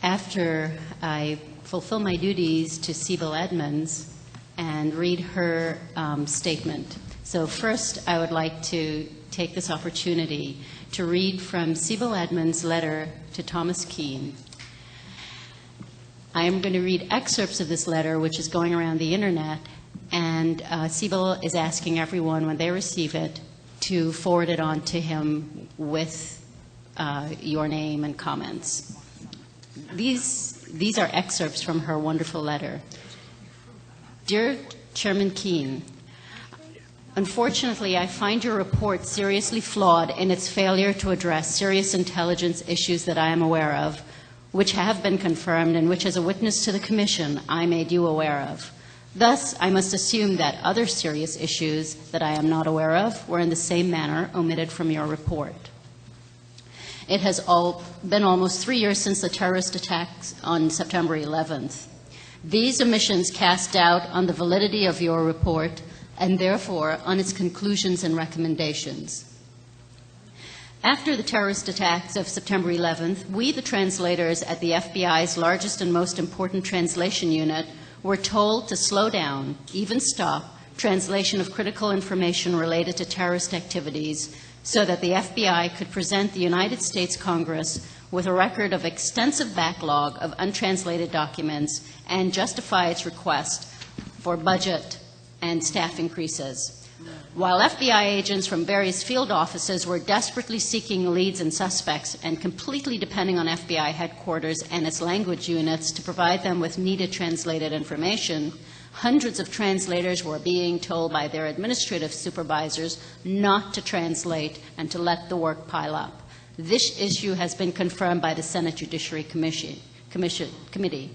After I fulfill my duties to Sibyl Edmonds and read her statement. So first, I would like to take this opportunity to read from Sibyl Edmonds' letter to Thomas Caine. I am going to read excerpts of this letter, which is going around the internet, and Sibyl is asking everyone, when they receive it, to forward it on to him with your name and comments. These are excerpts from her wonderful letter. Dear Chairman Caine, unfortunately, I find your report seriously flawed in its failure to address serious intelligence issues that I am aware of, which have been confirmed and which, as a witness to the Commission, I made you aware of. Thus, I must assume that other serious issues that I am not aware of were in the same manner omitted from your report. It has been almost 3 years since the terrorist attacks on September 11th. These omissions cast doubt on the validity of your report and therefore on its conclusions and recommendations. After the terrorist attacks of September 11th, we, the translators at the FBI's largest and most important translation unit, were told to slow down, even stop, translation of critical information related to terrorist activities so that the FBI could present the United States Congress with a record of extensive backlog of untranslated documents and justify its request for budget and staff increases. While FBI agents from various field offices were desperately seeking leads and suspects and completely depending on FBI headquarters and its language units to provide them with needed translated information, hundreds of translators were being told by their administrative supervisors not to translate and to let the work pile up. This issue has been confirmed by the Senate Judiciary Committee.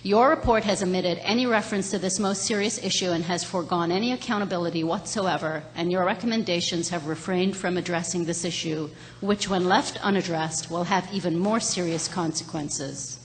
Your report has omitted any reference to this most serious issue and has foregone any accountability whatsoever, and your recommendations have refrained from addressing this issue, which, when left unaddressed, will have even more serious consequences.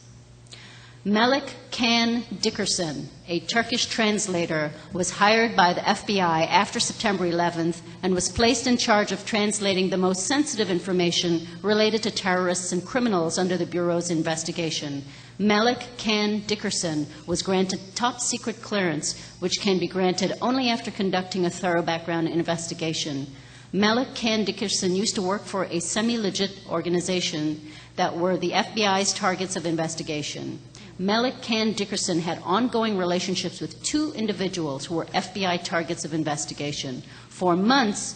Melik Can Dickerson, a Turkish translator, was hired by the FBI after September 11th and was placed in charge of translating the most sensitive information related to terrorists and criminals under the Bureau's investigation. Melik Can Dickerson was granted top-secret clearance, which can be granted only after conducting a thorough background investigation. Melik Can Dickerson used to work for a semi-legit organization that were the FBI's targets of investigation. Melik Can Dickerson had ongoing relationships with two individuals who were FBI targets of investigation. For months,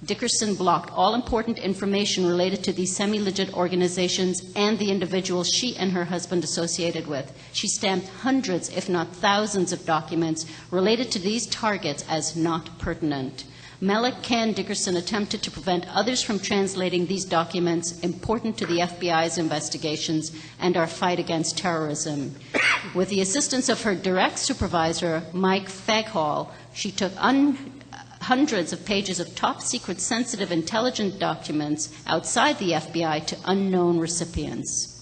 Dickerson blocked all important information related to these semi-legit organizations and the individuals she and her husband associated with. She stamped hundreds, if not thousands, of documents related to these targets as not pertinent. Melik Can Dickerson attempted to prevent others from translating these documents important to the FBI's investigations and our fight against terrorism. With the assistance of her direct supervisor, Mike Faghall, she took hundreds of pages of top-secret sensitive intelligence documents outside the FBI to unknown recipients.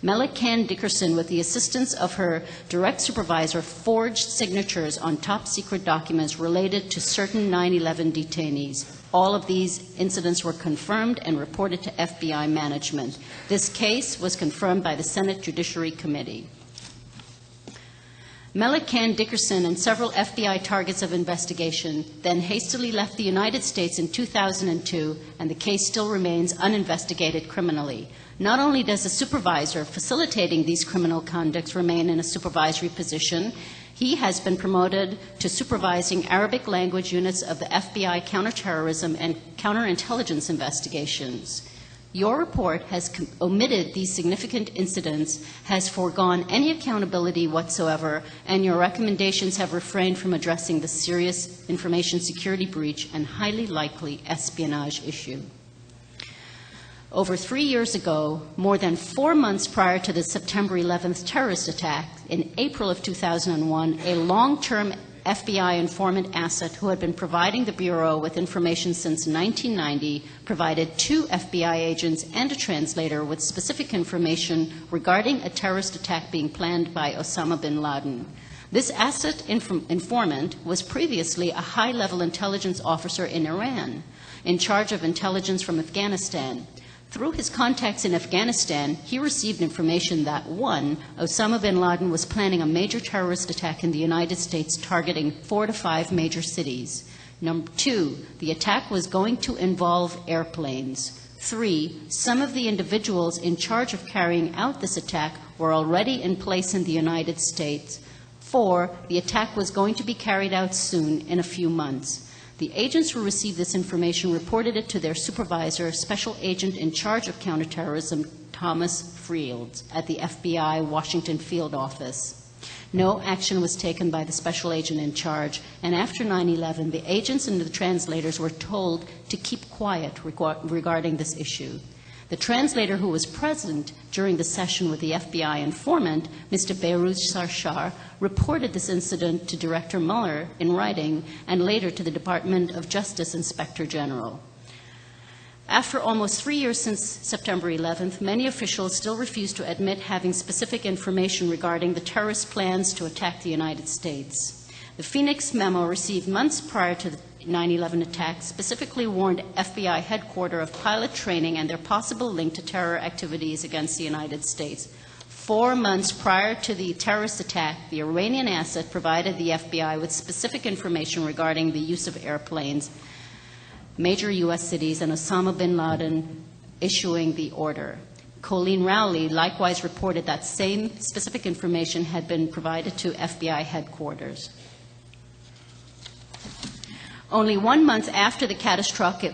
Melik Can Dickerson, with the assistance of her direct supervisor, forged signatures on top-secret documents related to certain 9/11 detainees. All of these incidents were confirmed and reported to FBI management. This case was confirmed by the Senate Judiciary Committee. Melik Can Dickerson and several FBI targets of investigation then hastily left the United States in 2002, and the case still remains uninvestigated criminally. Not only does the supervisor facilitating these criminal conducts remain in a supervisory position, he has been promoted to supervising Arabic language units of the FBI counterterrorism and counterintelligence investigations. Your report has omitted these significant incidents, has foregone any accountability whatsoever, and your recommendations have refrained from addressing the serious information security breach and highly likely espionage issue. Over 3 years ago, more than 4 months prior to the September 11th terrorist attack, in April of 2001, a long-term FBI informant asset who had been providing the Bureau with information since 1990 provided 2 FBI agents and a translator with specific information regarding a terrorist attack being planned by Osama bin Laden. This asset informant was previously a high-level intelligence officer in Iran, in charge of intelligence from Afghanistan. Through his contacts in Afghanistan, he received information that 1. Osama bin Laden was planning a major terrorist attack in the United States targeting 4 to 5 major cities. Number 2, the attack was going to involve airplanes. 3, some of the individuals in charge of carrying out this attack were already in place in the United States. 4, the attack was going to be carried out soon, in a few months. The agents who received this information reported it to their supervisor, Special Agent in charge of counterterrorism, Thomas Fields, at the FBI Washington Field Office. No action was taken by the Special Agent in charge, and after 9/11, the agents and the translators were told to keep quiet regarding this issue. The translator who was present during the session with the FBI informant, Mr. Beirut Sarshar, reported this incident to Director Mueller in writing and later to the Department of Justice Inspector General. After almost 3 years since September 11th, many officials still refuse to admit having specific information regarding the terrorist plans to attack the United States. The Phoenix memo received months prior to the 9/11 attack specifically warned FBI headquarters of pilot training and their possible link to terror activities against the United States. 4 months prior to the terrorist attack, the Iranian asset provided the FBI with specific information regarding the use of airplanes, major U.S. cities, and Osama bin Laden issuing the order. Colleen Rowley likewise reported that same specific information had been provided to FBI headquarters. Only 1 month after the catastrophic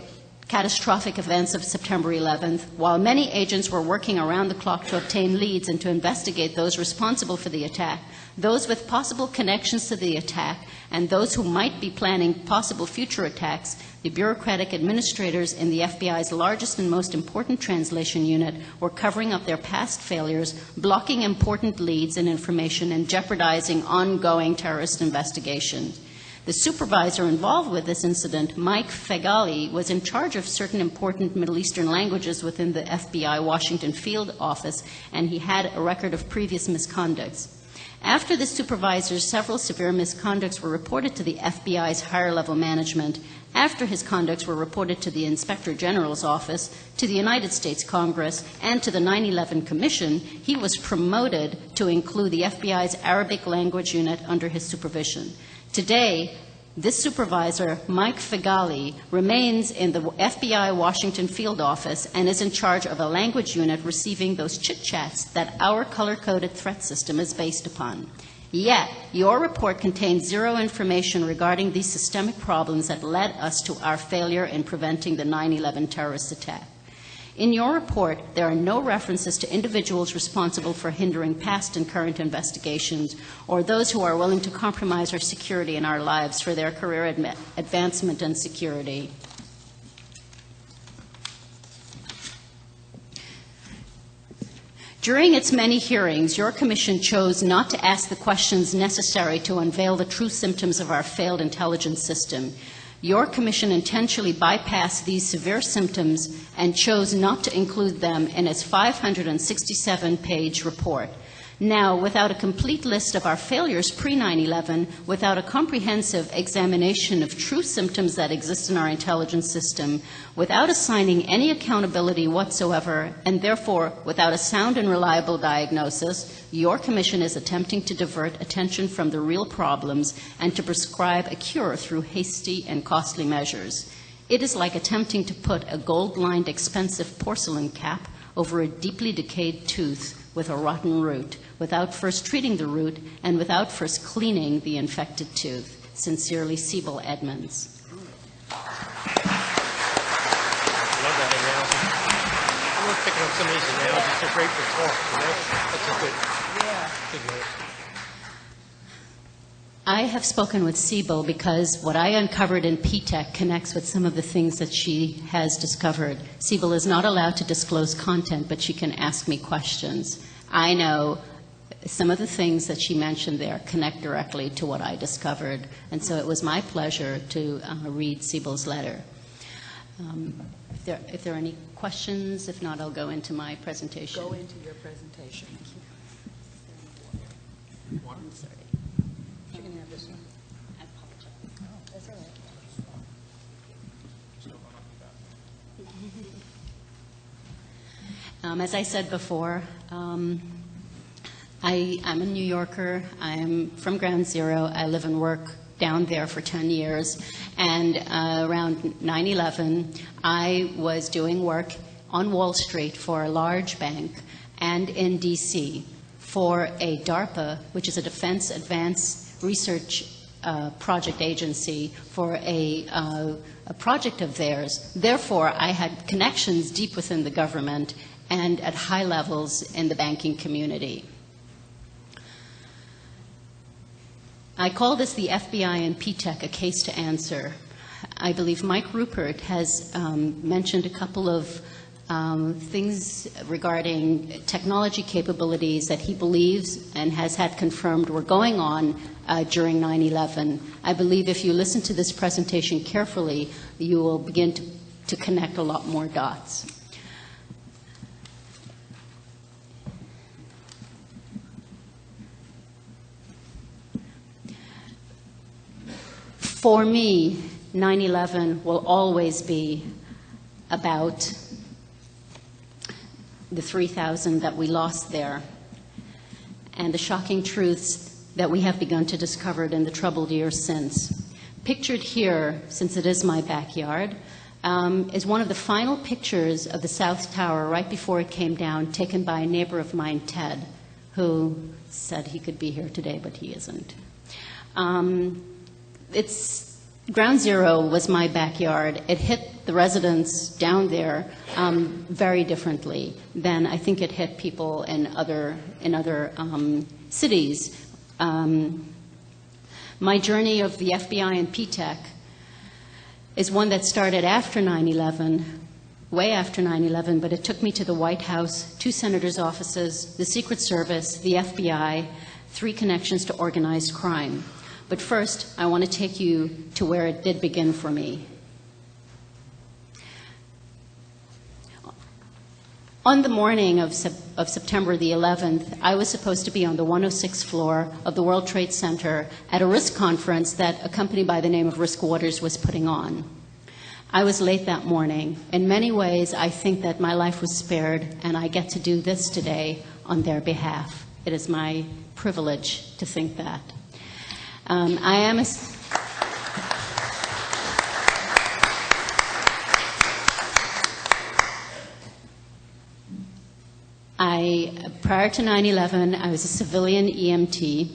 events of September 11th, while many agents were working around the clock to obtain leads and to investigate those responsible for the attack, those with possible connections to the attack, and those who might be planning possible future attacks, the bureaucratic administrators in the FBI's largest and most important translation unit were covering up their past failures, blocking important leads and information, and jeopardizing ongoing terrorist investigations. The supervisor involved with this incident, Mike Fegali, was in charge of certain important Middle Eastern languages within the FBI Washington Field Office, and he had a record of previous misconducts. After the supervisor, several severe misconducts were reported to the FBI's higher-level management. After his conducts were reported to the Inspector General's office, to the United States Congress, and to the 9/11 Commission, he was promoted to include the FBI's Arabic language unit under his supervision. Today, this supervisor, Mike Fegali, remains in the FBI Washington Field Office and is in charge of a language unit receiving those chit-chats that our color-coded threat system is based upon. Yet, your report contains zero information regarding these systemic problems that led us to our failure in preventing the 9/11 terrorist attack. In your report, there are no references to individuals responsible for hindering past and current investigations or those who are willing to compromise our security and our lives for their career advancement and security. During its many hearings, your commission chose not to ask the questions necessary to unveil the true symptoms of our failed intelligence system. Your commission intentionally bypassed these severe symptoms and chose not to include them in its 567-page report. Now, without a complete list of our failures pre-9/11, without a comprehensive examination of true symptoms that exist in our intelligence system, without assigning any accountability whatsoever, and therefore without a sound and reliable diagnosis, your commission is attempting to divert attention from the real problems and to prescribe a cure through hasty and costly measures. It is like attempting to put a gold-lined expensive porcelain cap over a deeply decayed tooth with a rotten root, without first treating the root and without first cleaning the infected tooth. Sincerely, Siebel Edmonds. I love that analogy. I love picking up some of these analogies. They're great for talk, you know? That's a good note. I have spoken with Siebel because what I uncovered in PTEC connects with some of the things that she has discovered. Siebel is not allowed to disclose content, but she can ask me questions. I know some of the things that she mentioned there connect directly to what I discovered, and so it was my pleasure to read Siebel's letter. If there are any questions, if not, I'll go into my presentation. Go into your presentation. I'm sorry. You can have this one. I apologize. That's all right. As I said before, I'm a New Yorker. I'm from Ground Zero. I live and work down there for 10 years. And around 9/11, I was doing work on Wall Street for a large bank and in D.C. for a DARPA, which is a Defense Advanced Research project agency, for a project of theirs. Therefore, I had connections deep within the government and at high levels in the banking community. I call this the FBI and P-TECH, a case to answer. I believe Mike Ruppert has mentioned a couple of things regarding technology capabilities that he believes and has had confirmed were going on during 9/11. I believe if you listen to this presentation carefully, you will begin to connect a lot more dots. For me, 9/11 will always be about the 3,000 that we lost there and the shocking truths that we have begun to discover in the troubled years since. Pictured here, since it is my backyard, is one of the final pictures of the South Tower right before it came down, taken by a neighbor of mine, Ted, who said he could be here today, but he isn't. Ground Zero was my backyard. It hit the residents down there very differently than I think it hit people in other cities. My journey of the FBI and P-TECH is one that started after 9/11, way after 9/11, but it took me to the White House, 2 senators' offices, the Secret Service, the FBI, 3 connections to organized crime. But first, I want to take you to where it did begin for me. On the morning of September the 11th, I was supposed to be on the 106th floor of the World Trade Center at a risk conference that a company by the name of Risk Waters was putting on. I was late that morning. In many ways, I think that my life was spared, and I get to do this today on their behalf. It is my privilege to think that. Prior to 9/11, I was a civilian EMT,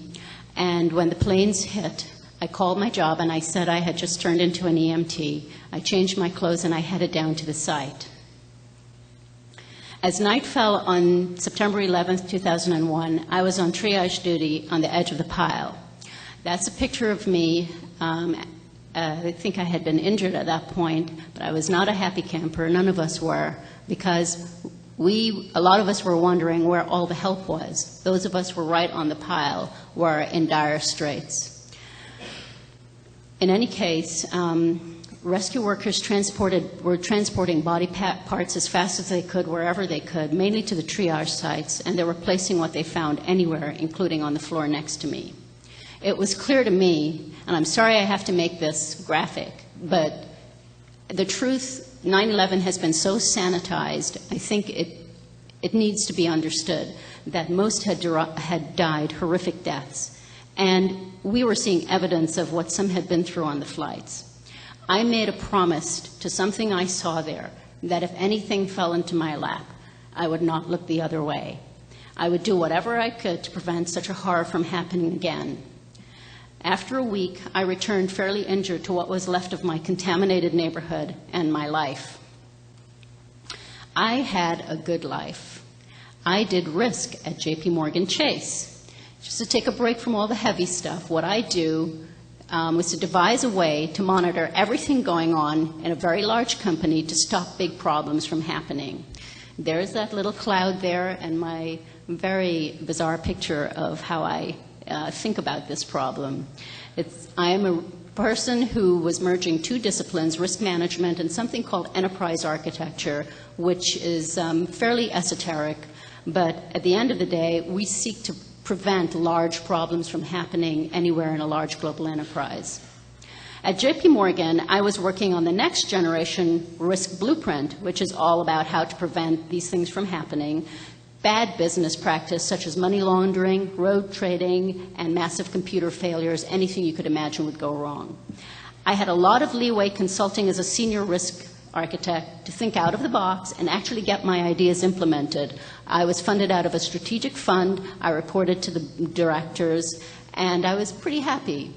and when the planes hit, I called my job and I said I had just turned into an EMT. I changed my clothes and I headed down to the site. As night fell on September 11th, 2001, I was on triage duty on the edge of the pile. That's a picture of me. I think I had been injured at that point, but I was not a happy camper. None of us were, because a lot of us were wondering where all the help was. Those of us who were right on the pile were in dire straits. In any case, rescue workers were transporting body parts as fast as they could, wherever they could, mainly to the triage sites, and they were placing what they found anywhere, including on the floor next to me. It was clear to me, and I'm sorry I have to make this graphic, but the truth, 9/11 has been so sanitized, I think it needs to be understood that most had died horrific deaths. And we were seeing evidence of what some had been through on the flights. I made a promise to something I saw there that if anything fell into my lap, I would not look the other way. I would do whatever I could to prevent such a horror from happening again. After a week, I returned fairly injured to what was left of my contaminated neighborhood and my life. I had a good life. I did risk at J.P. Morgan Chase. Just to take a break from all the heavy stuff, what I do was to devise a way to monitor everything going on in a very large company to stop big problems from happening. There's that little cloud there and my very bizarre picture of how I think about this problem. I am a person who was merging 2 disciplines, risk management and something called enterprise architecture, which is fairly esoteric, but at the end of the day, we seek to prevent large problems from happening anywhere in a large global enterprise. At J.P. Morgan, I was working on the next generation risk blueprint, which is all about how to prevent these things from happening. Bad business practice such as money laundering, road trading, and massive computer failures, anything you could imagine would go wrong. I had a lot of leeway consulting as a senior risk architect to think out of the box and actually get my ideas implemented. I was funded out of a strategic fund. I reported to the directors, and I was pretty happy.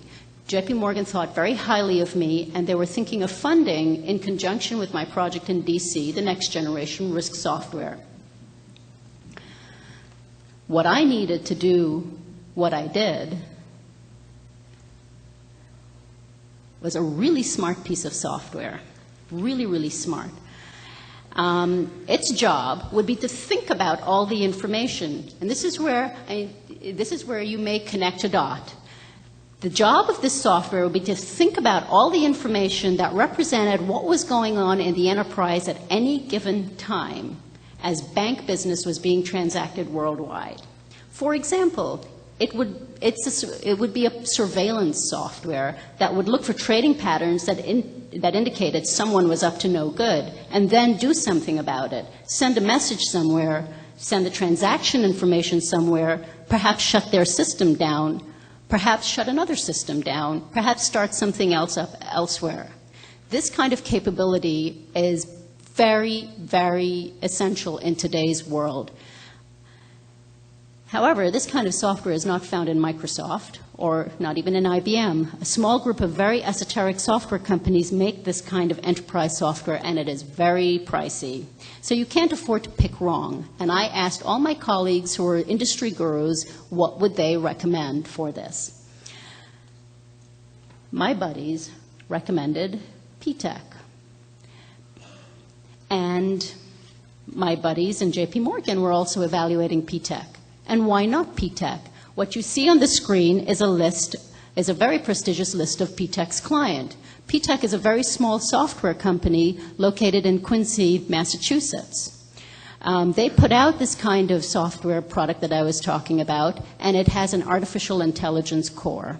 J.P. Morgan thought very highly of me, and they were thinking of funding, in conjunction with my project in D.C., the next generation risk software. What I needed to do what I did was a really smart piece of software, really, really smart. Its job would be to think about all the information, and this is where you may connect a dot. The job of this software would be to think about all the information that represented what was going on in the enterprise at any given time as bank business was being transacted worldwide. For example, it would be a surveillance software that would look for trading patterns that indicated someone was up to no good, and then do something about it. Send a message somewhere, send the transaction information somewhere, perhaps shut their system down, perhaps shut another system down, perhaps start something else up elsewhere. This kind of capability is very, very essential in today's world. However, this kind of software is not found in Microsoft or not even in IBM. A small group of very esoteric software companies make this kind of enterprise software, and it is very pricey. So you can't afford to pick wrong. And I asked all my colleagues who are industry gurus what would they recommend for this. My buddies recommended P-Tech. And my buddies in J.P. Morgan were also evaluating P-Tech. And why not P-Tech? What you see on the screen is a very prestigious list of P-Tech's client. P-Tech is a very small software company located in Quincy, Massachusetts. They put out this kind of software product that I was talking about, and it has an artificial intelligence core.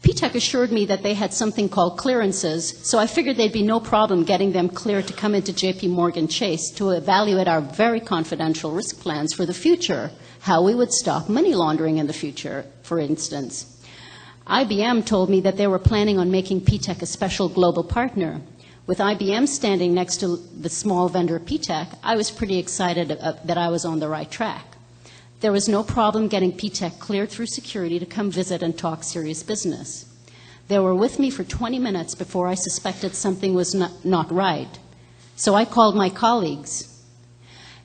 P-Tech assured me that they had something called clearances, so I figured there'd be no problem getting them cleared to come into J.P. Morgan Chase to evaluate our very confidential risk plans for the future, how we would stop money laundering in the future, for instance. IBM told me that they were planning on making P-Tech a special global partner. With IBM standing next to the small vendor P-Tech, I was pretty excited that I was on the right track. There was no problem getting P-Tech cleared through security to come visit and talk serious business. They were with me for 20 minutes before I suspected something was not right. So I called my colleagues.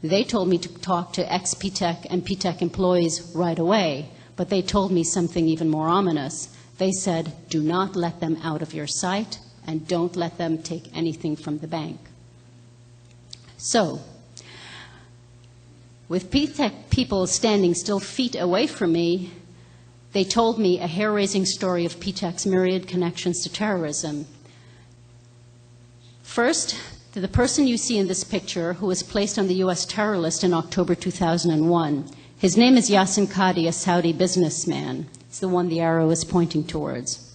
They told me to talk to ex-P-Tech and P-Tech employees right away, but they told me something even more ominous. They said, do not let them out of your sight, and don't let them take anything from the bank. So, with P-Tech people standing still feet away from me, they told me a hair-raising story of P-Tech's myriad connections to terrorism. First, to the person you see in this picture who was placed on the U.S. terror list in October 2001. His name is Yassin Qadi, a Saudi businessman. It's the one the arrow is pointing towards.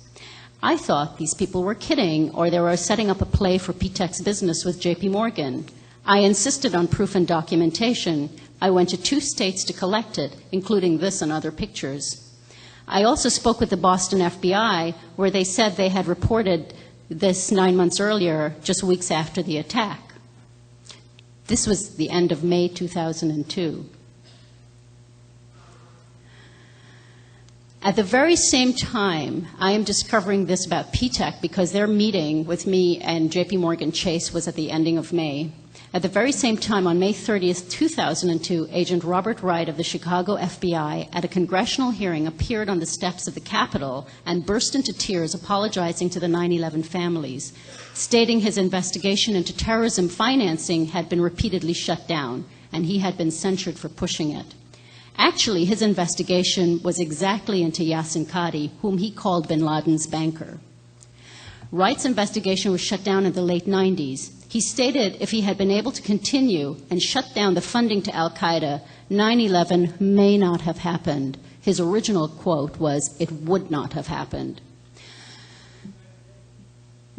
I thought these people were kidding, or they were setting up a play for P-Tech's business with J.P. Morgan. I insisted on proof and documentation. I went to 2 states to collect it, including this and other pictures. I also spoke with the Boston FBI, where they said they had reported this 9 months earlier, just weeks after the attack. This was the end of May 2002. At the very same time, I am discovering this about P-Tech because their meeting with me and J.P. Morgan Chase was at the ending of May. At the very same time, on May 30th, 2002, Agent Robert Wright of the Chicago FBI at a congressional hearing appeared on the steps of the Capitol and burst into tears apologizing to the 9/11 families, stating his investigation into terrorism financing had been repeatedly shut down, and he had been censured for pushing it. Actually, his investigation was exactly into Yassin Qadi, whom he called bin Laden's banker. Wright's investigation was shut down in the late 90s. He stated if he had been able to continue and shut down the funding to al-Qaeda, 9/11 may not have happened. His original quote was, "It would not have happened."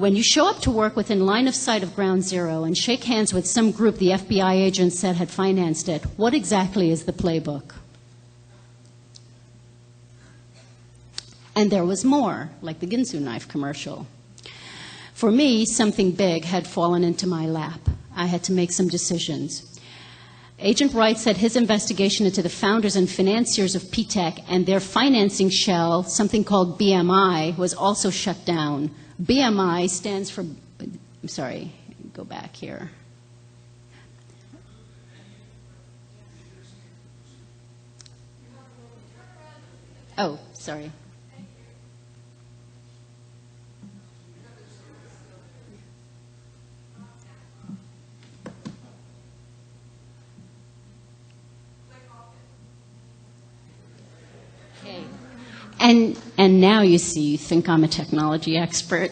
When you show up to work within line of sight of Ground Zero and shake hands with some group the FBI agents said had financed it, what exactly is the playbook? And there was more, like the Ginsu knife commercial. For me, something big had fallen into my lap. I had to make some decisions. Agent Wright said his investigation into the founders and financiers of PTEC and their financing shell, something called BMI, was also shut down. BMI stands for, I'm sorry, go back here. Oh, sorry. And now you see, you think I'm a technology expert.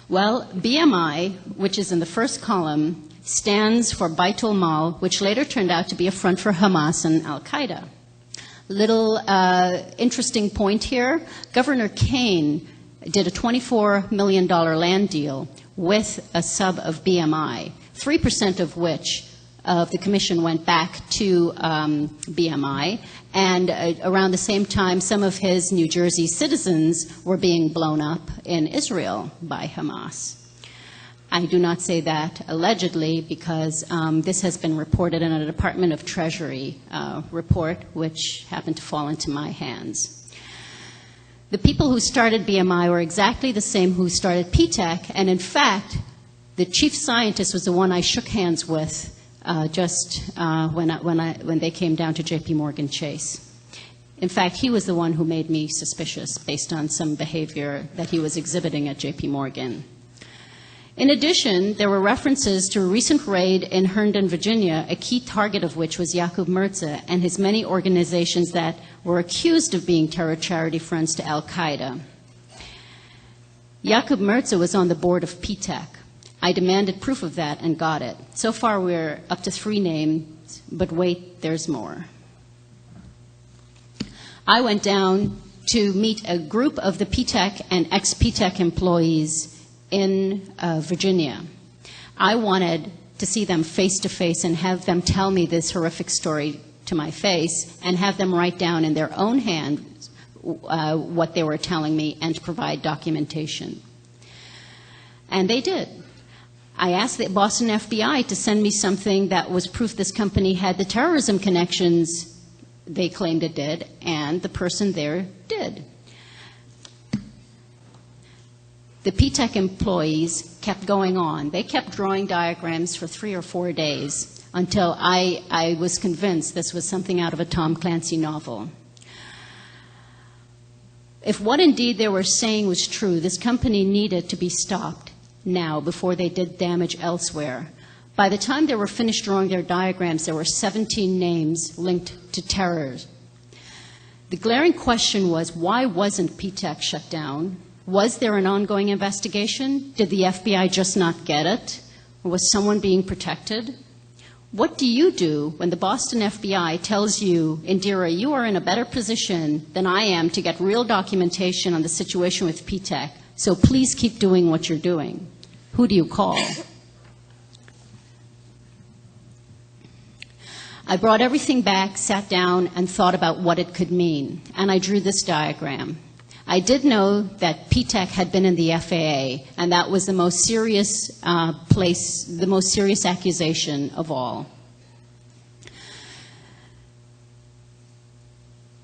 Well, BMI, which is in the first column, stands for Baitul Mal, which later turned out to be a front for Hamas and Al-Qaeda. Little interesting point here, Governor Caine did a $24 million land deal with a sub of BMI, 3% of which the commission went back to BMI, and around the same time, some of his New Jersey citizens were being blown up in Israel by Hamas. I do not say that allegedly because this has been reported in a Department of Treasury report, which happened to fall into my hands. The people who started BMI were exactly the same who started PTEC, and in fact, the chief scientist was the one I shook hands with when they came down to J.P. Morgan Chase. In fact, he was the one who made me suspicious based on some behavior that he was exhibiting at J.P. Morgan. In addition, there were references to a recent raid in Herndon, Virginia, a key target of which was Yaqub Mirza and his many organizations that were accused of being terror charity fronts to Al-Qaeda. Yaqub Mirza was on the board of PTEC. I demanded proof of that and got it. So far, we're up to 3 names, but wait, there's more. I went down to meet a group of the PTEC and ex-PTEC employees in Virginia. I wanted to see them face to face and have them tell me this horrific story to my face and have them write down in their own hand what they were telling me and to provide documentation. And they did. I asked the Boston FBI to send me something that was proof this company had the terrorism connections they claimed it did, and the person there did. The PTEC employees kept going on. They kept drawing diagrams for 3 or 4 days until I was convinced this was something out of a Tom Clancy novel. If what indeed they were saying was true, this company needed to be stopped now before they did damage elsewhere. By the time they were finished drawing their diagrams, there were 17 names linked to terror. The glaring question was, why wasn't PTEC shut down? Was there an ongoing investigation? Did the FBI just not get it? Or was someone being protected? What do you do when the Boston FBI tells you, Indira, you are in a better position than I am to get real documentation on the situation with PTEC, so please keep doing what you're doing? Who do you call? I brought everything back, sat down, and thought about what it could mean, and I drew this diagram. I did know that PTEC had been in the FAA, and that was the most serious the most serious accusation of all.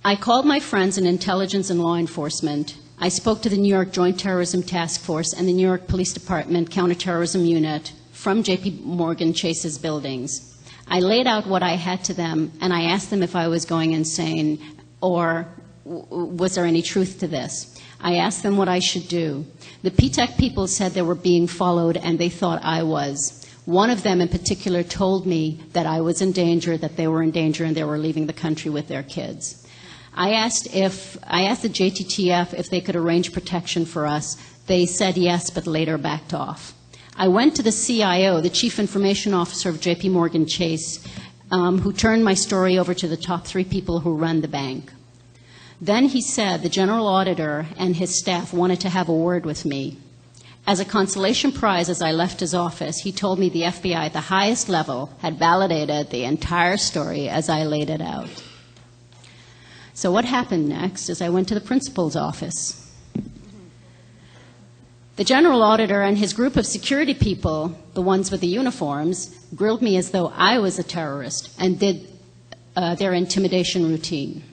I called my friends in intelligence and law enforcement. I spoke to the New York Joint Terrorism Task Force and the New York Police Department Counterterrorism Unit from J.P. Morgan Chase's buildings. I laid out what I had to them, and I asked them if I was going insane or was there any truth to this. I asked them what I should do. The PTEC people said they were being followed, and they thought I was. One of them in particular told me that I was in danger, that they were in danger, and they were leaving the country with their kids. I asked the JTTF if they could arrange protection for us. They said yes, but later backed off. I went to the CIO, the Chief Information Officer of J.P. Morgan Chase, who turned my story over to the top 3 people who run the bank. Then he said the general auditor and his staff wanted to have a word with me. As a consolation prize, as I left his office, he told me the FBI at the highest level had validated the entire story as I laid it out. So what happened next is I went to the principal's office. The general auditor and his group of security people, the ones with the uniforms, grilled me as though I was a terrorist and did their intimidation routine.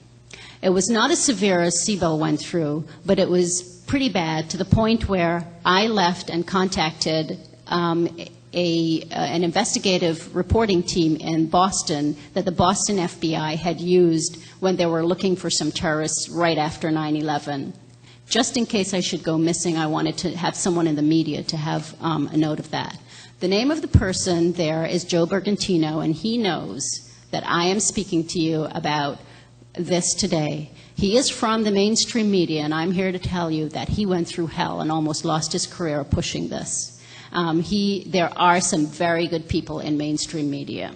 It was not as severe as Siebel went through, but it was pretty bad to the point where I left and contacted an investigative reporting team in Boston that the Boston FBI had used when they were looking for some terrorists right after 9/11. Just in case I should go missing, I wanted to have someone in the media to have a note of that. The name of the person there is Joe Bergantino, and he knows that I am speaking to you about this today. He is from the mainstream media, and I'm here to tell you that he went through hell and almost lost his career pushing this. There are some very good people in mainstream media.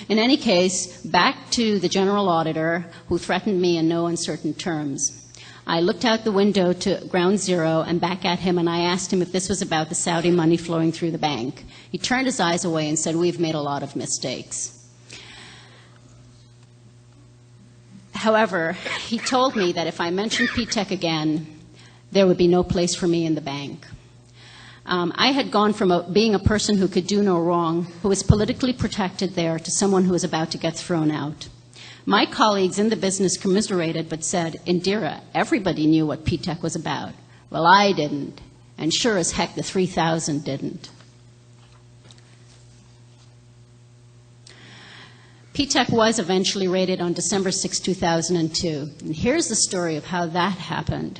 In any case, back to the general auditor who threatened me in no uncertain terms. I looked out the window to Ground Zero and back at him, and I asked him if this was about the Saudi money flowing through the bank. He turned his eyes away and said, "We've made a lot of mistakes." However, he told me that if I mentioned P-TECH again, there would be no place for me in the bank. I had gone from being a person who could do no wrong, who was politically protected there, to someone who was about to get thrown out. My colleagues in the business commiserated but said, "Indira, everybody knew what P-TECH was about." Well, I didn't, and sure as heck the 3,000 didn't. P-TECH was eventually raided on December 6, 2002. And here's the story of how that happened.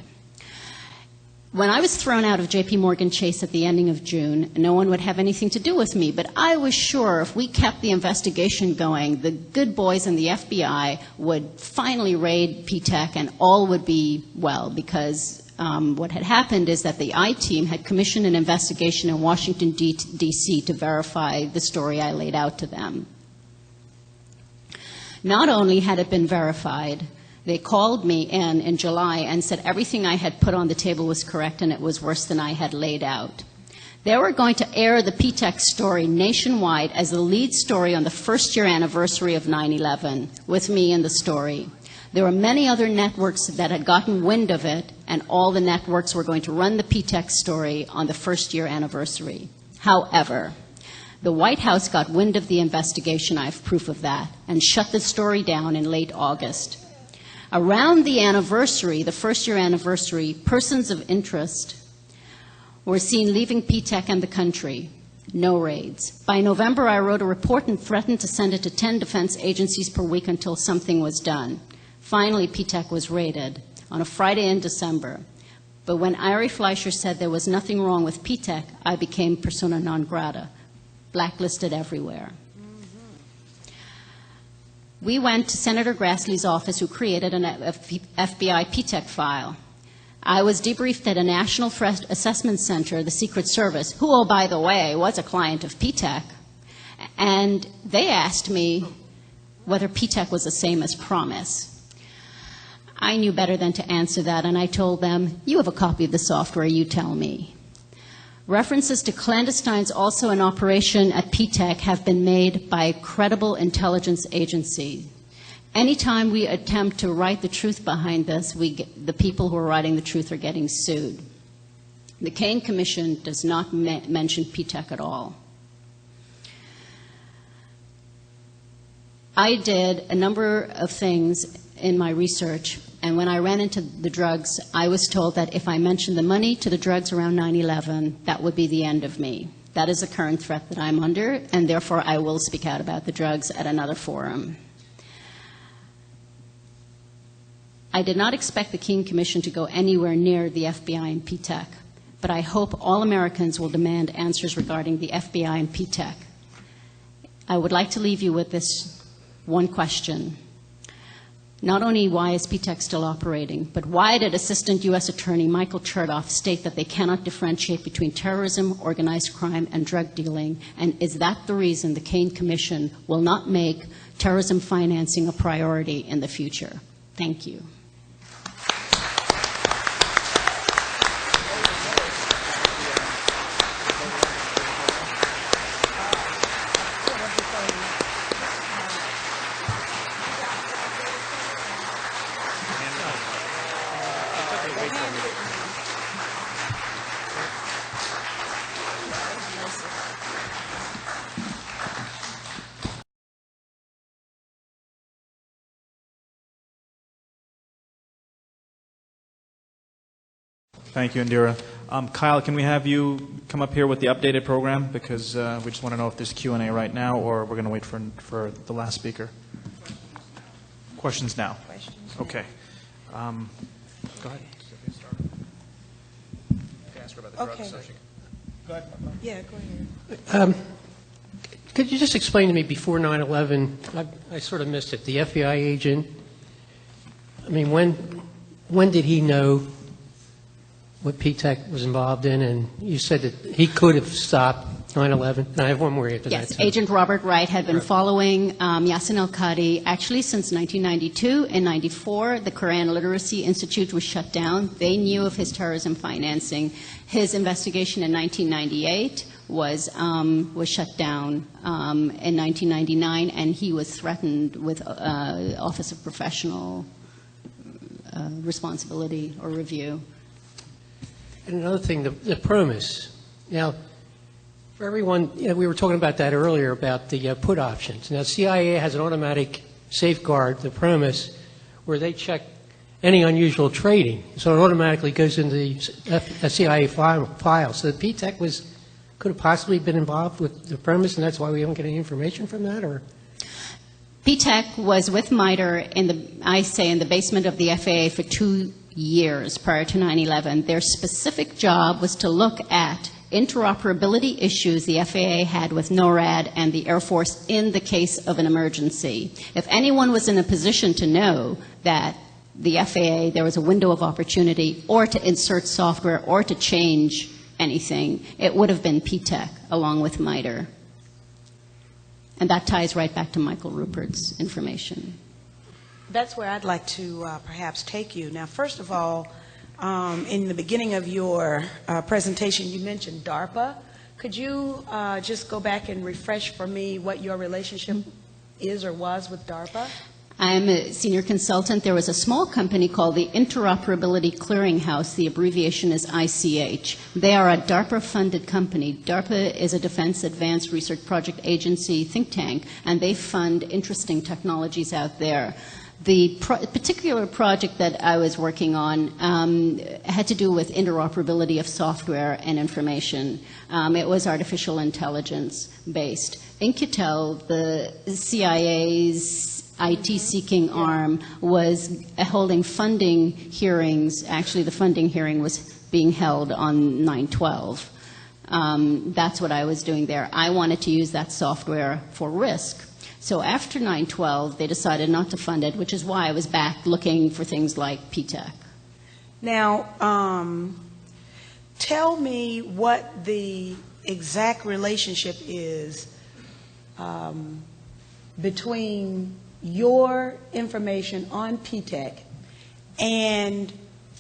When I was thrown out of J.P. Morgan Chase at the ending of June, no one would have anything to do with me, but I was sure if we kept the investigation going, the good boys in the FBI would finally raid P-TECH and all would be well, because what had happened is that the I-team had commissioned an investigation in Washington, D.C. to verify the story I laid out to them. Not only had it been verified, they called me in July and said everything I had put on the table was correct and it was worse than I had laid out. They were going to air the P-TECH story nationwide as the lead story on the first-year anniversary of 9/11, with me in the story. There were many other networks that had gotten wind of it, and all the networks were going to run the P-TECH story on the first-year anniversary. However, the White House got wind of the investigation, I have proof of that, and shut the story down in late August. Around the anniversary, the first-year anniversary, persons of interest were seen leaving P-TECH and the country. No raids. By November, I wrote a report and threatened to send it to 10 defense agencies per week until something was done. Finally, P-TECH was raided on a Friday in December. But when Ari Fleischer said there was nothing wrong with P-TECH, I became persona non grata, blacklisted everywhere. We went to Senator Grassley's office, who created an FBI P-TECH file. I was debriefed at a National Threat Assessment Center, the Secret Service, who, oh, by the way, was a client of P-TECH, and they asked me whether P-TECH was the same as Promise. I knew better than to answer that, and I told them, "You have a copy of the software, you tell me." References to clandestines also in operation at P-TECH have been made by a credible intelligence agency. Anytime we attempt to write the truth behind this, the people who are writing the truth are getting sued. The Caine Commission does not mention P-TECH at all. I did a number of things in my research, and when I ran into the drugs, I was told that if I mentioned the money to the drugs around 9/11, that would be the end of me. That is the current threat that I'm under, and therefore I will speak out about the drugs at another forum. I did not expect the Caine Commission to go anywhere near the FBI and P-TECH, but I hope all Americans will demand answers regarding the FBI and P-TECH. I would like to leave you with this one question. Not only why is P-TECH still operating, but why did Assistant U.S. Attorney Michael Chertoff state that they cannot differentiate between terrorism, organized crime, and drug dealing? And is that the reason the Caine Commission will not make terrorism financing a priority in the future? Thank you. Thank you, Indira. Kyle, can we have you come up here with the updated program? Because we just want to know if there's Q&A right now or we're going to wait for the last speaker. Questions now. Okay. Go ahead. Okay. Go ahead. Yeah, go ahead. Could you just explain to me before 9/11? I sort of missed it. The FBI agent. I mean, when did he know what PTEC was involved in? And you said that he could have stopped 9/11. And I have one more after that. Yes, Agent Robert Wright had been following Yassin al-Qadi actually since 1992. In 94, the Quran Literacy Institute was shut down. They knew of his terrorism financing. His investigation in 1998 was shut down in 1999, and he was threatened with Office of Professional Responsibility or Review. And another thing, the premise. Now, for everyone, we were talking about that earlier about the put options. Now, CIA has an automatic safeguard, the premise, where they check any unusual trading. So it automatically goes into the CIA file. So the PTEC could have possibly been involved with the premise, and that's why we don't get any information from that, or? PTEC was with MITRE in the basement of the FAA for 2 years prior to 9/11. Their specific job was to look at interoperability issues the FAA had with NORAD and the Air Force in the case of an emergency. If anyone was in a position to know that the FAA, there was a window of opportunity or to insert software or to change anything, it would have been PTEC along with MITRE. And that ties right back to Michael Ruppert's information. That's where I'd like to perhaps take you. Now, first of all, in the beginning of your presentation, you mentioned DARPA. Could you just go back and refresh for me what your relationship is or was with DARPA? I'm a senior consultant. There was a small company called the Interoperability Clearinghouse. The abbreviation is ICH. They are a DARPA-funded company. DARPA is a Defense Advanced Research Project Agency think tank, and they fund interesting technologies out there. The particular project that I was working on had to do with interoperability of software and information. It was artificial intelligence based. In-Q-Tel, the CIA's IT-seeking arm, was holding funding hearings. Actually, the funding hearing was being held on 9/12. That's what I was doing there. I wanted to use that software for risk. So after 9/12, they decided not to fund it, which is why I was back looking for things like PTEC. Now, tell me what the exact relationship is between your information on PTEC and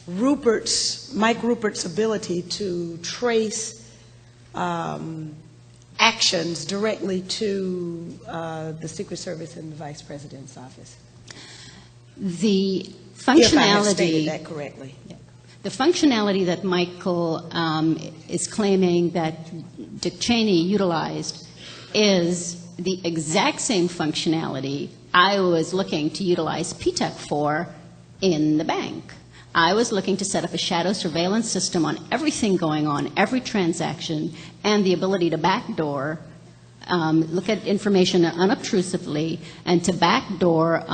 Mike Ruppert's ability to trace actions directly to the Secret Service and the Vice President's office. The If I have functionality, stated that correctly. the functionality that Michael is claiming that Dick Cheney utilized is the exact same functionality I was looking to utilize PTEC for in the bank. I was looking to set up a shadow surveillance system on everything going on, every transaction, and the ability to backdoor, look at information unobtrusively, and to backdoor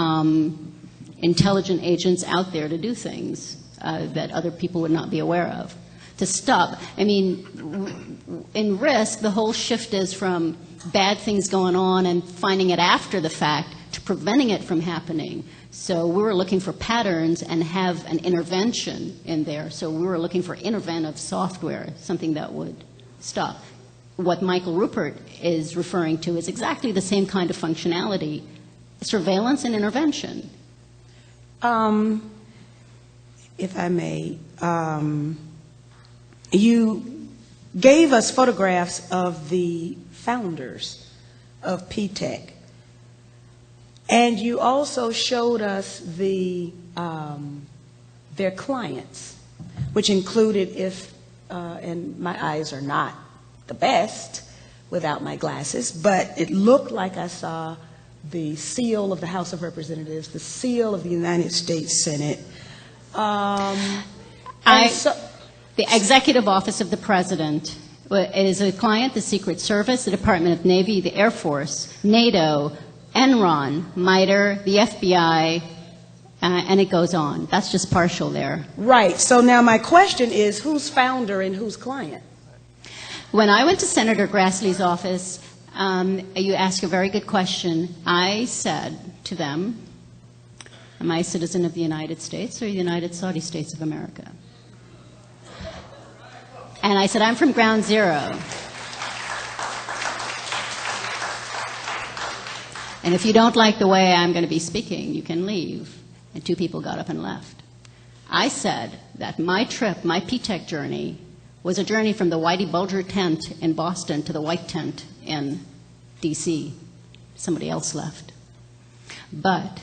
intelligent agents out there to do things that other people would not be aware of. To stop, I mean, in risk, the whole shift is from bad things going on and finding it after the fact to preventing it from happening. So we were looking for patterns and have an intervention in there. So we were looking for interventive software, something that would stop. What Michael Ruppert is referring to is exactly the same kind of functionality, surveillance and intervention. If I may, you gave us photographs of the founders of PTEC, and you also showed us their clients, which included, and my eyes are not the best without my glasses, but it looked like I saw the seal of the House of Representatives, the seal of the United States Senate. The Executive Office of the President is a client, the Secret Service, the Department of Navy, the Air Force, NATO, Enron, MITRE, the FBI, and it goes on. That's just partial there. Right. So now my question is, who's founder and who's client? When I went to Senator Grassley's office, you asked a very good question. I said to them, am I a citizen of the United States or the United Saudi States of America? And I said, I'm from Ground Zero. And if you don't like the way I'm going to be speaking, you can leave. And 2 people got up and left. I said that my trip, my PTEC journey, was a journey from the Whitey Bulger tent in Boston to the white tent in D.C. Somebody else left. But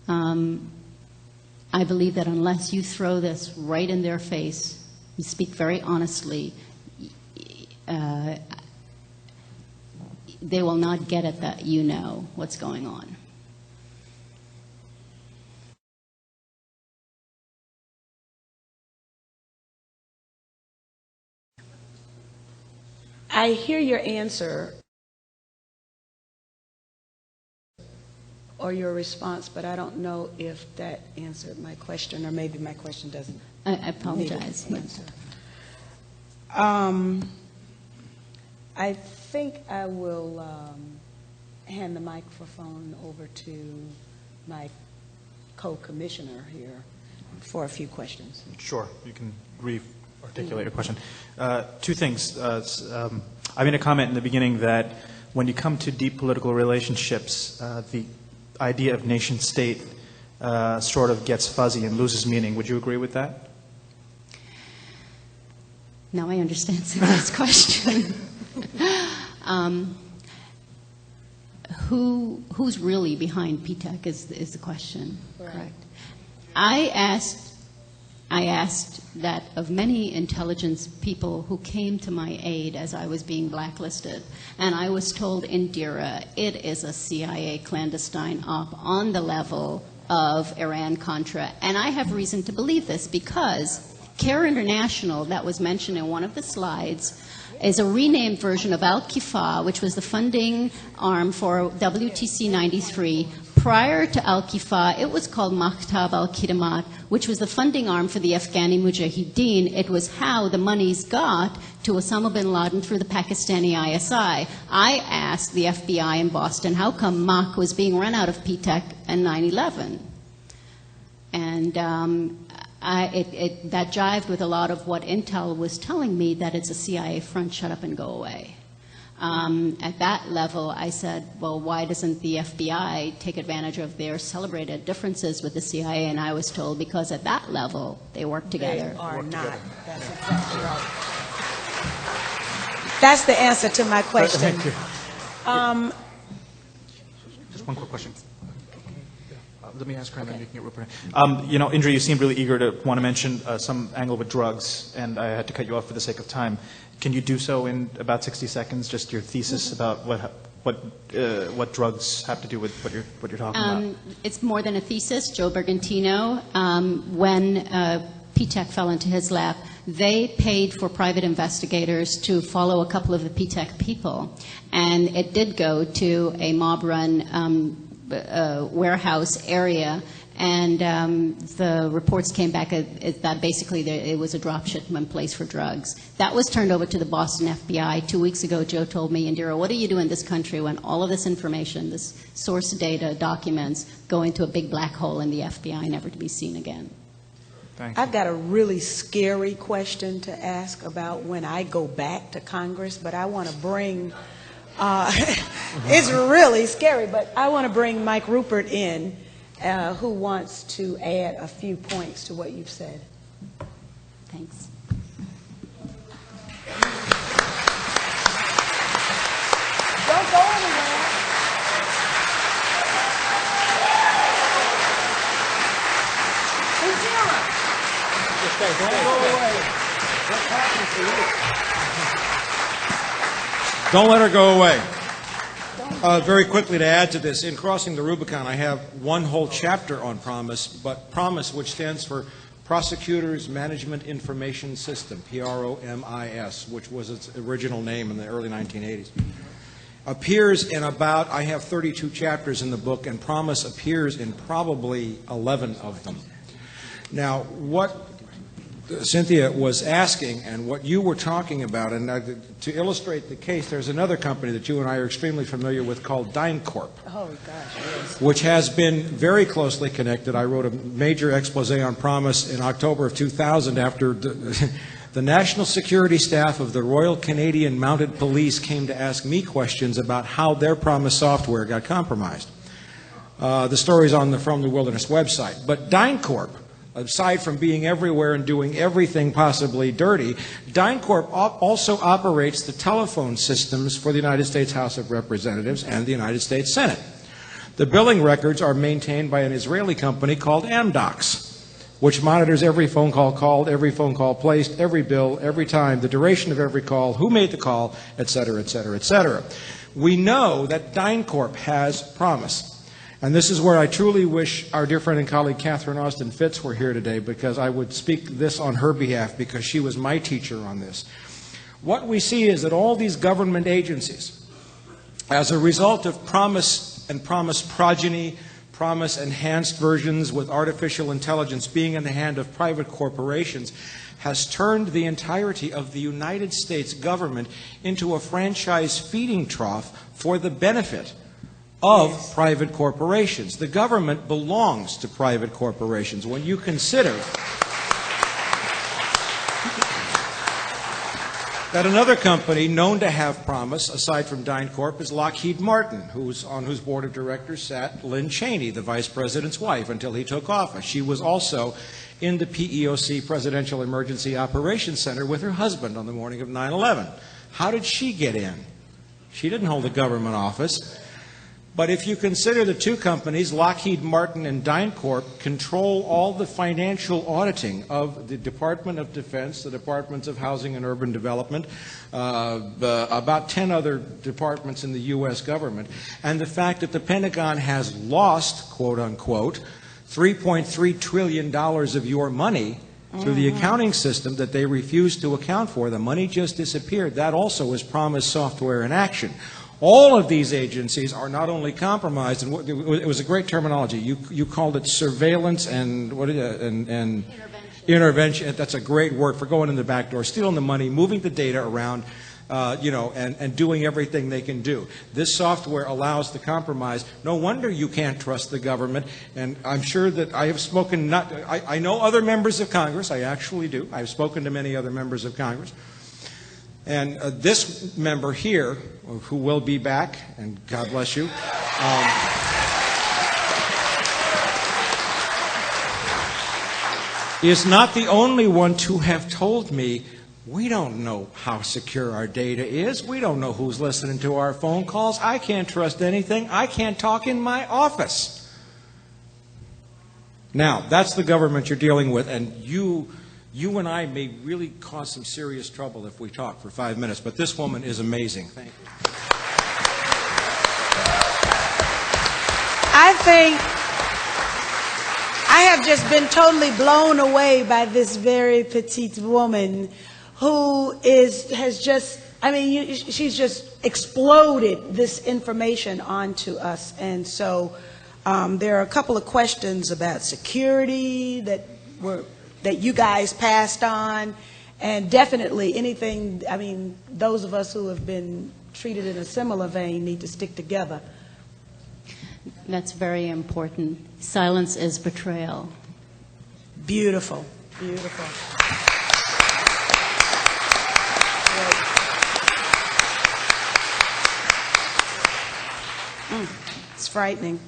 I believe that unless you throw this right in their face, you speak very honestly, they will not get it that you know what's going on. I hear your answer or your response, but I don't know if that answered my question, or maybe my question doesn't. I apologize. I think I will hand the microphone over to my co-commissioner here for a few questions. Sure, you can articulate your question. 2 things. I made a comment in the beginning that when you come to deep political relationships, the idea of nation-state sort of gets fuzzy and loses meaning. Would you agree with that? Now I understand Cynthia's question. Who's really behind PTEC is the question, right. Correct? I asked that of many intelligence people who came to my aid as I was being blacklisted, and I was told, Indira, it is a CIA clandestine op on the level of Iran-Contra. And I have reason to believe this because CARE International, that was mentioned in one of the slides, is a renamed version of Al-Kifa, which was the funding arm for WTC 93. Prior to Al-Kifa, it was called Maktab al-Khidmat, which was the funding arm for the Afghani Mujahideen. It was how the monies got to Osama bin Laden through the Pakistani ISI. I asked the FBI in Boston, how come MAK was being run out of PTEC in 9/11? And that jived with a lot of what Intel was telling me, that it's a CIA front, shut up and go away. At that level, I said, well, why doesn't the FBI take advantage of their celebrated differences with the CIA? And I was told, because at that level, they work together. They are not. That's exactly right. That's the answer to my question. Thank you. Just one quick question. Let me ask her, and then you can get Ruppert. Indra, you seemed really eager to want to mention some angle with drugs, and I had to cut you off for the sake of time. Can you do so in about 60 seconds? Just your thesis about what drugs have to do with what you're talking about. It's more than a thesis. Joe Bergantino, when PTEC fell into his lap, they paid for private investigators to follow a couple of the PTEC people, and it did go to a mob-run warehouse area, and the reports came back that basically it was a drop shipment place for drugs. That was turned over to the Boston FBI. 2 weeks ago, Joe told me, Indira, what do you do in this country when all of this information, this source data, documents, go into a big black hole in the FBI, never to be seen again? I've got a really scary question to ask about when I go back to Congress, but I want to bring it's really scary, but I want to bring Mike Ruppert in who wants to add a few points to what you've said? Thanks. Don't go anywhere. Cynthia. Don't go away. What's happening for you? Don't let her go away. Very quickly to add to this, in Crossing the Rubicon, I have one whole chapter on PROMIS, but PROMIS, which stands for Prosecutors Management Information System, PROMIS, which was its original name in the early 1980s, appears in about, I have 32 chapters in the book, and PROMIS appears in probably 11 of them. Now, what Cynthia was asking and what you were talking about, and to illustrate the case, there's another company that you and I are extremely familiar with called DynCorp, Oh, gosh, yes. which has been very closely connected. I wrote a major expose on PROMIS in October of 2000 after the National Security Staff of the Royal Canadian Mounted Police came to ask me questions about how their PROMIS software got compromised. The story's on the From the Wilderness website. But DynCorp, aside from being everywhere and doing everything possibly dirty, DynCorp also operates the telephone systems for the United States House of Representatives and the United States Senate. The billing records are maintained by an Israeli company called Amdocs, which monitors every phone call called, every phone call placed, every bill, every time, the duration of every call, who made the call, et cetera, et cetera, et cetera. We know that DynCorp has PROMIS. And this is where I truly wish our dear friend and colleague Catherine Austin Fitz were here today, because I would speak this on her behalf, because she was my teacher on this. What we see is that all these government agencies, as a result of PROMIS and PROMIS progeny, PROMIS enhanced versions with artificial intelligence being in the hand of private corporations, has turned the entirety of the United States government into a franchise feeding trough for the benefit of private corporations. The government belongs to private corporations. When you consider that another company known to have PROMIS, aside from DynCorp, is Lockheed Martin, on whose board of directors sat Lynn Cheney, the vice president's wife, until he took office. She was also in the PEOC Presidential Emergency Operations Center with her husband on the morning of 9/11. How did she get in? She didn't hold a government office. But if you consider the two companies, Lockheed Martin and DynCorp, control all the financial auditing of the Department of Defense, the Departments of Housing and Urban Development, about 10 other departments in the U.S. government, and the fact that the Pentagon has lost, quote unquote, $3.3 trillion of your money through the accounting system that they refuse to account for. The money just disappeared. That also is PROMIS software in action. All of these agencies are not only compromised, and it was a great terminology. You called it surveillance and intervention. That's a great word for going in the back door, stealing the money, moving the data around, and doing everything they can do. This software allows the compromise. No wonder you can't trust the government. And I'm sure that I have spoken. I know other members of Congress. I actually do. I've spoken to many other members of Congress. And this member here, who will be back, and God bless you, is not the only one to have told me, we don't know how secure our data is. We don't know who's listening to our phone calls. I can't trust anything. I can't talk in my office. Now, that's the government you're dealing with, and you and I may really cause some serious trouble if we talk for 5 minutes, but this woman is amazing. Thank you. I think I have just been totally blown away by this very petite woman who has just, she's just exploded this information onto us. And so there are a couple of questions about security that you guys passed on, and definitely anything, those of us who have been treated in a similar vein need to stick together. That's very important. Silence is betrayal. Beautiful, beautiful. It's frightening.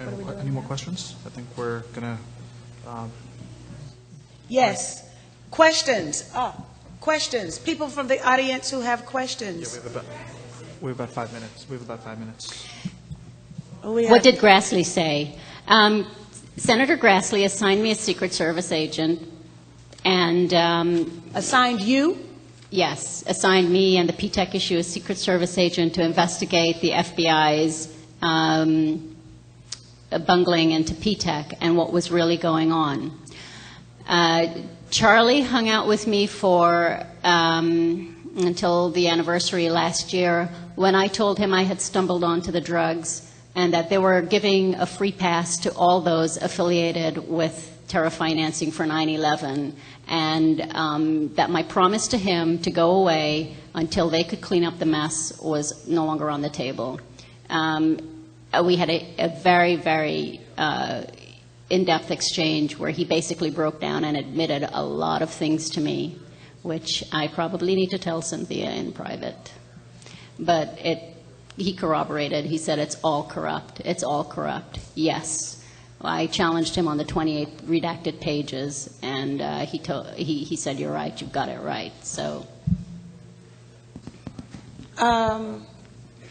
Okay, any more questions? I think we're going to... Yes. Questions. Questions. People from the audience who have questions. Yeah, we have about 5 minutes. What did Grassley say? Senator Grassley assigned me a Secret Service agent and... assigned you? Yes, assigned me and the PTEC issue a Secret Service agent to investigate the FBI's bungling into PTEC and what was really going on. Charlie hung out with me for until the anniversary last year when I told him I had stumbled onto the drugs and that they were giving a free pass to all those affiliated with terror financing for 9/11, and that my promise to him to go away until they could clean up the mess was no longer on the table. We had a very, very in-depth exchange where he basically broke down and admitted a lot of things to me, which I probably need to tell Cynthia in private. But he corroborated. He said it's all corrupt. It's all corrupt. Yes. I challenged him on the 28 redacted pages, and he said, "You're right. You've got it right." So.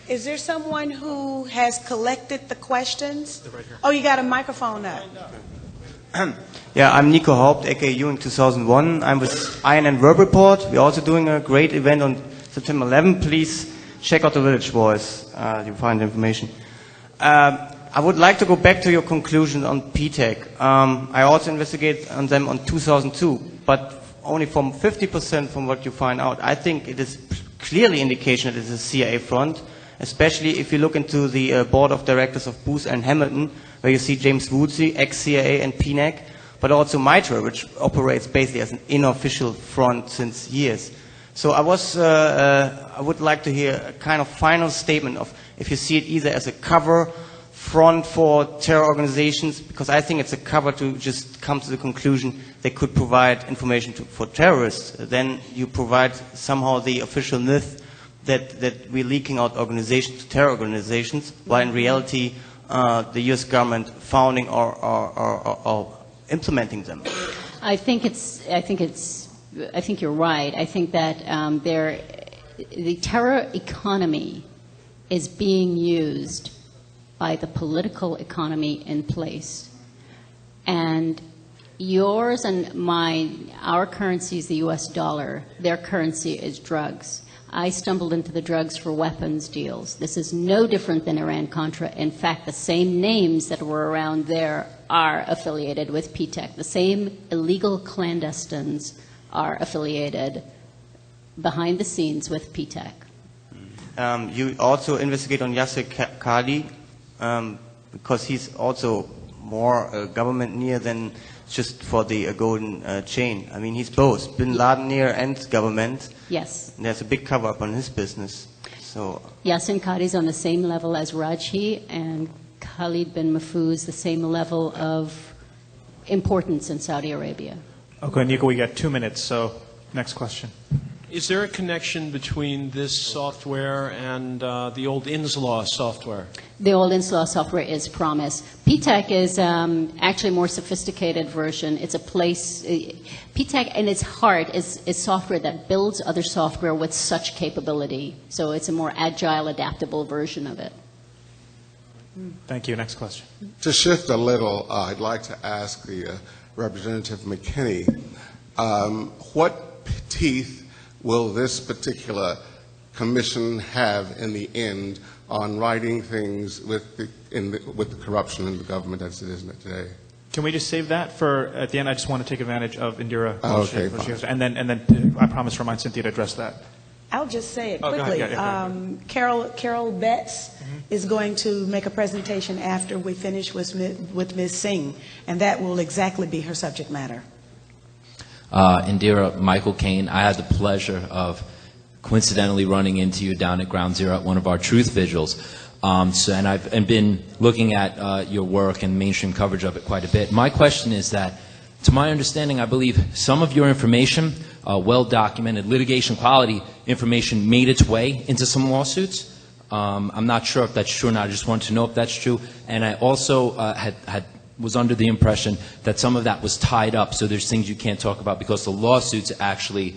Is there someone who has collected the questions? Right here. Oh, you got a microphone up. Yeah, I'm Nico Haupt, aka Ewing 2001. I'm with INN World Report. We're also doing a great event on September 11. Please check out the Village Voice. You'll find the information. I would like to go back to your conclusion on PTEC. I also investigated on them on 2002, but only from 50% from what you find out. I think it is clearly indication that it is a CIA front, especially if you look into the board of directors of Booth and Hamilton, where you see James Woodsey, ex-CIA and PNAC, but also MITRE, which operates basically as an unofficial front since years. So I would like to hear a kind of final statement of if you see it either as a cover front for terror organizations, because I think it's a cover to just come to the conclusion they could provide information for terrorists. Then you provide somehow the official myth that we're leaking out organizations to terror organizations, while in reality the U.S. government founding or implementing them. I think you're right. I think that the terror economy is being used by the political economy in place. And yours and mine, our currency is the U.S. dollar. Their currency is drugs. I stumbled into the drugs for weapons deals. This is no different than Iran-Contra. In fact, the same names that were around there are affiliated with PTEC. The same illegal clandestines are affiliated behind the scenes with PTEC. You also investigate on Yasser Khadi, because he's also more government near than just for the golden chain. I mean, he's both Bin Laden near and government. Yes. And there's a big cover-up on his business. So Yasser Khadi is on the same level as Rajhi, and Khalid bin Mahfouz the same level of importance in Saudi Arabia. Okay, Nico, we got 2 minutes, so next question. Is there a connection between this software and the old Inslaw software? The old Inslaw software is Promise. PTEC is actually a more sophisticated version. It's a place, PTEC in its heart is software that builds other software with such capability. So it's a more agile, adaptable version of it. Thank you. Next question. To shift a little, I'd like to ask the Representative McKinney, what teeth will this particular commission have in the end on righting things with the corruption in the government as it is today? Can we just save that for at the end? I just want to take advantage of Indira. Okay, and then I promise to remind Cynthia to address that. I'll just say it Oh, go quickly. ahead. Yeah, Carol Betts is going to make a presentation after we finish with Ms. Singh, and that will exactly be her subject matter. Indira, Michael Caine, I had the pleasure of coincidentally running into you down at Ground Zero at one of our truth vigils. And I've been looking at your work and mainstream coverage of it quite a bit. My question is that, to my understanding, I believe some of your information, well-documented litigation quality information, made its way into some lawsuits. I'm not sure if that's true or not. I just wanted to know if that's true. And I also was under the impression that some of that was tied up, so there's things you can't talk about because the lawsuits actually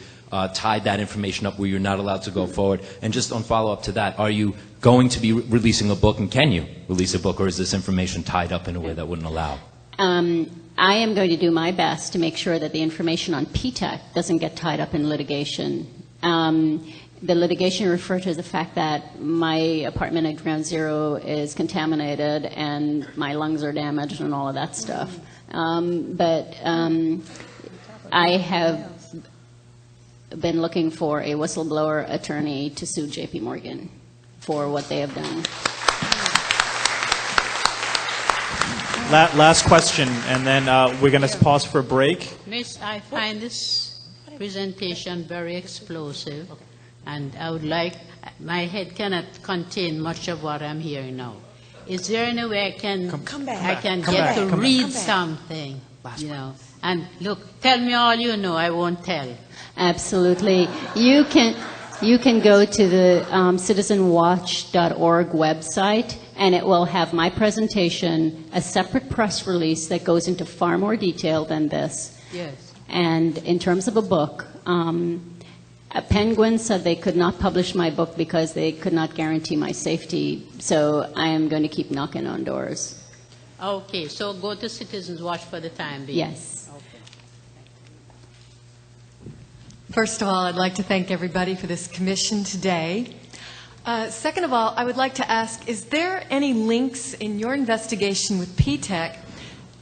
tied that information up where you're not allowed to go forward. And just on follow-up to that, are you going to be releasing a book, and can you release a book, or is this information tied up in a way that wouldn't allow? I am going to do my best to make sure that the information on PTAC doesn't get tied up in litigation. The litigation referred to the fact that my apartment at Ground Zero is contaminated and my lungs are damaged and all of that stuff. But I have been looking for a whistleblower attorney to sue J.P. Morgan for what they have done. Last question, and then we're going to pause for a break. Miss, I find this presentation very explosive, and I would like, my head cannot contain much of what I'm hearing now. Is there any way I can get to read something, you know? And look, tell me all you know, I won't tell. Absolutely. You can go to the citizenwatch.org website, and it will have my presentation, a separate press release that goes into far more detail than this. Yes. And in terms of a book, Penguin said they could not publish my book because they could not guarantee my safety, so I am going to keep knocking on doors. Okay, so go to Citizens Watch for the time being. Yes. First of all, I'd like to thank everybody for this commission today. Second of all, I would like to ask, is there any links in your investigation with PTEC,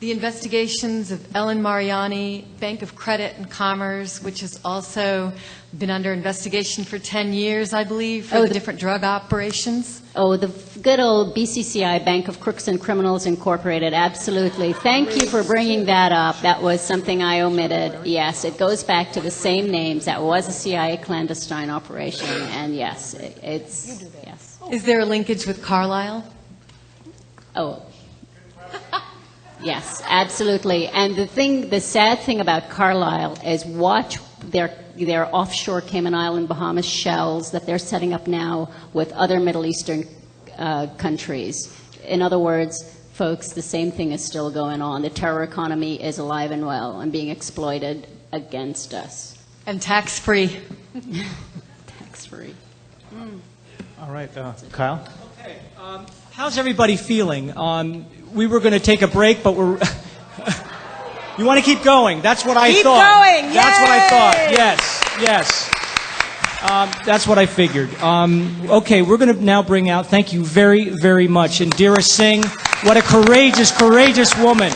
the investigations of Ellen Mariani, Bank of Credit and Commerce, which has also been under investigation for 10 years, I believe, for the different drug operations? Oh, the good old BCCI, Bank of Crooks and Criminals Incorporated, absolutely. Thank you for bringing that up. That was something I omitted. Yes, it goes back to the same names. That was a CIA clandestine operation, and yes, it's, yes. Is there a linkage with Carlyle? Oh. Yes, absolutely. And the sad thing about Carlyle is watch their offshore Cayman Island, Bahamas shells that they're setting up now with other Middle Eastern countries. In other words, folks, the same thing is still going on. The terror economy is alive and well and being exploited against us. And tax-free. Tax-free. All right, Kyle? Okay. How's everybody feeling? We were going to take a break, but we're... You want to keep going? That's what I thought. Keep going! That's what I thought. Yes. That's what I figured. Okay, we're going to now bring out, thank you very, very much, Indira Singh. What a courageous, courageous woman.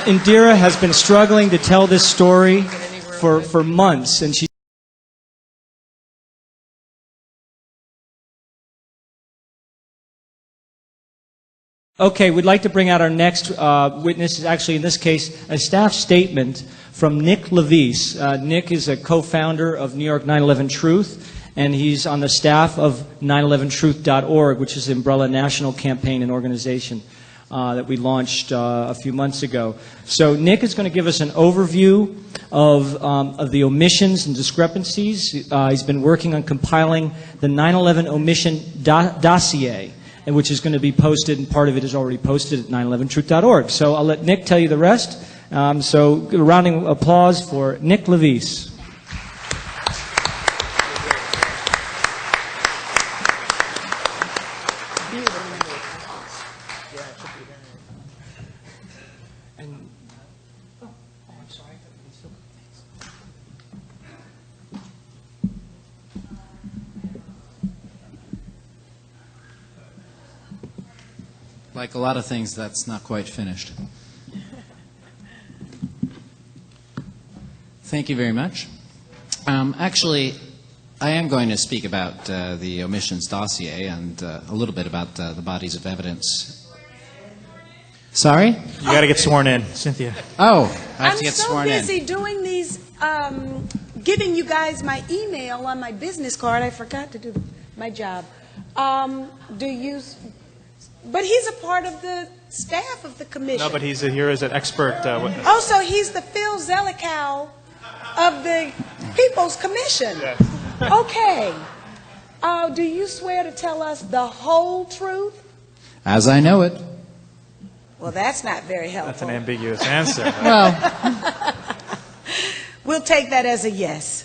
Indira has been struggling to tell this story for months, and she... Okay, we'd like to bring out our next witness. Actually, in this case, a staff statement from Nick Levis. Nick is a co-founder of New York 9/11 Truth, and he's on the staff of 911truth.org, which is the umbrella national campaign and organization that we launched a few months ago. So Nick is going to give us an overview of the omissions and discrepancies. He's been working on compiling the 9/11 omission dossier, which is going to be posted, and part of it is already posted at 911truth.org. So I'll let Nick tell you the rest. So a rounding applause for Nick Levis. Like a lot of things, that's not quite finished. Thank you very much. Actually, I am going to speak about the omissions dossier and a little bit about the bodies of evidence. Sorry? You got to get sworn in, Cynthia. Oh, I have I'm to get so sworn in. busy doing these, giving you guys my email on my business card. I forgot to do my job. But he's a part of the staff of the commission. No, but he's here as an expert witness. Oh, so he's the Phil Zelikow of the People's Commission. Yes. Okay. Do you swear to tell us the whole truth? As I know it. Well, that's not very helpful. That's an ambiguous answer. Well, We'll take that as a yes.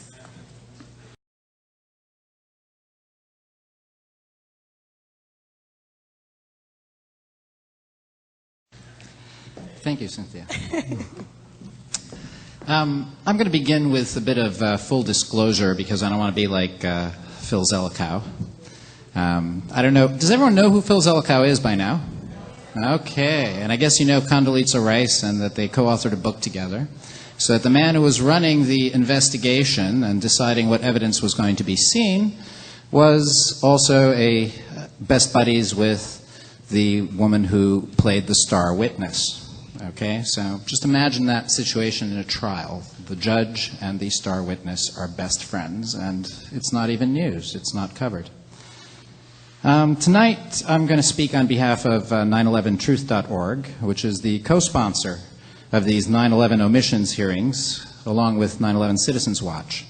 thank you, Cynthia. I'm going to begin with a bit of full disclosure because I don't want to be like Phil Zelikow. I don't know. Does everyone know who Phil Zelikow is by now? Okay. And I guess you know Condoleezza Rice and that they co-authored a book together. So that the man who was running the investigation and deciding what evidence was going to be seen was also a best buddies with the woman who played the star witness. Okay, so just imagine that situation in a trial. The judge and the star witness are best friends, and it's not even news. It's not covered. Tonight, I'm going to speak on behalf of 911truth.org, which is the co-sponsor of these 9/11 omissions hearings, along with 9/11 Citizenswatch.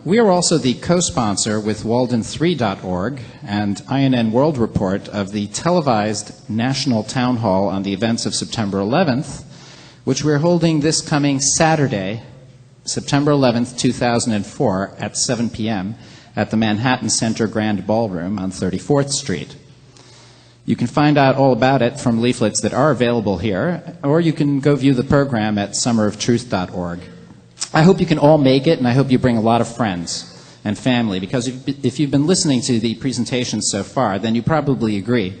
We are also the co-sponsor with Walden3.org and INN World Report of the televised National Town Hall on the events of September 11th, which we're holding this coming Saturday, September 11th, 2004, at 7 p.m. at the Manhattan Center Grand Ballroom on 34th Street. You can find out all about it from leaflets that are available here, or you can go view the program at summeroftruth.org. I hope you can all make it, and I hope you bring a lot of friends and family, because if you've been listening to the presentations so far, then you probably agree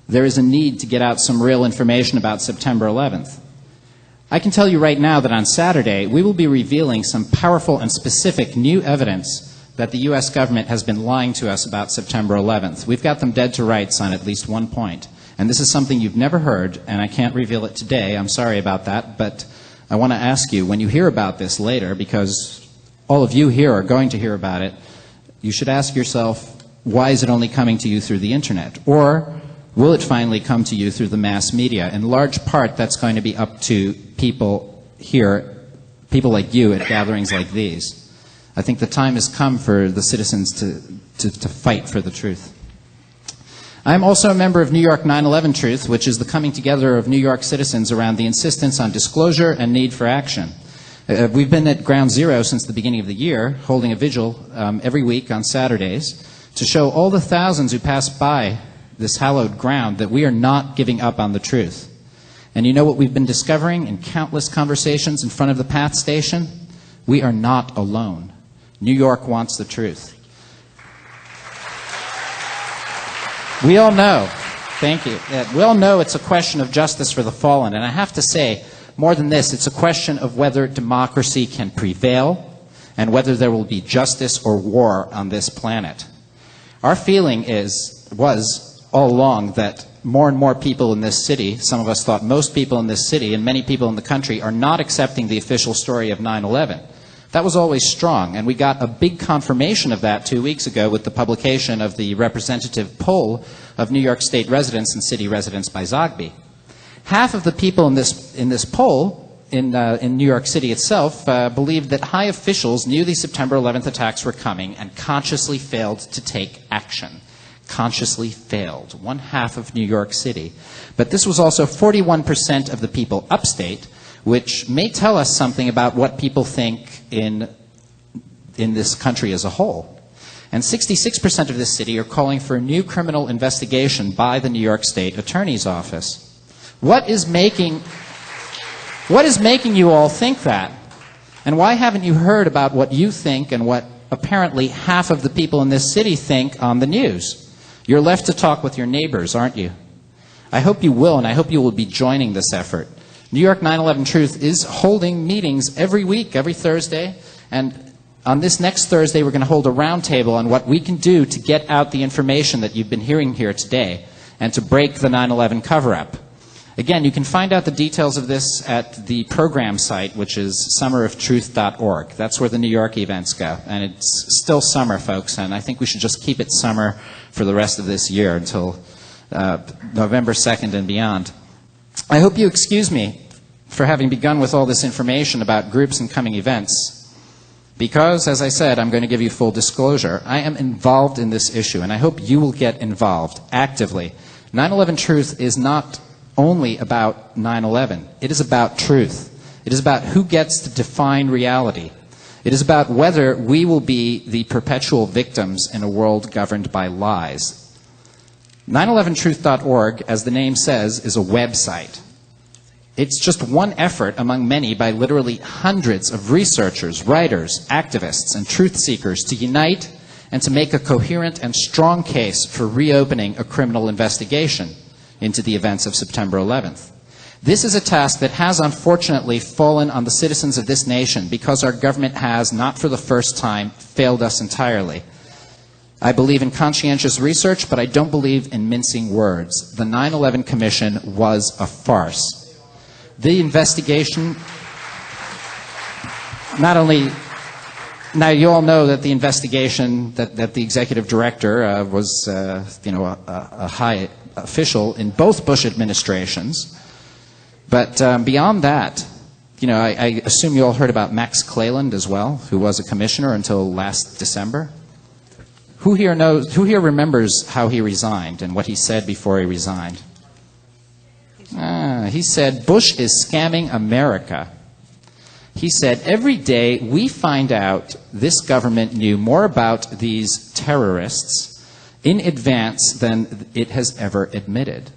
there is a need to get out some real information about September 11th. I can tell you right now that on Saturday, we will be revealing some powerful and specific new evidence that the U.S. government has been lying to us about September 11th. We've got them dead to rights on at least one point. And this is something you've never heard, and I can't reveal it today. I'm sorry about that, but I want to ask you, when you hear about this later, because all of you here are going to hear about it, you should ask yourself, why is it only coming to you through the internet? Or will it finally come to you through the mass media? In large part, that's going to be up to people here, people like you at gatherings like these. I think the time has come for the citizens to fight for the truth. I'm also a member of New York 9/11 Truth, which is the coming together of New York citizens around the insistence on disclosure and need for action. We've been at Ground Zero since the beginning of the year, holding a vigil every week on Saturdays to show all the thousands who pass by this hallowed ground that we are not giving up on the truth. And you know what we've been discovering in countless conversations in front of the PATH station? We are not alone. New York wants the truth. We all know, thank you, we all know it's a question of justice for the fallen. And I have to say, more than this, it's a question of whether democracy can prevail and whether there will be justice or war on this planet. Our feeling was all along that more and more people in this city, some of us thought most people in this city and many people in the country, are not accepting the official story of 9/11. That was always strong, and we got a big confirmation of that 2 weeks ago with the publication of the representative poll of New York State residents and city residents by Zogby. Half of the people in this poll in New York City itself believed that high officials knew the September 11th attacks were coming and consciously failed to take action. Consciously failed. 1/2 of New York City. But this was also 41% of the people upstate, which may tell us something about what people think in this country as a whole. And 66% of this city are calling for a new criminal investigation by the New York State Attorney's Office. What is making you all think that? And why haven't you heard about what you think and what apparently half of the people in this city think on the news? You're left to talk with your neighbors, aren't you? I hope you will, and I hope you will be joining this effort. New York 9/11 Truth is holding meetings every week, every Thursday, and on this next Thursday we're going to hold a roundtable on what we can do to get out the information that you've been hearing here today and to break the 9/11 cover-up. Again, you can find out the details of this at the program site, which is summeroftruth.org. That's where the New York events go. And it's still summer, folks, and I think we should just keep it summer for the rest of this year until November 2nd and beyond. I hope you excuse me for having begun with all this information about groups and coming events, because, as I said, I'm going to give you full disclosure. I am involved in this issue, and I hope you will get involved actively. 9/11 Truth is not only about 9/11. It is about truth. It is about who gets to define reality. It is about whether we will be the perpetual victims in a world governed by lies. 911truth.org, as the name says, is a website. It's just one effort among many by literally hundreds of researchers, writers, activists, and truth seekers to unite and to make a coherent and strong case for reopening a criminal investigation into the events of September 11th. This is a task that has unfortunately fallen on the citizens of this nation because our government has, not for the first time, failed us entirely. I believe in conscientious research, but I don't believe in mincing words. The 9/11 Commission was a farce. The investigation, not only, now you all know that the investigation, that the executive director was, a high official in both Bush administrations, but beyond that, I assume you all heard about Max Cleland as well, who was a commissioner until last December. Who here remembers how he resigned and what he said before he resigned? He said, "Bush is scamming America." He said, "Every day we find out this government knew more about these terrorists in advance than it has ever admitted."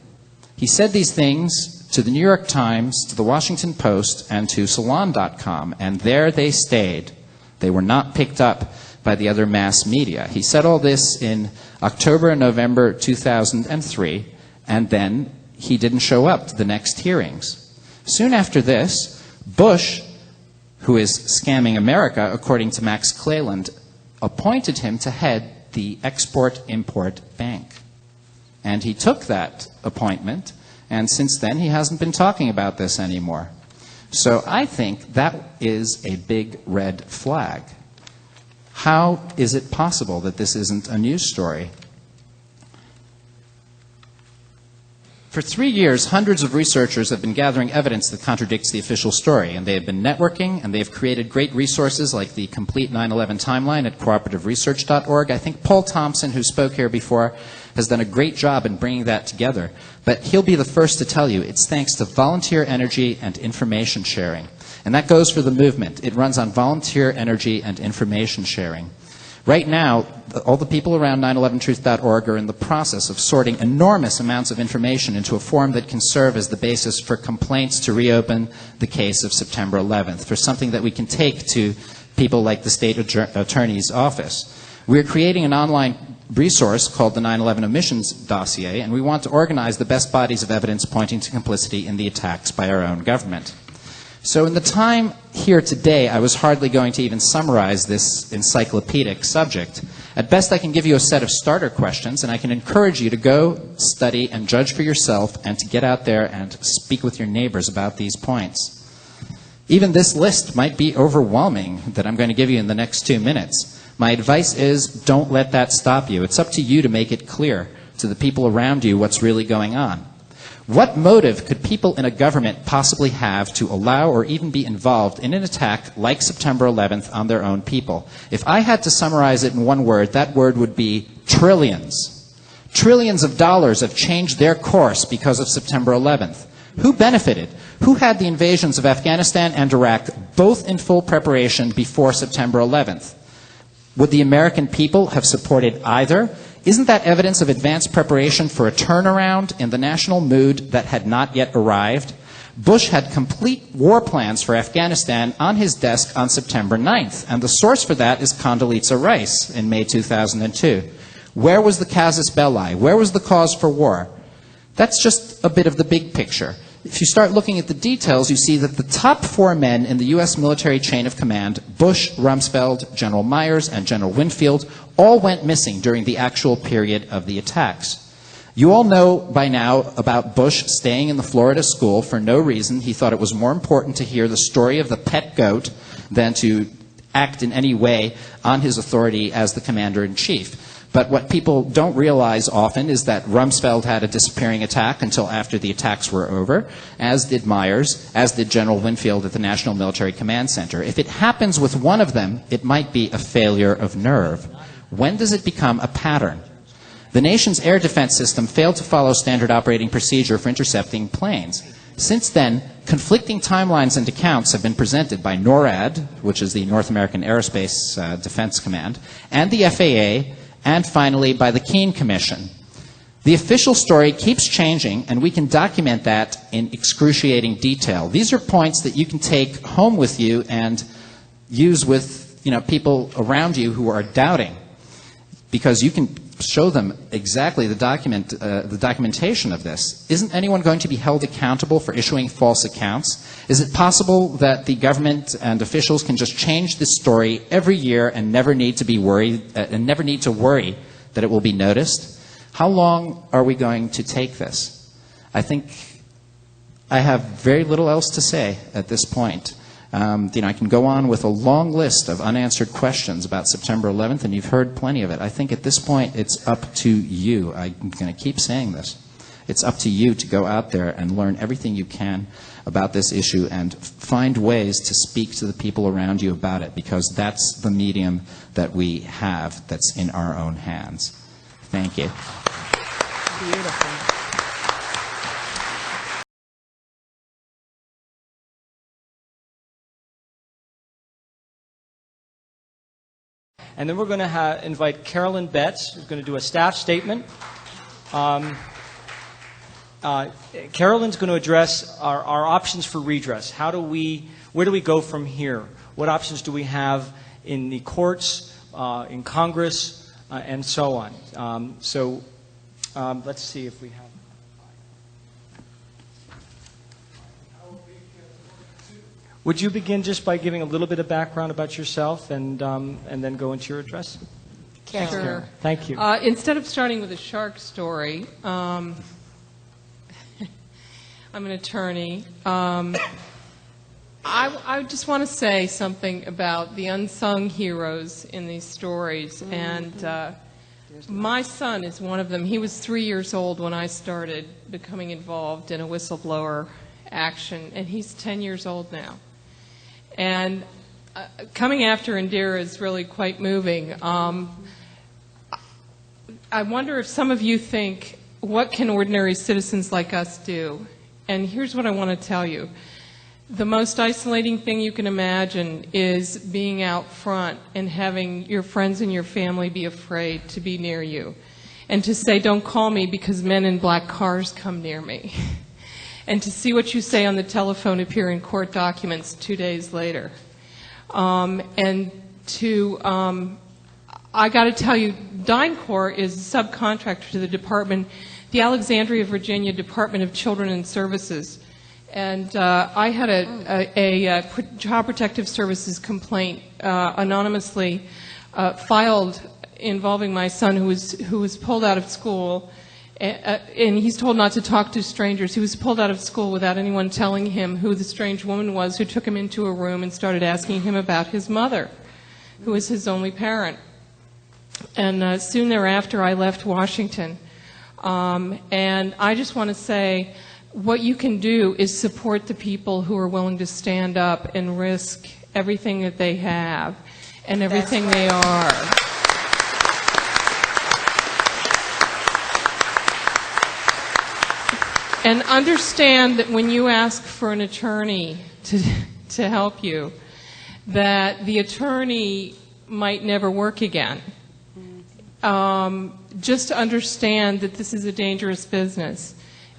He said these things to the New York Times, to the Washington Post, and to Salon.com, and there they stayed. They were not picked up by the other mass media. He said all this in October and November 2003, and then he didn't show up to the next hearings. Soon after this, Bush, who is scamming America, according to Max Cleland, appointed him to head the Export-Import Bank. And he took that appointment, and since then he hasn't been talking about this anymore. So I think that is a big red flag. How is it possible that this isn't a news story? For 3 years, hundreds of researchers have been gathering evidence that contradicts the official story, and they have been networking, and they have created great resources like the complete 9/11 timeline at cooperativeresearch.org. I think Paul Thompson, who spoke here before, has done a great job in bringing that together. But he'll be the first to tell you it's thanks to volunteer energy and information sharing. And that goes for the movement. It runs on volunteer energy and information sharing. Right now, all the people around 911truth.org are in the process of sorting enormous amounts of information into a form that can serve as the basis for complaints to reopen the case of September 11th, for something that we can take to people like the state attorney's office. We're creating an online resource called the 9/11 Omissions Dossier, and we want to organize the best bodies of evidence pointing to complicity in the attacks by our own government. So in the time here today, I was hardly going to even summarize this encyclopedic subject. At best, I can give you a set of starter questions, and I can encourage you to go study and judge for yourself and to get out there and speak with your neighbors about these points. Even this list might be overwhelming that I'm going to give you in the next 2 minutes. My advice is don't let that stop you. It's up to you to make it clear to the people around you what's really going on. What motive could people in a government possibly have to allow or even be involved in an attack like September 11th on their own people? If I had to summarize it in one word, that word would be trillions. Trillions of dollars have changed their course because of September 11th. Who benefited? Who had the invasions of Afghanistan and Iraq both in full preparation before September 11th? Would the American people have supported either? Isn't that evidence of advanced preparation for a turnaround in the national mood that had not yet arrived? Bush had complete war plans for Afghanistan on his desk on September 9th, and the source for that is Condoleezza Rice in May 2002. Where was the casus belli? Where was the cause for war? That's just a bit of the big picture. If you start looking at the details, you see that the top 4 men in the U.S. military chain of command, Bush, Rumsfeld, General Myers, and General Winfield, all went missing during the actual period of the attacks. You all know by now about Bush staying in the Florida school for no reason. He thought it was more important to hear the story of the pet goat than to act in any way on his authority as the commander-in-chief. But what people don't realize often is that Rumsfeld had a disappearing attack until after the attacks were over, as did Myers, as did General Winfield at the National Military Command Center. If it happens with one of them, it might be a failure of nerve. When does it become a pattern? The nation's air defense system failed to follow standard operating procedure for intercepting planes. Since then, conflicting timelines and accounts have been presented by NORAD, which is the North American Aerospace Defense Command, and the FAA, and finally by the Caine Commission. The official story keeps changing, and we can document that in excruciating detail. These are points that you can take home with you and use with people around you who are doubting, because you can show them exactly the documentation of this. Isn't anyone going to be held accountable for issuing false accounts? Is it possible that the government and officials can just change this story every year and never need to worry that it will be noticed? How long are we going to take this? I think I have very little else to say at this point. I can go on with a long list of unanswered questions about September 11th, and you've heard plenty of it. I think at this point it's up to you. I'm going to keep saying this. It's up to you to go out there and learn everything you can about this issue and find ways to speak to the people around you about it, because that's the medium that we have that's in our own hands. Thank you. Beautiful. And then we're going to invite Carolyn Betts, who's going to do a staff statement. Carolyn's going to address our options for redress. Where do we go from here? What options do we have in the courts, in Congress, and so on? Let's see if we have. Would you begin just by giving a little bit of background about yourself and then go into your address? Sure. Thank you. Instead of starting with a shark story, I'm an attorney. I just want to say something about the unsung heroes in these stories. And my son is one of them. He was 3 years old when I started becoming involved in a whistleblower action, and he's 10 years old now. And coming after Indira is really quite moving. I wonder if some of you think, what can ordinary citizens like us do? And here's what I want to tell you. The most isolating thing you can imagine is being out front and having your friends and your family be afraid to be near you. And to say, don't call me because men in black cars come near me. And to see what you say on the telephone appear in court documents 2 days later. I got to tell you, DynCorp is a subcontractor to the department, the Alexandria, Virginia Department of Children and Services. And I had a Child Protective Services complaint anonymously filed involving my son who was pulled out of school. And he's told not to talk to strangers. He was pulled out of school without anyone telling him who the strange woman was who took him into a room and started asking him about his mother, who was his only parent. And soon thereafter, I left Washington. And I just want to say, what you can do is support the people who are willing to stand up and risk everything that they have and everything they are. And understand that when you ask for an attorney to help you, that the attorney might never work again. Just understand that this is a dangerous business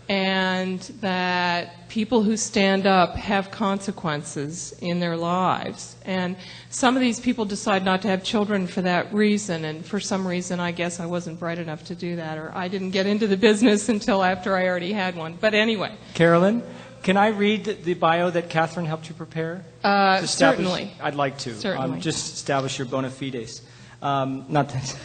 and that people who stand up have consequences in their lives. And some of these people decide not to have children for that reason, and for some reason I guess I wasn't bright enough to do that, or I didn't get into the business until after I already had one. But anyway. Carolyn, can I read the bio that Catherine helped you prepare? Certainly. I'd like to. Certainly. Just establish your bona fides. Not that.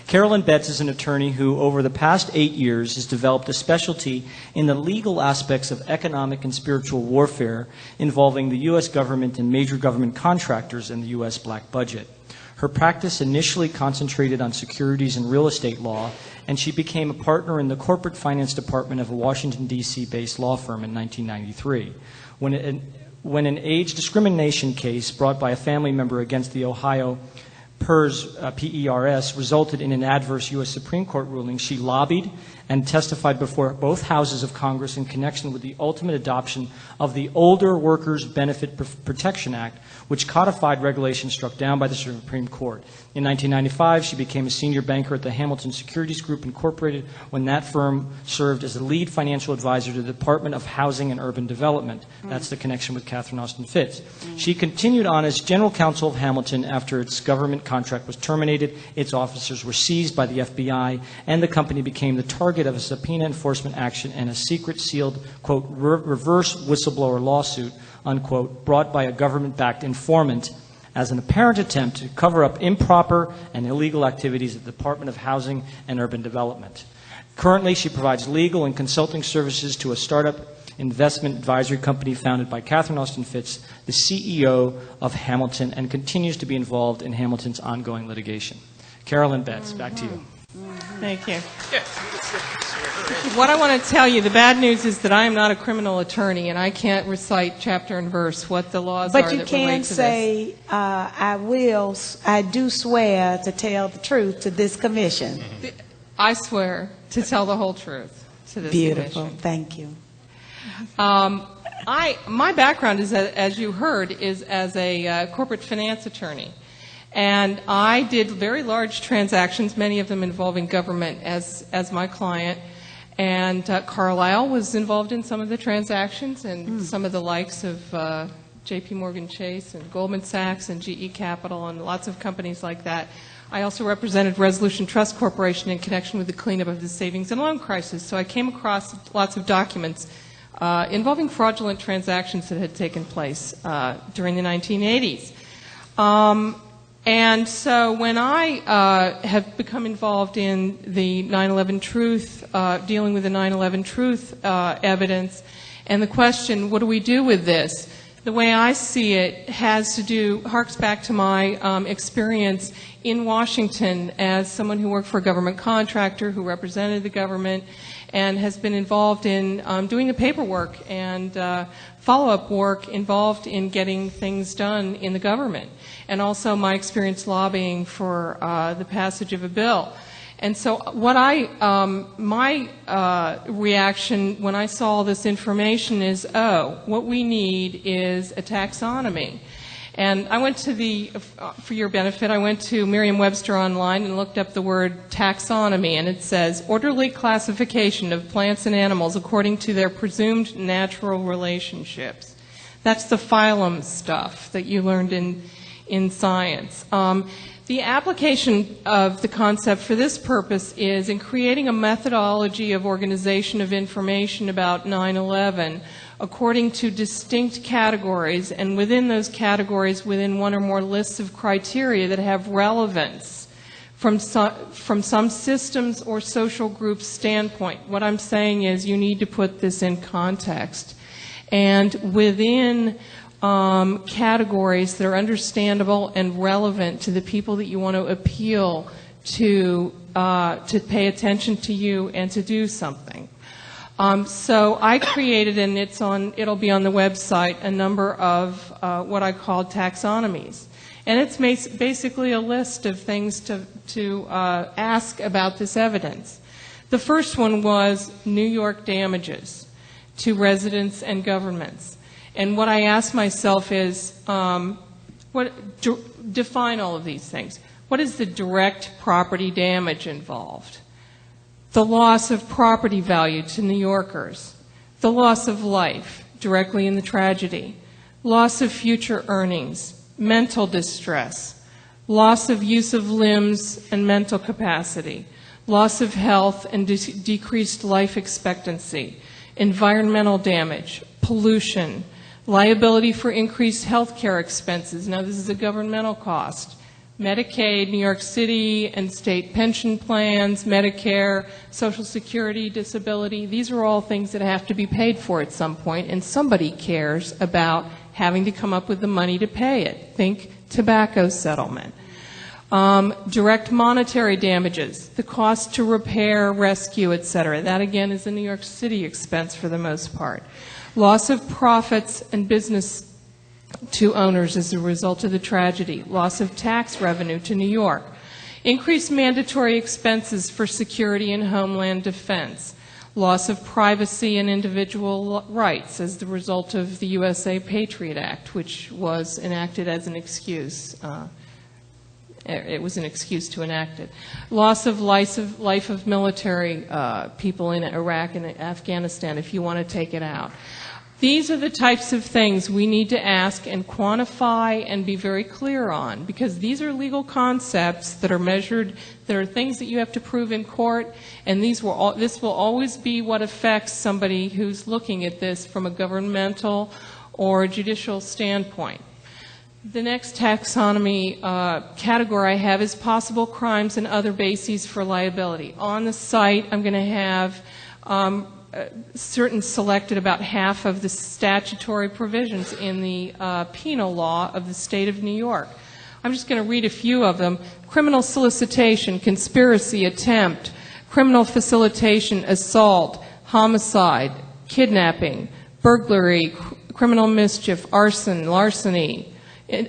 Carolyn Betts is an attorney who, over the past 8 years, has developed a specialty in the legal aspects of economic and spiritual warfare involving the U.S. government and major government contractors in the U.S. black budget. Her practice initially concentrated on securities and real estate law, and she became a partner in the corporate finance department of a Washington, D.C.-based law firm in 1993. When an age discrimination case brought by a family member against the Ohio PERS resulted in an adverse U.S. Supreme Court ruling, she lobbied and testified before both houses of Congress in connection with the ultimate adoption of the Older Workers Benefit Protection Act, which codified regulations struck down by the Supreme Court. In 1995, she became a senior banker at the Hamilton Securities Group Incorporated when that firm served as the lead financial advisor to the Department of Housing and Urban Development. That's the connection with Catherine Austin Fitts. She continued on as general counsel of Hamilton after its government contract was terminated, its officers were seized by the FBI, and the company became the target of a subpoena enforcement action and a secret sealed, quote, reverse whistleblower lawsuit, unquote, brought by a government-backed informant as an apparent attempt to cover up improper and illegal activities at the Department of Housing and Urban Development. Currently, she provides legal and consulting services to a startup investment advisory company founded by Catherine Austin Fitts, the CEO of Hamilton, and continues to be involved in Hamilton's ongoing litigation. Carolyn Betts, back to you. Thank you. What I want to tell you, the bad news is that I am not a criminal attorney, and I can't recite chapter and verse what the laws are that relate to this. But you can say, I do swear to tell the truth to this commission. I swear to tell the whole truth to this Beautiful. commission. Thank you. My background is, as you heard, is as a corporate finance attorney. And I did very large transactions, many of them involving government as my client. And Carlyle was involved in some of the transactions, and some of the likes of J.P. Morgan Chase and Goldman Sachs and GE Capital and lots of companies like that. I also represented Resolution Trust Corporation in connection with the cleanup of the savings and loan crisis. So I came across lots of documents involving fraudulent transactions that had taken place during the 1980s. And so when I have become involved in the 9/11 Truth, dealing with the 9/11 Truth evidence, and the question, what do we do with this? The way I see it harks back to my experience in Washington as someone who worked for a government contractor, who represented the government, and has been involved in doing the paperwork and follow-up work involved in getting things done in the government, and also my experience lobbying for the passage of a bill. And so my reaction when I saw this information is, what we need is a taxonomy. And I went to for your benefit, I went to Merriam-Webster online and looked up the word taxonomy, and it says, orderly classification of plants and animals according to their presumed natural relationships. That's the phylum stuff that you learned in science. The application of the concept for this purpose is in creating a methodology of organization of information about 9/11 according to distinct categories, and within those categories within one or more lists of criteria that have relevance from some systems or social group standpoint. What I'm saying is you need to put this in context. And within categories that are understandable and relevant to the people that you want to appeal to pay attention to you and to do something. So I created, and it'll be on the website, a number of what I call taxonomies. And it's basically a list of things to ask about this evidence. The first one was New York damages to residents and governments. And what I asked myself is, define all of these things. What is the direct property damage involved? The loss of property value to New Yorkers. The loss of life directly in the tragedy. Loss of future earnings. Mental distress. Loss of use of limbs and mental capacity. Loss of health and decreased life expectancy. Environmental damage. Pollution. Liability for increased health care expenses. Now, this is a governmental cost. Medicaid, New York City and state pension plans, Medicare, Social Security, disability. These are all things that have to be paid for at some point, and somebody cares about having to come up with the money to pay it. Think tobacco settlement. Direct monetary damages, the cost to repair, rescue, etc. That again is a New York City expense for the most part. Loss of profits and business to owners as a result of the tragedy. Loss of tax revenue to New York. Increased mandatory expenses for security and homeland defense. Loss of privacy and individual rights as the result of the USA Patriot Act, which was enacted as an excuse. It was an excuse to enact it. Loss of life of military people in Iraq and Afghanistan, if you want to take it out. These are the types of things we need to ask and quantify and be very clear on, because these are legal concepts that are measured, that are things that you have to prove in court, and this will always be what affects somebody who's looking at this from a governmental or judicial standpoint. The next taxonomy category I have is possible crimes and other bases for liability. On the site, I'm going to have certain selected about half of the statutory provisions in the penal law of the state of New York. I'm just going to read a few of them. Criminal solicitation, conspiracy, attempt, criminal facilitation, assault, homicide, kidnapping, burglary, criminal mischief, arson, larceny,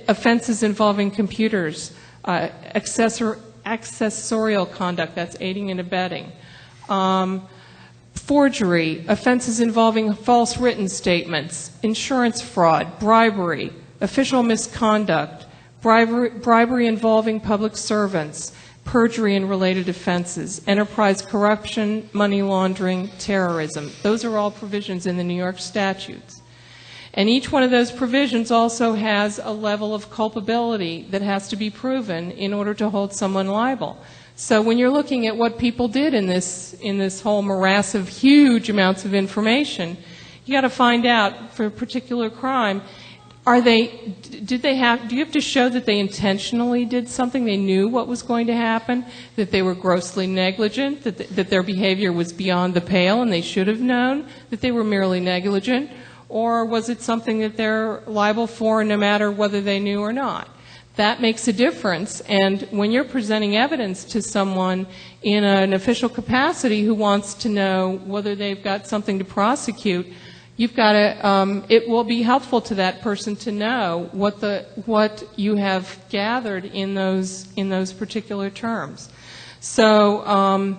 offenses involving computers, accessorial conduct, that's aiding and abetting, forgery, offenses involving false written statements, insurance fraud, bribery, official misconduct, bribery involving public servants, perjury and related offenses, enterprise corruption, money laundering, terrorism. Those are all provisions in the New York statutes. And each one of those provisions also has a level of culpability that has to be proven in order to hold someone liable. So when you're looking at what people did in this whole morass of huge amounts of information, you got to find out for a particular crime, do you have to show that they intentionally did something, they knew what was going to happen, that they were grossly negligent, that their behavior was beyond the pale and they should have known, that they were merely negligent, or was it something that they're liable for no matter whether they knew or not? That makes a difference, and when you're presenting evidence to someone in an official capacity who wants to know whether they've got something to prosecute, you've got to, it will be helpful to that person to know what you have gathered in those particular terms. So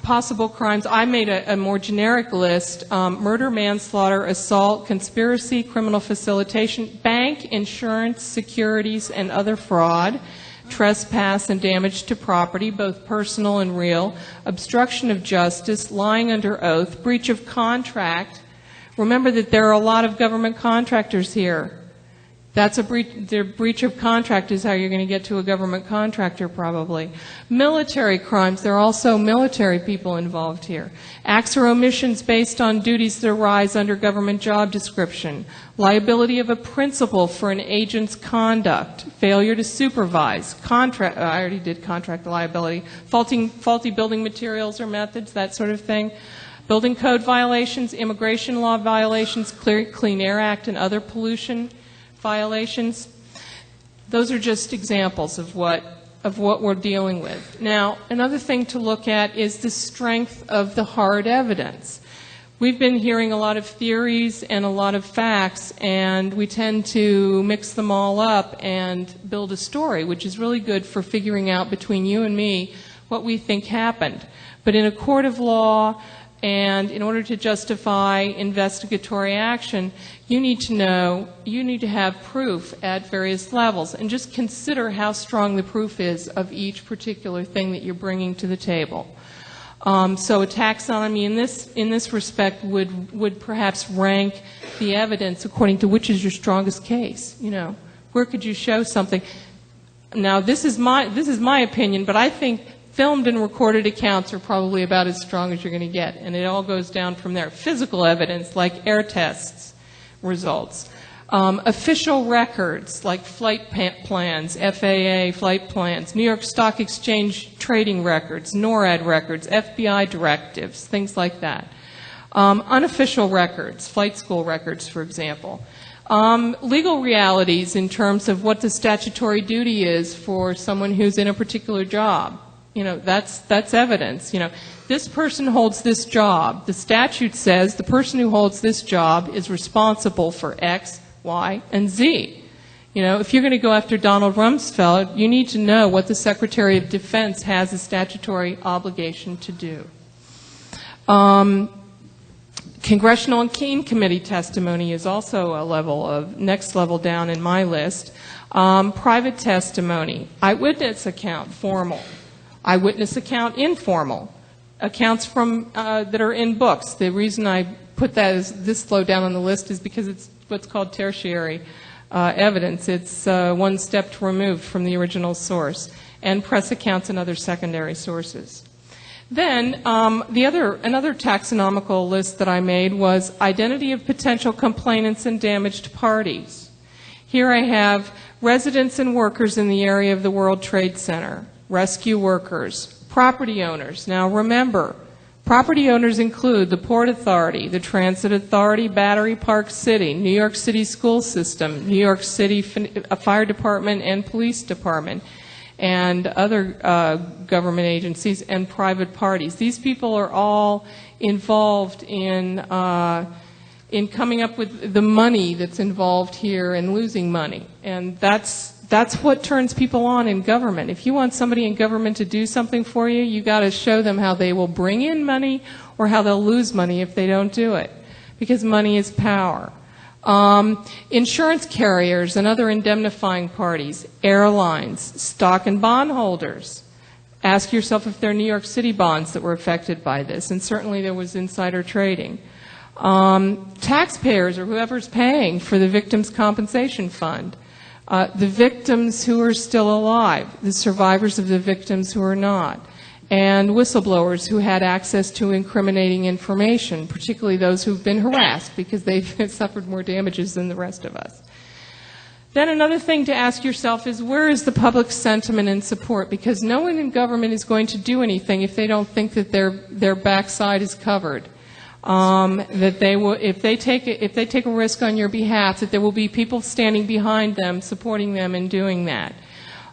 possible crimes, I made a more generic list: murder, manslaughter, assault, conspiracy, criminal facilitation, bank, insurance, securities, and other fraud, trespass and damage to property, both personal and real, obstruction of justice, lying under oath, breach of contract. Remember that there are a lot of government contractors here. That's a breach. Their breach of contract is how you're going to get to a government contractor, probably. Military crimes. There are also military people involved here. Acts or omissions based on duties that arise under government job description. Liability of a principal for an agent's conduct. Failure to supervise. Contract. I already did contract liability. Faulty building materials or methods, that sort of thing. Building code violations, immigration law violations, Clean Air Act, and other pollution violations. Those are just examples of what we're dealing with. Now, another thing to look at is the strength of the hard evidence. We've been hearing a lot of theories and a lot of facts, and we tend to mix them all up and build a story, which is really good for figuring out between you and me what we think happened. But in a court of law, and in order to justify investigatory action, you need to have proof at various levels, and just consider how strong the proof is of each particular thing that you're bringing to the table. So a taxonomy in this respect would perhaps rank the evidence according to which is your strongest case. You know, where could you show something? Now, this is my opinion, but I think filmed and recorded accounts are probably about as strong as you're going to get, and it all goes down from there. Physical evidence, like air tests results, Official records like flight plans, FAA flight plans, New York Stock Exchange trading records, NORAD records, FBI directives, things like that. Unofficial records, flight school records, for example. Legal realities in terms of what the statutory duty is for someone who's in a particular job. You know, that's evidence. You know, this person holds this job. The statute says the person who holds this job is responsible for X, Y, and Z. You know, if you're going to go after Donald Rumsfeld, you need to know what the Secretary of Defense has a statutory obligation to do. Congressional and Caine committee testimony is also a level of, next level down in my list. Private testimony, eyewitness account, formal. Eyewitness account, informal. Accounts from that are in books. The reason I put that as this low down on the list is because it's what's called tertiary evidence. It's one step removed from the original source. And press accounts and other secondary sources. Then another taxonomical list that I made was identity of potential complainants and damaged parties. Here I have residents and workers in the area of the World Trade Center, rescue workers, property owners. Now remember, property owners include the Port Authority, the Transit Authority, Battery Park City, New York City School System, New York City Fire Department and Police Department, and other government agencies and private parties. These people are all involved in coming up with the money that's involved here and losing money. And that's what turns people on in government. If you want somebody in government to do something for you, you got to show them how they will bring in money or how they'll lose money if they don't do it, because money is power. Insurance carriers and other indemnifying parties, airlines, stock and bond holders. Ask yourself if there are New York City bonds that were affected by this, and certainly there was insider trading. Taxpayers or whoever's paying for the Victims' Compensation Fund. The victims who are still alive, the survivors of the victims who are not, and whistleblowers who had access to incriminating information, particularly those who've been harassed because they've suffered more damages than the rest of us. Then another thing to ask yourself is, where is the public sentiment and support? Because no one in government is going to do anything if they don't think that their backside is covered. That they will, if they take a risk on your behalf, that there will be people standing behind them, supporting them in doing that.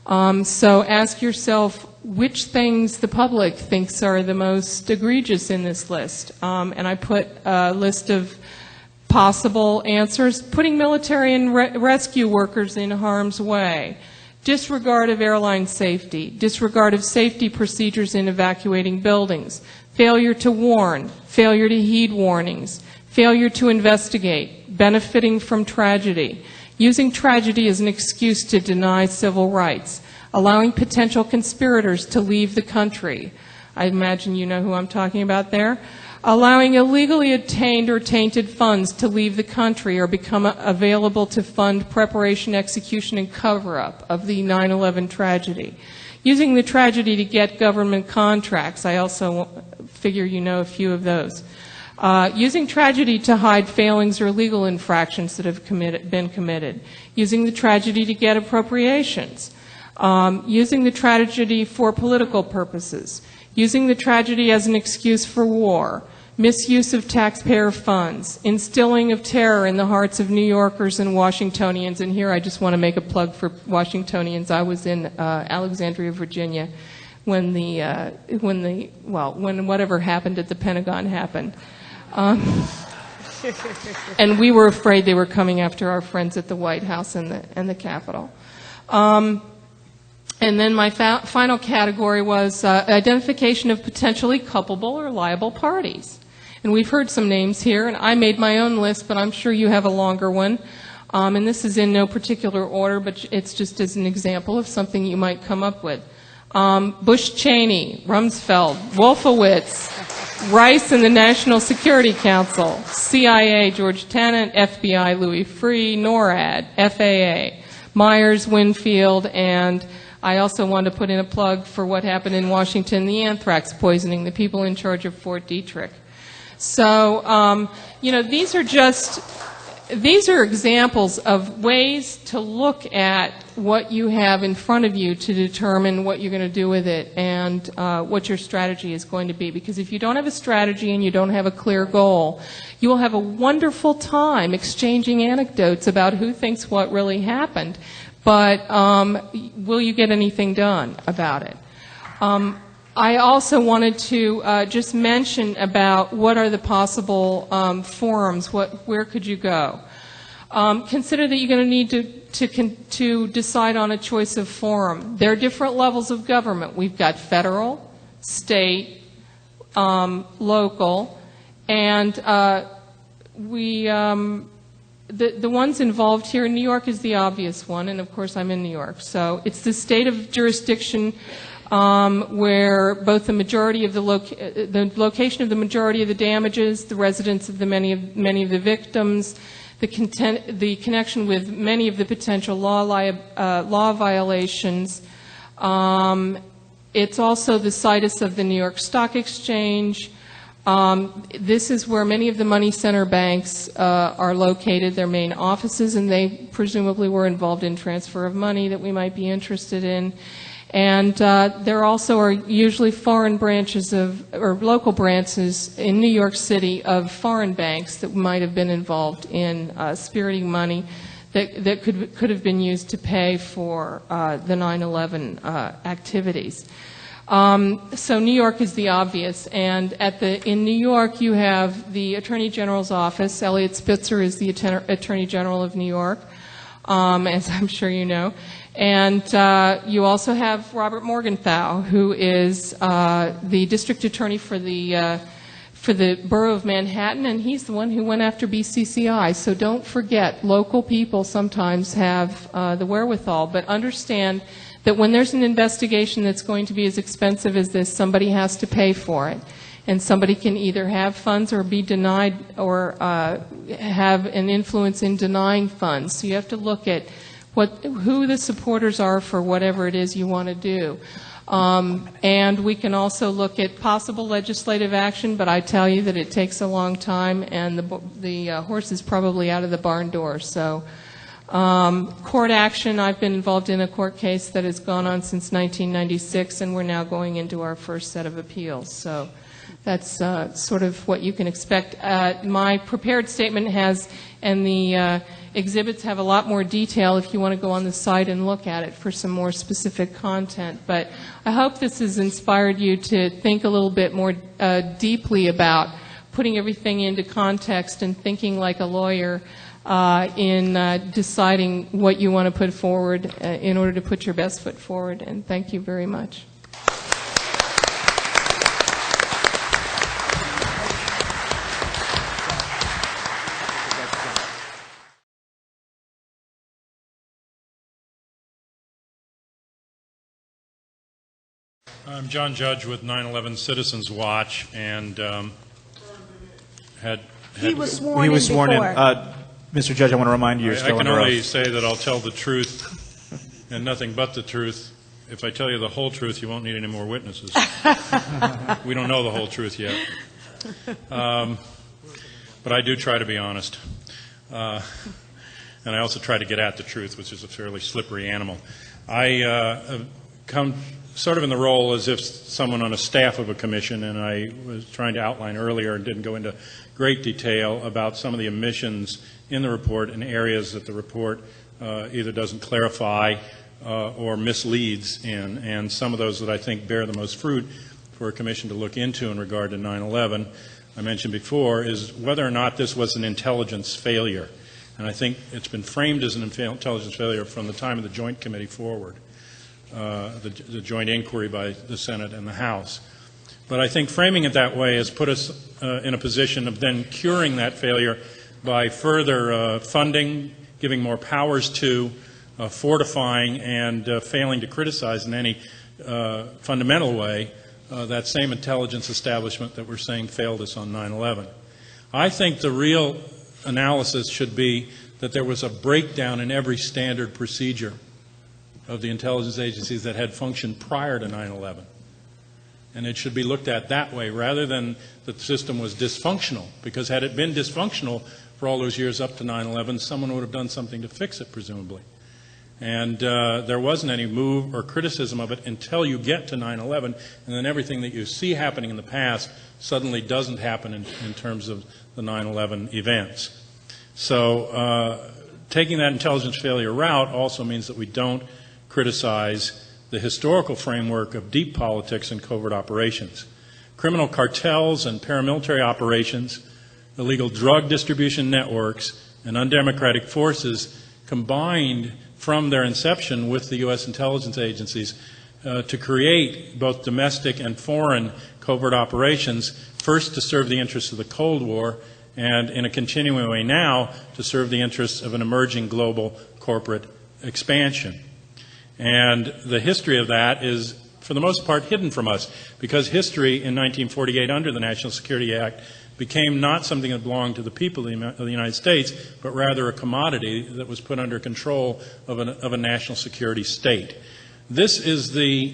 So ask yourself which things the public thinks are the most egregious in this list. And I put a list of possible answers: putting military and rescue workers in harm's way, disregard of airline safety, disregard of safety procedures in evacuating buildings, failure to warn, failure to heed warnings, failure to investigate, benefiting from tragedy, using tragedy as an excuse to deny civil rights, allowing potential conspirators to leave the country. I imagine you know who I'm talking about there. Allowing illegally obtained or tainted funds to leave the country or become available to fund preparation, execution, and cover-up of the 9/11 tragedy. Using the tragedy to get government contracts. I also figure you know a few of those. Using tragedy to hide failings or legal infractions that have been committed. Using the tragedy to get appropriations. Using the tragedy for political purposes. Using the tragedy as an excuse for war. Misuse of taxpayer funds. Instilling of terror in the hearts of New Yorkers and Washingtonians. And here I just want to make a plug for Washingtonians. I was in Alexandria, Virginia, when whatever happened at the Pentagon happened. And we were afraid they were coming after our friends at the White House and the Capitol. And then my final category was identification of potentially culpable or liable parties. And we've heard some names here, and I made my own list, but I'm sure you have a longer one. And this is in no particular order, but it's just as an example of something you might come up with. Bush Cheney, Rumsfeld, Wolfowitz, Rice and the National Security Council, CIA, George Tenet, FBI, Louis Freeh, NORAD, FAA, Myers, Winfield, and I also want to put in a plug for what happened in Washington, the anthrax poisoning, the people in charge of Fort Detrick. So, these are just these are examples of ways to look at what you have in front of you to determine what you're going to do with it and what your strategy is going to be. Because if you don't have a strategy and you don't have a clear goal, you will have a wonderful time exchanging anecdotes about who thinks what really happened. But will you get anything done about it? I also wanted to just mention about what are the possible forums, where could you go? Consider that you're going to need to decide on a choice of forum. There are different levels of government. We've got federal, state, local, and the ones involved here in New York is the obvious one, and of course I'm in New York. So it's the state of jurisdiction where both the majority of the location of the majority of the damages, the residence of the many of the victims, the connection with many of the potential law violations. It's also the situs of the New York Stock Exchange. This is where many of the money center banks are located, their main offices, and they presumably were involved in transfer of money that we might be interested in. And there also are usually foreign branches or local branches in New York City of foreign banks that might have been involved in spiriting money that could have been used to pay for the 9/11 activities. So New York is the obvious, and in New York you have the Attorney General's office. Eliot Spitzer is the Attorney General of New York, as I'm sure you know. And you also have Robert Morgenthau, who is the district attorney for the borough of Manhattan, and he's the one who went after BCCI. So don't forget, local people sometimes have the wherewithal, but understand that when there's an investigation that's going to be as expensive as this, somebody has to pay for it. And somebody can either have funds or be denied or have an influence in denying funds. So you have to look at who the supporters are for whatever it is you want to do. And we can also look at possible legislative action, but I tell you that it takes a long time, and the horse is probably out of the barn door. So court action, I've been involved in a court case that has gone on since 1996, and we're now going into our first set of appeals. So that's sort of what you can expect. My prepared statement has, and the exhibits have a lot more detail if you want to go on the site and look at it for some more specific content. But I hope this has inspired you to think a little bit more deeply about putting everything into context and thinking like a lawyer in deciding what you want to put forward in order to put your best foot forward. And thank you very much. I'm John Judge with 9/11 Citizenswatch, and he was sworn in. He was sworn in. Before. Mr. Judge, I want to remind you, you're still under oath. I can only say that I'll tell the truth and nothing but the truth. If I tell you the whole truth, you won't need any more witnesses. We don't know the whole truth yet. But I do try to be honest. And I also try to get at the truth, which is a fairly slippery animal. I come sort of in the role as if someone on a staff of a commission, and I was trying to outline earlier and didn't go into great detail about some of the omissions in the report in areas that the report either doesn't clarify or misleads in, and some of those that I think bear the most fruit for a commission to look into in regard to 9/11, I mentioned before, is whether or not this was an intelligence failure. And I think it's been framed as an intelligence failure from the time of the Joint Committee forward. The joint inquiry by the Senate and the House. But I think framing it that way has put us in a position of then curing that failure by further funding, giving more powers to, fortifying, and failing to criticize in any fundamental way that same intelligence establishment that we're saying failed us on 9/11. I think the real analysis should be that there was a breakdown in every standard procedure of the intelligence agencies that had functioned prior to 9/11. And it should be looked at that way rather than that the system was dysfunctional, because had it been dysfunctional for all those years up to 9/11, someone would have done something to fix it, presumably. And there wasn't any move or criticism of it until you get to 9/11, and then everything that you see happening in the past suddenly doesn't happen in terms of the 9/11 events. So taking that intelligence failure route also means that we don't criticize the historical framework of deep politics and covert operations. Criminal cartels and paramilitary operations, illegal drug distribution networks, and undemocratic forces combined from their inception with the U.S. intelligence agencies to create both domestic and foreign covert operations, first to serve the interests of the Cold War, and in a continuing way now to serve the interests of an emerging global corporate expansion. And the history of that is, for the most part, hidden from us, because history in 1948 under the National Security Act became not something that belonged to the people of the United States, but rather a commodity that was put under control of a national security state. This is the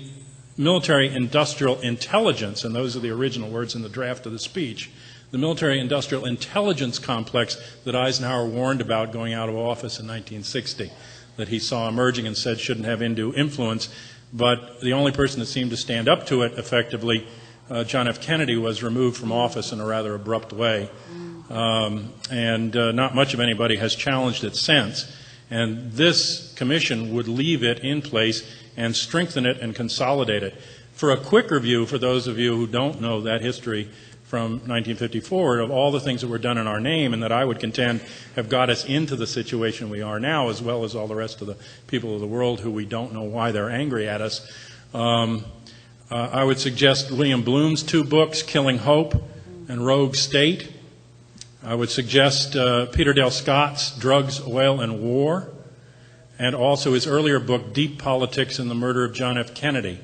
military-industrial intelligence, and those are the original words in the draft of the speech, the military-industrial intelligence complex that Eisenhower warned about going out of office in 1960, that he saw emerging and said shouldn't have undue influence, but the only person that seemed to stand up to it effectively, John F. Kennedy, was removed from office in a rather abrupt way, and not much of anybody has challenged it since. And this commission would leave it in place and strengthen it and consolidate it. For a quick review, for those of you who don't know that history from 1954, of all the things that were done in our name and that I would contend have got us into the situation we are now, as well as all the rest of the people of the world who we don't know why they're angry at us, I would suggest William Bloom's two books, Killing Hope and Rogue State. I would suggest Peter Dale Scott's Drugs, Oil, and War, and also his earlier book, Deep Politics and the Murder of John F. Kennedy,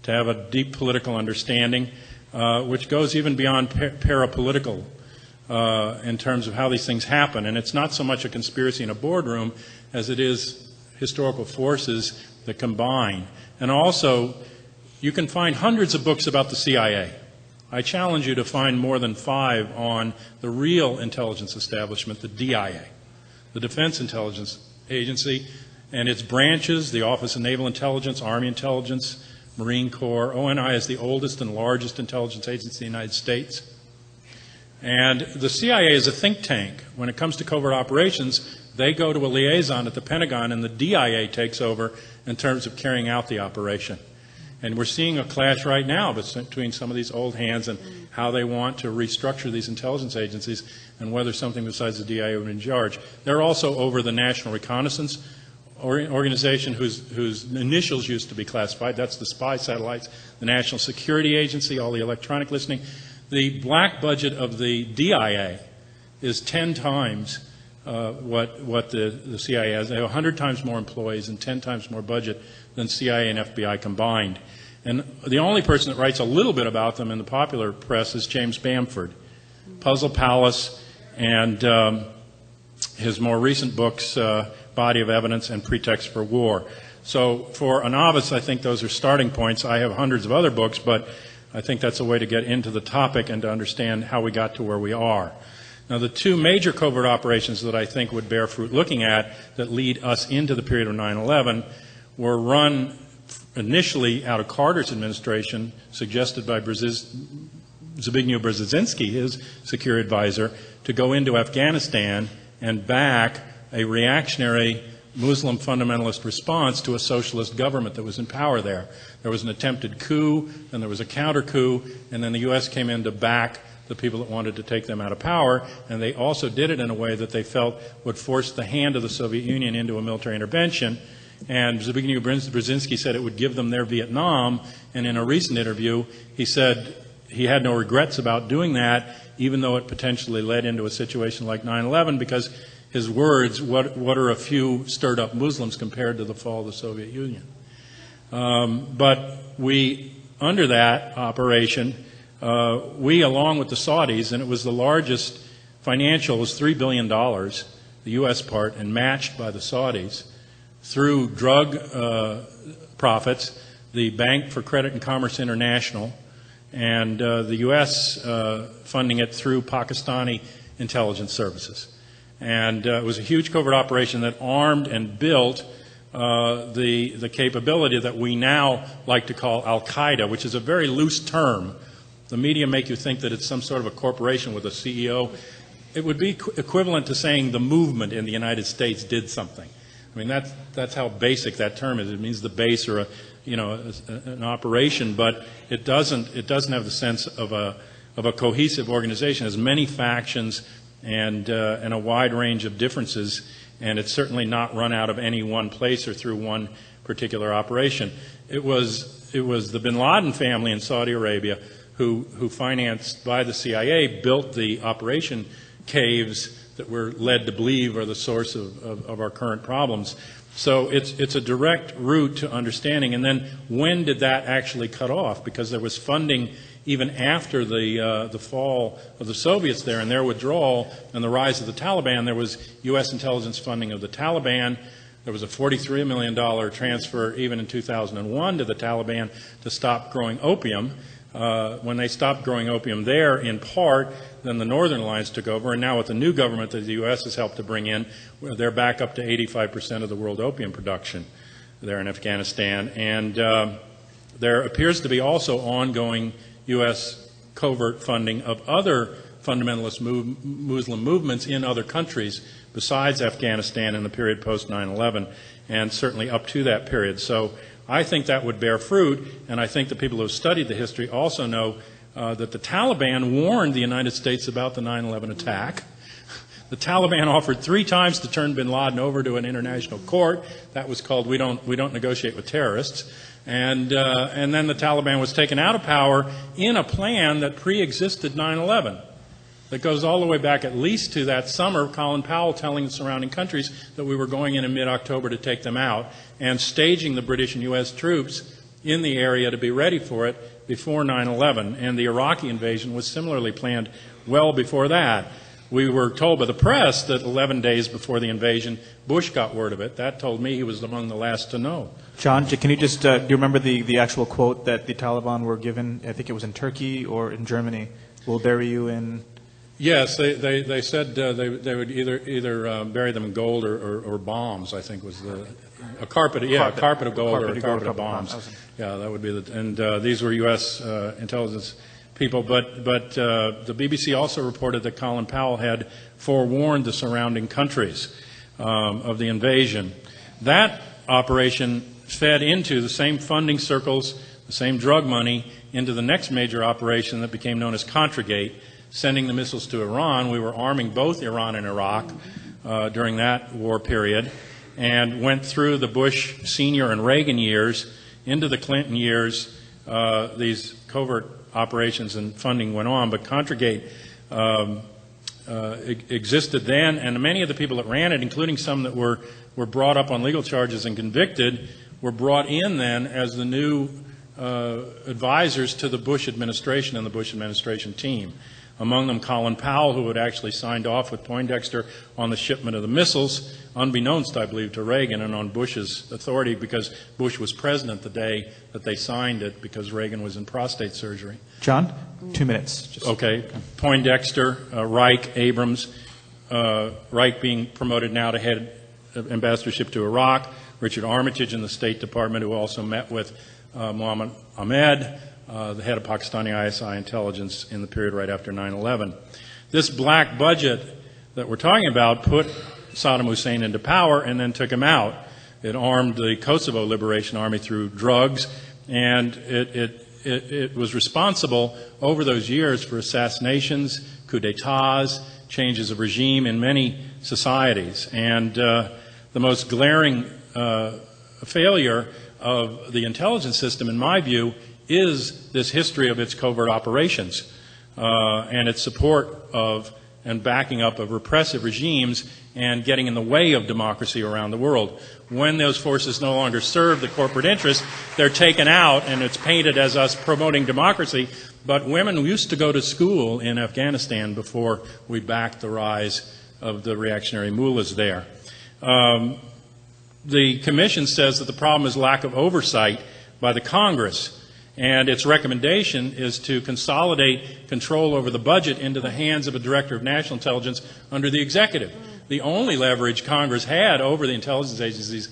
to have a deep political understanding, which goes even beyond parapolitical in terms of how these things happen. And it's not so much a conspiracy in a boardroom as it is historical forces that combine. And also, you can find hundreds of books about the CIA. I challenge you to find more than 5 on the real intelligence establishment, the DIA, the Defense Intelligence Agency, and its branches, the Office of Naval Intelligence, Army Intelligence, Marine Corps. ONI is the oldest and largest intelligence agency in the United States. And the CIA is a think tank. When it comes to covert operations, they go to a liaison at the Pentagon, and the DIA takes over in terms of carrying out the operation. And we're seeing a clash right now between some of these old hands and how they want to restructure these intelligence agencies and whether something besides the DIA would be in charge. They're also over the National Reconnaissance Organization, whose initials used to be classified. That's the spy satellites, the National Security Agency, all the electronic listening. The black budget of the DIA is 10 times what the CIA has. They have 100 times more employees and 10 times more budget than CIA and FBI combined. And the only person that writes a little bit about them in the popular press is James Bamford. Puzzle Palace and his more recent books, Body of Evidence and Pretext for War. So for a novice, I think those are starting points. I have hundreds of other books, but I think that's a way to get into the topic and to understand how we got to where we are. Now, the two major covert operations that I think would bear fruit looking at that lead us into the period of 9/11 were run initially out of Carter's administration, suggested by Zbigniew Brzezinski, his security advisor, to go into Afghanistan and back a reactionary Muslim fundamentalist response to a socialist government that was in power there. There was an attempted coup, and there was a counter-coup, and then the U.S. came in to back the people that wanted to take them out of power, and they also did it in a way that they felt would force the hand of the Soviet Union into a military intervention. And Zbigniew Brzezinski said it would give them their Vietnam, and in a recent interview, he said he had no regrets about doing that, even though it potentially led into a situation like 9/11, because his words, what are a few stirred up Muslims compared to the fall of the Soviet Union? But we, under that operation, we, along with the Saudis, and it was the largest financial, it was $3 billion, the U.S. part, and matched by the Saudis, through drug profits, the Bank for Credit and Commerce International, and the U.S. Funding it through Pakistani intelligence services. And it was a huge covert operation that armed and built the capability that we now like to call Al-Qaeda, which is a very loose term. The media make you think that it's some sort of a corporation with a CEO. It would be equivalent to saying the movement in the United States did something. I mean, that's how basic that term is. It means the base or an operation, but it doesn't have the sense of a cohesive organization. It has many factions and a wide range of differences, and it's certainly not run out of any one place or through one particular operation. It was the bin Laden family in Saudi Arabia who financed by the CIA, built the operation caves that we're led to believe are the source of our current problems. So it's a direct route to understanding. And then when did that actually cut off? Because there was funding even after the fall of the Soviets there and their withdrawal and the rise of the Taliban. There was U.S. intelligence funding of the Taliban. There was a $43 million transfer even in 2001 to the Taliban to stop growing opium. When they stopped growing opium there, in part, then the Northern Alliance took over, and now with the new government that the U.S. has helped to bring in, they're back up to 85% of the world opium production there in Afghanistan. And there appears to be also ongoing U.S. covert funding of other fundamentalist Muslim movements in other countries besides Afghanistan in the period post 9/11, and certainly up to that period. So I think that would bear fruit, and I think the people who have studied the history also know that the Taliban warned the United States about the 9/11 attack. The Taliban offered 3 times to turn bin Laden over to an international court. That was called "We don't negotiate with terrorists." And then the Taliban was taken out of power in a plan that pre-existed 9/11. That goes all the way back at least to that summer, Colin Powell telling the surrounding countries that we were going in mid-October to take them out, and staging the British and U.S. troops in the area to be ready for it before 9/11. And the Iraqi invasion was similarly planned well before that. We were told by the press that 11 days before the invasion, Bush got word of it. That told me he was among the last to know. John, can you just, do you remember the actual quote that the Taliban were given? I think it was in Turkey or in Germany. We'll bury you in... Yes, they said they would either bury them in gold or bombs, I think was a carpet of gold or a carpet of bombs. Yeah, that would be and these were U.S. intelligence people, but the BBC also reported that Colin Powell had forewarned the surrounding countries of the invasion. That operation fed into the same funding circles, the same drug money, into the next major operation that became known as Contragate, sending the missiles to Iran. We were arming both Iran and Iraq during that war period, and went through the Bush Senior and Reagan years into the Clinton years. These covert operations and funding went on, but Contragate existed then, and many of the people that ran it, including some that were brought up on legal charges and convicted, were brought in then as the new advisors to the Bush administration and the Bush administration team. Among them Colin Powell, who had actually signed off with Poindexter on the shipment of the missiles, unbeknownst, I believe, to Reagan and on Bush's authority, because Bush was president the day that they signed it, because Reagan was in prostate surgery. John, 2 minutes. Okay. Poindexter, Reich, Abrams, Reich being promoted now to head ambassadorship to Iraq, Richard Armitage in the State Department, who also met with Mohammed Ahmed, the head of Pakistani ISI intelligence in the period right after 9/11. This black budget that we're talking about put Saddam Hussein into power and then took him out. It armed the Kosovo Liberation Army through drugs, and it was responsible over those years for assassinations, coups d'etats, changes of regime in many societies. And the most glaring failure of the intelligence system, in my view, is this history of its covert operations and its support of and backing up of repressive regimes and getting in the way of democracy around the world. When those forces no longer serve the corporate interests, they're taken out, and it's painted as us promoting democracy. But women used to go to school in Afghanistan before we backed the rise of the reactionary mullahs there. The Commission says that the problem is lack of oversight by the Congress, and its recommendation is to consolidate control over the budget into the hands of a Director of National Intelligence under the Executive. the only leverage Congress had over the intelligence agencies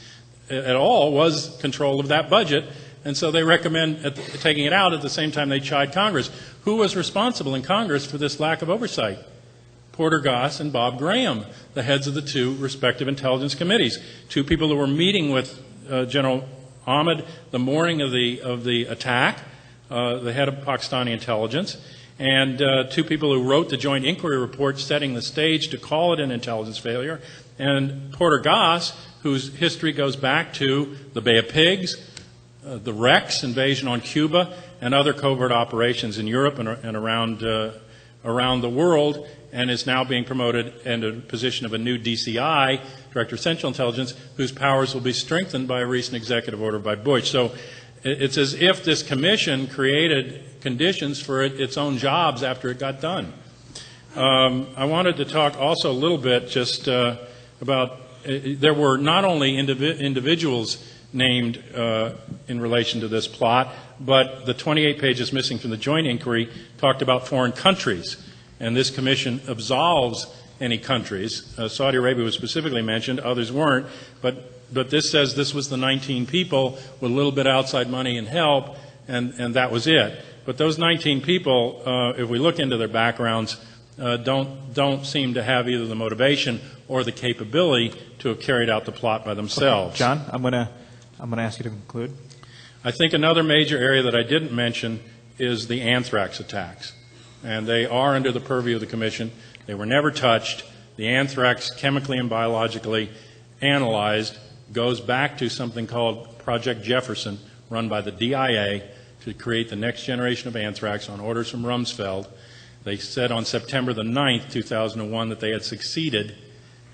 at all was control of that budget, and so they recommend taking it out at the same time they chide Congress. Who was responsible in Congress for this lack of oversight? Porter Goss and Bob Graham, the heads of the two respective intelligence committees, two people who were meeting with General Ahmed the morning of the attack, the head of Pakistani intelligence, and two people who wrote the joint inquiry report setting the stage to call it an intelligence failure, and Porter Goss, whose history goes back to the Bay of Pigs, the Rex invasion on Cuba, and other covert operations in Europe and around the world, and is now being promoted into the position of a new DCI, Director of Central Intelligence, whose powers will be strengthened by a recent executive order by Bush. So it's as if this commission created conditions for its own jobs after it got done. I wanted to talk also a little bit just about, there were not only individuals named in relation to this plot, but the 28 pages missing from the joint inquiry talked about foreign countries. And this commission absolves any countries. Saudi Arabia was specifically mentioned, others weren't, but this says this was the 19 people with a little bit outside money and help, and that was it. But those 19 people, if we look into their backgrounds, don't seem to have either the motivation or the capability to have carried out the plot by themselves. Okay. John, I'm gonna ask you to conclude. I think another major area that I didn't mention is the anthrax attacks. And they are under the purview of the Commission. They were never touched. The anthrax, chemically and biologically analyzed, goes back to something called Project Jefferson, run by the DIA to create the next generation of anthrax on orders from Rumsfeld. They said on September the 9th, 2001, that they had succeeded.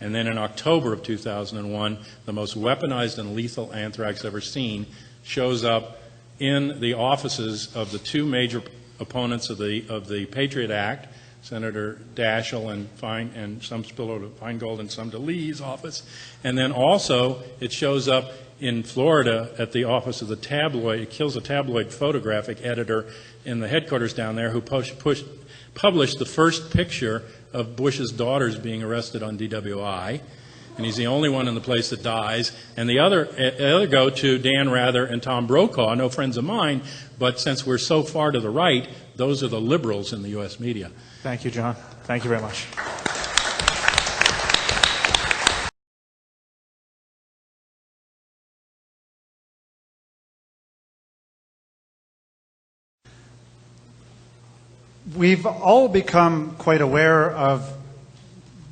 And then in October of 2001, the most weaponized and lethal anthrax ever seen shows up in the offices of the two major opponents of the Patriot Act, Senator Daschle and some spill over to Feingold and some to Lee's office. And then also it shows up in Florida at the office of the tabloid. It kills a tabloid photographic editor in the headquarters down there who published the first picture of Bush's daughters being arrested on DWI. And he's the only one in the place that dies. And the other go to Dan Rather and Tom Brokaw, no friends of mine, but since we're so far to the right, those are the liberals in the U.S. media. Thank you, John. Thank you very much. We've all become quite aware of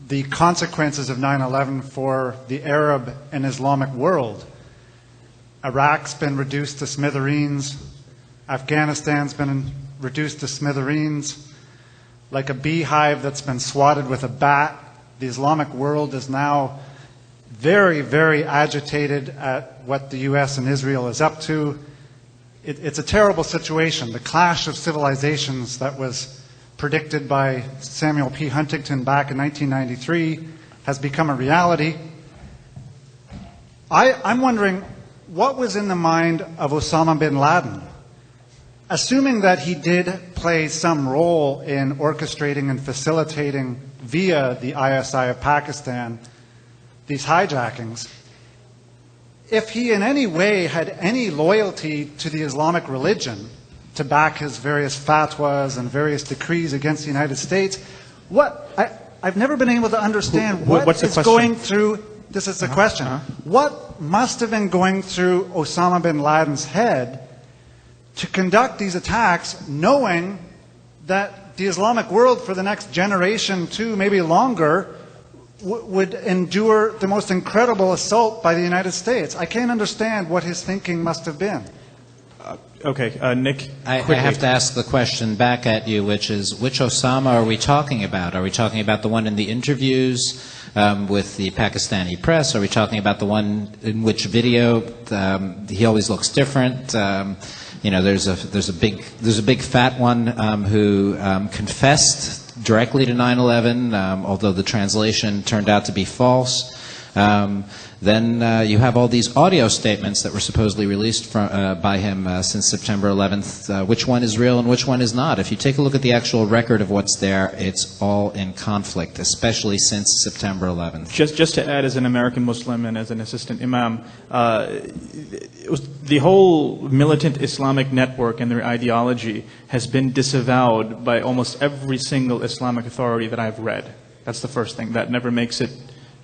the consequences of 9/11 for the Arab and Islamic world. Iraq's been reduced to smithereens. Afghanistan's been reduced to smithereens. Like a beehive that's been swatted with a bat, the Islamic world is now very, very agitated at what the U.S. and Israel is up to. It's a terrible situation. The clash of civilizations that was predicted by Samuel P. Huntington back in 1993 has become a reality. I'm wondering, what was in the mind of Osama bin Laden? Assuming that he did play some role in orchestrating and facilitating via the ISI of Pakistan these hijackings, if he in any way had any loyalty to the Islamic religion to back his various fatwas and various decrees against the United States, I've never been able to understand what is going through, this is the question, what must have been going through Osama bin Laden's head to conduct these attacks knowing that the Islamic world for the next generation, two, maybe longer, would endure the most incredible assault by the United States. I can't understand what his thinking must have been. Okay, Nick. I have to ask the question back at you, which is, which Osama are we talking about? Are we talking about the one in the interviews with the Pakistani press? Are we talking about the one in which video he always looks different? There's a big fat one who confessed directly to 9/11, although the translation turned out to be false. Then you have all these audio statements that were supposedly released by him since September 11th. Which one is real and which one is not? If you take a look at the actual record of what's there, it's all in conflict, especially since September 11th. Just to add, as an American Muslim and as an assistant imam, the whole militant Islamic network and their ideology has been disavowed by almost every single Islamic authority that I've read. That's the first thing. That never makes it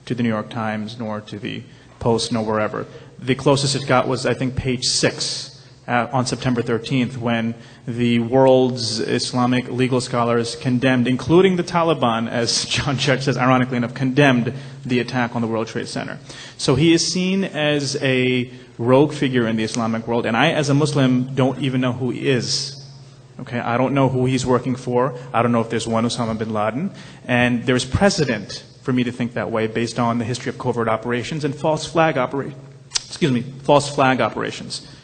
to the New York Times, nor to the Post, nor wherever. The closest it got was, I think, page 6 on September 13th, when the world's Islamic legal scholars condemned, including the Taliban, as John Judge says, ironically enough, condemned the attack on the World Trade Center. So he is seen as a rogue figure in the Islamic world, and I, as a Muslim, don't even know who he is. Okay, I don't know who he's working for. I don't know if there's one Osama bin Laden, and there's precedent for me to think that way based on the history of covert operations and false flag operations.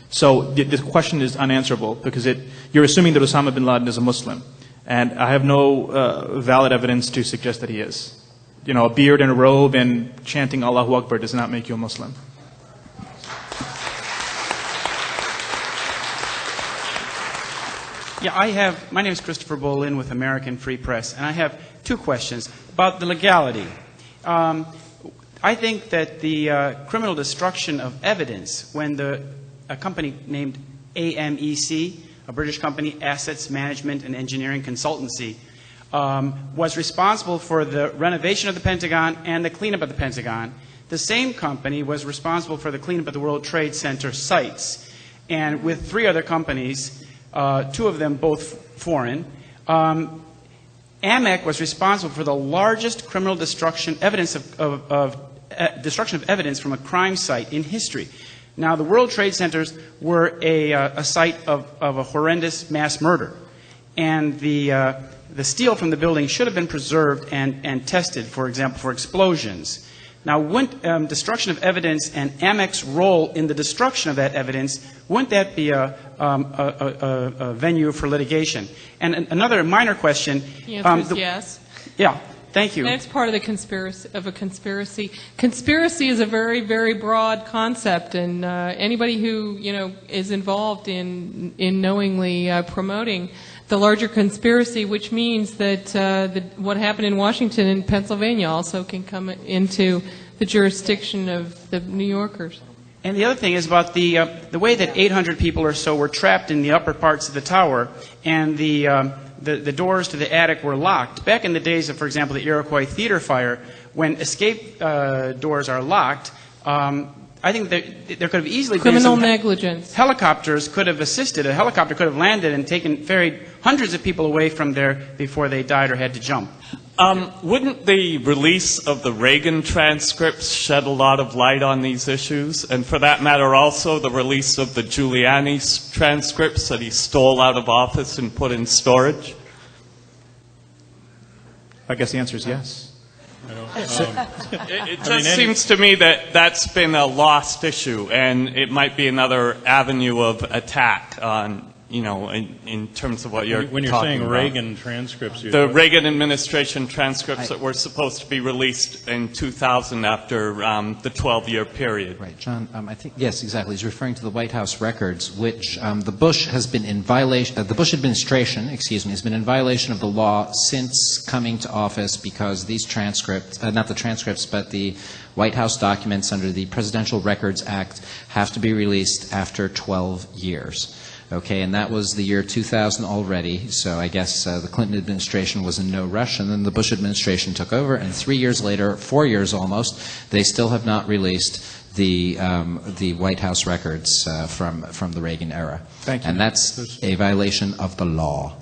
So the question is unanswerable because you're assuming that Osama bin Laden is a Muslim, and I have no valid evidence to suggest that he is. You know, a beard and a robe and chanting Allahu Akbar does not make you a Muslim. Yeah, my name is Christopher Bolin with American Free Press, and I have two questions about the legality. I think that the criminal destruction of evidence, when a company named AMEC, a British company, Assets Management and Engineering Consultancy, was responsible for the renovation of the Pentagon and the cleanup of the Pentagon, the same company was responsible for the cleanup of the World Trade Center sites. And with 3 other companies, 2 of them both foreign, AMEC was responsible for the largest criminal destruction of destruction of evidence from a crime site in history. Now, the World Trade Centers were a site of a horrendous mass murder, and the steel from the building should have been preserved and tested, for example, for explosions. Now, wouldn't destruction of evidence and AMEC's role in the destruction of that evidence, wouldn't that be a venue for litigation? And another minor question. The answer is yes. Yeah, thank you. That's part of the conspiracy. Conspiracy is a very, very broad concept, and anybody who is involved in knowingly promoting the larger conspiracy, which means that what happened in Washington and Pennsylvania also can come into the jurisdiction of the New Yorkers. And the other thing is about the way that 800 people or so were trapped in the upper parts of the tower, and the doors to the attic were locked. Back in the days of, for example, the Iroquois Theater fire, when escape doors are locked, I think there could have easily been criminal negligence. Helicopters could have assisted. A helicopter could have landed and ferried hundreds of people away from there before they died or had to jump. Wouldn't the release of the Reagan transcripts shed a lot of light on these issues? And for that matter, also the release of the Giuliani transcripts that he stole out of office and put in storage? I guess the answer is yes. It just seems to me that that's been a lost issue, and it might be another avenue of attack on, in terms of what you're talking about. When you're saying Reagan transcripts, the Reagan administration transcripts that were supposed to be released in 2000 after the 12-year period. Right, John. I think yes, exactly. He's referring to the White House records, which the Bush has been in violation. The Bush administration, has been in violation of the law since coming to office because these transcripts, not the transcripts, but the White House documents under the Presidential Records Act have to be released after 12 years. Okay, and that was the year 2000 already, so I guess the Clinton administration was in no rush, and then the Bush administration took over, and 3 years later, 4 years almost, they still have not released the White House records from the Reagan era. Thank you. And that's a violation of the law.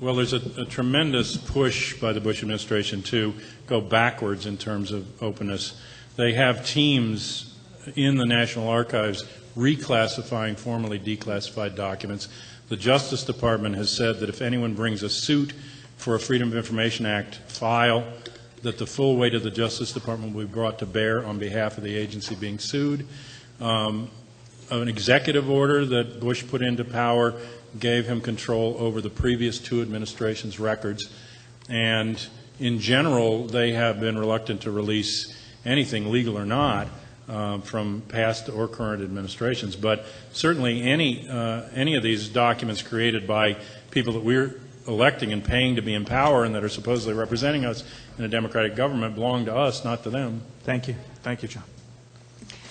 Well, there's a tremendous push by the Bush administration to go backwards in terms of openness. They have teams in the National Archives reclassifying formerly declassified documents. The Justice Department has said that if anyone brings a suit for a Freedom of Information Act file, that the full weight of the Justice Department will be brought to bear on behalf of the agency being sued. An executive order that Bush put into power gave him control over the previous 2 administrations' records, and in general they have been reluctant to release anything, legal or not, from past or current administrations. But certainly any of these documents created by people that we're electing and paying to be in power and that are supposedly representing us in a democratic government belong to us, not to them. Thank you. Thank you, John.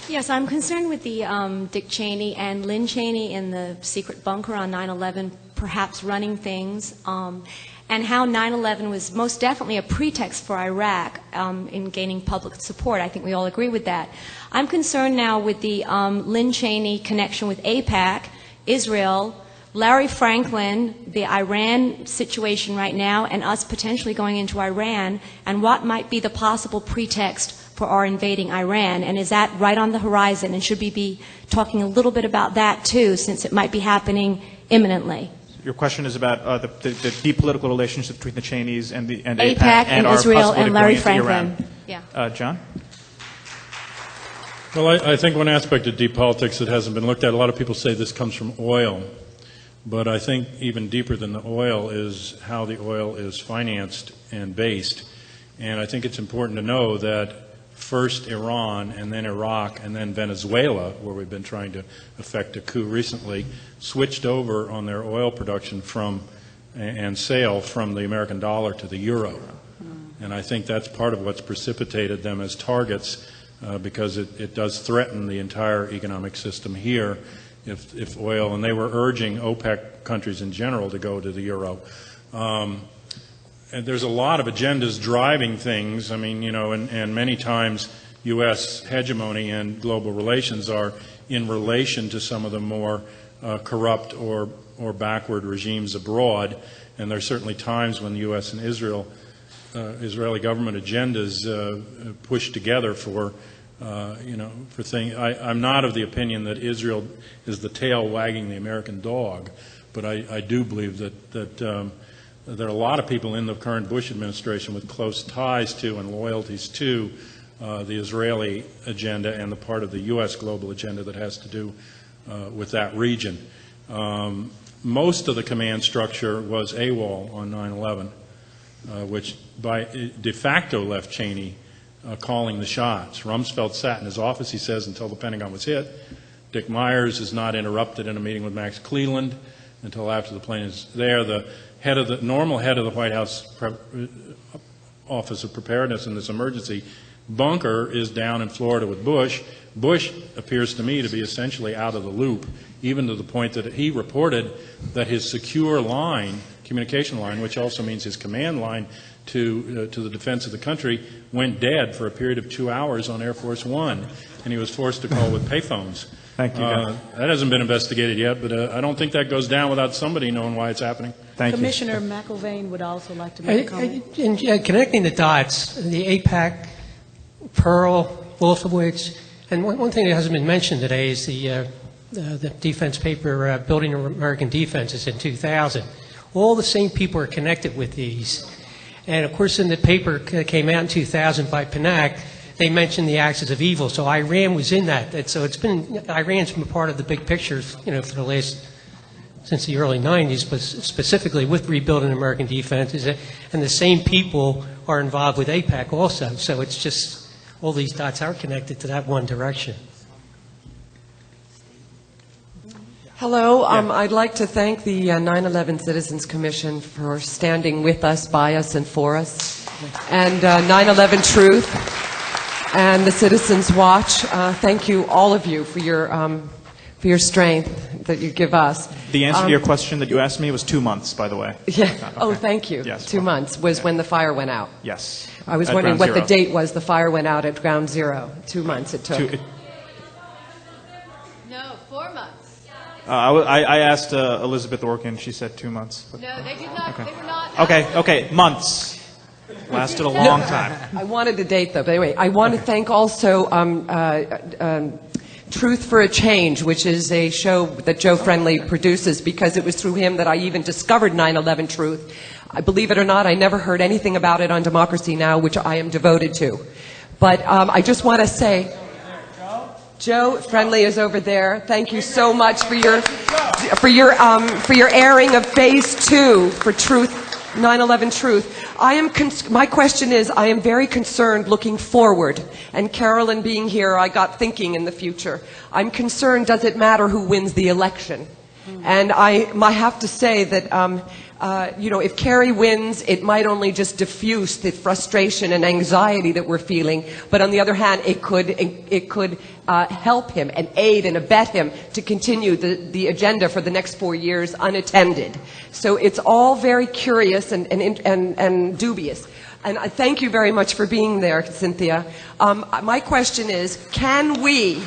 Yes, I'm concerned with the Dick Cheney and Lynn Cheney in the secret bunker on 9/11, perhaps running things, and how 9/11 was most definitely a pretext for Iraq in gaining public support. I think we all agree with that. I'm concerned now with the Lynn Cheney connection with AIPAC, Israel, Larry Franklin, the Iran situation right now, and us potentially going into Iran, and what might be the possible pretext for our invading Iran, and is that right on the horizon, and should we be talking a little bit about that too, since it might be happening imminently? Your question is about the deep political relationship between the Cheneys and AIPAC and Israel and Larry Franklin. Yeah. John? Well, I think one aspect of deep politics that hasn't been looked at, a lot of people say this comes from oil, but I think even deeper than the oil is how the oil is financed and based. And I think it's important to know that first Iran and then Iraq and then Venezuela, where we've been trying to effect a coup recently, switched over on their oil production and sale from the American dollar to the euro. And I think that's part of what's precipitated them as targets because it does threaten the entire economic system here if oil, and they were urging OPEC countries in general to go to the euro. And there's a lot of agendas driving things. I mean, and many times U.S. hegemony and global relations are in relation to some of the more corrupt or backward regimes abroad. And there's certainly times when the U.S. and Israeli government agendas push together for things. I'm not of the opinion that Israel is the tail wagging the American dog, but I do believe that there are a lot of people in the current Bush administration with close ties to and loyalties to the Israeli agenda and the part of the U.S. global agenda that has to do with that region. Most of the command structure was AWOL on 9/11, which de facto left Cheney calling the shots. Rumsfeld sat in his office, he says, until the Pentagon was hit. Dick Myers is not interrupted in a meeting with Max Cleland until after the plane is there. The normal head of the White House Office of Preparedness in this emergency bunker is down in Florida with Bush. Bush appears to me to be essentially out of the loop, even to the point that he reported that his secure line, communication line, which also means his command line to the defense of the country, went dead for a period of 2 hours on Air Force One, and he was forced to call with payphones. Thank you. That hasn't been investigated yet, but I don't think that goes down without somebody knowing why it's happening. Thank Commissioner Mcllvaine would also like to make a comment. In connecting the dots, the AIPAC, Pearl, Wolfowitz, and one thing that hasn't been mentioned today is the defense paper, Building American Defenses in 2000. All the same people are connected with these. And, of course, in the paper that came out in 2000 by PNAC, they mentioned the axis of evil. So Iran was in that. And so Iran's been part of the big picture, for the since the early 90s, but specifically with rebuilding American defenses. And the same people are involved with AIPAC also. So it's just all these dots are connected to that one direction. Hello. I'd like to thank the 9/11 Citizens Commission for standing with us, by us, and for us, and 9/11 Truth and the Citizenswatch. Thank you, all of you, for your strength that you give us. The answer to your question that you asked me was 2 months, by the way. Yeah. Okay. Oh, thank you. Yes. 2 months was when the fire went out. Yes. I was At wondering Ground what the Zero. date was. The fire went out at Ground Zero. 2 months it took. No, 4 months. I asked Elizabeth Orkin. She said 2 months. No, they did not. Okay. They were not. Okay, months. Lasted a long time. I wanted the date, though. But anyway, I want to thank also Truth for a Change, which is a show that Joe Friendly produces, because it was through him that I even discovered 9/11 Truth. I believe it or not, I never heard anything about it on Democracy Now!, which I am devoted to. But I just want to say, Joe Friendly is over there. Thank you so much for your airing of Phase 2 for Truth 9/11 Truth. My question is, I am very concerned looking forward, and Carolyn being here, I got thinking in the future. I'm concerned, does it matter who wins the election? And I have to say that, if Kerry wins, it might only just diffuse the frustration and anxiety that we're feeling, but on the other hand, it could help him and aid and abet him to continue the agenda for the next 4 years unattended. So it's all very curious and dubious. And I thank you very much for being there, Cynthia. My question is, can we,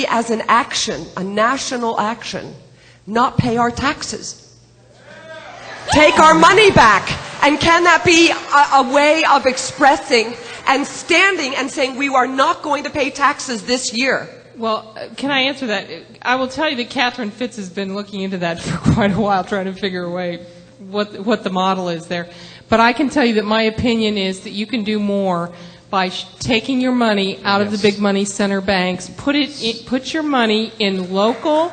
as an action, a national action, not pay our taxes? Take our money back. And can that be a way of expressing and standing and saying we are not going to pay taxes this year? Well, can I answer that? I will tell you that Catherine Fitz has been looking into that for quite a while, trying to figure a way what the model is there. But I can tell you that my opinion is that you can do more by taking your money out of the big money center banks, put your money in local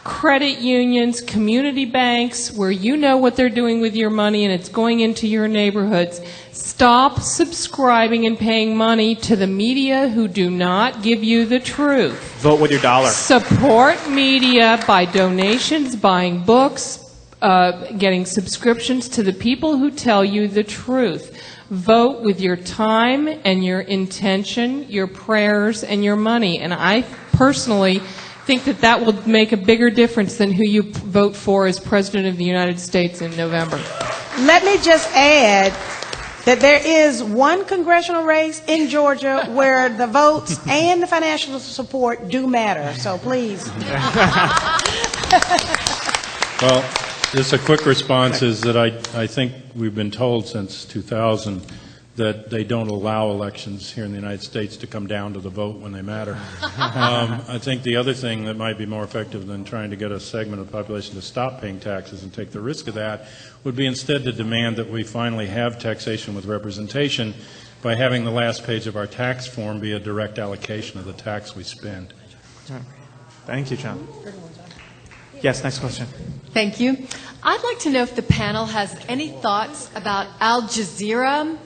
credit unions, community banks, where you know what they're doing with your money and it's going into your neighborhoods. Stop subscribing and paying money to the media who do not give you the truth. Vote with your dollar. Support media by donations, buying books, getting subscriptions to the people who tell you the truth. Vote with your time and your intention, your prayers, and your money. And I personally think that will make a bigger difference than who you vote for as President of the United States in November. Let me just add that there is one congressional race in Georgia where the votes and the financial support do matter. So please. Well, just a quick response is that I think we've been told since 2000 that they don't allow elections here in the United States to come down to the vote when they matter. I think the other thing that might be more effective than trying to get a segment of the population to stop paying taxes and take the risk of that would be instead to demand that we finally have taxation with representation by having the last page of our tax form be a direct allocation of the tax we spend. Thank you, John. Yes, next question. Thank you. I'd like to know if the panel has any thoughts about Al Jazeera.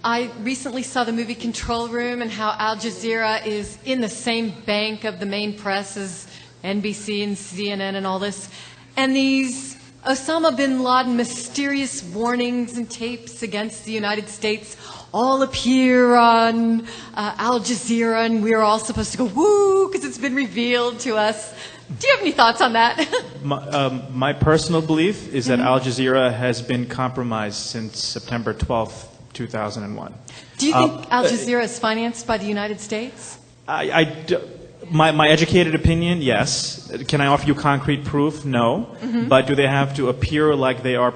I recently saw the movie Control Room and how Al Jazeera is in the same bank of the main press as NBC and CNN and all this. And these Osama bin Laden mysterious warnings and tapes against the United States all appear on Al Jazeera, and we're all supposed to go, woo, because it's been revealed to us. Do you have any thoughts on that? My personal belief is that Al Jazeera has been compromised since September 12th, 2001. Do you think Al Jazeera is financed by the United States? My educated opinion, yes. Can I offer you concrete proof? No. Mm-hmm. But do they have to appear like they are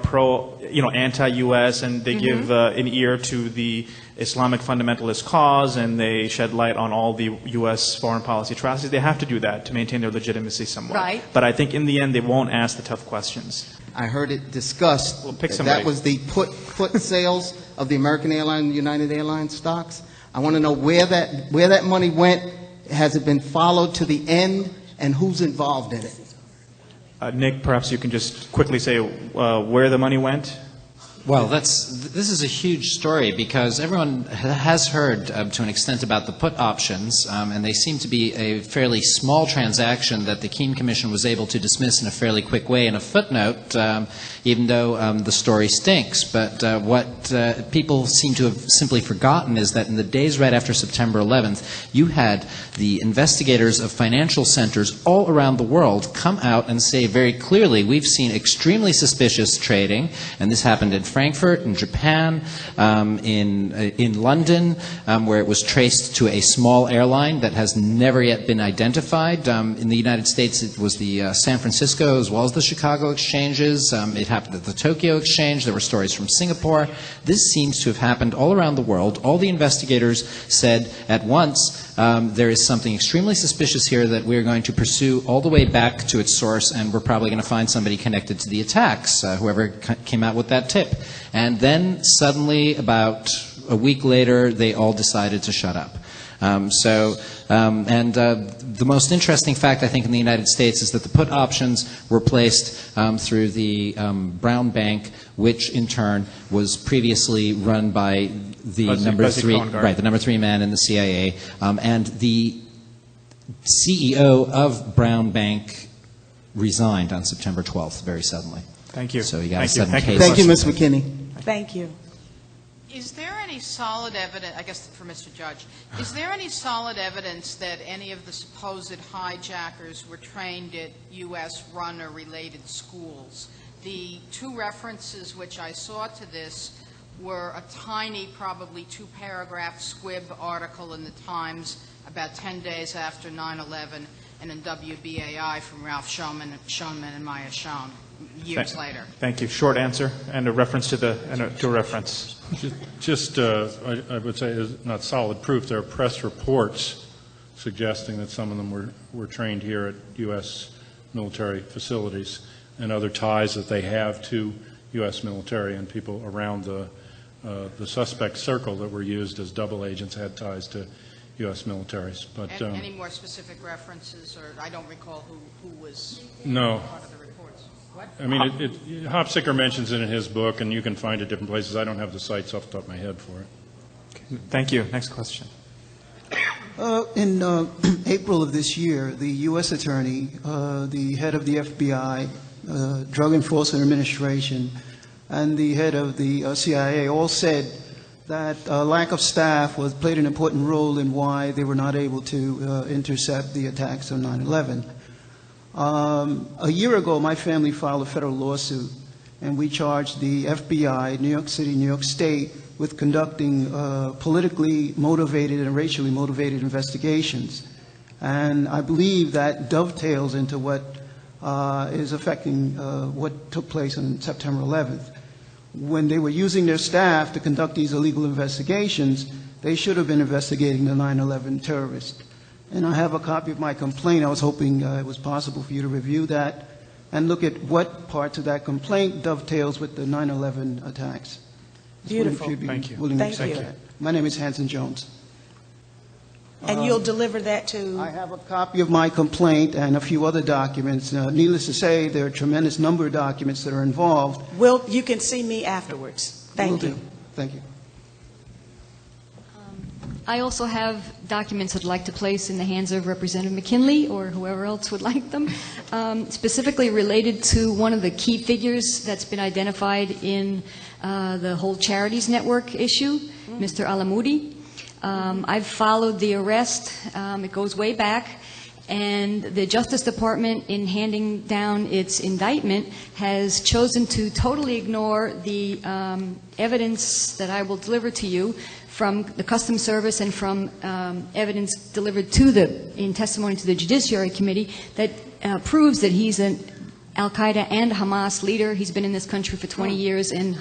anti-U.S. and they give an ear to the Islamic fundamentalist cause and they shed light on all the U.S. foreign policy atrocities? They have to do that to maintain their legitimacy somewhat. Right. But I think in the end they won't ask the tough questions. I heard it discussed that was the put sales of the American Airlines and United Airlines stocks. I want to know where that money went. Has it been followed to the end, and who's involved in it? Nick, perhaps you can just quickly say where the money went. Well, this is a huge story because everyone has heard to an extent about the put options, and they seem to be a fairly small transaction that the Caine Commission was able to dismiss in a fairly quick way in a footnote, even though the story stinks. But what people seem to have simply forgotten is that in the days right after September 11th, you had the investigators of financial centers all around the world come out and say very clearly, we've seen extremely suspicious trading, and this happened in Frankfurt, in Japan, in London, where it was traced to a small airline that has never yet been identified. In the United States, it was the San Francisco as well as the Chicago exchanges. It happened at the Tokyo exchange. There were stories from Singapore. This seems to have happened all around the world. All the investigators said at once, there is something extremely suspicious here that we're going to pursue all the way back to its source, and we're probably going to find somebody connected to the attacks, whoever came out with that tip. And then suddenly, about a week later, they all decided to shut up. The most interesting fact, I think, in the United States is that the put options were placed through the Brown Bank, which in turn was previously run by the number three man in the CIA, and the CEO of Brown Bank resigned on September 12th, very suddenly. Thank you. So you got Thank you, Ms. McKinney. Thank you. Is there any solid evidence, I guess for Mr. Judge, is there any solid evidence that any of the supposed hijackers were trained at U.S. run or related schools? The two references which I saw to this were a tiny, probably two-paragraph squib article in the Times about 10 days after 9/11, and in WBAI from Ralph Schoenman and Maya Schoen years later. Thank you. Short answer and a reference to a reference. I would say is not solid proof. There are press reports suggesting that some of them were trained here at U.S. military facilities, and other ties that they have to U.S. military and people around the suspect circle that were used as double agents had ties to U.S. militaries. But any more specific references, or I don't recall who was no. part of the reports. What? I mean, Hopsicker mentions it in his book, and you can find it different places. I don't have the sites off the top of my head for it. Thank you. Next question. In April of this year, the U.S. Attorney, the head of the FBI, Drug Enforcement Administration, and the head of the CIA all said that lack of staff played an important role in why they were not able to intercept the attacks on 9/11. A year ago, my family filed a federal lawsuit, and we charged the FBI, New York City, New York State, with conducting politically motivated and racially motivated investigations. And I believe that dovetails into what is affecting what took place on September 11th. When they were using their staff to conduct these illegal investigations, they should have been investigating the 9/11 terrorists. And I have a copy of my complaint. I was hoping it was possible for you to review that and look at what parts of that complaint dovetails with the 9/11 attacks. Beautiful. Thank you. Thank you. My name is Hanson Jones. And you'll deliver that to? I have a copy of my complaint and a few other documents. Needless to say, there are a tremendous number of documents that are involved. Well, you can see me afterwards. Thank you. Thank you. I also have documents I'd like to place in the hands of Representative McKinley or whoever else would like them, specifically related to one of the key figures that's been identified in the whole charities network issue, Mr. Alamoudi. I've followed the arrest. It goes way back. And the Justice Department, in handing down its indictment, has chosen to totally ignore the evidence that I will deliver to you from the Customs Service and from evidence delivered in testimony to the Judiciary Committee that proves that he's an Al-Qaeda and Hamas leader. He's been in this country for 20 years and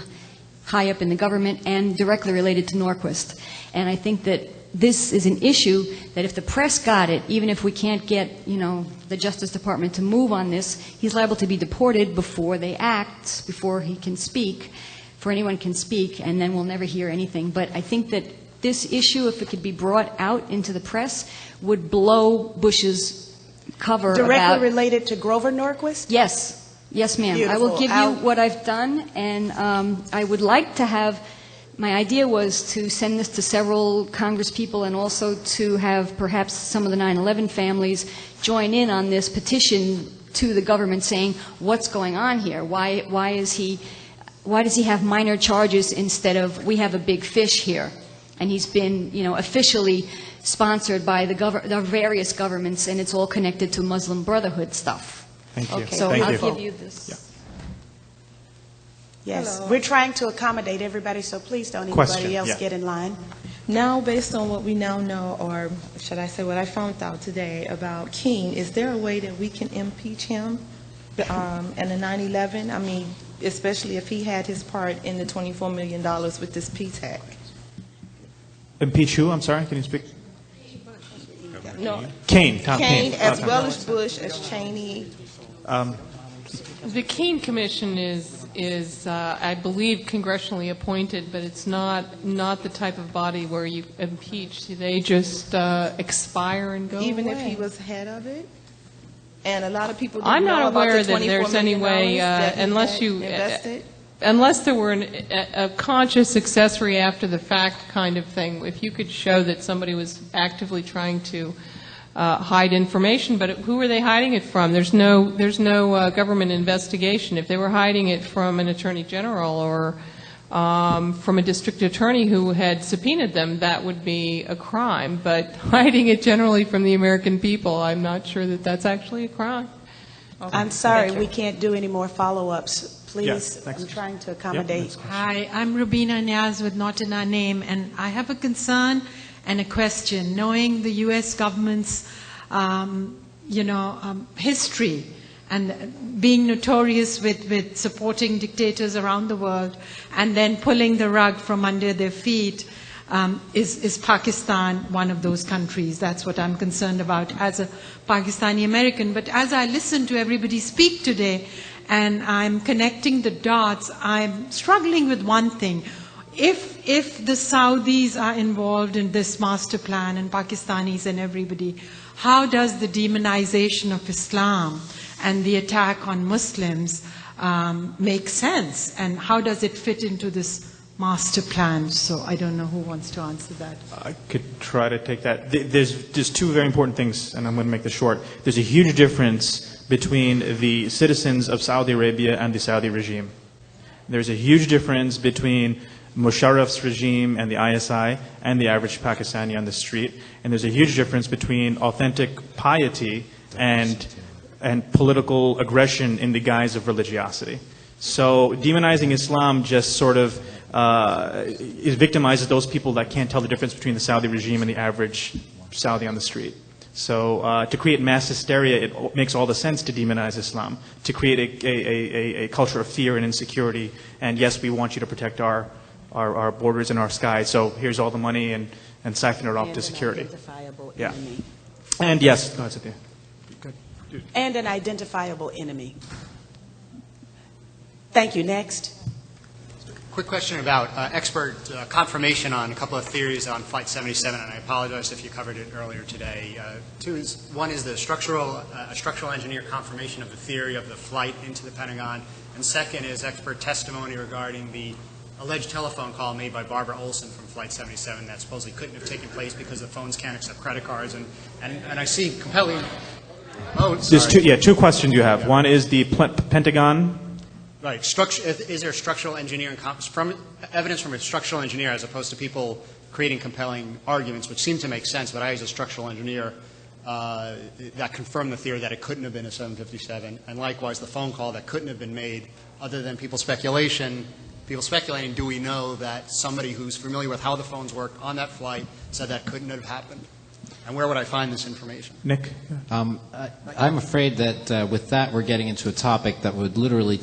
high up in the government and directly related to Norquist. And I think that this is an issue that if the press got it, even if we can't get, the Justice Department to move on this, he's liable to be deported before they act, before he can speak, before anyone can speak, and then we'll never hear anything. But I think that this issue, if it could be brought out into the press, would blow Bush's cover Directly related to Grover Norquist? Yes. Yes, ma'am. Beautiful. I will give you what I've done, and I would like to have, my idea was to send this to several congresspeople and also to have perhaps some of the 9/11 families join in on this petition to the government saying, what's going on here? Why does he have minor charges instead of, we have a big fish here? And he's been, officially sponsored by the various governments, and it's all connected to Muslim Brotherhood stuff. Thank you. Okay, so I'll give you this. Yeah. Yes, Hello. we're trying to accommodate everybody, so please don't anybody else get in line. Now, based on what we now know, or should I say what I found out today about Caine, is there a way that we can impeach him in the 9/11? I mean, especially if he had his part in the $24 million with this PTAC. Impeach who? I'm sorry, can you speak? No. Caine. Caine, as well as Bush, as Cheney. The Caine Commission is is, I believe, congressionally appointed, but it's not the type of body where you impeach. They just expire and go Even away. if he was head of it? And a lot of people I'm didn't know not about aware the that there's $24 any million way, that he unless had you, invested? unless there were a conscious accessory after the fact kind of thing, if you could show that somebody was actively trying to hide information, but who are they hiding it from? There's no government investigation. If they were hiding it from an attorney general or from a district attorney who had subpoenaed them, that would be a crime. But hiding it generally from the American people, I'm not sure that that's actually a crime. I'm sorry, we can't do any more follow-ups. Please, I'm trying to accommodate. Hi, I'm Rubina Niaz with Not in Our Name, and I have a concern and a question. Knowing the U.S. government's, history and being notorious with supporting dictators around the world and then pulling the rug from under their feet, is Pakistan one of those countries? That's what I'm concerned about as a Pakistani American. But as I listen to everybody speak today and I'm connecting the dots, I'm struggling with one thing. If the Saudis are involved in this master plan and Pakistanis and everybody, how does the demonization of Islam and the attack on Muslims make sense? And how does it fit into this master plan? So I don't know who wants to answer that. I could try to take that. There's two very important things, and I'm going to make this short. There's a huge difference between the citizens of Saudi Arabia and the Saudi regime. There's a huge difference between Musharraf's regime and the ISI and the average Pakistani on the street. And there's a huge difference between authentic piety and political aggression in the guise of religiosity. So demonizing Islam just sort of victimizes those people that can't tell the difference between the Saudi regime and the average Saudi on the street. So to create mass hysteria, it makes all the sense to demonize Islam, to create a culture of fear and insecurity. And yes, we want you to protect our borders and our skies, so here's all the money and siphon it off to security. Yeah. And yes, go ahead, Cynthia. And an identifiable enemy. Thank you. Next. Quick question about expert confirmation on a couple of theories on Flight 77, and I apologize if you covered it earlier today. One is the structural engineer confirmation of the theory of the flight into the Pentagon, and second is expert testimony regarding the alleged telephone call made by Barbara Olson from Flight 77 that supposedly couldn't have taken place because the phones can't accept credit cards, and I see compelling. Oh, sorry. There's two questions you have. One is the Pentagon. Right. Is there structural engineering evidence from a structural engineer as opposed to people creating compelling arguments, which seem to make sense, but I, as a structural engineer, that confirmed the theory that it couldn't have been a 757, and likewise the phone call that couldn't have been made other than people speculating, do we know that somebody who's familiar with how the phones worked on that flight said that couldn't have happened? And where would I find this information? Nick? I'm afraid that with that we're getting into a topic that would literally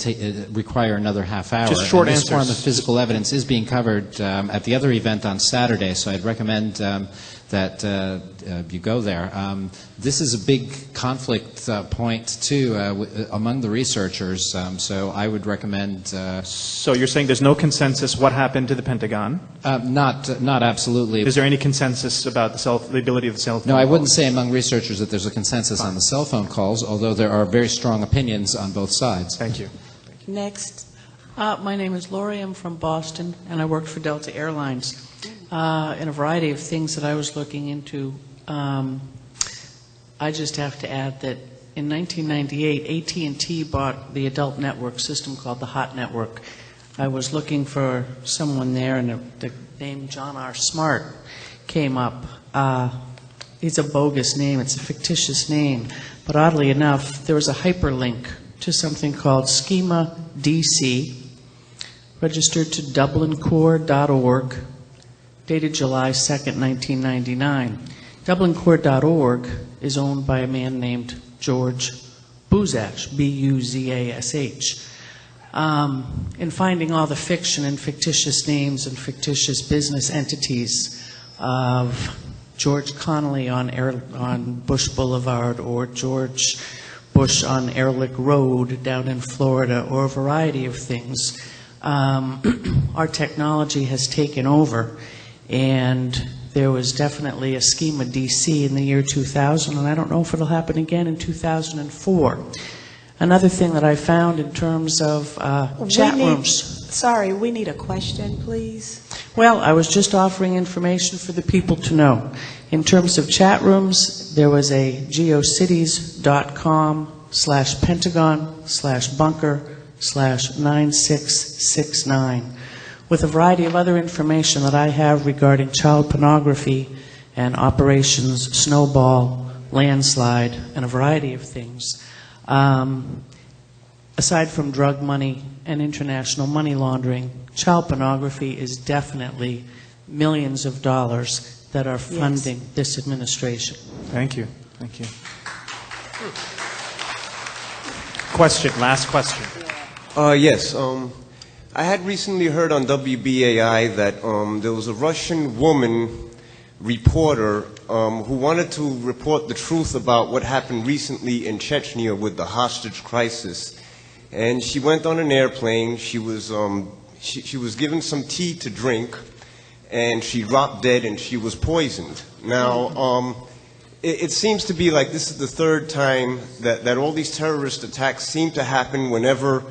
require another half hour. Just short and answers. This form of physical evidence is being covered at the other event on Saturday, so I'd recommend that you go there. This is a big conflict point, too, among the researchers, so I would recommend... So you're saying there's no consensus what happened to the Pentagon? Not absolutely. Is there any consensus about the ability of the cell phone? No, I wouldn't say among researchers that there's a consensus on the cell phone calls, although there are very strong opinions on both sides. Thank you. Next. My name is Lori. I'm from Boston, and I worked for Delta Airlines. In a variety of things that I was looking into, I just have to add that in 1998, AT&T bought the adult network system called the Hot Network. I was looking for someone there, and the name John R. Smart came up. It's a bogus name. It's a fictitious name. But oddly enough, there was a hyperlink to something called Schema DC, registered to DublinCorps.org, dated July 2nd, 1999. DublinCorps.org is owned by a man named George Buzash, B-U-Z-A-S-H. In finding all the fiction and fictitious names and fictitious business entities of George Connolly on Bush Boulevard, or George Bush on Ehrlich Road down in Florida, or a variety of things. Our technology has taken over, and there was definitely a scheme of DC in the year 2000, and I don't know if it'll happen again in 2004. Another thing that I found in terms of chat rooms. Sorry, we need a question, please. Well, I was just offering information for the people to know. In terms of chat rooms, there was a geocities.com/pentagon/bunker/9669 with a variety of other information that I have regarding child pornography and Operations Snowball, Landslide, and a variety of things. Aside from drug money and international money laundering, child pornography is definitely millions of dollars that are funding this administration. Thank you. Thank you. Question, last question. Yes. I had recently heard on WBAI that there was a Russian woman reporter who wanted to report the truth about what happened recently in Chechnya with the hostage crisis. And she went on an airplane. She was given some tea to drink, and she dropped dead, and she was poisoned. Now, it seems to be like this is the third time that all these terrorist attacks seem to happen whenever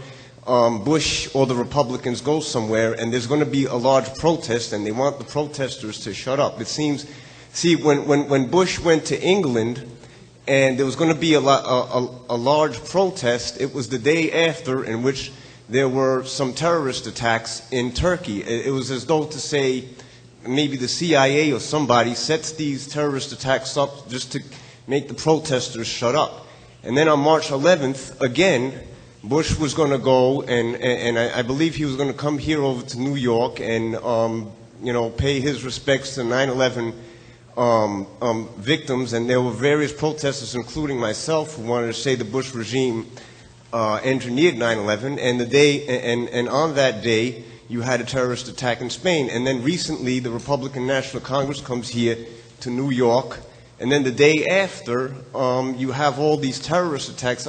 Bush or the Republicans go somewhere, and there's going to be a large protest, and they want the protesters to shut up. It seems, see, when Bush went to England, and there was going to be a large protest, it was the day after in which there were some terrorist attacks in Turkey. It was as though to say maybe the CIA or somebody sets these terrorist attacks up just to make the protesters shut up. And then on March 11th, again, Bush was going to go, and I believe he was going to come here over to New York and pay his respects to 9/11 victims, and there were various protesters, including myself, who wanted to say the Bush regime engineered 9/11, and on that day you had a terrorist attack in Spain. And then recently the Republican National Congress comes here to New York, and then the day after you have all these terrorist attacks.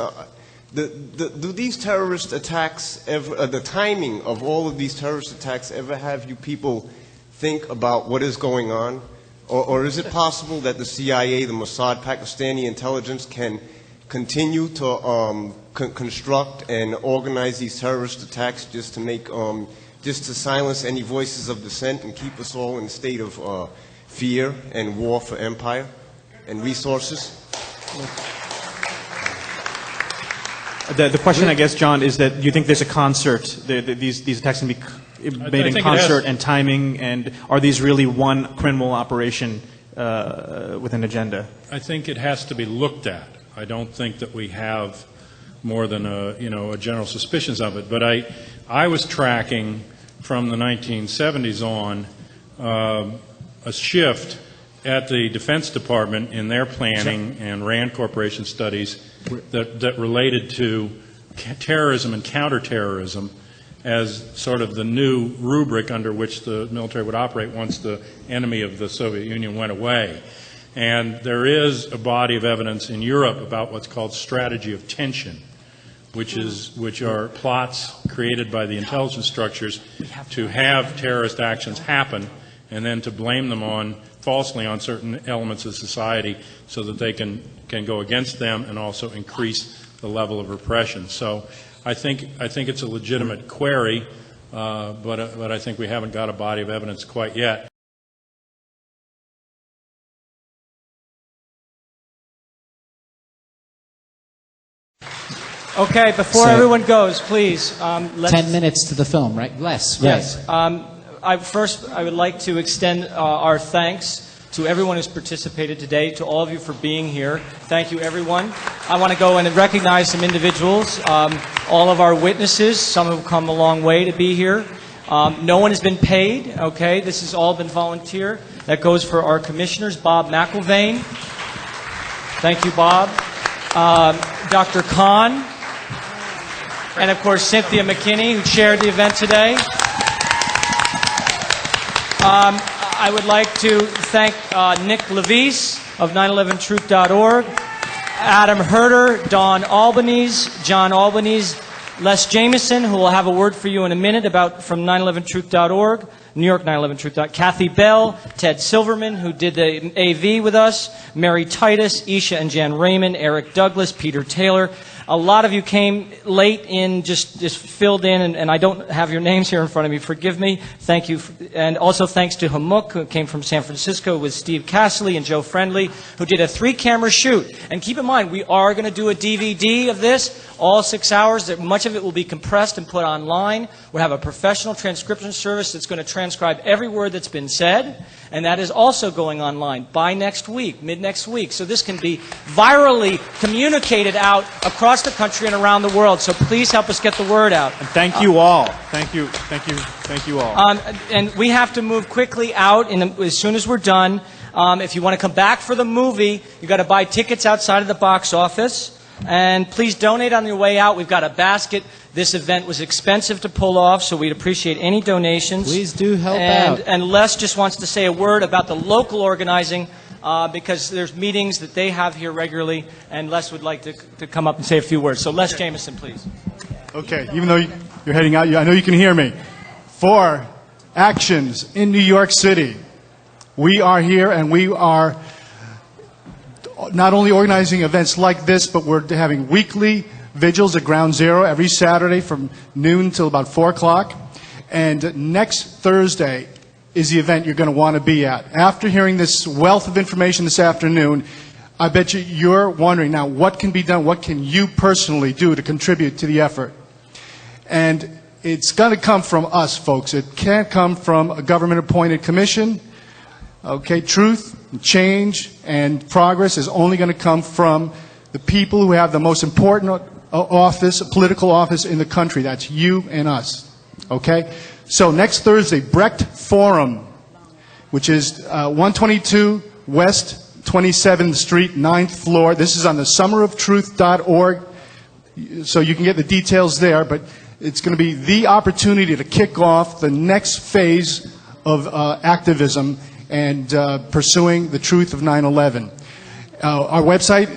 Do these terrorist attacks ever, the timing of all of these terrorist attacks ever have you people think about what is going on? Or is it possible that the CIA, the Mossad, Pakistani intelligence can continue to construct and organize these terrorist attacks just to make, just to silence any voices of dissent and keep us all in a state of fear and war for empire and resources? The question, I guess, John, is that you think there's a concert, these attacks can be made in concert and timing, and are these really one criminal operation with an agenda? I think it has to be looked at. I don't think that we have more than a general suspicions of it. But I was tracking from the 1970s on a shift at the Defense Department in their planning and RAND Corporation studies that related to terrorism and counterterrorism as sort of the new rubric under which the military would operate once the enemy of the Soviet Union went away. And there is a body of evidence in Europe about what's called strategy of tension, which are plots created by the intelligence structures to have terrorist actions happen and then to blame them falsely on certain elements of society so that they can go against them and also increase the level of repression. So I think it's a legitimate query, but I think we haven't got a body of evidence quite yet. Okay, before everyone goes, please. 10 minutes to the film, right? Less. Yes. First, I would like to extend our thanks to everyone who's participated today, to all of you for being here. Thank you, everyone. I want to go and recognize some individuals, all of our witnesses. Some have come a long way to be here. No one has been paid, okay? This has all been volunteer. That goes for our commissioners, Bob Mcllvaine. Thank you, Bob. Dr. Caine. And, of course, Cynthia McKinney, who chaired the event today. I would like to thank Nick Levis of 911truth.org, Adam Herter, Don Albanese, John Albanese, Les Jameson, who will have a word for you in a minute from 911truth.org, New York 911truth. Kathy Bell, Ted Silverman, who did the AV with us, Mary Titus, Isha and Jan Raymond, Eric Douglas, Peter Taylor. A lot of you came late in, just filled in, and I don't have your names here in front of me. Forgive me. Thank you. And also thanks to Hamuk, who came from San Francisco, with Steve Casserly and Joe Friendly, who did a 3-camera shoot. And keep in mind, we are going to do a DVD of this, all 6 hours. Much of it will be compressed and put online. We'll have a professional transcription service that's going to transcribe every word that's been said, and that is also going online by next week, mid-next week. So this can be virally communicated out across the country and around the world. So please help us get the word out. And thank you all. Thank you all. And we have to move quickly out as soon as we're done. If you want to come back for the movie, you've got to buy tickets outside of the box office. And please donate on your way out. We've got a basket. This event was expensive to pull off, so we'd appreciate any donations. Please do help out. And Les just wants to say a word about the local organizing, because there's meetings that they have here regularly, and Les would like to come up and say a few words. So Les Jameson, please. Okay, even though you're heading out, I know you can hear me. For actions in New York City, we are here, and we are not only organizing events like this, but we're having weekly vigils at Ground Zero every Saturday from noon till about 4 o'clock. And next Thursday is the event you're going to want to be at. After hearing this wealth of information this afternoon, I bet you're wondering now, what can be done? What can you personally do to contribute to the effort? And it's going to come from us, folks. It can't come from a government-appointed commission. Okay, truth, change, and progress is only going to come from the people who have the most important office, political office in the country. That's you and us. Okay? So next Thursday, Brecht Forum, which is 122 West 27th Street, 9th floor. This is on the summeroftruth.org, so you can get the details there, but it's going to be the opportunity to kick off the next phase of activism and pursuing the truth of 9/11. Our website,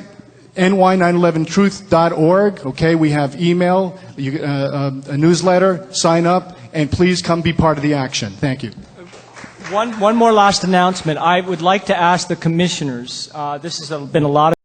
ny911truth.org. Okay, we have email, a newsletter, sign up, and please come be part of the action. Thank you. One more last announcement. I would like to ask the commissioners. This has been a lot of